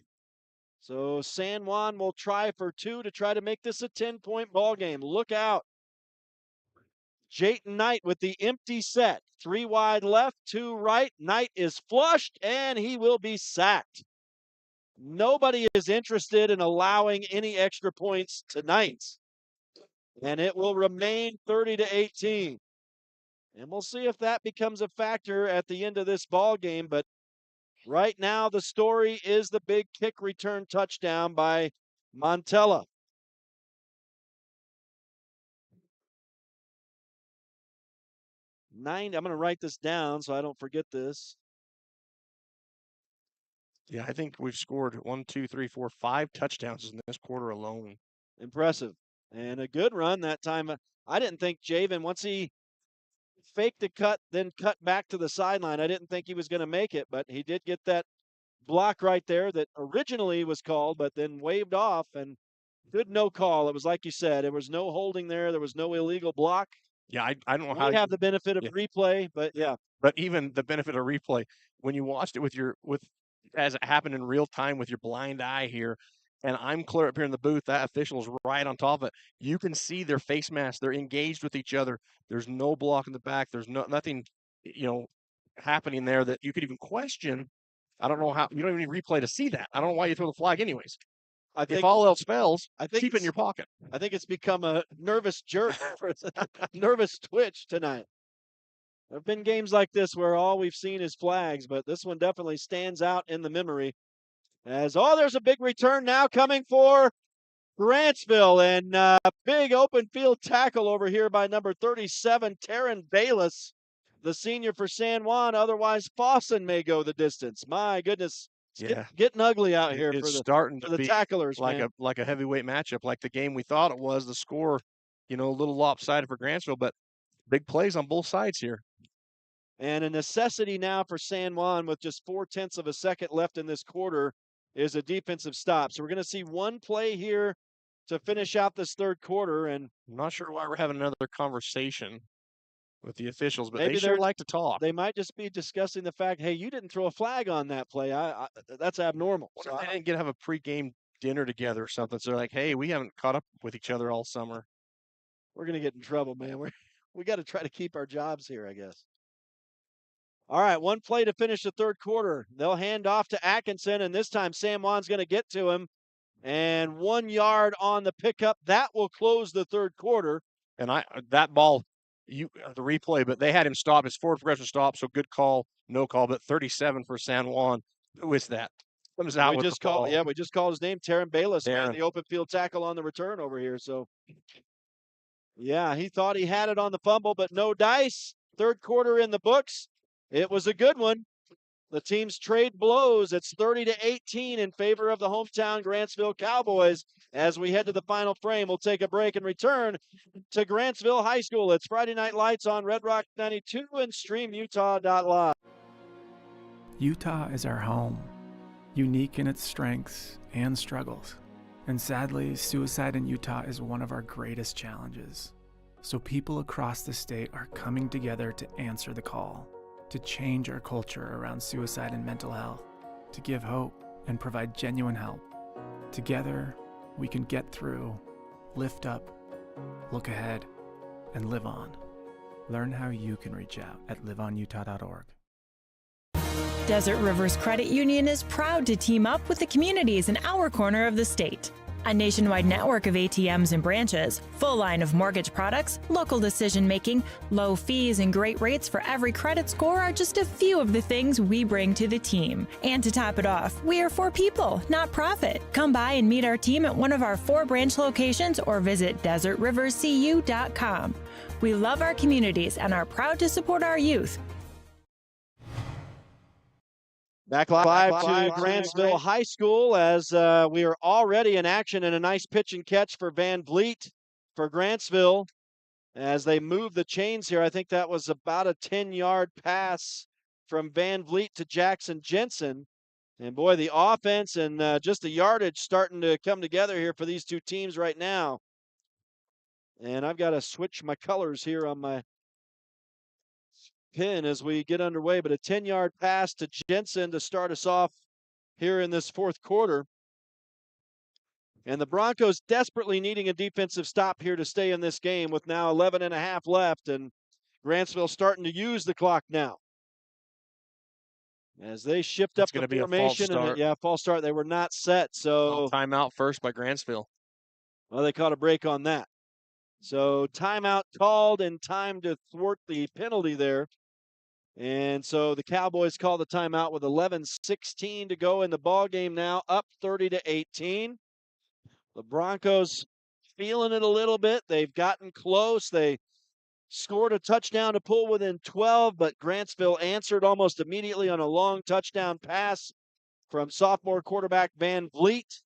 So San Juan will try for 2 to try to make this a 10-point ball game. Look out. Jayton Knight with the empty set. 3 wide left, 2 right. Knight is flushed, and he will be sacked. Nobody is interested in allowing any extra points tonight. And it will remain 30-18. And we'll see if that becomes a factor at the end of this ball game. But right now, the story is the big kick return touchdown by Montella. I'm going to write this down so I don't forget this. Yeah, I think we've scored 1, 2, 3, 4, 5 touchdowns in this quarter alone. Impressive. And a good run that time. I didn't think Javen, once he faked the cut, then cut back to the sideline, I didn't think he was going to make it, but he did get that block right there that originally was called, but then waved off, and good no call. It was like you said, there was no holding there. There was no illegal block. Yeah, I don't know how you have the benefit of replay, but yeah. But even the benefit of replay, when you watched it as it happened in real time with your blind eye here, and I'm clear up here in the booth, that official's right on top of it. You can see their face masks. They're engaged with each other. There's no block in the back. There's nothing, happening there that you could even question. I don't know how. You don't even need replay to see that. I don't know why you throw the flag anyways. If all else fails, keep it in your pocket. I think it's become a nervous jerk, nervous twitch tonight. There have been games like this where all we've seen is flags, but this one definitely stands out in the memory. There's a big return now coming for Grantsville, and a big open field tackle over here by number 37, Taryn Bayless, the senior for San Juan. Otherwise, Fossen may go the distance. My goodness. It's getting ugly out here it's for starting for to the be tacklers, like man. a heavyweight matchup, like the game we thought it was. The score, a little lopsided for Grantsville, but big plays on both sides here. And a necessity now for San Juan with just 0.4 of a second left in this quarter is a defensive stop. So we're going to see one play here to finish out this third quarter. And I'm not sure why we're having another conversation with the officials, but maybe they sure like to talk. They might just be discussing the fact, hey, you didn't throw a flag on that play. That's abnormal. So they didn't have a pregame dinner together or something. So they're like, hey, we haven't caught up with each other all summer. We're going to get in trouble, man. We got to try to keep our jobs here, I guess. All right, one play to finish the third quarter. They'll hand off to Atkinson, and this time San Juan's going to get to him. And 1 yard on the pickup. That will close the third quarter. And that ball, the replay, but they had him stop. His forward progression stop, so good call, no call, but 37 for San Juan. Who is that? Comes out we with just the ball. called. Yeah, we just called his name, Taryn Bayless, Taryn. the open field tackle on the return over here. So, yeah, he thought he had it on the fumble, but no dice. Third quarter in the books. It was a good one. The teams trade blows. It's 30-18 in favor of the hometown Grantsville Cowboys. As we head to the final frame, we'll take a break and return to Grantsville High School. It's Friday Night Lights on Red Rock 92 and StreamUtah.Live. Utah is our home, unique in its strengths and struggles. And sadly, suicide in Utah is one of our greatest challenges. So people across the state are coming together to answer the call, to change our culture around suicide and mental health, to give hope and provide genuine help. Together, we can get through, lift up, look ahead, and live on. Learn how you can reach out at liveonutah.org. Desert Rivers Credit Union is proud to team up with the communities in our corner of the state. A nationwide network of ATMs and branches, full line of mortgage products, local decision-making, low fees, and great rates for every credit score are just a few of the things we bring to the team. And to top it off, we are for people, not profit. Come by and meet our team at one of our 4 branch locations or visit desertriverscu.com. We love our communities and are proud to support our youth. Back live to Grantsville High School as we are already in action, and a nice pitch and catch for Van Vliet for Grantsville as they move the chains here. I think that was about a 10-yard pass from Van Vliet to Jackson Jensen. And boy, the offense and just the yardage starting to come together here for these two teams right now. And I've got to switch my colors here on my pin as we get underway, but a 10-yard pass to Jensen to start us off here in this fourth quarter. And the Broncos desperately needing a defensive stop here to stay in this game with now 11.5 left, and Grantsville starting to use the clock now. As they shift up the formation, false start. They were not set, so timeout first by Grantsville. Well, they caught a break on that. So timeout called and time to thwart the penalty there. And so the Cowboys call the timeout with 11:16 to go in the ball game now, up 30-18. The Broncos feeling it a little bit. They've gotten close. They scored a touchdown to pull within 12, but Grantsville answered almost immediately on a long touchdown pass from sophomore quarterback Van Vliet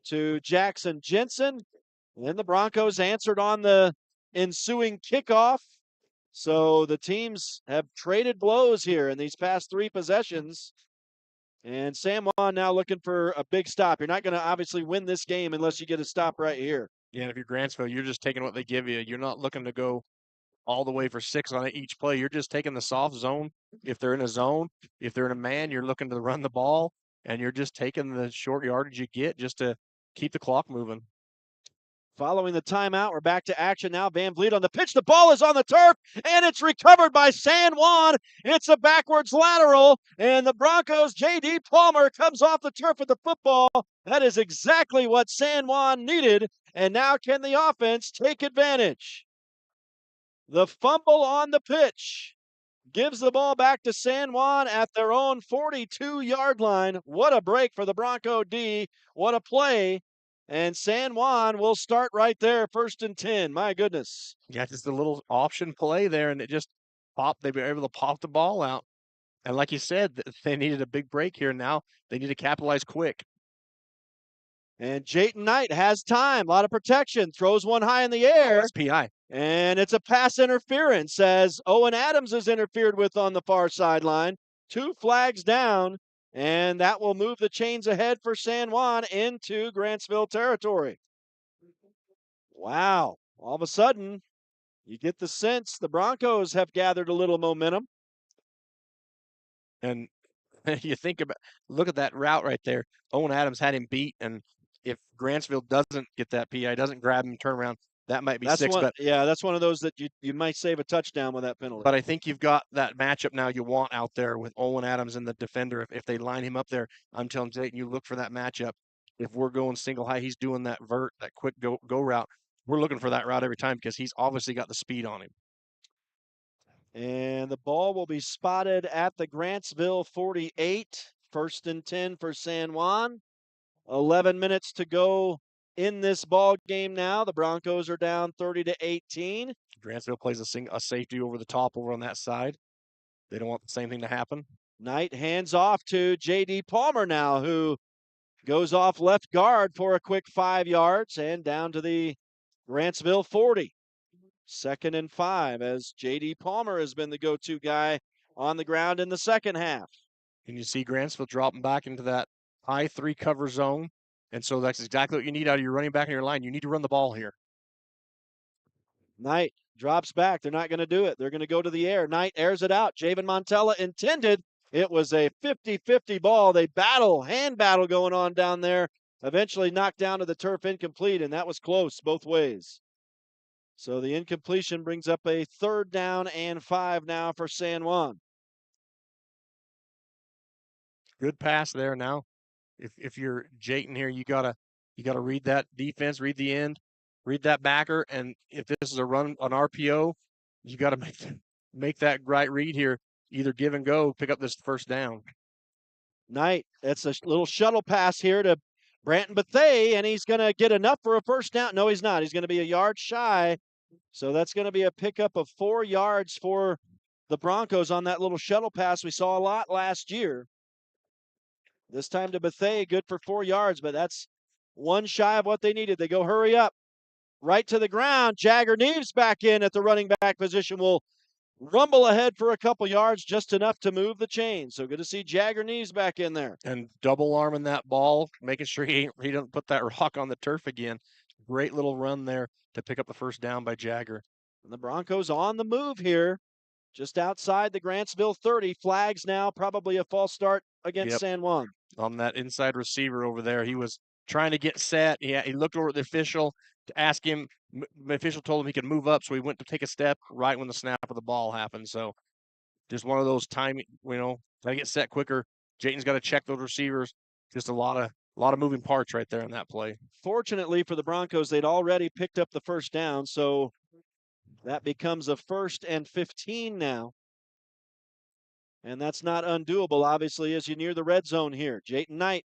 to Jackson Jensen. And then the Broncos answered on the ensuing kickoff. So the teams have traded blows here in these past 3 possessions. And San Juan now looking for a big stop. You're not going to obviously win this game unless you get a stop right here. Yeah, and if you're Grantsville, you're just taking what they give you. You're not looking to go all the way for 6 on each play. You're just taking the soft zone. If they're in a zone, if they're in a man, you're looking to run the ball, and you're just taking the short yardage you get just to keep the clock moving. Following the timeout, we're back to action now. Van Vliet on the pitch. The ball is on the turf, and it's recovered by San Juan. It's a backwards lateral, and the Broncos' J.D. Palmer comes off the turf with the football. That is exactly what San Juan needed, and now can the offense take advantage? The fumble on the pitch gives the ball back to San Juan at their own 42-yard line. What a break for the Bronco D. What a play. And San Juan will start right there, 1st and 10. My goodness. Yeah, just a little option play there, and it just popped. They were able to pop the ball out. And like you said, they needed a big break here now. They need to capitalize quick. And Jayton Knight has time, a lot of protection, throws one high in the air. That's PI. And it's a pass interference as Owen Adams is interfered with on the far sideline. 2 flags down, and that will move the chains ahead for San Juan into Grantsville territory. Wow. All of a sudden, you get the sense the Broncos have gathered a little momentum. And you look at that route right there. Owen Adams had him beat, and if Grantsville doesn't get that PI, doesn't grab him, turn around, that might be That's 6. that's one of those that you might save a touchdown with that penalty. But I think you've got that matchup now you want out there with Owen Adams and the defender. If they line him up there, I'm telling Jayton, you look for that matchup. If we're going single high, he's doing that that quick go route. We're looking for that route every time because he's obviously got the speed on him. And the ball will be spotted at the Grantsville 48. 1st and 10 for San Juan. 11 minutes to go in this ball game now. The Broncos are down 30-18. Grantsville plays a safety over the top over on that side. They don't want the same thing to happen. Knight hands off to J.D. Palmer now, who goes off left guard for a quick 5 yards and down to the Grantsville 40. 2nd and 5 as J.D. Palmer has been the go-to guy on the ground in the second half. And you see Grantsville dropping back into that high 3 cover zone. And so that's exactly what you need out of your running back in your line. You need to run the ball here. Knight drops back. They're not going to do it. They're going to go to the air. Knight airs it out. Javen Montella intended. It was a 50-50 ball. They hand battle going on down there. Eventually knocked down to the turf, incomplete, and that was close both ways. So the incompletion brings up a 3rd down and 5 now for San Juan. Good pass there now. If you're Jayton here, you gotta read that defense, read the end, read that backer, and if this is an RPO, you got to make that right read here. Either give and go, pick up this 1st down. Knight, it's a little shuttle pass here to Branton Bethea, and he's going to get enough for a 1st down. No, he's not. He's going to be a yard shy. So that's going to be a pickup of 4 yards for the Broncos on that little shuttle pass we saw a lot last year. This time to Bethea, good for 4 yards, but that's 1 shy of what they needed. They go hurry up. Right to the ground. Jagger Neves back in at the running back position. Will rumble ahead for a couple yards, just enough to move the chain. So good to see Jagger Neves back in there. And double arming that ball, making sure he doesn't put that rock on the turf again. Great little run there to pick up the 1st down by Jagger. And the Broncos on the move here. Just outside the Grantsville 30. Flags now, probably a false start against San Juan. On that inside receiver over there, he was trying to get set. He looked over at the official to ask him. The official told him he could move up, so he went to take a step right when the snap of the ball happened. So just one of those timing, got to get set quicker. Jayton's got to check those receivers. Just a lot of moving parts right there in that play. Fortunately for the Broncos, they'd already picked up the 1st down, so that becomes a 1st and 15 now. And that's not undoable, obviously, as you near the red zone here. Jayton Knight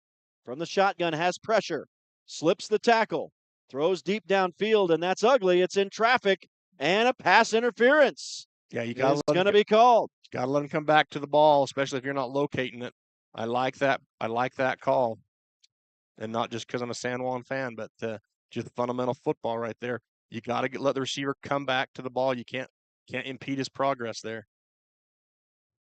from the shotgun has pressure, slips the tackle, throws deep downfield, and that's ugly. It's in traffic, and a pass interference. Yeah, you got it's going to be called. Got to let him come back to the ball, especially if you're not locating it. I like that. I like that call, and not just because I'm a San Juan fan, but just fundamental football right there. You got to let the receiver come back to the ball. You can't impede his progress there.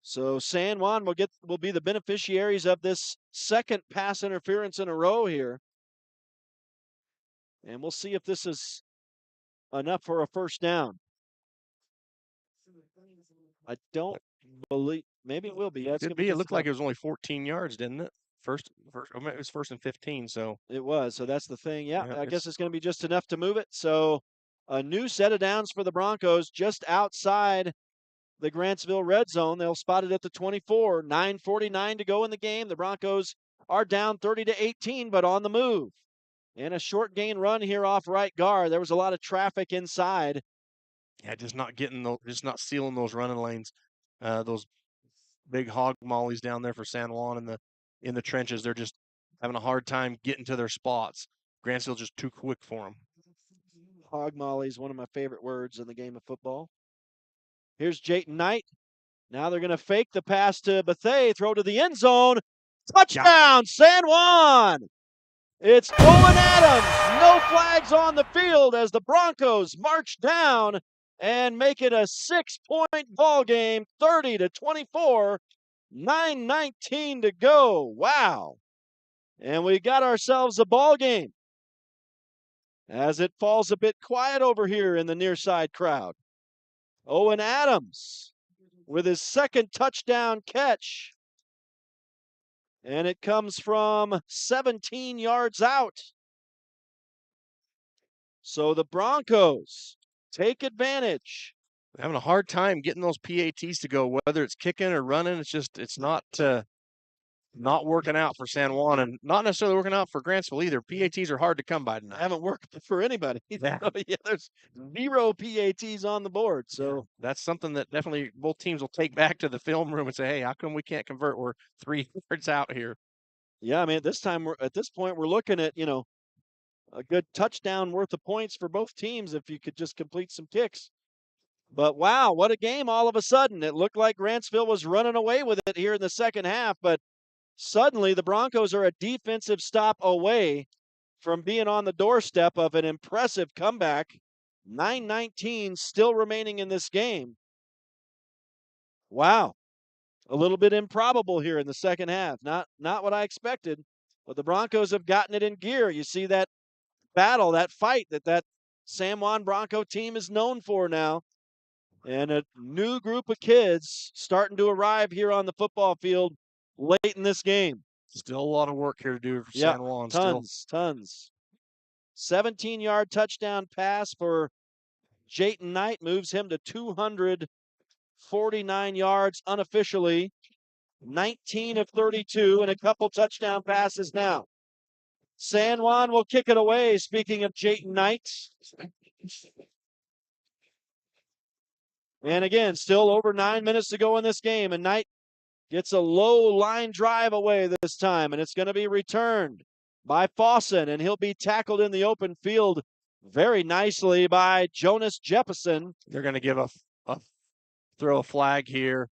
So San Juan will be the beneficiaries of this 2nd pass interference in a row here. And we'll see if this is enough for a 1st down. I don't believe. Maybe it will be. Yeah, It looked like it was only 14 yards, didn't it? It was 1st and 15. So it was. So that's the thing. Yeah, I guess it's going to be just enough to move it. So a new set of downs for the Broncos just outside the Grantsville red zone. They'll spot it at the 24. 9:49 to go in the game. The Broncos are down 30-18, but on the move. And a short gain run here off right guard. There was a lot of traffic inside. Yeah, just not sealing those running lanes. Those big hog mollies down there for San Juan in the trenches. They're just having a hard time getting to their spots. Grantsville's just too quick for them. Hog molly is one of my favorite words in the game of football. Here's Jayton Knight. Now they're going to fake the pass to Bethea, throw to the end zone. Touchdown, San Juan! It's Owen Adams. No flags on the field as the Broncos march down and make it a 6-point ball game, 30-24, 9:19 to go. Wow. And we got ourselves a ball game as it falls a bit quiet over here in the near side crowd. Owen Adams with his second touchdown catch. And it comes from 17 yards out. So the Broncos take advantage. They're having a hard time getting those PATs to go, whether it's kicking or running. It's not working out for San Juan, and not necessarily working out for Grantsville either. PATs are hard to come by tonight. Haven't worked for anybody. Yeah. Yeah, there's 0 PATs on the board. So that's something that definitely both teams will take back to the film room and say, hey, how come we can't convert? We're 3 yards out here. Yeah, I mean, at this point, we're looking at, a good touchdown worth of points for both teams if you could just complete some kicks. But wow, what a game all of a sudden. It looked like Grantsville was running away with it here in the second half, but suddenly the Broncos are a defensive stop away from being on the doorstep of an impressive comeback. 9:19 still remaining in this game. Wow. A little bit improbable here in the second half. Not what I expected, but the Broncos have gotten it in gear. You see that battle, that fight that San Juan Bronco team is known for now. And a new group of kids starting to arrive here on the football field late in this game. Still a lot of work here to do for San Juan. Tons. 17-yard touchdown pass for Jayton Knight moves him to 249 yards unofficially. 19 of 32 and a couple touchdown passes now. San Juan will kick it away, speaking of Jayton Knight. And again, still over 9 minutes to go in this game, and Knight gets a low line drive away this time, and it's going to be returned by Fawson, and he'll be tackled in the open field very nicely by Jonas Jefferson. They're going to give throw a flag here.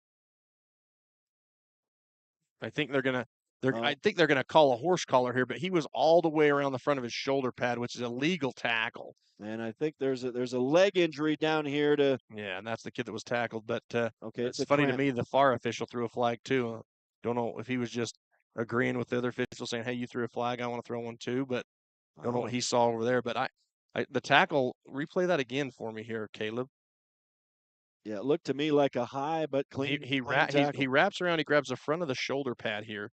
I think they're going to call a horse collar here, but he was all the way around the front of his shoulder pad, which is a legal tackle. And I think there's a leg injury down here to. Yeah, and that's the kid that was tackled. But okay, it's funny to me. The FAR official threw a flag too. Don't know if he was just agreeing with the other official saying, "Hey, you threw a flag. I want to throw one too." But don't know what he saw over there. But the tackle. Replay that again for me here, Caleb. Yeah, it looked to me like a high but clean. He wraps around. He grabs the front of the shoulder pad here.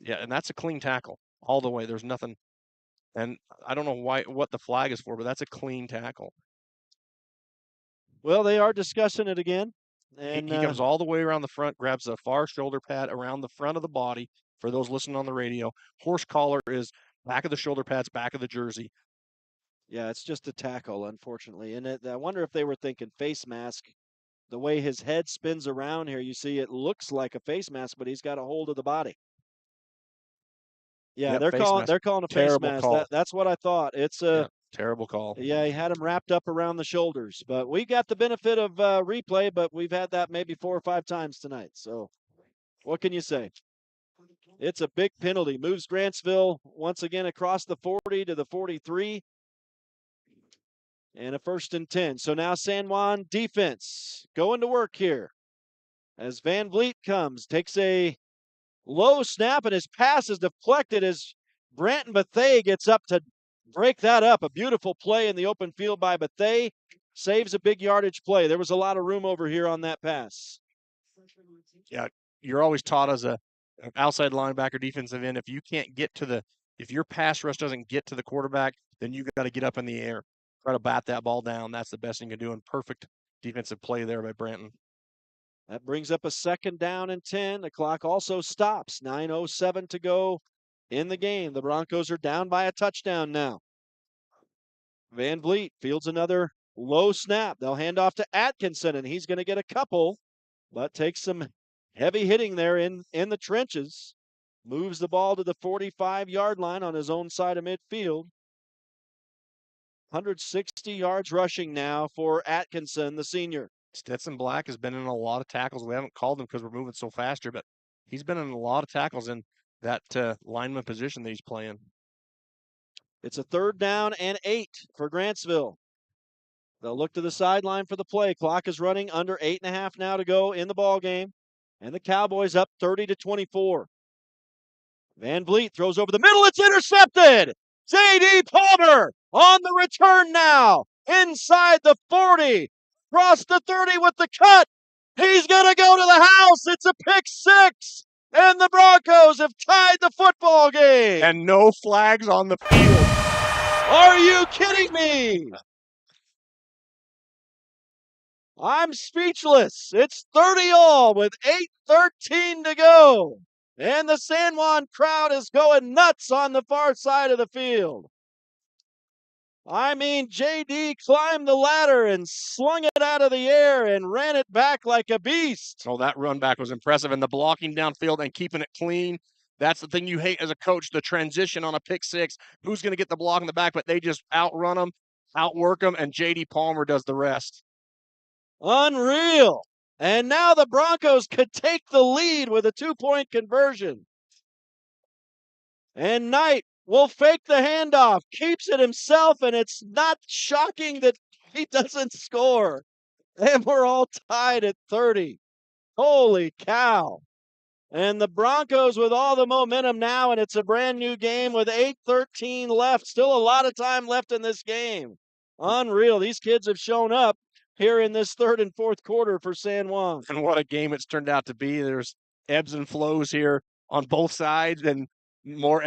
Yeah, and that's a clean tackle all the way. There's nothing. And I don't know what the flag is for, but that's a clean tackle. Well, they are discussing it again. And he comes all the way around the front, grabs the far shoulder pad around the front of the body. For those listening on the radio, horse collar is back of the shoulder pads, back of the jersey. Yeah, it's just a tackle, unfortunately. And I wonder if they were thinking face mask. The way his head spins around here, you see it looks like a face mask, but he's got a hold of the body. Yeah, yep, they're calling a face mask. That's what I thought. It's a terrible call. Yeah, he had him wrapped up around the shoulders. But we got the benefit of replay, but we've had that maybe 4 or 5 times tonight. So what can you say? It's a big penalty. Moves Grantsville once again across the 40 to the 43. And a 1st and 10. So now San Juan defense going to work here. As Van Vliet comes, takes a low snap, and his pass is deflected as Branton Bethea gets up to break that up. A beautiful play in the open field by Bethea. Saves a big yardage play. There was a lot of room over here on that pass. Yeah, you're always taught as an outside linebacker, defensive end, if your pass rush doesn't get to the quarterback, then you got to get up in the air. Try to bat that ball down. That's the best thing you can do. And perfect defensive play there by Branton. That brings up a 2nd down and 10. The clock also stops. 9:07 to go in the game. The Broncos are down by a touchdown now. Van Vliet fields another low snap. They'll hand off to Atkinson, and he's going to get a couple, but takes some heavy hitting there in the trenches. Moves the ball to the 45-yard line on his own side of midfield. 160 yards rushing now for Atkinson, the senior. Stetson Black has been in a lot of tackles. We haven't called him because we're moving so faster, but he's been in a lot of tackles in that lineman position that he's playing. It's a 3rd down and 8 for Grantsville. They'll look to the sideline for the play. Clock is running under 8.5 now to go in the ball game. And the Cowboys up 30-24. Van Vliet throws over the middle. It's intercepted. J.D. Palmer on the return now. Inside the 40. Across the 30 with the cut. He's going to go to the house. It's a pick 6. And the Broncos have tied the football game. And no flags on the field. Are you kidding me? I'm speechless. It's 30-all with 8:13 to go. And the San Juan crowd is going nuts on the far side of the field. I mean, J.D. climbed the ladder and slung it out of the air and ran it back like a beast. Oh, that run back was impressive. And the blocking downfield and keeping it clean. That's the thing you hate as a coach, the transition on a pick 6. Who's going to get the block in the back? But they just outrun them, outwork them, and J.D. Palmer does the rest. Unreal. And now the Broncos could take the lead with a 2-point conversion. And Knight will fake the handoff, keeps it himself, and it's not shocking that he doesn't score. And we're all tied at 30. Holy cow. And the Broncos with all the momentum now, and it's a brand new game with 8:13 left. Still a lot of time left in this game. Unreal. These kids have shown up here in this 3rd and 4th quarter for San Juan. And what a game it's turned out to be. There's ebbs and flows here on both sides, and more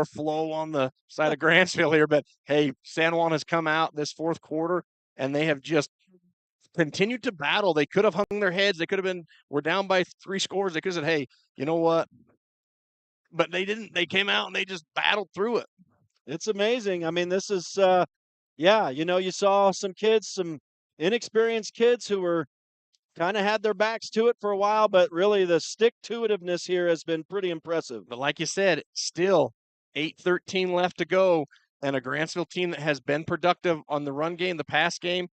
flow on the side of Grantsville here. But hey, San Juan has come out this 4th quarter, and they have just continued to battle. They could have hung their heads. They could have been, we're down by 3 scores. They could have said, hey, you know what? But they didn't. They came out and they just battled through it. It's amazing. I mean, this is, you saw some kids, some inexperienced kids who were kind of had their backs to it for a while, but really the stick-to-itiveness here has been pretty impressive. But like you said, still 8:13 left to go, and a Grantsville team that has been productive on the run game, the pass game,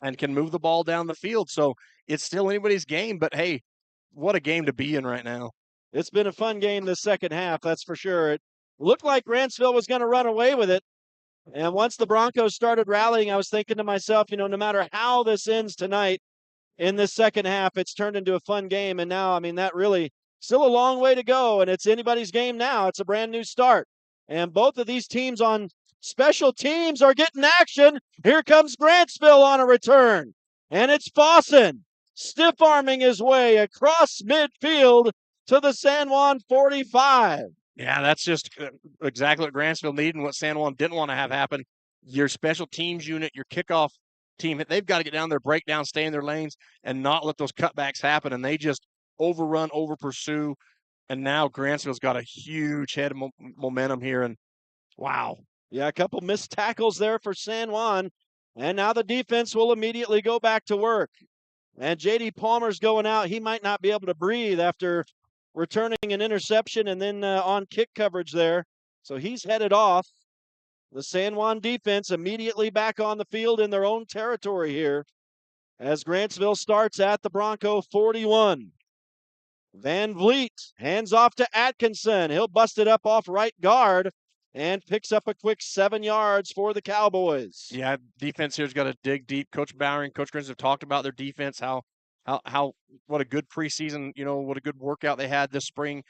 and can move the ball down the field. So it's still anybody's game, but hey, what a game to be in right now. It's been a fun game this second half, that's for sure. It looked like Grantsville was going to run away with it. And once the Broncos started rallying, I was thinking to myself, no matter how this ends tonight in this second half, it's turned into a fun game. And now, I mean, that really still a long way to go. And it's anybody's game now. It's a brand new start. And both of these teams on special teams are getting action. Here comes Grantsville on a return. And it's Fossen stiff-arming his way across midfield to the San Juan 45. Yeah, that's just exactly what Grantsville needed and what San Juan didn't want to have happen. Your special teams unit, your kickoff team, they've got to get down there, break down, stay in their lanes, and not let those cutbacks happen. And they just overrun, over-pursue. And now Grantsville's got a huge head of momentum here. And wow. Yeah, a couple missed tackles there for San Juan. And now the defense will immediately go back to work. And J.D. Palmer's going out. He might not be able to breathe after returning an interception and then on kick coverage there. So he's headed off. The San Juan defense immediately back on the field in their own territory here as Grantsville starts at the Bronco 41. Van Vliet hands off to Atkinson. He'll bust it up off right guard and picks up a quick 7 yards for the Cowboys. Yeah, defense here's got to dig deep. Coach Bowering, Coach Grins have talked about their defense, how what a good preseason, what a good workout they had this spring.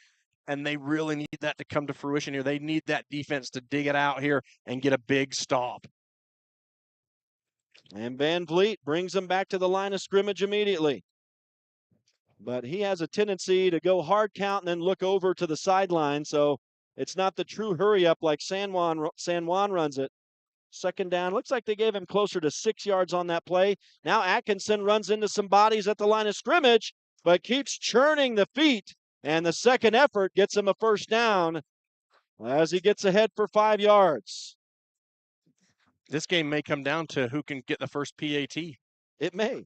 And they really need that to come to fruition here. They need that defense to dig it out here and get a big stop. And Van Vliet brings them back to the line of scrimmage immediately. But he has a tendency to go hard count and then look over to the sideline. So it's not the true hurry up like San Juan runs it. Second down. Looks like they gave him closer to 6 yards on that play. Now Atkinson runs into some bodies at the line of scrimmage, but keeps churning the feet. And the second effort gets him a first down as he gets ahead for 5 yards. This game may come down to who can get the first PAT. It may.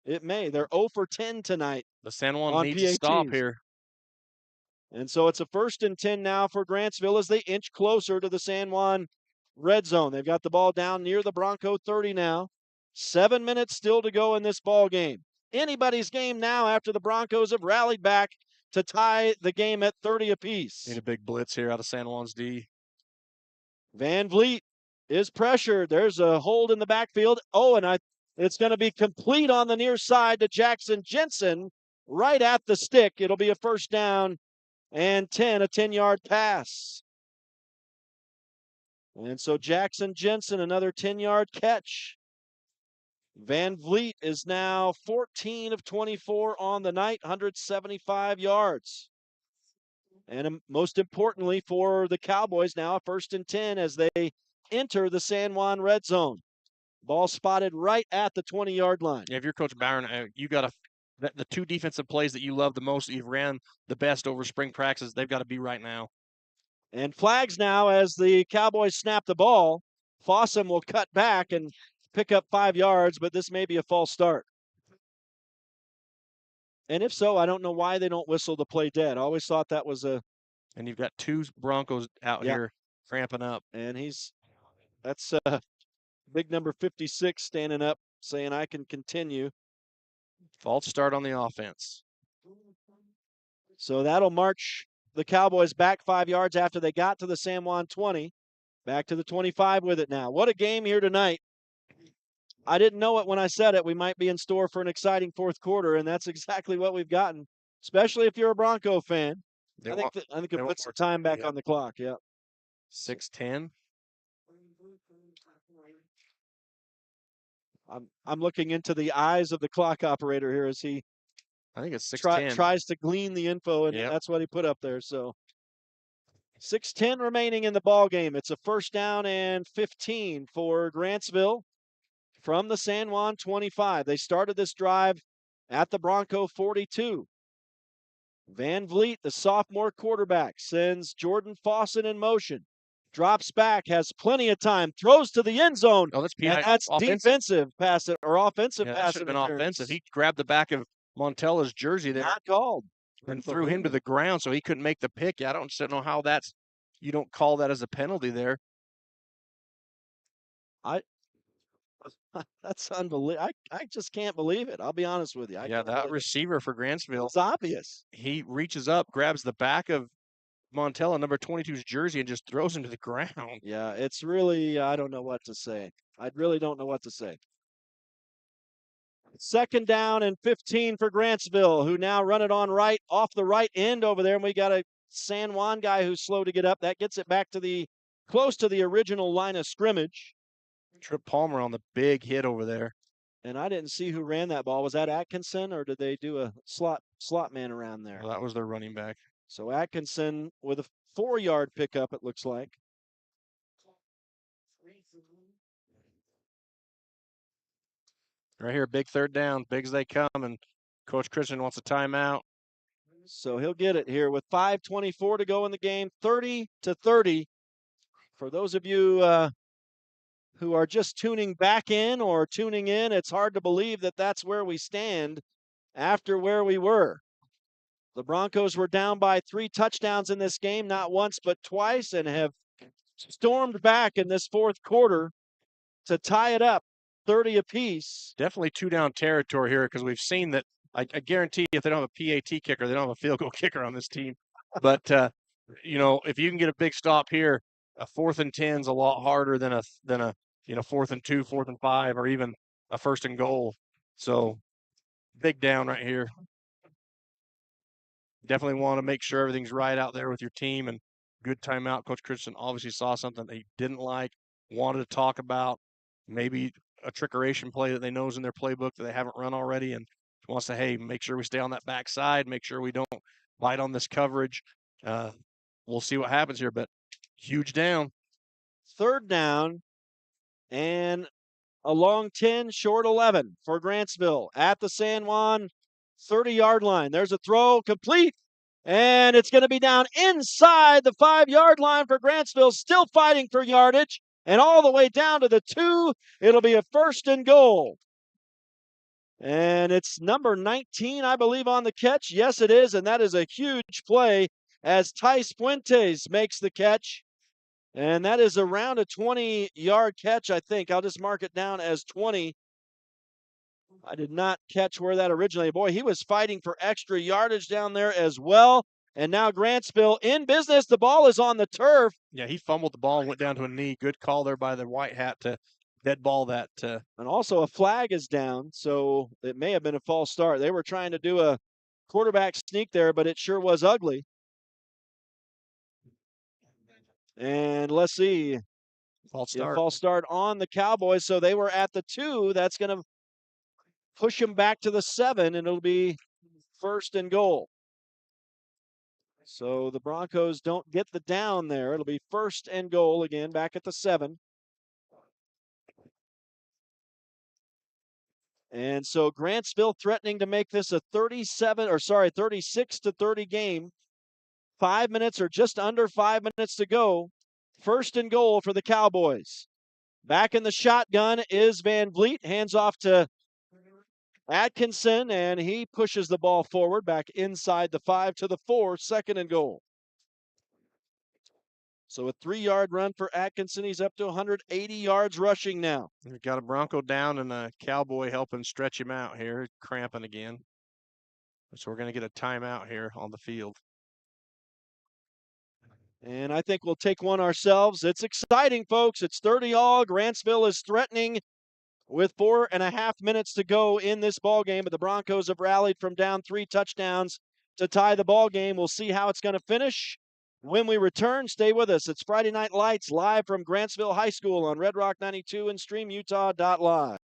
It may. They're 0 for 10 tonight. The San Juan needs to stop here. And so it's a 1st and 10 now for Grantsville as they inch closer to the San Juan red zone. They've got the ball down near the Bronco 30 now. 7 minutes still to go in this ball game. Anybody's game now after the Broncos have rallied back to tie the game at 30 apiece. Need a big blitz here out of San Juan's D. Van Vliet is pressured. There's a hold in the backfield. Oh, and it's going to be complete on the near side to Jackson Jensen right at the stick. It'll be a first down and 10, a 10-yard pass. And so Jackson Jensen, another 10-yard catch. Van Vliet is now 14 of 24 on the night, 175 yards. And most importantly for the Cowboys now, 1st and 10 as they enter the San Juan red zone. Ball spotted right at the 20-yard line. Yeah, if you're Coach Byron, you got to the two defensive plays that you love the most, that you've ran the best over spring practices, they've got to be right now. And flags now as the Cowboys snap the ball. Fossum will cut back and pick up 5 yards, but this may be a false start. And if so, I don't know why they don't whistle the play dead. I always thought that was a... And you've got two Broncos out here cramping up. And that's big number 56 standing up saying, I can continue. False start on the offense. So that'll march the Cowboys back 5 yards after they got to the San Juan 20. Back to the 25 with it now. What a game here tonight. I didn't know it when I said it. We might be in store for an exciting fourth quarter, and that's exactly what we've gotten, especially if you're a Bronco fan. I think it puts some time back on the clock. Yeah. 6:10. I'm looking into the eyes of the clock operator here as he I think it's 6:10. Tries to glean the info, and that's what he put up there. So 6:10 remaining in the ball game. It's a first down and 15 for Grantsville from the San Juan 25. They started this drive at the Bronco 42. Van Vliet, the sophomore quarterback, sends Jordan Fawcett in motion. Drops back, has plenty of time, throws to the end zone. Oh, that's defensive pass or offensive pass. That should have been offensive. He grabbed the back of Montella's jersey there. Not called. And threw him to the ground so he couldn't make the pick. I don't know how you don't call that as a penalty there. That's unbelievable. I just can't believe it. I'll be honest with you. That receiver for Grantsville. It's obvious. He reaches up, grabs the back of Montella, number 22's jersey, and just throws him to the ground. Yeah, it's really, I don't know what to say. I really don't know what to say. Second down and 15 for Grantsville, who now run it on right, off the right end over there. And we got a San Juan guy who's slow to get up. That gets it back to close to the original line of scrimmage. Trip Palmer on the big hit over there. And I didn't see who ran that ball. Was that Atkinson, or did they do a slot man around there? Well, that was their running back. So Atkinson with a 4-yard pickup, it looks like. Right here, big third down, big as they come, and Coach Christian wants a timeout. So he'll get it here with 5:24 to go in the game, 30-30. For those of you who are just tuning back in or tuning in, it's hard to believe that that's where we stand after where we were. The Broncos were down by 3 touchdowns in this game, not once but twice, and have stormed back in this fourth quarter to tie it up 30 apiece. Definitely 2-down territory here, because we've seen that. I guarantee if they don't have a PAT kicker, they don't have a field goal kicker on this team. But, if you can get a big stop here, a 4th and 10 is a lot harder than a 4th and 2, 4th and 5, or even a 1st and goal. So big down right here. Definitely want to make sure everything's right out there with your team, and good timeout. Coach Christian obviously saw something that he didn't like, wanted to talk about, maybe a trickeration play that they know is in their playbook that they haven't run already, and wants to, hey, make sure we stay on that backside, make sure we don't bite on this coverage. We'll see what happens here, but huge down. Third down and a long 10, short 11 for Grantsville at the San Juan 30-yard line. There's a throw, complete, and it's going to be down inside the 5-yard line for Grantsville, still fighting for yardage, and all the way down to the 2. It'll be a 1st and goal. And it's number 19, I believe, on the catch. Yes, it is, and that is a huge play as Tice Fuentes makes the catch. And that is around a 20-yard catch, I think. I'll just mark it down as 20. I did not catch where that originated. Boy, he was fighting for extra yardage down there as well. And now Grantsville in business. The ball is on the turf. Yeah, he fumbled the ball and went down to a knee. Good call there by the white hat to dead ball that. And also a flag is down, so it may have been a false start. They were trying to do a quarterback sneak there, but it sure was ugly. And let's see. False start. False start on the Cowboys. So they were at the 2. That's going to push them back to the 7, and it'll be 1st and goal. So the Broncos don't get the down there. It'll be 1st and goal again, back at the 7. And so Grantsville threatening to make this a 36-30 game. 5 minutes or just under 5 minutes to go. 1st and goal for the Cowboys. Back in the shotgun is Van Vliet. Hands off to Atkinson, and he pushes the ball forward back inside the 5 to the 4, 2nd and goal. So a 3-yard run for Atkinson. He's up to 180 yards rushing now. We've got a Bronco down and a Cowboy helping stretch him out here, cramping again. So we're going to get a timeout here on the field. And I think we'll take one ourselves. It's exciting, folks. It's 30-all. Grantsville is threatening with 4.5 minutes to go in this ball game, but the Broncos have rallied from down 3 touchdowns to tie the ball game. We'll see how it's going to finish. When we return, stay with us. It's Friday Night Lights live from Grantsville High School on Red Rock 92 and StreamUtah.Live.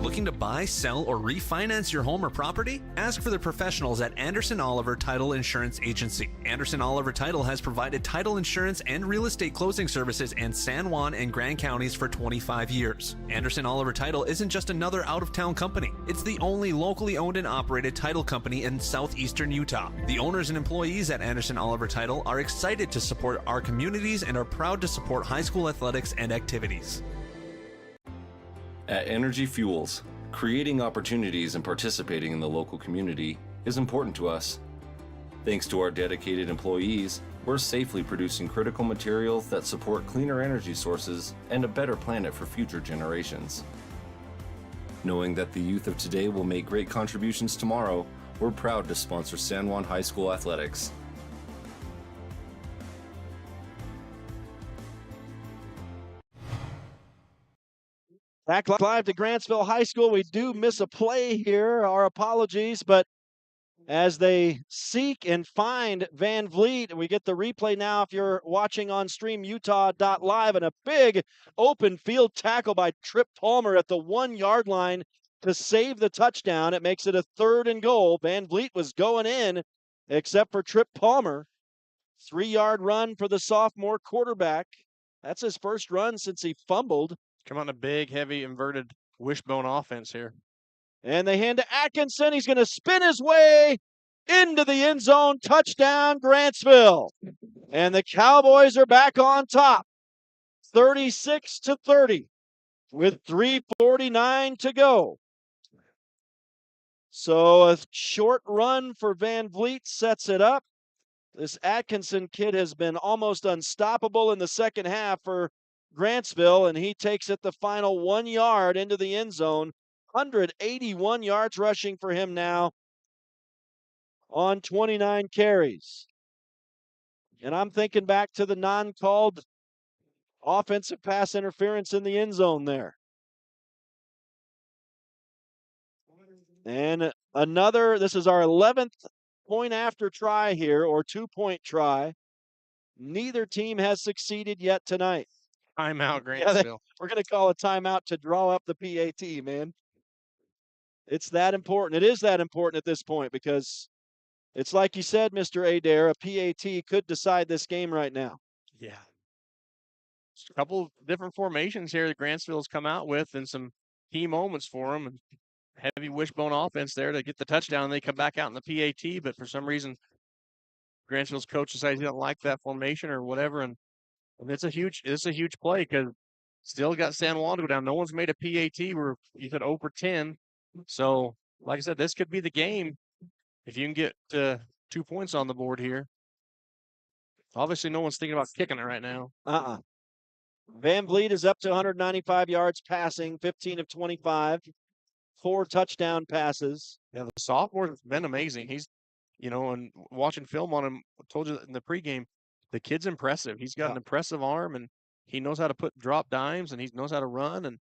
Looking to buy, sell, or refinance your home or property? Ask for the professionals at Anderson Oliver Title Insurance Agency. Anderson Oliver Title has provided title insurance and real estate closing services in San Juan and Grand counties for 25 years. Anderson Oliver Title isn't just another out-of-town company. It's the only locally owned and operated title company in southeastern Utah. The owners and employees at Anderson Oliver Title are excited to support our communities and are proud to support high school athletics and activities. At Energy Fuels, creating opportunities and participating in the local community is important to us. Thanks to our dedicated employees, we're safely producing critical materials that support cleaner energy sources and a better planet for future generations. Knowing that the youth of today will make great contributions tomorrow, we're proud to sponsor San Juan High School athletics. Back live to Grantsville High School. We do miss a play here. Our apologies, but as they seek and find Van Vliet, we get the replay now if you're watching on StreamUtah.Live, and a big open field tackle by Trip Palmer at the 1-yard line to save the touchdown. It makes it a 3rd and goal. Van Vliet was going in, except for Trip Palmer. 3-yard run for the sophomore quarterback. That's his first run since he fumbled. Come on, a big, heavy, inverted wishbone offense here. And they hand to Atkinson. He's going to spin his way into the end zone. Touchdown, Grantsville. And the Cowboys are back on top, 36-30, with 3:49 to go. So a short run for Van Vliet sets it up. This Atkinson kid has been almost unstoppable in the second half for Grantsville, and he takes it the final 1 yard into the end zone. 181 yards rushing for him now on 29 carries. And I'm thinking back to the non-called offensive pass interference in the end zone there. And this is our 11th point after try here, or 2-point try. Neither team has succeeded yet tonight. Timeout, Grantsville. We're going to call a timeout to draw up the PAT, man. It's that important. It is that important at this point because it's like you said, Mr. Adair, a PAT could decide this game right now. Yeah. Just a couple of different formations here that Grantsville's come out with and some key moments for them. And heavy wishbone offense there to get the touchdown, and they come back out in the PAT, but for some reason, Grantsville's coach decides he doesn't like that formation or whatever, and it's a huge play because still got San Juan to go down. No one's made a PAT. We're you said 0-10. So, like I said, this could be the game if you can get 2 points on the board here. Obviously, no one's thinking about kicking it right now. Van Vliet is up to 195 yards passing, 15 of 25, 4 touchdown passes. Yeah, the sophomore has been amazing. He's and watching film on him, I told you in the pregame, the kid's impressive. He's got an impressive arm, and he knows how to drop dimes, and he knows how to run. And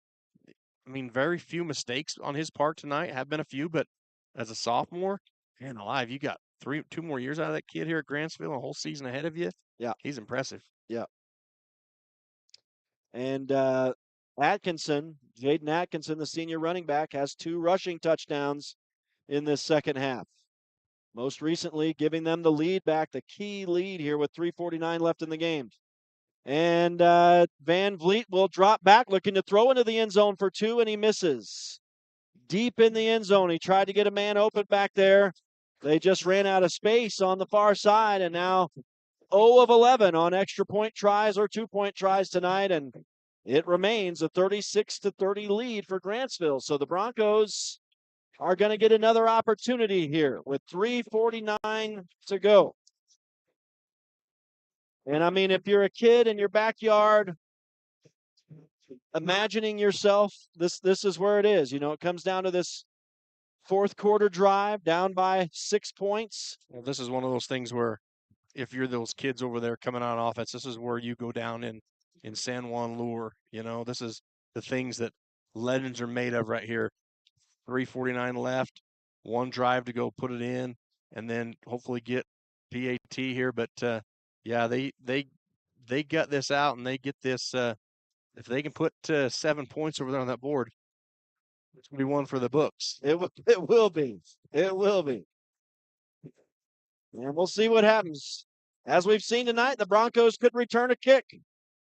I mean, very few mistakes on his part tonight. Have been a few, but as a sophomore, man alive, you got 2 more years out of that kid here at Grantsville, a whole season ahead of you. Yeah. He's impressive. Yeah. And Atkinson, Jaden Atkinson, the senior running back, has 2 rushing touchdowns in this second half. Most recently, giving them the lead back, the key lead here with 3:49 left in the game. And Van Vliet will drop back, looking to throw into the end zone for 2, and he misses. Deep in the end zone. He tried to get a man open back there. They just ran out of space on the far side, and now 0 of 11 on extra point tries or 2-point tries tonight, and it remains a 36-30 lead for Grantsville. So the Broncos are going to get another opportunity here with 3:49 to go. And I mean, if you're a kid in your backyard, imagining yourself, this is where it is. It comes down to this fourth quarter drive, down by 6 points. Well, this is one of those things where if you're those kids over there coming on offense, this is where you go down in San Juan lure. This is the things that legends are made of right here. 3:49 left, 1 drive to go put it in, and then hopefully get PAT here. But yeah, they gut this out, and they get this. If they can put 7 points over there on that board, it's gonna be one for the books. It will be. It will be. And we'll see what happens. As we've seen tonight, the Broncos could return a kick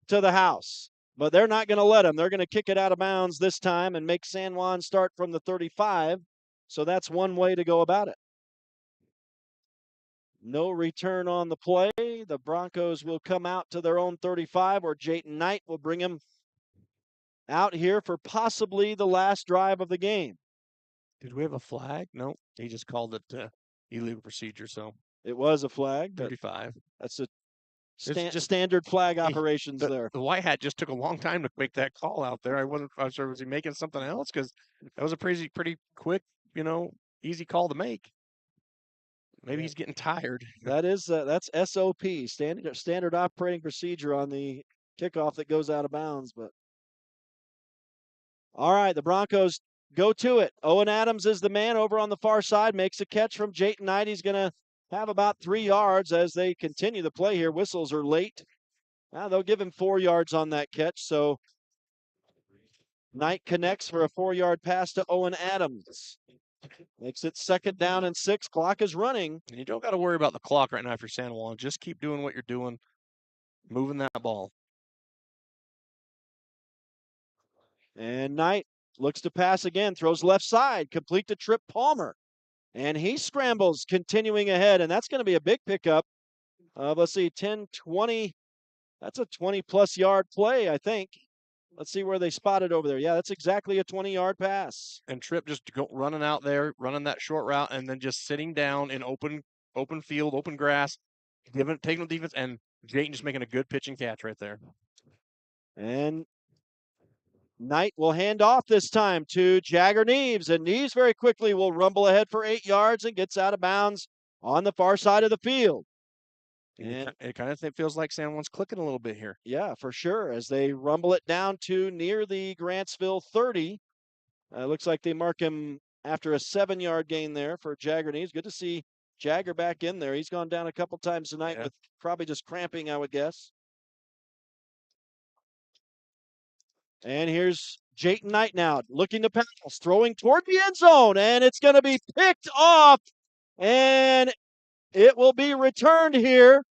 to the house, but they're not going to let them. They're going to kick it out of bounds this time and make San Juan start from the 35. So that's one way to go about it. No return on the play. The Broncos will come out to their own 35, or Jayton Knight will bring him out here for possibly the last drive of the game. Did we have a flag? No, he just called it illegal procedure. So it was a flag. 35. That's a standard flag operations there. The white hat just took a long time to make that call out there. I wasn't sure, was he making something else? Because that was a pretty quick, easy call to make. Maybe he's getting tired. That's SOP, standard operating procedure on the kickoff that goes out of bounds. But all right, the Broncos go to it. Owen Adams is the man over on the far side, makes a catch from Jayton Knight. He's going to have about 3 yards as they continue the play here. Whistles are late. Now they'll give him 4 yards on that catch. So Knight connects for a 4-yard pass to Owen Adams. Makes it 2nd down and 6. Clock is running. And you don't got to worry about the clock right now if you're San Juan. Just keep doing what you're doing, moving that ball. And Knight looks to pass again, throws left side, complete to Trip Palmer. And he scrambles, continuing ahead, and that's going to be a big pickup. Let's see, 10, 20. That's a 20-plus yard play, I think. Let's see where they spot it over there. Yeah, that's exactly a 20-yard pass. And Tripp just running out there, running that short route, and then just sitting down in open field, open grass, taking the defense, and Jayton just making a good pitch and catch right there. And Knight will hand off this time to Jagger Neves, and Neves very quickly will rumble ahead for 8 yards and gets out of bounds on the far side of the field. And it kind of feels like San Juan's clicking a little bit here. Yeah, for sure, as they rumble it down to near the Grantsville 30. Looks like they mark him after a 7-yard gain there for Jagger Neves. Good to see Jagger back in there. He's gone down a couple times tonight with probably just cramping, I would guess. And here's Jayton Knight now, looking to pass, throwing toward the end zone, and it's going to be picked off, and it will be returned here.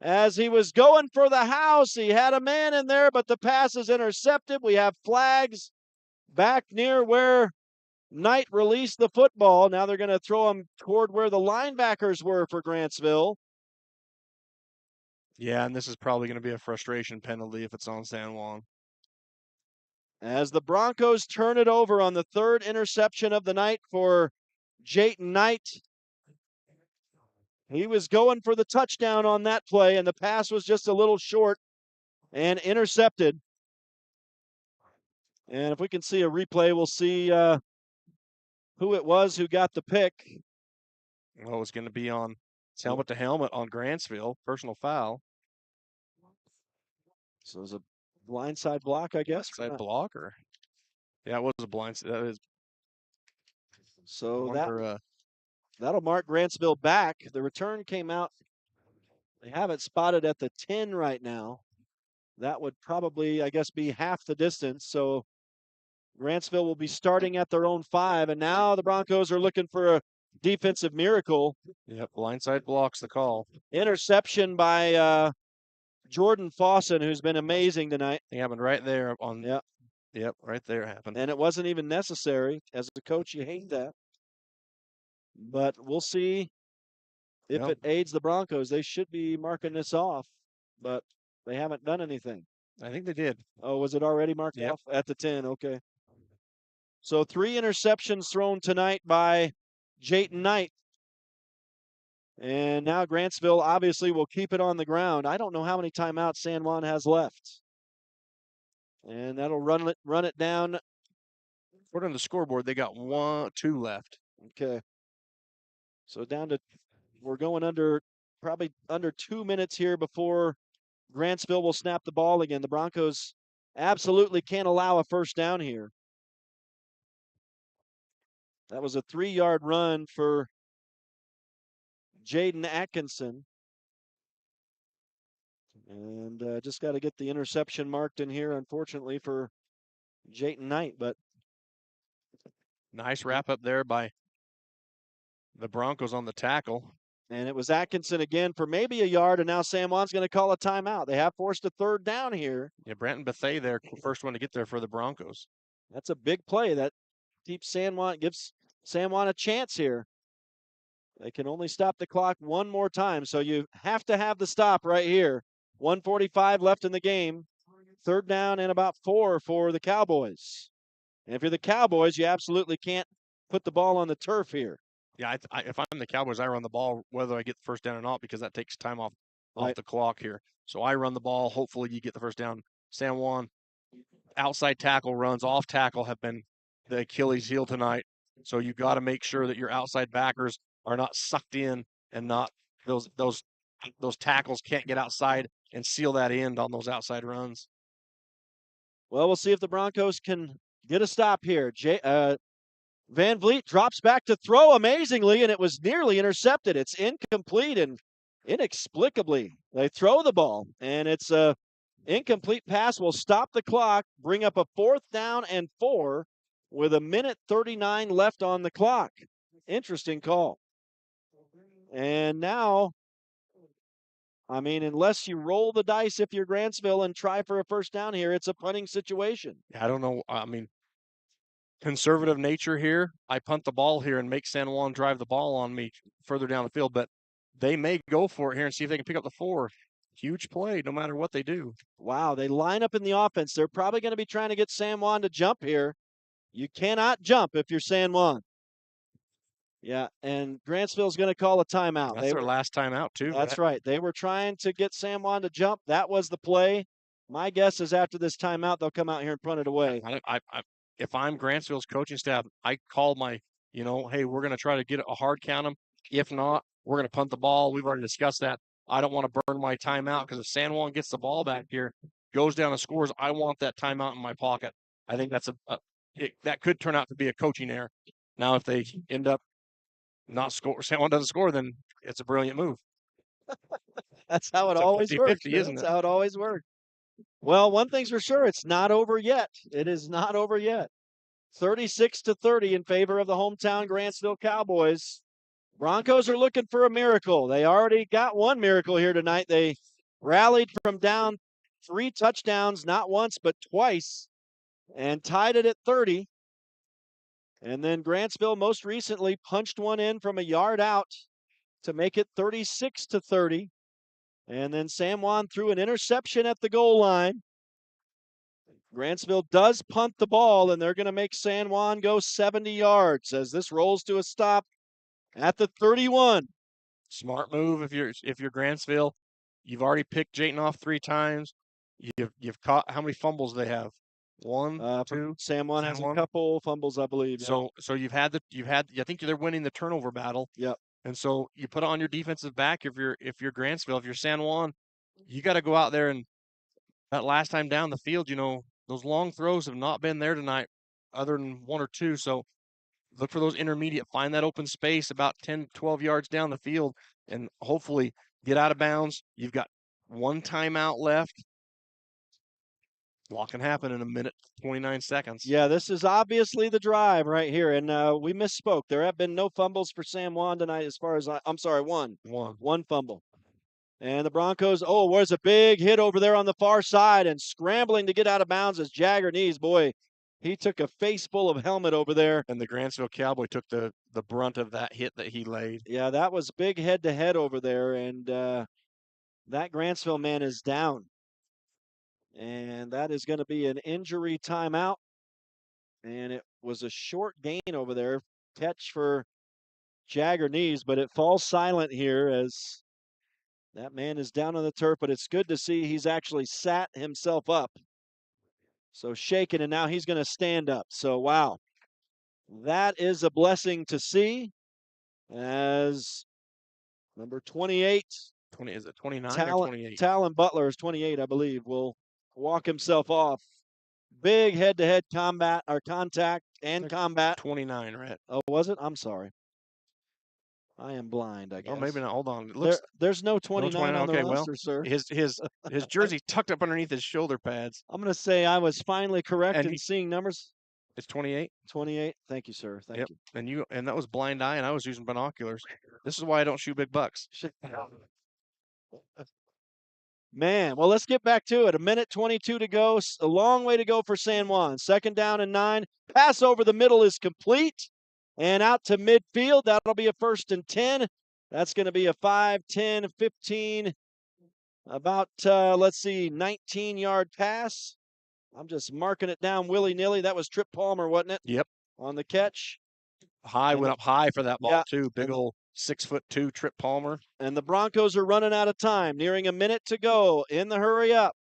As he was going for the house, he had a man in there, but the pass is intercepted. We have flags back near where Knight released the football. Now they're going to throw him toward where the linebackers were for Grantsville. Yeah, and this is probably going to be a frustration penalty if it's on San Juan. As the Broncos turn it over on the 3rd interception of the night for Jayton Knight. He was going for the touchdown on that play, and the pass was just a little short and intercepted. And if we can see a replay, we'll see who it was who got the pick. Well, it was going to be on helmet to helmet on Grantsville, personal foul. So it was a blindside block, I guess. Blindside block, or yeah, it was a blindside. That is. So that'll mark Grantsville back. The return came out. They have it spotted at the 10 right now. That would probably, I guess, be half the distance. So Grantsville will be starting at their own 5, and now the Broncos are looking for a defensive miracle. Yep, blindside blocks the call. Interception by Jordan Fawson, who's been amazing tonight. It happened right there on. Yep, right there happened. And it wasn't even necessary. As a coach, you hate that. But we'll see if it aids the Broncos. They should be marking this off, but they haven't done anything. I think they did. Oh, was it already marked off at the 10? Okay. So 3 interceptions thrown tonight by Jayton Knight. And now Grantsville obviously will keep it on the ground. I don't know how many timeouts San Juan has left. And that'll run it down. According to the scoreboard, they got 2 left. Okay. So we're going probably under 2 minutes here before Grantsville will snap the ball again. The Broncos absolutely can't allow a first down here. That was a 3-yard run for Jaden Atkinson. And just got to get the interception marked in here, unfortunately, for Jayton Knight. But nice wrap up there by the Broncos on the tackle. And it was Atkinson again for maybe a yard, and now San Juan's going to call a timeout. They have forced a 3rd down here. Yeah, Brenton Bethea there, first one to get there for the Broncos. That's a big play. That gives San Juan a chance here. They can only stop the clock one more time, so you have to have the stop right here. 1:45 left in the game. 3rd down and about 4 for the Cowboys. And if you're the Cowboys, you absolutely can't put the ball on the turf here. Yeah, if I'm the Cowboys, I run the ball whether I get the first down or not because that takes time off the clock here. So I run the ball. Hopefully you get the first down. San Juan, outside tackle runs, off tackle have been the Achilles heel tonight. So you got to make sure that your outside backers are not sucked in and not those tackles can't get outside and seal that end on those outside runs. Well, we'll see if the Broncos can get a stop here. Van Vliet drops back to throw amazingly, and it was nearly intercepted. It's incomplete, and inexplicably they throw the ball, and it's a incomplete pass. Will stop the clock, bring up a 4th down and 4 with 1:39 left on the clock. Interesting call. And now, I mean, unless you roll the dice if you're Grantsville and try for a first down here, it's a punting situation. I don't know. I mean, conservative nature here. I punt the ball here and make San Juan drive the ball on me further down the field, but they may go for it here and see if they can pick up the 4. Huge play, no matter what they do. Wow, they line up in the offense. They're probably going to be trying to get San Juan to jump here. You cannot jump if you're San Juan. Yeah, and Grantsville's going to call a timeout. That's their last timeout, too. That's right. They were trying to get San Juan to jump. That was the play. My guess is after this timeout, they'll come out here and punt it away. If I'm Grantsville's coaching staff, I call hey, we're going to try to get a hard count them. If not, we're going to punt the ball. We've already discussed that. I don't want to burn my timeout because if San Juan gets the ball back here, goes down and scores, I want that timeout in my pocket. I think that's that could turn out to be a coaching error. Now, if they end up not score, San Juan doesn't score, then it's a brilliant move. That's how it always works. Isn't That's it? how it always works. Well, one thing's for sure, it's not over yet. It is not over yet. 36-30 in favor of the hometown Grantsville Cowboys. Broncos are looking for a miracle. They already got one miracle here tonight. They rallied from down 3 touchdowns, not once, but twice, and tied it at 30. And then Grantsville most recently punched one in from a yard out to make it 36-30. And then San Juan threw an interception at the goal line. Grantsville does punt the ball, and they're going to make San Juan go 70 yards as this rolls to a stop at the 31. Smart move if you're Grantsville. You've already picked Jayton off 3 times. You've caught how many fumbles they have? 1, 2. San Juan has a couple fumbles, I believe. So you've had I think they're winning the turnover battle. Yep. And so you put on your defensive back if you're Grantsville, if you're San Juan, you got to go out there and that last time down the field, those long throws have not been there tonight other than one or two. So look for those intermediate, find that open space about 10, 12 yards down the field and hopefully get out of bounds. You've got one timeout left. A lot can happen in a minute, 29 seconds. Yeah, this is obviously the drive right here. And we misspoke. There have been no fumbles for San Juan tonight as far as I'm sorry, one. One fumble. And the Broncos, was a big hit over there on the far side and scrambling to get out of bounds as Jagger knees. Boy, he took a face full of helmet over there. And the Grantsville Cowboy took the brunt of that hit that he laid. Yeah, that was big head-to-head over there. And that Grantsville man is down. And that is going to be an injury timeout. And it was a short gain over there. Catch for Jagger knees, but it falls silent here as that man is down on the turf. But it's good to see he's actually sat himself up. So shaking, and now he's going to stand up. So, wow. That is a blessing to see as number 28. Is it 29 or 28? Talon Butler is 28, I believe, will walk himself off. Big head-to-head contact and combat. 29, right? Oh, was it? I'm sorry. I am blind, I guess. Or maybe not. Hold on. It looks, there's no 29 on the okay, roster, sir. His jersey tucked up underneath his shoulder pads. I'm going to say I was finally correct in seeing numbers. It's 28. 28. Thank you, sir. Thank you. And that was blind eye, and I was using binoculars. This is why I don't shoot big bucks. Man, well, let's get back to it. 1:22 to go. A long way to go for San Juan. 2nd down and 9. Pass over the middle is complete. And out to midfield. That'll be a 1st and 10. That's going to be a 5, 10, 15, about, 19-yard pass. I'm just marking it down willy-nilly. That was Trip Palmer, wasn't it? Yep. On the catch. Went up high for that ball, too. Big old 6'2" Trip Palmer. And the Broncos are running out of time. Nearing a minute to go in the hurry up.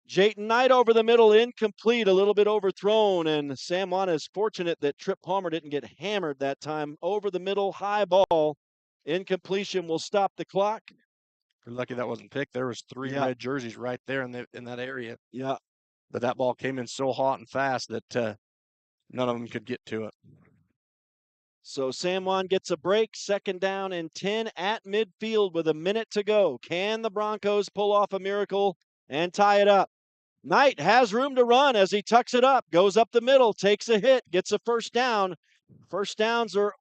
Jayton Knight over the middle, incomplete, a little bit overthrown. And San Juan is fortunate that Trip Palmer didn't get hammered that time. Over the middle, high ball. Incompletion will stop the clock. You're lucky that wasn't picked. There was 3 red jerseys right there in that area. Yeah. But that ball came in so hot and fast that none of them could get to it. So San Juan gets a break. 2nd down and 10 at midfield with a minute to go. Can the Broncos pull off a miracle and tie it up? Knight has room to run as he tucks it up, goes up the middle, takes a hit, gets a 1st down. 1st downs are,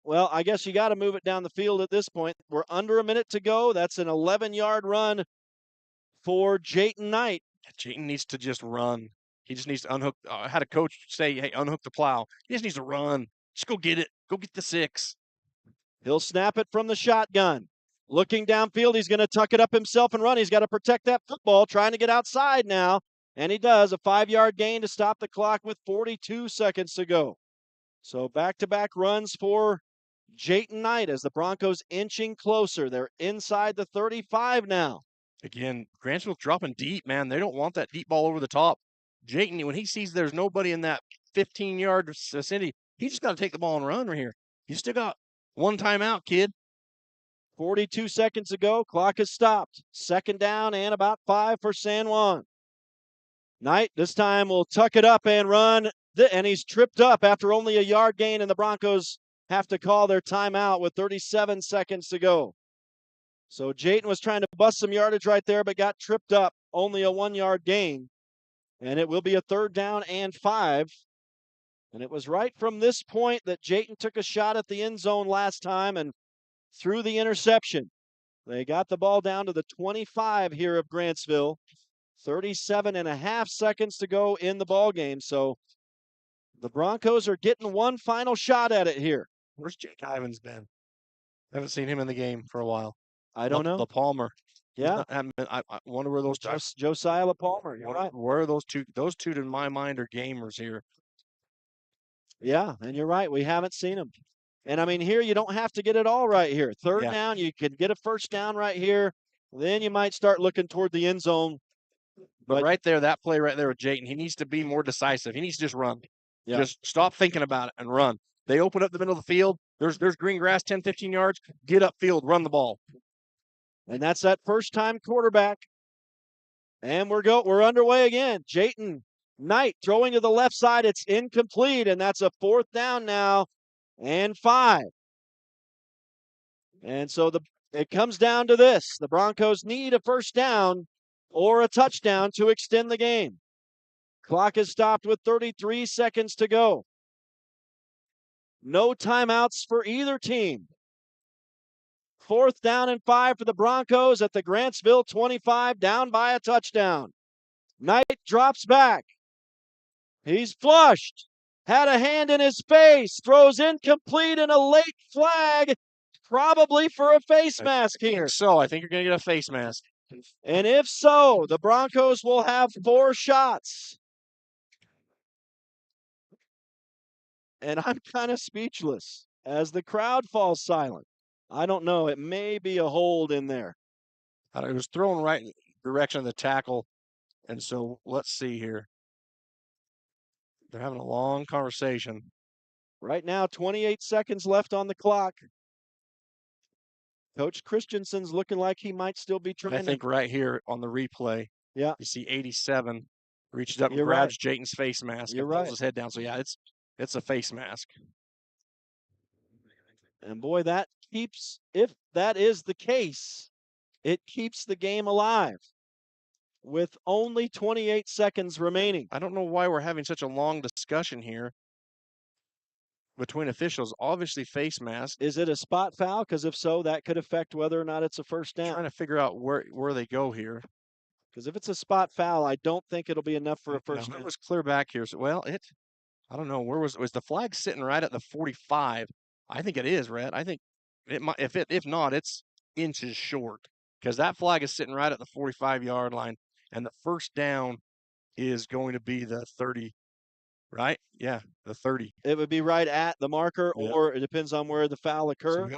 well, I guess you got to move it down the field at this point. We're under a minute to go. That's an 11-yard run for Jayton Knight. Jayton needs to just run. He just needs to unhook. I had a coach say, hey, unhook the plow. He just needs to run. Just go get it. Go get the 6. He'll snap it from the shotgun. Looking downfield, he's going to tuck it up himself and run. He's got to protect that football, trying to get outside now. And he does. A 5-yard gain to stop the clock with 42 seconds to go. So back-to-back runs for Jayton Knight as the Broncos inching closer. They're inside the 35 now. Again, Grantsville dropping deep, man. They don't want that deep ball over the top. Jayton, when he sees there's nobody in that 15-yard vicinity, he just got to take the ball and run right here. You still got one timeout, kid. 42 seconds ago, clock is stopped. 2nd down and about 5 for San Juan. Knight this time will tuck it up and run, and he's tripped up after only a yard gain, and the Broncos have to call their timeout with 37 seconds to go. So Jayton was trying to bust some yardage right there, but got tripped up. Only a 1-yard gain. And it will be a 3rd down and 5. And it was right from this point that Jayton took a shot at the end zone last time and threw the interception. They got the ball down to the 25 here of Grantsville. 37.5 seconds to go in the ball game. So the Broncos are getting one final shot at it here. Where's Jake Ivins been? Haven't seen him in the game for a while. I don't know. La Palmer. Yeah. I wonder where those Josiah La Palmer. You're right. Where are those two? Those two, in my mind, are gamers here. Yeah, and you're right. We haven't seen them. And, I mean, here you don't have to get it all right here. 3rd down, you can get a 1st down right here. Then you might start looking toward the end zone. But right there, that play right there with Jayton, he needs to be more decisive. He needs to just run. Yeah. Just stop thinking about it and run. They open up the middle of the field. There's green grass, 10, 15 yards. Get upfield, run the ball. And that's that first-time quarterback. And we're underway again. Jayton Knight throwing to the left side. It's incomplete, and that's a 4th down now and 5. And so it comes down to this. The Broncos need a first down or a touchdown to extend the game. Clock is stopped with 33 seconds to go. No timeouts for either team. 4th down and 5 for the Broncos at the Grantsville 25, down by a touchdown. Knight drops back. He's flushed. Had a hand in his face. Throws incomplete and a late flag, probably for a face mask here. So I think you're going to get a face mask. And if so, the Broncos will have 4 shots. And I'm kind of speechless as the crowd falls silent. I don't know. It may be a hold in there. It was thrown right in the direction of the tackle. And so let's see here. They're having a long conversation. Right now, 28 seconds left on the clock. Coach Christensen's looking like he might still be trying. I think right here on the replay, yeah, you see 87 reaches up and You're grabs right. Jayton's face mask You're and pulls right. his head down. So yeah, it's a face mask. And boy, if that is the case, it keeps the game alive with only 28 seconds remaining. I don't know why we're having such a long discussion here between officials. Obviously, face mask. Is it a spot foul? Because if so, that could affect whether or not it's a first down. Trying to figure out where they go here. Because if it's a spot foul, I don't think it'll be enough for a first down. It was clear back here. So, well, I don't know. Where was the flag sitting right at the 45? I think it is, Rhett. I think it might. If not, it's inches short because that flag is sitting right at the 45-yard line, and the first down is going to be the 30. Right? Yeah, the 30. It would be right at the marker, or it depends on where the foul occurred.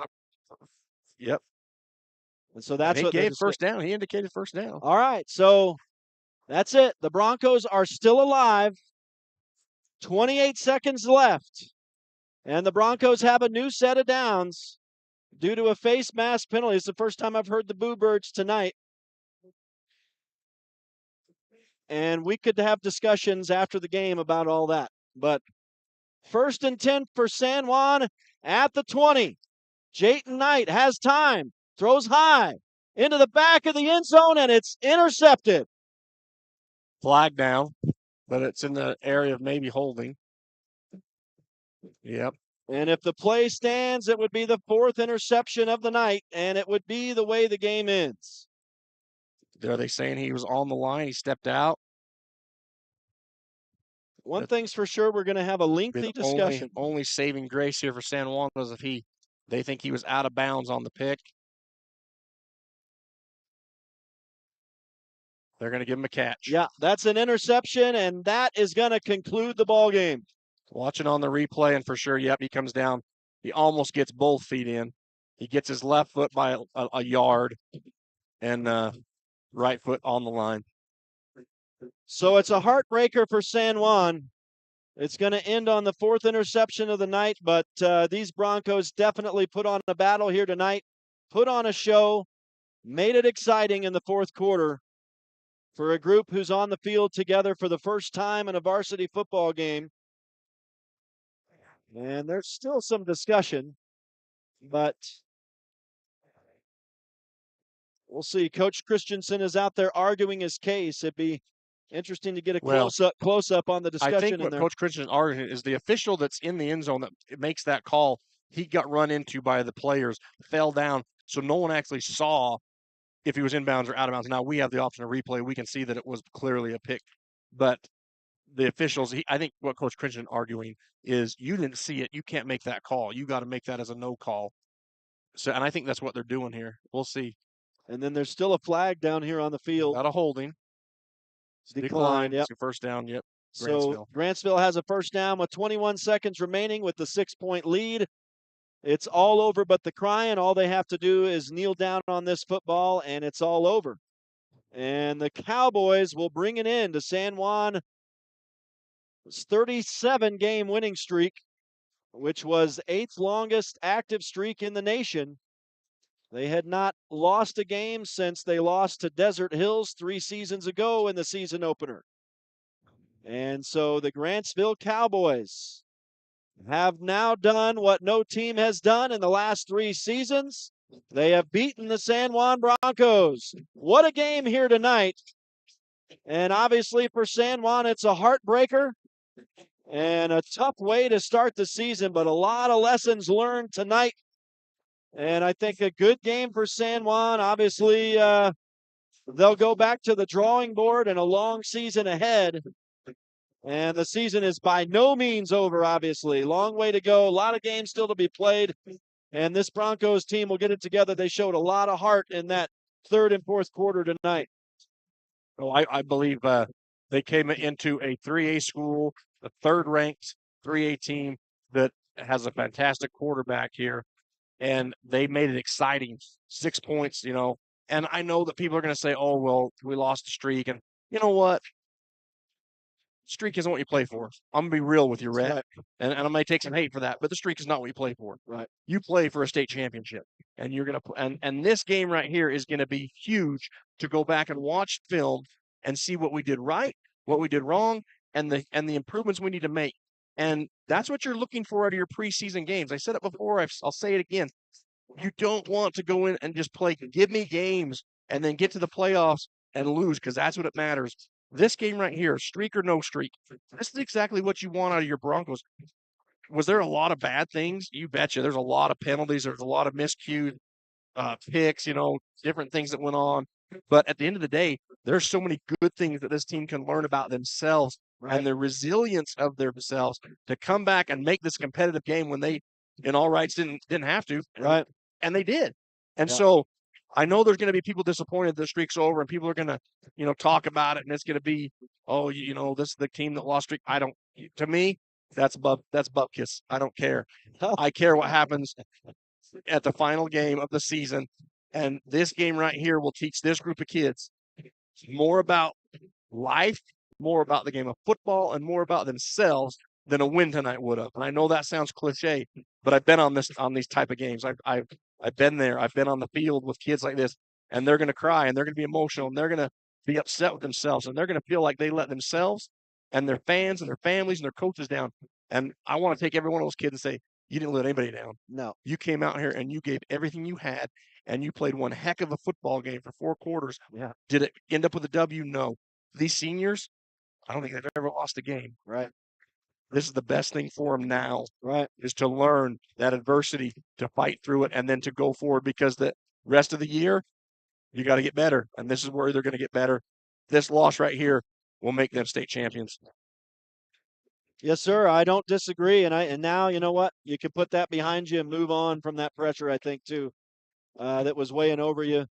Yep. And so that's he what gave first down. He indicated first down. All right, so that's it. The Broncos are still alive. 28 seconds left. And the Broncos have a new set of downs due to a face mask penalty. It's the first time I've heard the Boo Birds tonight. And we could have discussions after the game about all that. But 1st and 10 for San Juan at the 20. Jayton Knight has time. Throws high into the back of the end zone, and it's intercepted. Flag down, but it's in the area of maybe holding. Yep. And if the play stands, it would be the 4th interception of the night, and it would be the way the game ends. Are they saying he was on the line? He stepped out? One thing's for sure, we're going to have a lengthy discussion. Only saving grace here for San Juan was if they think he was out of bounds on the pick. They're going to give him a catch. Yeah, that's an interception, and that is going to conclude the ball game. Watching on the replay, and for sure, yep, he comes down. He almost gets both feet in. He gets his left foot by a yard, and right foot on the line. So it's a heartbreaker for San Juan. It's going to end on the 4th interception of the night, but these Broncos definitely put on a battle here tonight, put on a show, made it exciting in the 4th quarter for a group who's on the field together for the first time in a varsity football game. And there's still some discussion, but we'll see. Coach Christensen is out there arguing his case. It'd be interesting to get a close up on the discussion. I think what Coach Christensen is arguing is the official that's in the end zone that makes that call. He got run into by the players, fell down, so no one actually saw if he was inbounds or out of bounds. Now we have the option of replay. We can see that it was clearly a pick, but the officials, I think what Coach Christensen arguing is you didn't see it. You can't make that call. You got to make that as a no call. So, and I think that's what they're doing here. We'll see. And then there's still a flag down here on the field. Got a holding. Decline. Yep. First down. Yep. So Grantsville has a first down with 21 seconds remaining with the 6-point lead. It's all over but the crying. All they have to do is kneel down on this football, and it's all over. And the Cowboys will bring it in to San Juan. It's 37-game winning streak. which was 8th longest active streak in the nation. They had not lost a game since they lost to Desert Hills 3 seasons ago in the season opener. And so the Grantsville Cowboys have now done what no team has done in the last 3 seasons. They have beaten the San Juan Broncos. What a game here tonight. And obviously for San Juan, it's a heartbreaker and a tough way to start the season, but a lot of lessons learned tonight. And I think a good game for San Juan. Obviously, they'll go back to the drawing board and a long season ahead. And the season is by no means over, obviously. Long way to go. A lot of games still to be played. And this Broncos team will get it together. They showed a lot of heart in that 3rd and 4th quarter tonight. Oh, I believe they came into a 3A school, the 3rd-ranked 3A team that has a fantastic quarterback here, and they made it exciting. 6 points, And I know that people are going to say, oh, well, we lost the streak. And you know what? Streak isn't what you play for. I'm going to be real with you, Rhett. Right. And I may take some hate for that, but the streak is not what you play for. Right. You play for a state championship. And you're going to and this game right here is going to be huge to go back and watch film and see what we did right, what we did wrong, and the improvements we need to make. And that's what you're looking for out of your preseason games. I said it before, I'll say it again. You don't want to go in and just play, give me games, and then get to the playoffs and lose, because that's what it matters. This game right here, streak or no streak, this is exactly what you want out of your Broncos. Was there a lot of bad things? You betcha. There's a lot of penalties. There's a lot of miscued picks, different things that went on. But at the end of the day, there's so many good things that this team can learn about themselves and the resilience of themselves to come back and make this competitive game when they, in all rights, didn't have to. Right. And they did. And so I know there's going to be people disappointed the streak's over, and people are going to, talk about it, and it's going to be, oh, this is the team that lost streak. To me, that's bupkis. I don't care. I care what happens at the final game of the season, and this game right here will teach this group of kids more about life, more about the game of football, and more about themselves than a win tonight would have. And I know that sounds cliche, but I've been on these type of games. I've been there. I've been on the field with kids like this, and they're going to cry, and they're going to be emotional, and they're going to be upset with themselves, and they're going to feel like they let themselves and their fans and their families and their coaches down. And I want to take every one of those kids and say, you didn't let anybody down. No. You came out here and you gave everything you had, and you played one heck of a football game for 4 quarters. Yeah. Did it end up with a W? No. These seniors, I don't think they've ever lost a game. Right. This is the best thing for them now, right? Is to learn that adversity, to fight through it, and then to go forward, because the rest of the year, you got to get better. And this is where they're going to get better. This loss right here will make them state champions. Yes, sir. I don't disagree. And now, you know what? You can put that behind you and move on from that pressure, I think, too, that was weighing over you.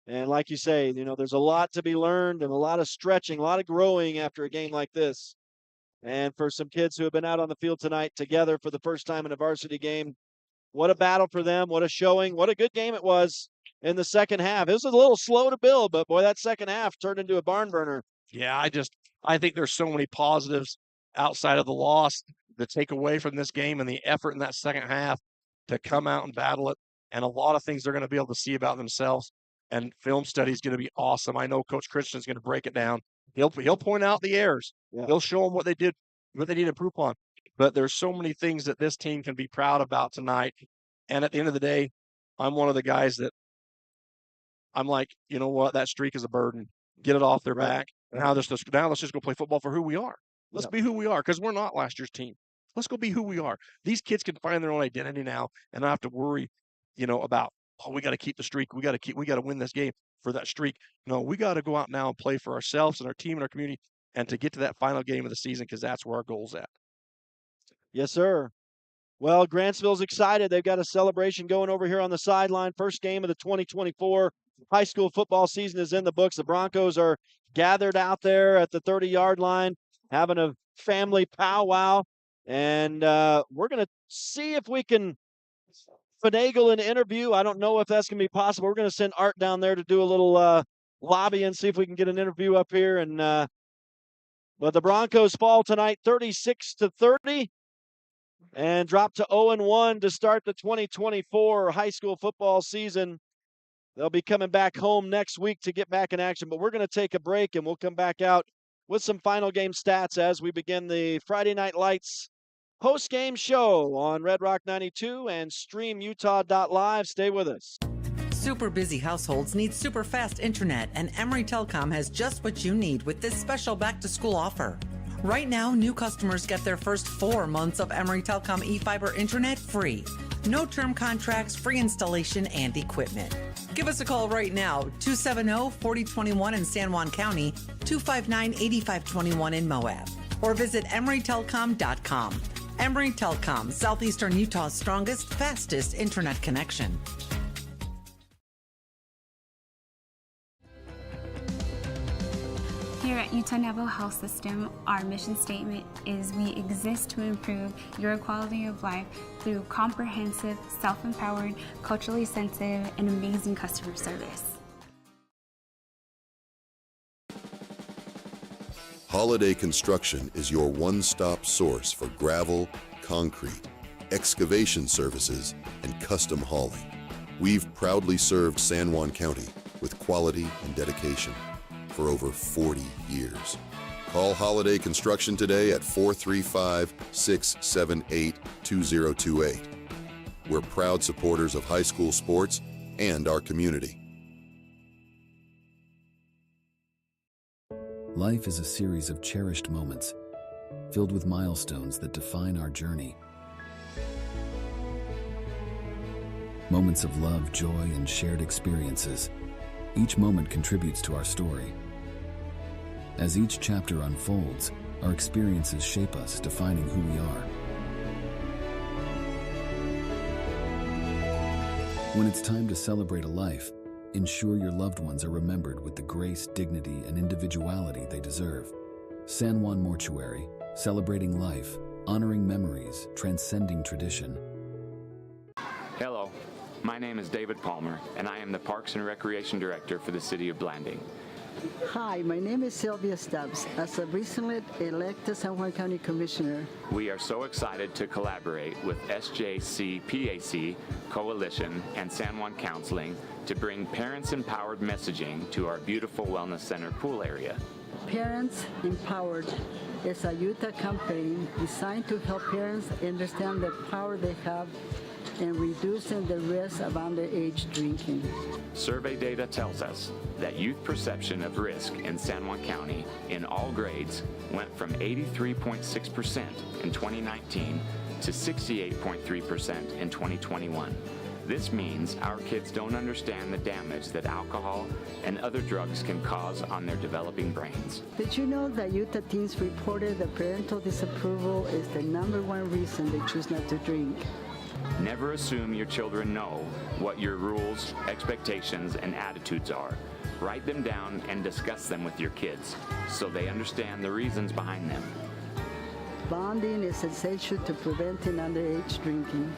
And like you say, there's a lot to be learned and a lot of stretching, a lot of growing after a game like this. And for some kids who have been out on the field tonight together for the first time in a varsity game, what a battle for them. What a showing. What a good game it was in the second half. It was a little slow to build, but boy, that second half turned into a barn burner. Yeah, I think there's so many positives outside of the loss to take away from this game and the effort in that second half to come out and battle it. And a lot of things they're going to be able to see about themselves. And film study is going to be awesome. I know Coach Christian's going to break it down. He'll point out the errors. Yeah. He'll show them what they need to improve on. But there's so many things that this team can be proud about tonight. And at the end of the day, I'm one of the guys that I'm like, you know what? That streak is a burden. Get it off their back. And now let's just go play football for who we are. Let's be who we are, because we're not last year's team. Let's go be who we are. These kids can find their own identity now and not have to worry, about, we got to keep the streak. We got to win this game for that streak. No, we got to go out now and play for ourselves and our team and our community, and to get to that final game of the season, because that's where our goal's at. Yes, sir. Well, Grantsville's excited. They've got a celebration going over here on the sideline. First game of the 2024 high school football season is in the books. The Broncos are gathered out there at the 30-yard line, having a family powwow. And we're going to see if we can finagle an interview. I don't know if that's going to be possible. We're going to send Art down there to do a little lobby and see if we can get an interview up here. And but the Broncos fall tonight 36-30. and dropped to 0-1 to start the 2024 high school football season. They'll be coming back home next week to get back in action, but we're going to take a break, and we'll come back out with some final game stats as we begin the Friday Night Lights post-game show on Red Rock 92 and StreamUtah.Live. Stay with us. Super busy households need super fast internet, and Emory Telecom has just what you need with this special back-to-school offer. Right now, new customers get their first 4 months of Emory Telecom eFiber internet free. No term contracts, free installation, and equipment. Give us a call right now, 270-4021 in San Juan County, 259-8521 in Moab, or visit EmoryTelecom.com. Emory Telecom, Southeastern Utah's strongest, fastest internet connection. Here at Utah Navajo Health System, our mission statement is we exist to improve your quality of life through comprehensive, self-empowered, culturally sensitive, and amazing customer service. Holiday Construction is your one-stop source for gravel, concrete, excavation services, and custom hauling. We've proudly served San Juan County with quality and dedication for over 40 years. Call Holiday Construction today at 435-678-2028. We're proud supporters of high school sports and our community. Life is a series of cherished moments, filled with milestones that define our journey. Moments of love, joy, and shared experiences. Each moment contributes to our story. As each chapter unfolds, our experiences shape us, defining who we are. When it's time to celebrate a life, ensure your loved ones are remembered with the grace, dignity, and individuality they deserve. San Juan Mortuary, celebrating life, honoring memories, transcending tradition. Hello, my name is David Palmer, and I am the Parks and Recreation Director for the City of Blanding. Hi, my name is Sylvia Stubbs. As a recently elected San Juan County Commissioner, We are so excited to collaborate with SJC-PAC, Coalition, and San Juan Counseling to bring parents-empowered messaging to our beautiful Wellness Center pool area. Parents Empowered is a Utah campaign designed to help parents understand the power they have in reducing the risk of underage drinking. Survey data tells us that youth perception of risk in San Juan County in all grades went from 83.6% in 2019 to 68.3% in 2021. This means our kids don't understand the damage that alcohol and other drugs can cause on their developing brains. Did you know that Utah teens reported that parental disapproval is the #1 reason they choose not to drink? Never assume your children know what your rules, expectations, and attitudes are. Write them down and discuss them with your kids so they understand the reasons behind them. Bonding is essential to preventing underage drinking.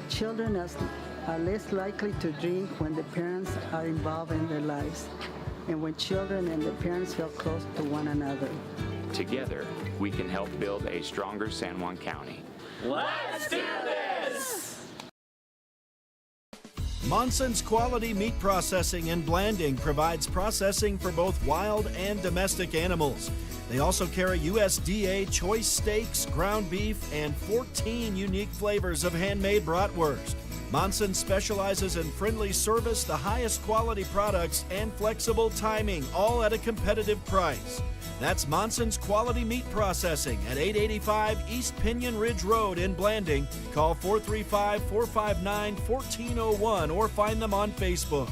Children are less likely to drink when the parents are involved in their lives and when children and the parents feel close to one another. Together, we can help build a stronger San Juan County. Let's do this! Monson's Quality Meat Processing in Blanding provides processing for both wild and domestic animals. They also carry USDA choice steaks, ground beef, and 14 unique flavors of handmade bratwurst. Monson specializes in friendly service, the highest quality products, and flexible timing, all at a competitive price. That's Monson's Quality Meat Processing at 885 East Pinion Ridge Road in Blanding. Call 435-459-1401 or find them on Facebook.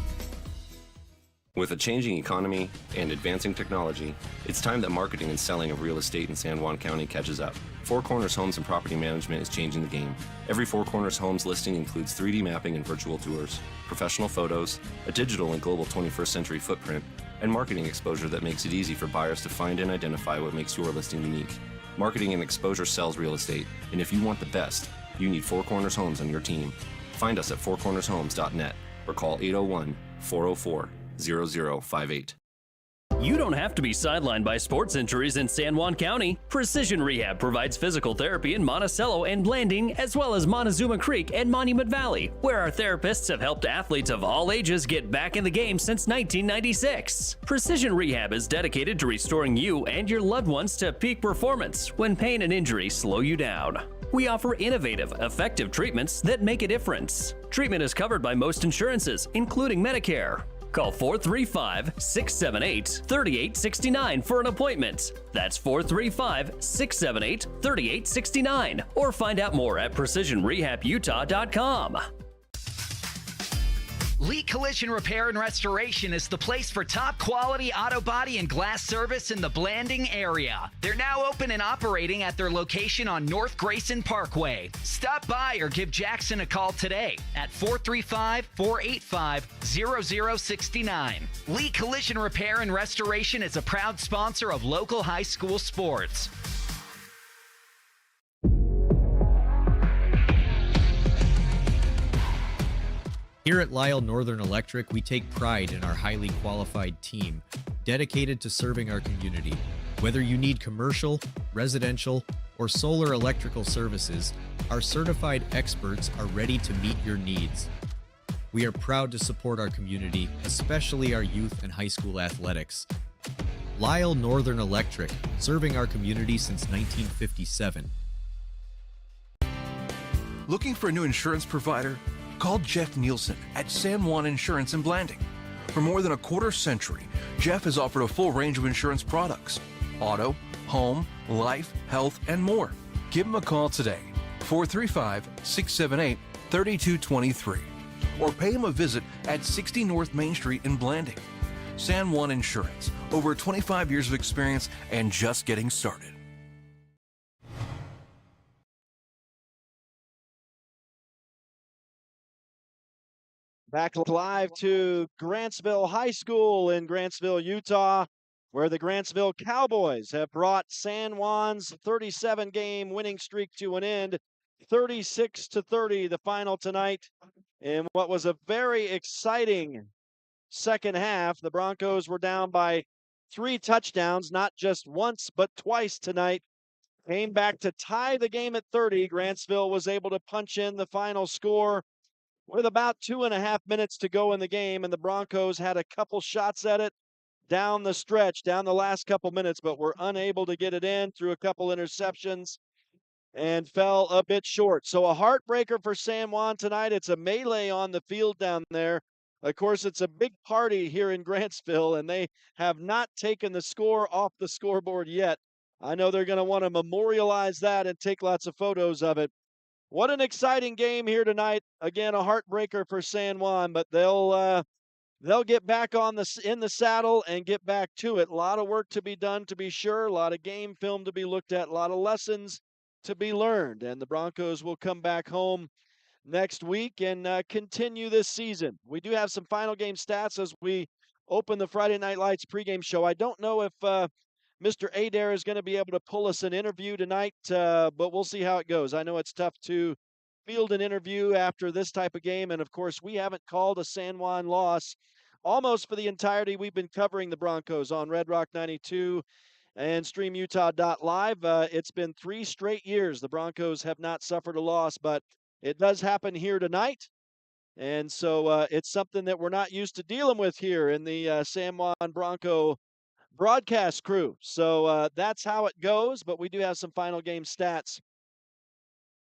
With a changing economy and advancing technology, it's time that marketing and selling of real estate in San Juan County catches up. Four Corners Homes and Property Management is changing the game. Every Four Corners Homes listing includes 3D mapping and virtual tours, professional photos, a digital and global 21st century footprint, and marketing exposure that makes it easy for buyers to find and identify what makes your listing unique. Marketing and exposure sells real estate, and if you want the best, you need Four Corners Homes on your team. Find us at fourcornershomes.net or call 801-404-0058. You don't have to be sidelined by sports injuries in San Juan County. Precision Rehab provides physical therapy in Monticello and Blanding, as well as Montezuma Creek and Monument Valley, where our therapists have helped athletes of all ages get back in the game since 1996. Precision Rehab is dedicated to restoring you and your loved ones to peak performance when pain and injury slow you down. We offer innovative, effective treatments that make a difference. Treatment is covered by most insurances, including Medicare. Call 435-678-3869 for an appointment. That's 435-678-3869. Or find out more at PrecisionRehabUtah.com. Lee Collision Repair and Restoration is the place for top quality auto body and glass service in the Blanding area. They're now open and operating at their location on North Grayson Parkway. Stop by or give Jackson a call today at 435-485-0069. Lee Collision Repair and Restoration is a proud sponsor of local high school sports. Here at Lyle Northern Electric, we take pride in our highly qualified team, dedicated to serving our community. Whether you need commercial, residential, or solar electrical services, our certified experts are ready to meet your needs. We are proud to support our community, especially our youth and high school athletics. Lyle Northern Electric, serving our community since 1957. Looking for a new insurance provider? Call Jeff Nielsen at San Juan Insurance in Blanding. For more than a quarter century, Jeff has offered a full range of insurance products: auto, home, life, health, and more. Give him a call today, 435-678-3223, or pay him a visit at 60 North Main Street in Blanding. San Juan Insurance, over 25 years of experience and just getting started. Back live to Grantsville High School in Grantsville, Utah, where the Grantsville Cowboys have brought San Juan's 37-game winning streak to an end. 36-30, the final tonight, in what was a very exciting second half. The Broncos were down by 3 touchdowns, not just once, but twice tonight. Came back to tie the game at 30. Grantsville was able to punch in the final score with about 2.5 minutes to go in the game, and the Broncos had a couple shots at it down the stretch, down the last couple minutes, but were unable to get it in through a couple interceptions and fell a bit short. So a heartbreaker for San Juan tonight. It's a melee on the field down there. Of course, it's a big party here in Grantsville, and they have not taken the score off the scoreboard yet. I know they're going to want to memorialize that and take lots of photos of it. What an exciting game here tonight. Again, a heartbreaker for San Juan, but they'll get back in the saddle and get back to it. A lot of work to be done, to be sure. A lot of game film to be looked at. A lot of lessons to be learned. And the Broncos will come back home next week and continue this season. We do have some final game stats as we open the Friday Night Lights pregame show. I don't know if Mr. Adair is going to be able to pull us an interview tonight, but we'll see how it goes. I know it's tough to field an interview after this type of game, and of course, we haven't called a San Juan loss almost for the entirety we've been covering the Broncos on Red Rock 92 and StreamUtah.Live. It's been 3 straight years the Broncos have not suffered a loss, but it does happen here tonight, and so it's something that we're not used to dealing with here in the San Juan Bronco broadcast crew. So that's how it goes, but we do have some final game stats.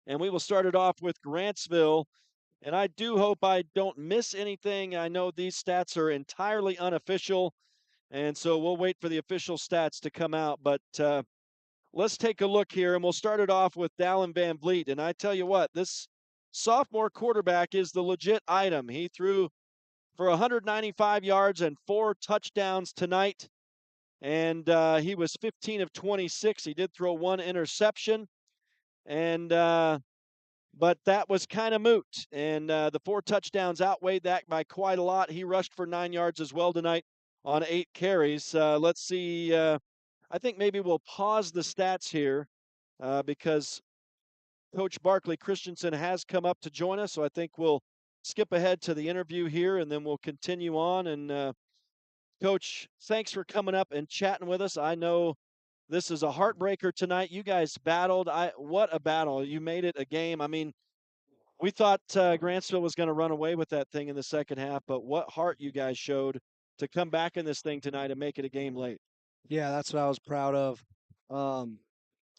And we will start it off with Grantsville. And I do hope I don't miss anything. I know these stats are entirely unofficial, and so we'll wait for the official stats to come out. But let's take a look here, and we'll start it off with Dallin Van Vliet. And I tell you what, this sophomore quarterback is the legit item. He threw for 195 yards and 4 touchdowns tonight. And he was 15 of 26. He did throw 1 interception, and but that was kind of moot. And the 4 touchdowns outweighed that by quite a lot. He rushed for 9 yards as well tonight on 8 carries. Let's see. I think maybe we'll pause the stats here because Coach Barkley Christensen has come up to join us. So I think we'll skip ahead to the interview here, and then we'll continue on and Coach, thanks for coming up and chatting with us. I know this is a heartbreaker tonight. You guys battled. What a battle. You made it a game. I mean, we thought Grantsville was going to run away with that thing in the second half, but what heart you guys showed to come back in this thing tonight and make it a game late. Yeah, that's what I was proud of.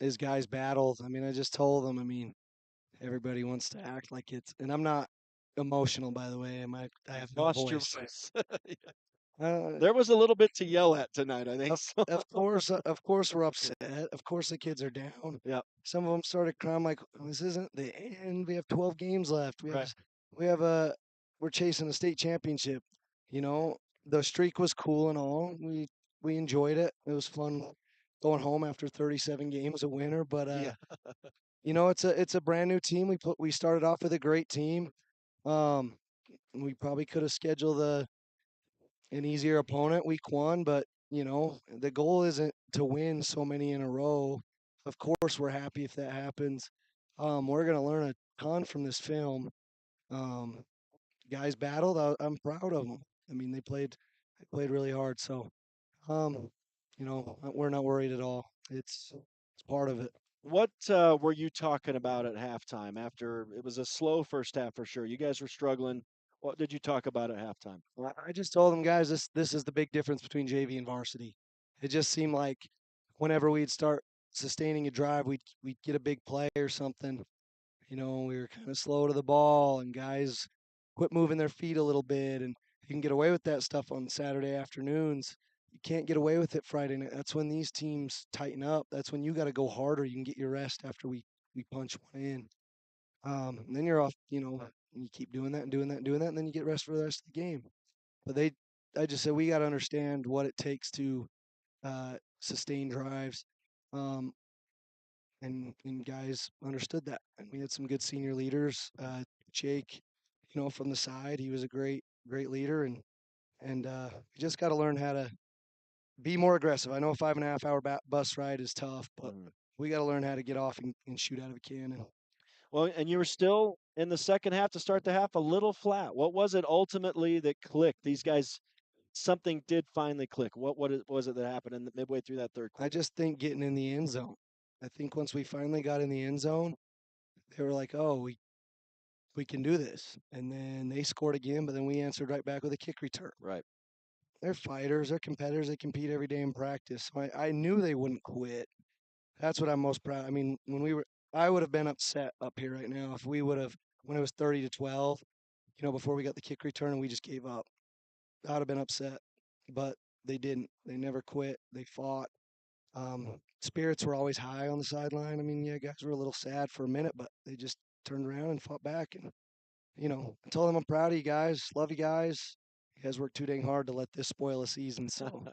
Is guys battled. I mean, I just told them. I mean, everybody wants to act like it's, and I'm not emotional, by the way. I have no Lost your voice. voice. Uh, There was a little bit to yell at tonight, I think. of course, we're upset. Of course, the kids are down. Yeah. Some of them started crying like, "This isn't the end. We have 12 games left. Right. We're chasing a state championship. You know, the streak was cool and all. We enjoyed it. It was fun going home after 37 games a winner. But Yeah. you know, it's a brand new team. We started off with a great team. We probably could have scheduled an easier opponent week 1, but you know, the goal isn't to win so many in a row. Of course, we're happy if that happens. We're going to learn a ton from this film. Guys battled. I'm proud of them. I mean, they played really hard. So, you know, we're not worried at all. It's part of it. What were you talking about at halftime after it was a slow first half for sure? You guys were struggling. What did you talk about at halftime? Well, I just told them, guys, this is the big difference between JV and varsity. It just seemed like whenever we'd start sustaining a drive, we'd get a big play or something. You know, we were kind of slow to the ball, and guys quit moving their feet a little bit, and you can get away with that stuff on Saturday afternoons. You can't get away with it Friday night. That's when these teams tighten up. That's when you got to go harder. You can get your rest after we punch one in. And then you're off. You know, you keep doing that and doing that and doing that, and then you get rest for the rest of the game. But I just said we got to understand what it takes to sustain drives. And guys understood that. And we had some good senior leaders. Jake, you know, from the side, he was a great leader, and we just got to learn how to be more aggressive. I know a 5.5 hour bus ride is tough, but we got to learn how to get off and shoot out of a cannon. Well, and you were still in the second half to start the half a little flat. What was it ultimately that clicked? These guys, something did finally click. What was it that happened in midway through that third quarter? I just think getting in the end zone. I think once we finally got in the end zone, they were like, "Oh, we can do this." And then they scored again, but then we answered right back with a kick return. Right. They're fighters. They're competitors. They compete every day in practice. So I knew they wouldn't quit. That's what I'm most proud. I mean, I would have been upset up here right now if we would have, when it was 30-12, you know, before we got the kick return and we just gave up. I would have been upset, but they didn't. They never quit. They fought. Spirits were always high on the sideline. I mean, yeah, guys were a little sad for a minute, but they just turned around and fought back. And, you know, I told them I'm proud of you guys. Love you guys. You guys worked too dang hard to let this spoil a season. So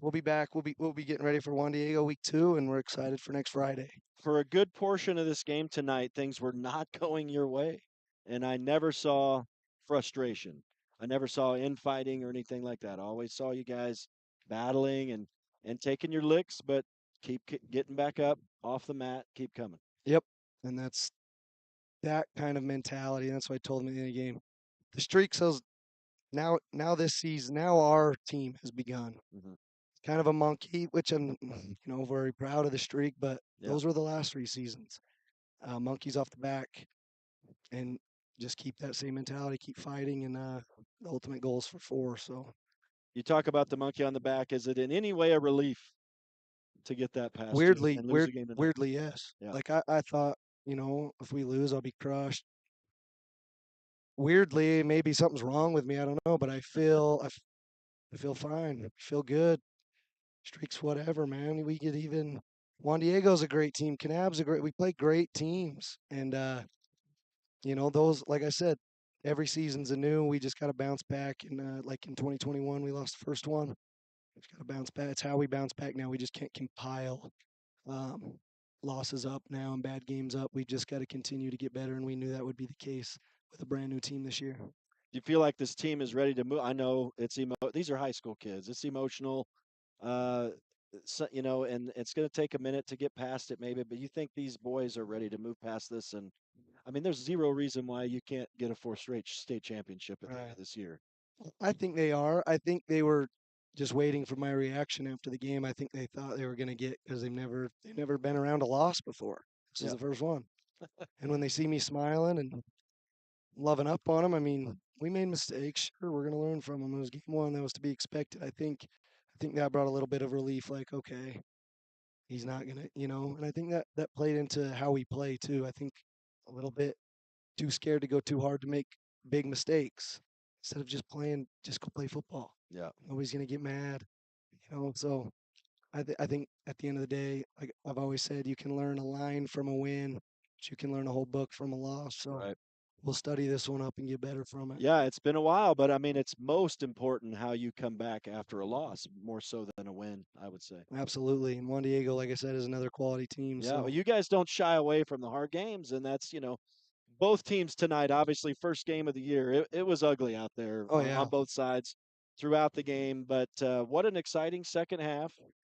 we'll be back. We'll be getting ready for Juan Diego week 2, and we're excited for next Friday. For a good portion of this game tonight, things were not going your way. And I never saw frustration. I never saw infighting or anything like that. I always saw you guys battling and taking your licks, but keep getting back up off the mat, keep coming. Yep. And that's that kind of mentality. That's why I told them at the end of the game. The streak says now this season, now our team has begun. Mm-hmm. Kind of a monkey, which I'm, you know, very proud of the streak, but those were the last 3 seasons. Monkeys off the back, and just keep that same mentality, keep fighting, and the ultimate goal is for 4. So you talk about the monkey on the back. Is it in any way a relief to get that past? Weirdly, weirdly, yes. Yeah. Like I thought, you know, if we lose, I'll be crushed. Weirdly, maybe something's wrong with me. I don't know, but I feel fine. I feel good. Streaks, whatever, man. We could even Juan Diego's a great team. Kanab's a great. We play great teams, and you know, those, like I said, every season's anew. We just got to bounce back. And like in 2021, we lost the first one. We've got to bounce back. It's how we bounce back now. We just can't compile losses up now and bad games up. We just got to continue to get better, and we knew that would be the case with a brand new team this year. Do you feel like this team is ready to move? I know these are high school kids. It's emotional, so, you know, and it's going to take a minute to get past it, maybe. But you think these boys are ready to move past this? And I mean, there's zero reason why you can't get a 4th straight state championship at the end of this year. I think they are. I think they were just waiting for my reaction after the game. I think they thought they were going to get because they've never been around a loss before. This is the first one. And when they see me smiling and loving up on them, I mean, we made mistakes. Sure, we're going to learn from them. It was game one. That was to be expected. I think that brought a little bit of relief. Like, okay, he's not going to, and I think that played into how we play too. I think a little bit too scared to go too hard to make big mistakes instead of just go play football. Yeah. Nobody's going to get mad, so I think at the end of the day, like I've always said, you can learn a line from a win, but you can learn a whole book from a loss. So we'll study this one up and get better from it. Yeah, it's been a while, but I mean, it's most important how you come back after a loss, more so than a win, I would say. Absolutely. And Juan Diego, like I said, is another quality team. Yeah, So well, you guys don't shy away from the hard games, and that's, both teams tonight, obviously, first game of the year. It was ugly out there on both sides throughout the game, but what an exciting second half.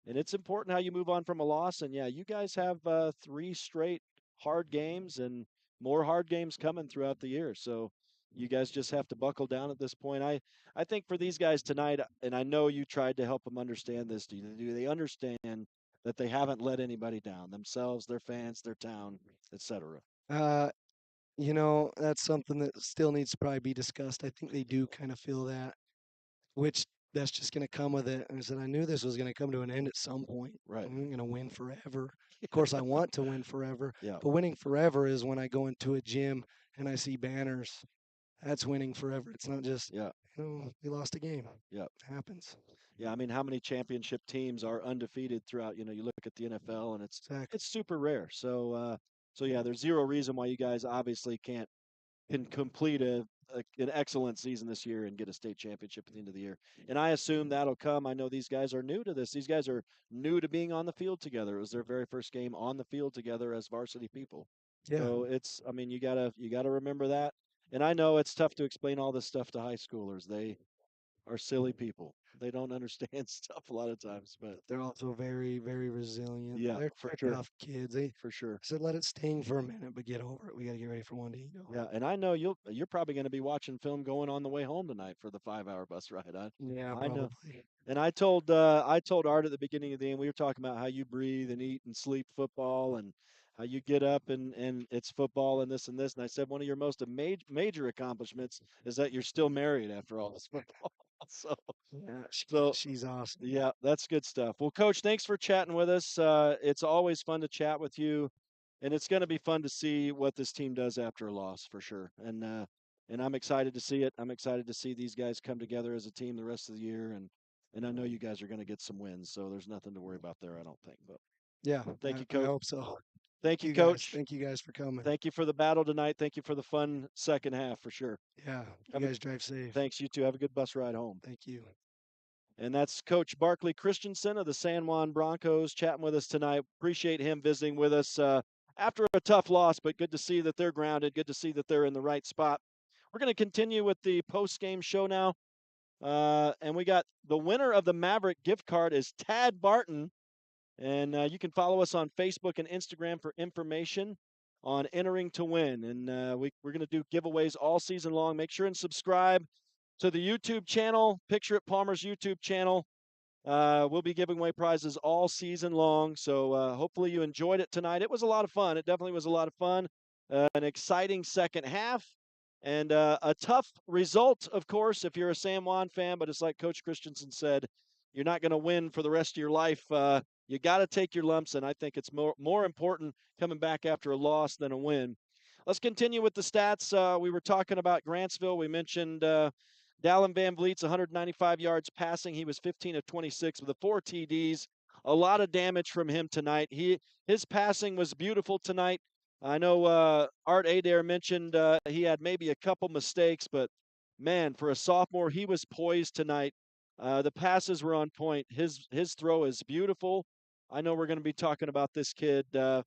And it's important how you move on from a loss. And yeah, you guys have 3 straight hard games and more hard games coming throughout the year. So you guys just have to buckle down at this point. I think for these guys tonight, and I know you tried to help them understand this, do they understand that they haven't let anybody down, themselves, their fans, their town, etc.? that's something that still needs to probably be discussed. I think they do kind of feel that, which that's just going to come with it. And I said, I knew this was going to come to an end at some point. Right. I'm going to win forever. Of course, I want to win forever. Yeah. But winning forever is when I go into a gym and I see banners. That's winning forever. It's not just, we lost a game. Yeah. It happens. Yeah, I mean, how many championship teams are undefeated throughout? You look at the NFL, and it's super rare. So, yeah, there's zero reason why you guys obviously can complete an excellent season this year and get a state championship at the end of the year. And I assume that'll come. I know these guys are new to this. These guys are new to being on the field together. It was their very first game on the field together as varsity people. Yeah. So I mean, you gotta remember that. And I know it's tough to explain all this stuff to high schoolers. They are silly people. They don't understand stuff a lot of times, but they're also very, very resilient. Yeah, they're for sure. tough kids. For sure. I said, let it sting for a minute, but get over it. We got to get ready for Juan Diego. Yeah, and I know you're probably going to be watching film going on the way home tonight for the 5-hour bus ride. Yeah, I know. probably. And I told Art at the beginning of the game, we were talking about how you breathe and eat and sleep football, and how you get up and it's football and this and this. And I said one of your most major accomplishments is that you're still married after all this football. So yeah, she's awesome. Yeah, that's good stuff. Well, Coach, thanks for chatting with us. It's always fun to chat with you, and it's going to be fun to see what this team does after a loss for sure. And I'm excited to see it. I'm excited to see these guys come together as a team the rest of the year, and I know you guys are going to get some wins, so there's nothing to worry about there, I don't think. But yeah, thank you, Coach. I hope so. Thank you, Coach. Thank you guys for coming. Thank you for the battle tonight. Thank you for the fun second half for sure. Yeah, you guys drive safe. Thanks, you too. Have a good bus ride home. Thank you. And that's Coach Barkley Christensen of the San Juan Broncos chatting with us tonight. Appreciate him visiting with us after a tough loss, but good to see that they're grounded. Good to see that they're in the right spot. We're going to continue with the post-game show now. And we got the winner of the Maverick gift card is Tad Barton. And you can follow us on Facebook and Instagram for information on entering to win. And we're going to do giveaways all season long. Make sure and subscribe to the YouTube channel, Picture It Palmer's YouTube channel. We'll be giving away prizes all season long. So hopefully you enjoyed it tonight. It was a lot of fun. It definitely was a lot of fun. An exciting second half. And a tough result, of course, if you're a San Juan fan. But it's like Coach Christensen said, you're not going to win for the rest of your life. You got to take your lumps, and I think it's more important coming back after a loss than a win. Let's continue with the stats. We were talking about Grantsville. We mentioned Dallin Van Vliet's 195 yards passing. He was 15 of 26 with the 4 TDs. A lot of damage from him tonight. His passing was beautiful tonight. I know Art Adair mentioned he had maybe a couple mistakes, but man, for a sophomore, he was poised tonight. The passes were on point. His throw is beautiful. I know we're going to be talking about this kid. I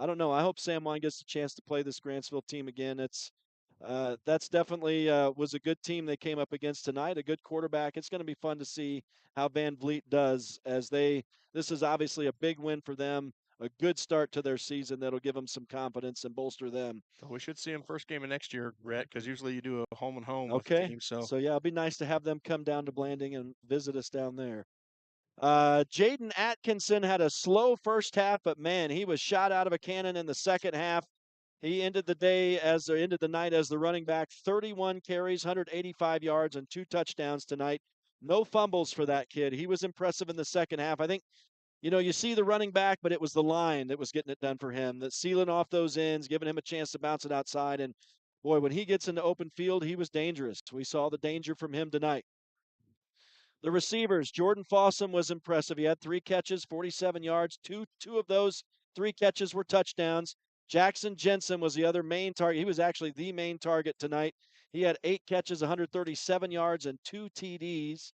don't know. I hope San Juan gets a chance to play this Grantsville team again. That's definitely was a good team they came up against tonight. A good quarterback. It's going to be fun to see how Van Vliet does this is obviously a big win for them. a good start to their season that'll give them some confidence and bolster them. We should see them first game of next year, Brett, because usually you do a home and home with the Okay. team. So yeah, it'll be nice to have them come down to Blanding and visit us down there. Jaden Atkinson had a slow first half, but man, he was shot out of a cannon in the second half. He ended the night as the running back, 31 carries, 185 yards, and 2 touchdowns tonight. No fumbles for that kid. He was impressive in the second half. I think, you see the running back, but it was the line that was getting it done for him, that sealing off those ends, giving him a chance to bounce it outside. And boy, when he gets into open field, he was dangerous. We saw the danger from him tonight. The receivers, Jordan Fossum was impressive. He had 3 catches, 47 yards. Two of those 3 catches were touchdowns. Jackson Jensen was the other main target. He was actually the main target tonight. He had 8 catches, 137 yards, and 2 TDs.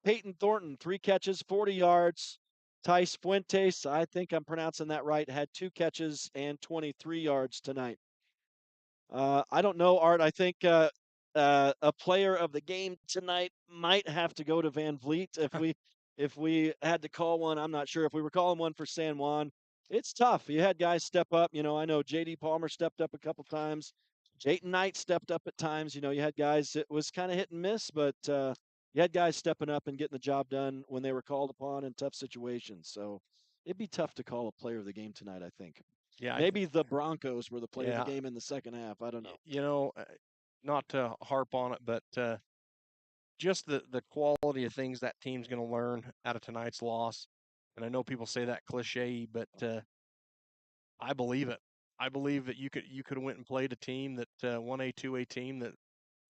Peyton Thornton, 3 catches, 40 yards. Tice Fuentes, I think I'm pronouncing that right, had 2 catches and 23 yards tonight. I don't know, Art. I think a player of the game tonight might have to go to Van Vliet if we had to call one. I'm not sure if we were calling one for San Juan. It's tough. You had guys step up. I know J.D. Palmer stepped up a couple times. Jayton Knight stepped up at times. You had guys that was kind of hit and miss, but you had guys stepping up and getting the job done when they were called upon in tough situations. So it'd be tough to call a player of the game tonight, I think. Yeah, maybe the Broncos were the player of Yeah. the game in the second half. I don't know. Not to harp on it, but just the quality of things that team's going to learn out of tonight's loss. And I know people say that cliche, but I believe it. I believe that you could have went and played a team that 1A, 2A team that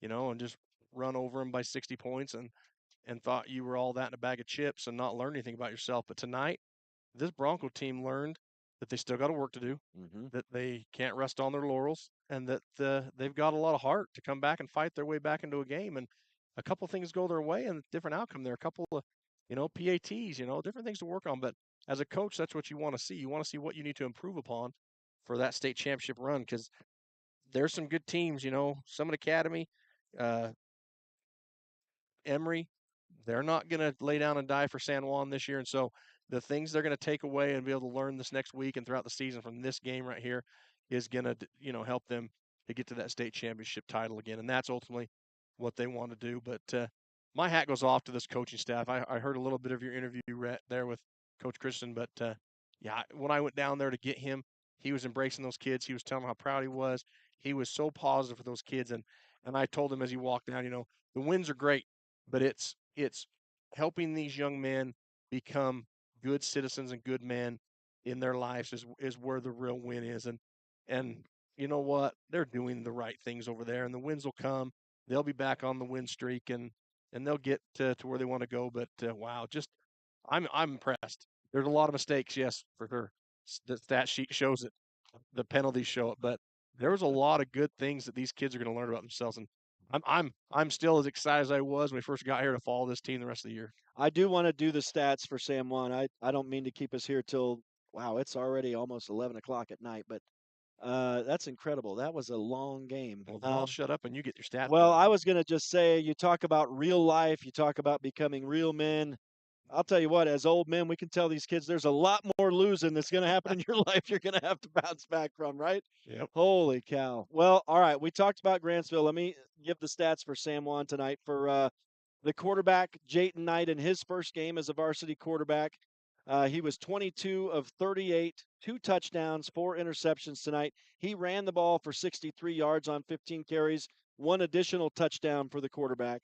and just run over them by 60 points and thought you were all that in a bag of chips and not learn anything about yourself. But tonight, this Bronco team learned that they still got work to do, that they can't rest on their laurels, and that they've got a lot of heart to come back and fight their way back into a game. And a couple of things go their way and different outcome there. A couple of, PATs, different things to work on. But as a coach, that's what you want to see. You want to see what you need to improve upon for that state championship run, because there's some good teams, Summit Academy, Emory, they're not going to lay down and die for San Juan this year. And so the things they're going to take away and be able to learn this next week and throughout the season from this game right here is going to, help them to get to that state championship title again. And that's ultimately what they want to do. But my hat goes off to this coaching staff. I heard a little bit of your interview there with Coach Christian, but yeah, when I went down there to get him, he was embracing those kids. He was telling them how proud he was. He was so positive for those kids. And I told him as he walked down, the wins are great, but it's helping these young men become good citizens and good men in their lives is where the real win is. And you know what? They're doing the right things over there, and the wins will come. They'll be back on the win streak, and they'll get to where they want to go. But wow, just I'm impressed. There's a lot of mistakes, yes, for sure. The stat sheet shows it. The penalties show it, but there was a lot of good things that these kids are going to learn about themselves. And I'm still as excited as I was when we first got here to follow this team the rest of the year. I do want to do the stats for San Juan. I don't mean to keep us here till, wow, it's already almost 11 o'clock at night, but that's incredible. That was a long game. Well, I'll shut up and you get your stats. Well, I was going to just say, you talk about real life, you talk about becoming real men. I'll tell you what, as old men, we can tell these kids there's a lot more losing that's going to happen in your life you're going to have to bounce back from, right? Yep. Holy cow. Well, all right, we talked about Grantsville. Let me give the stats for San Juan tonight. For the quarterback, Jayton Knight, in his first game as a varsity quarterback, he was 22 of 38, 2 touchdowns, 4 interceptions tonight. He ran the ball for 63 yards on 15 carries, 1 additional touchdown for the quarterback.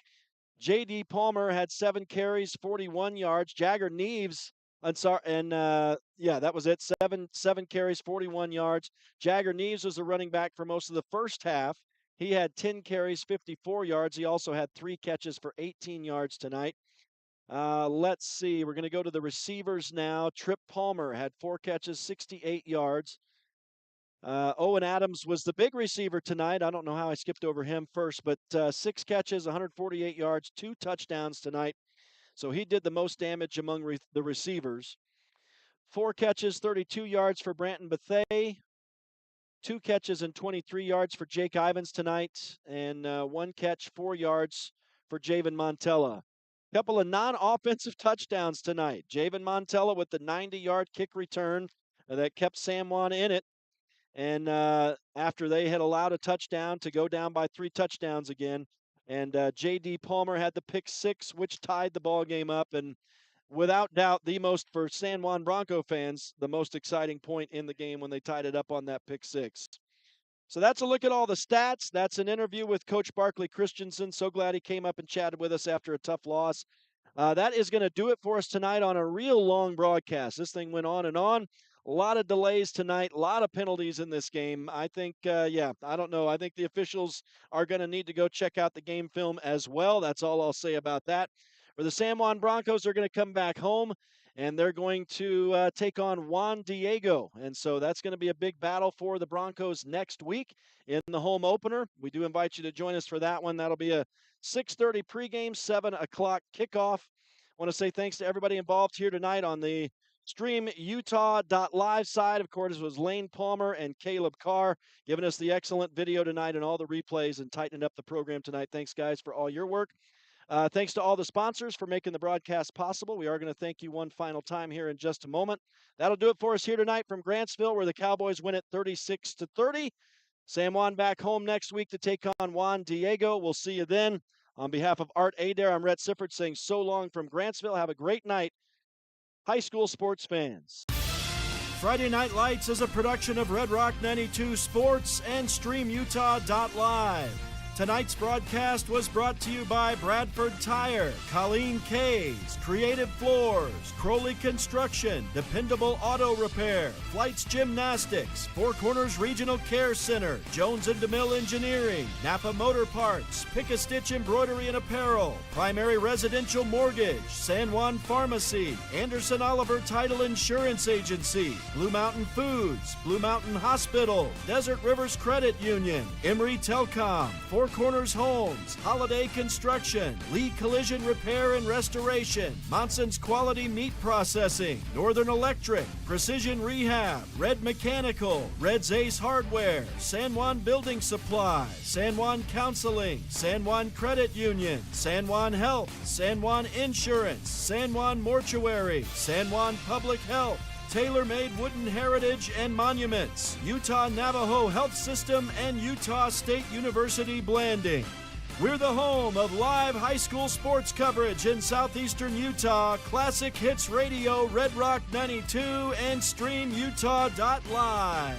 J.D. Palmer had 7 carries, 41 yards. Jagger Neves, that was it. Seven carries, 41 yards. Jagger Neves was the running back for most of the first half. He had 10 carries, 54 yards. He also had 3 catches for 18 yards tonight. Let's see. We're going to go to the receivers now. Trip Palmer had 4 catches, 68 yards. Owen Adams was the big receiver tonight. I don't know how I skipped over him first, but 6 catches, 148 yards, 2 touchdowns tonight. So he did the most damage among the receivers. 4 catches, 32 yards for Branton Bethea. 2 catches and 23 yards for Jake Ivins tonight. And 1 catch, 4 yards for Javen Montella. A couple of non-offensive touchdowns tonight. Javen Montella with the 90-yard kick return. that kept San Juan in it. And after they had allowed a touchdown to go down by 3 touchdowns again, and J.D. Palmer had the pick 6, which tied the ball game up. And without doubt, for San Juan Bronco fans, the most exciting point in the game when they tied it up on that pick 6. So that's a look at all the stats. That's an interview with Coach Barkley Christensen. So glad he came up and chatted with us after a tough loss. That is going to do it for us tonight on a real long broadcast. This thing went on and on. A lot of delays tonight, a lot of penalties in this game. I think, I don't know. I think the officials are going to need to go check out the game film as well. That's all I'll say about that. For the San Juan Broncos, they're going to come back home, and they're going to take on Juan Diego. And so that's going to be a big battle for the Broncos next week in the home opener. We do invite you to join us for that one. That'll be a 6:30 pregame, 7 o'clock kickoff. I want to say thanks to everybody involved here tonight on the StreamUtah.Live side. Of course, it was Lane Palmer and Caleb Carr giving us the excellent video tonight and all the replays and tightening up the program tonight. Thanks, guys, for all your work. Thanks to all the sponsors for making the broadcast possible. We are going to thank you one final time here in just a moment. That'll do it for us here tonight from Grantsville, where the Cowboys win it 36-30. San Juan back home next week to take on Juan Diego. We'll see you then. On behalf of Art Adair, I'm Rhett Sifford saying so long from Grantsville. Have a great night, high school sports fans. Friday Night Lights is a production of Red Rock 92 Sports and StreamUtah.Live. Tonight's broadcast was brought to you by Bradford Tire, Colleen Kays, Creative Floors, Crowley Construction, Dependable Auto Repair, Flights Gymnastics, Four Corners Regional Care Center, Jones & DeMille Engineering, Napa Motor Parts, Pick-a-Stitch Embroidery and Apparel, Primary Residential Mortgage, San Juan Pharmacy, Anderson Oliver Title Insurance Agency, Blue Mountain Foods, Blue Mountain Hospital, Desert Rivers Credit Union, Emory Telcom, Four Corners Homes, Holiday Construction, Lee Collision Repair and Restoration, Monson's Quality Meat Processing, Northern Electric, Precision Rehab, Red Mechanical, Red's Ace Hardware, San Juan Building Supply, San Juan Counseling, San Juan Credit Union, San Juan Health, San Juan Insurance, San Juan Mortuary, San Juan Public Health, Tailor-Made Wooden Heritage and Monuments, Utah Navajo Health System, and Utah State University Blanding. We're the home of live high school sports coverage in southeastern Utah, Classic Hits Radio, Red Rock 92, and StreamUtah.Live.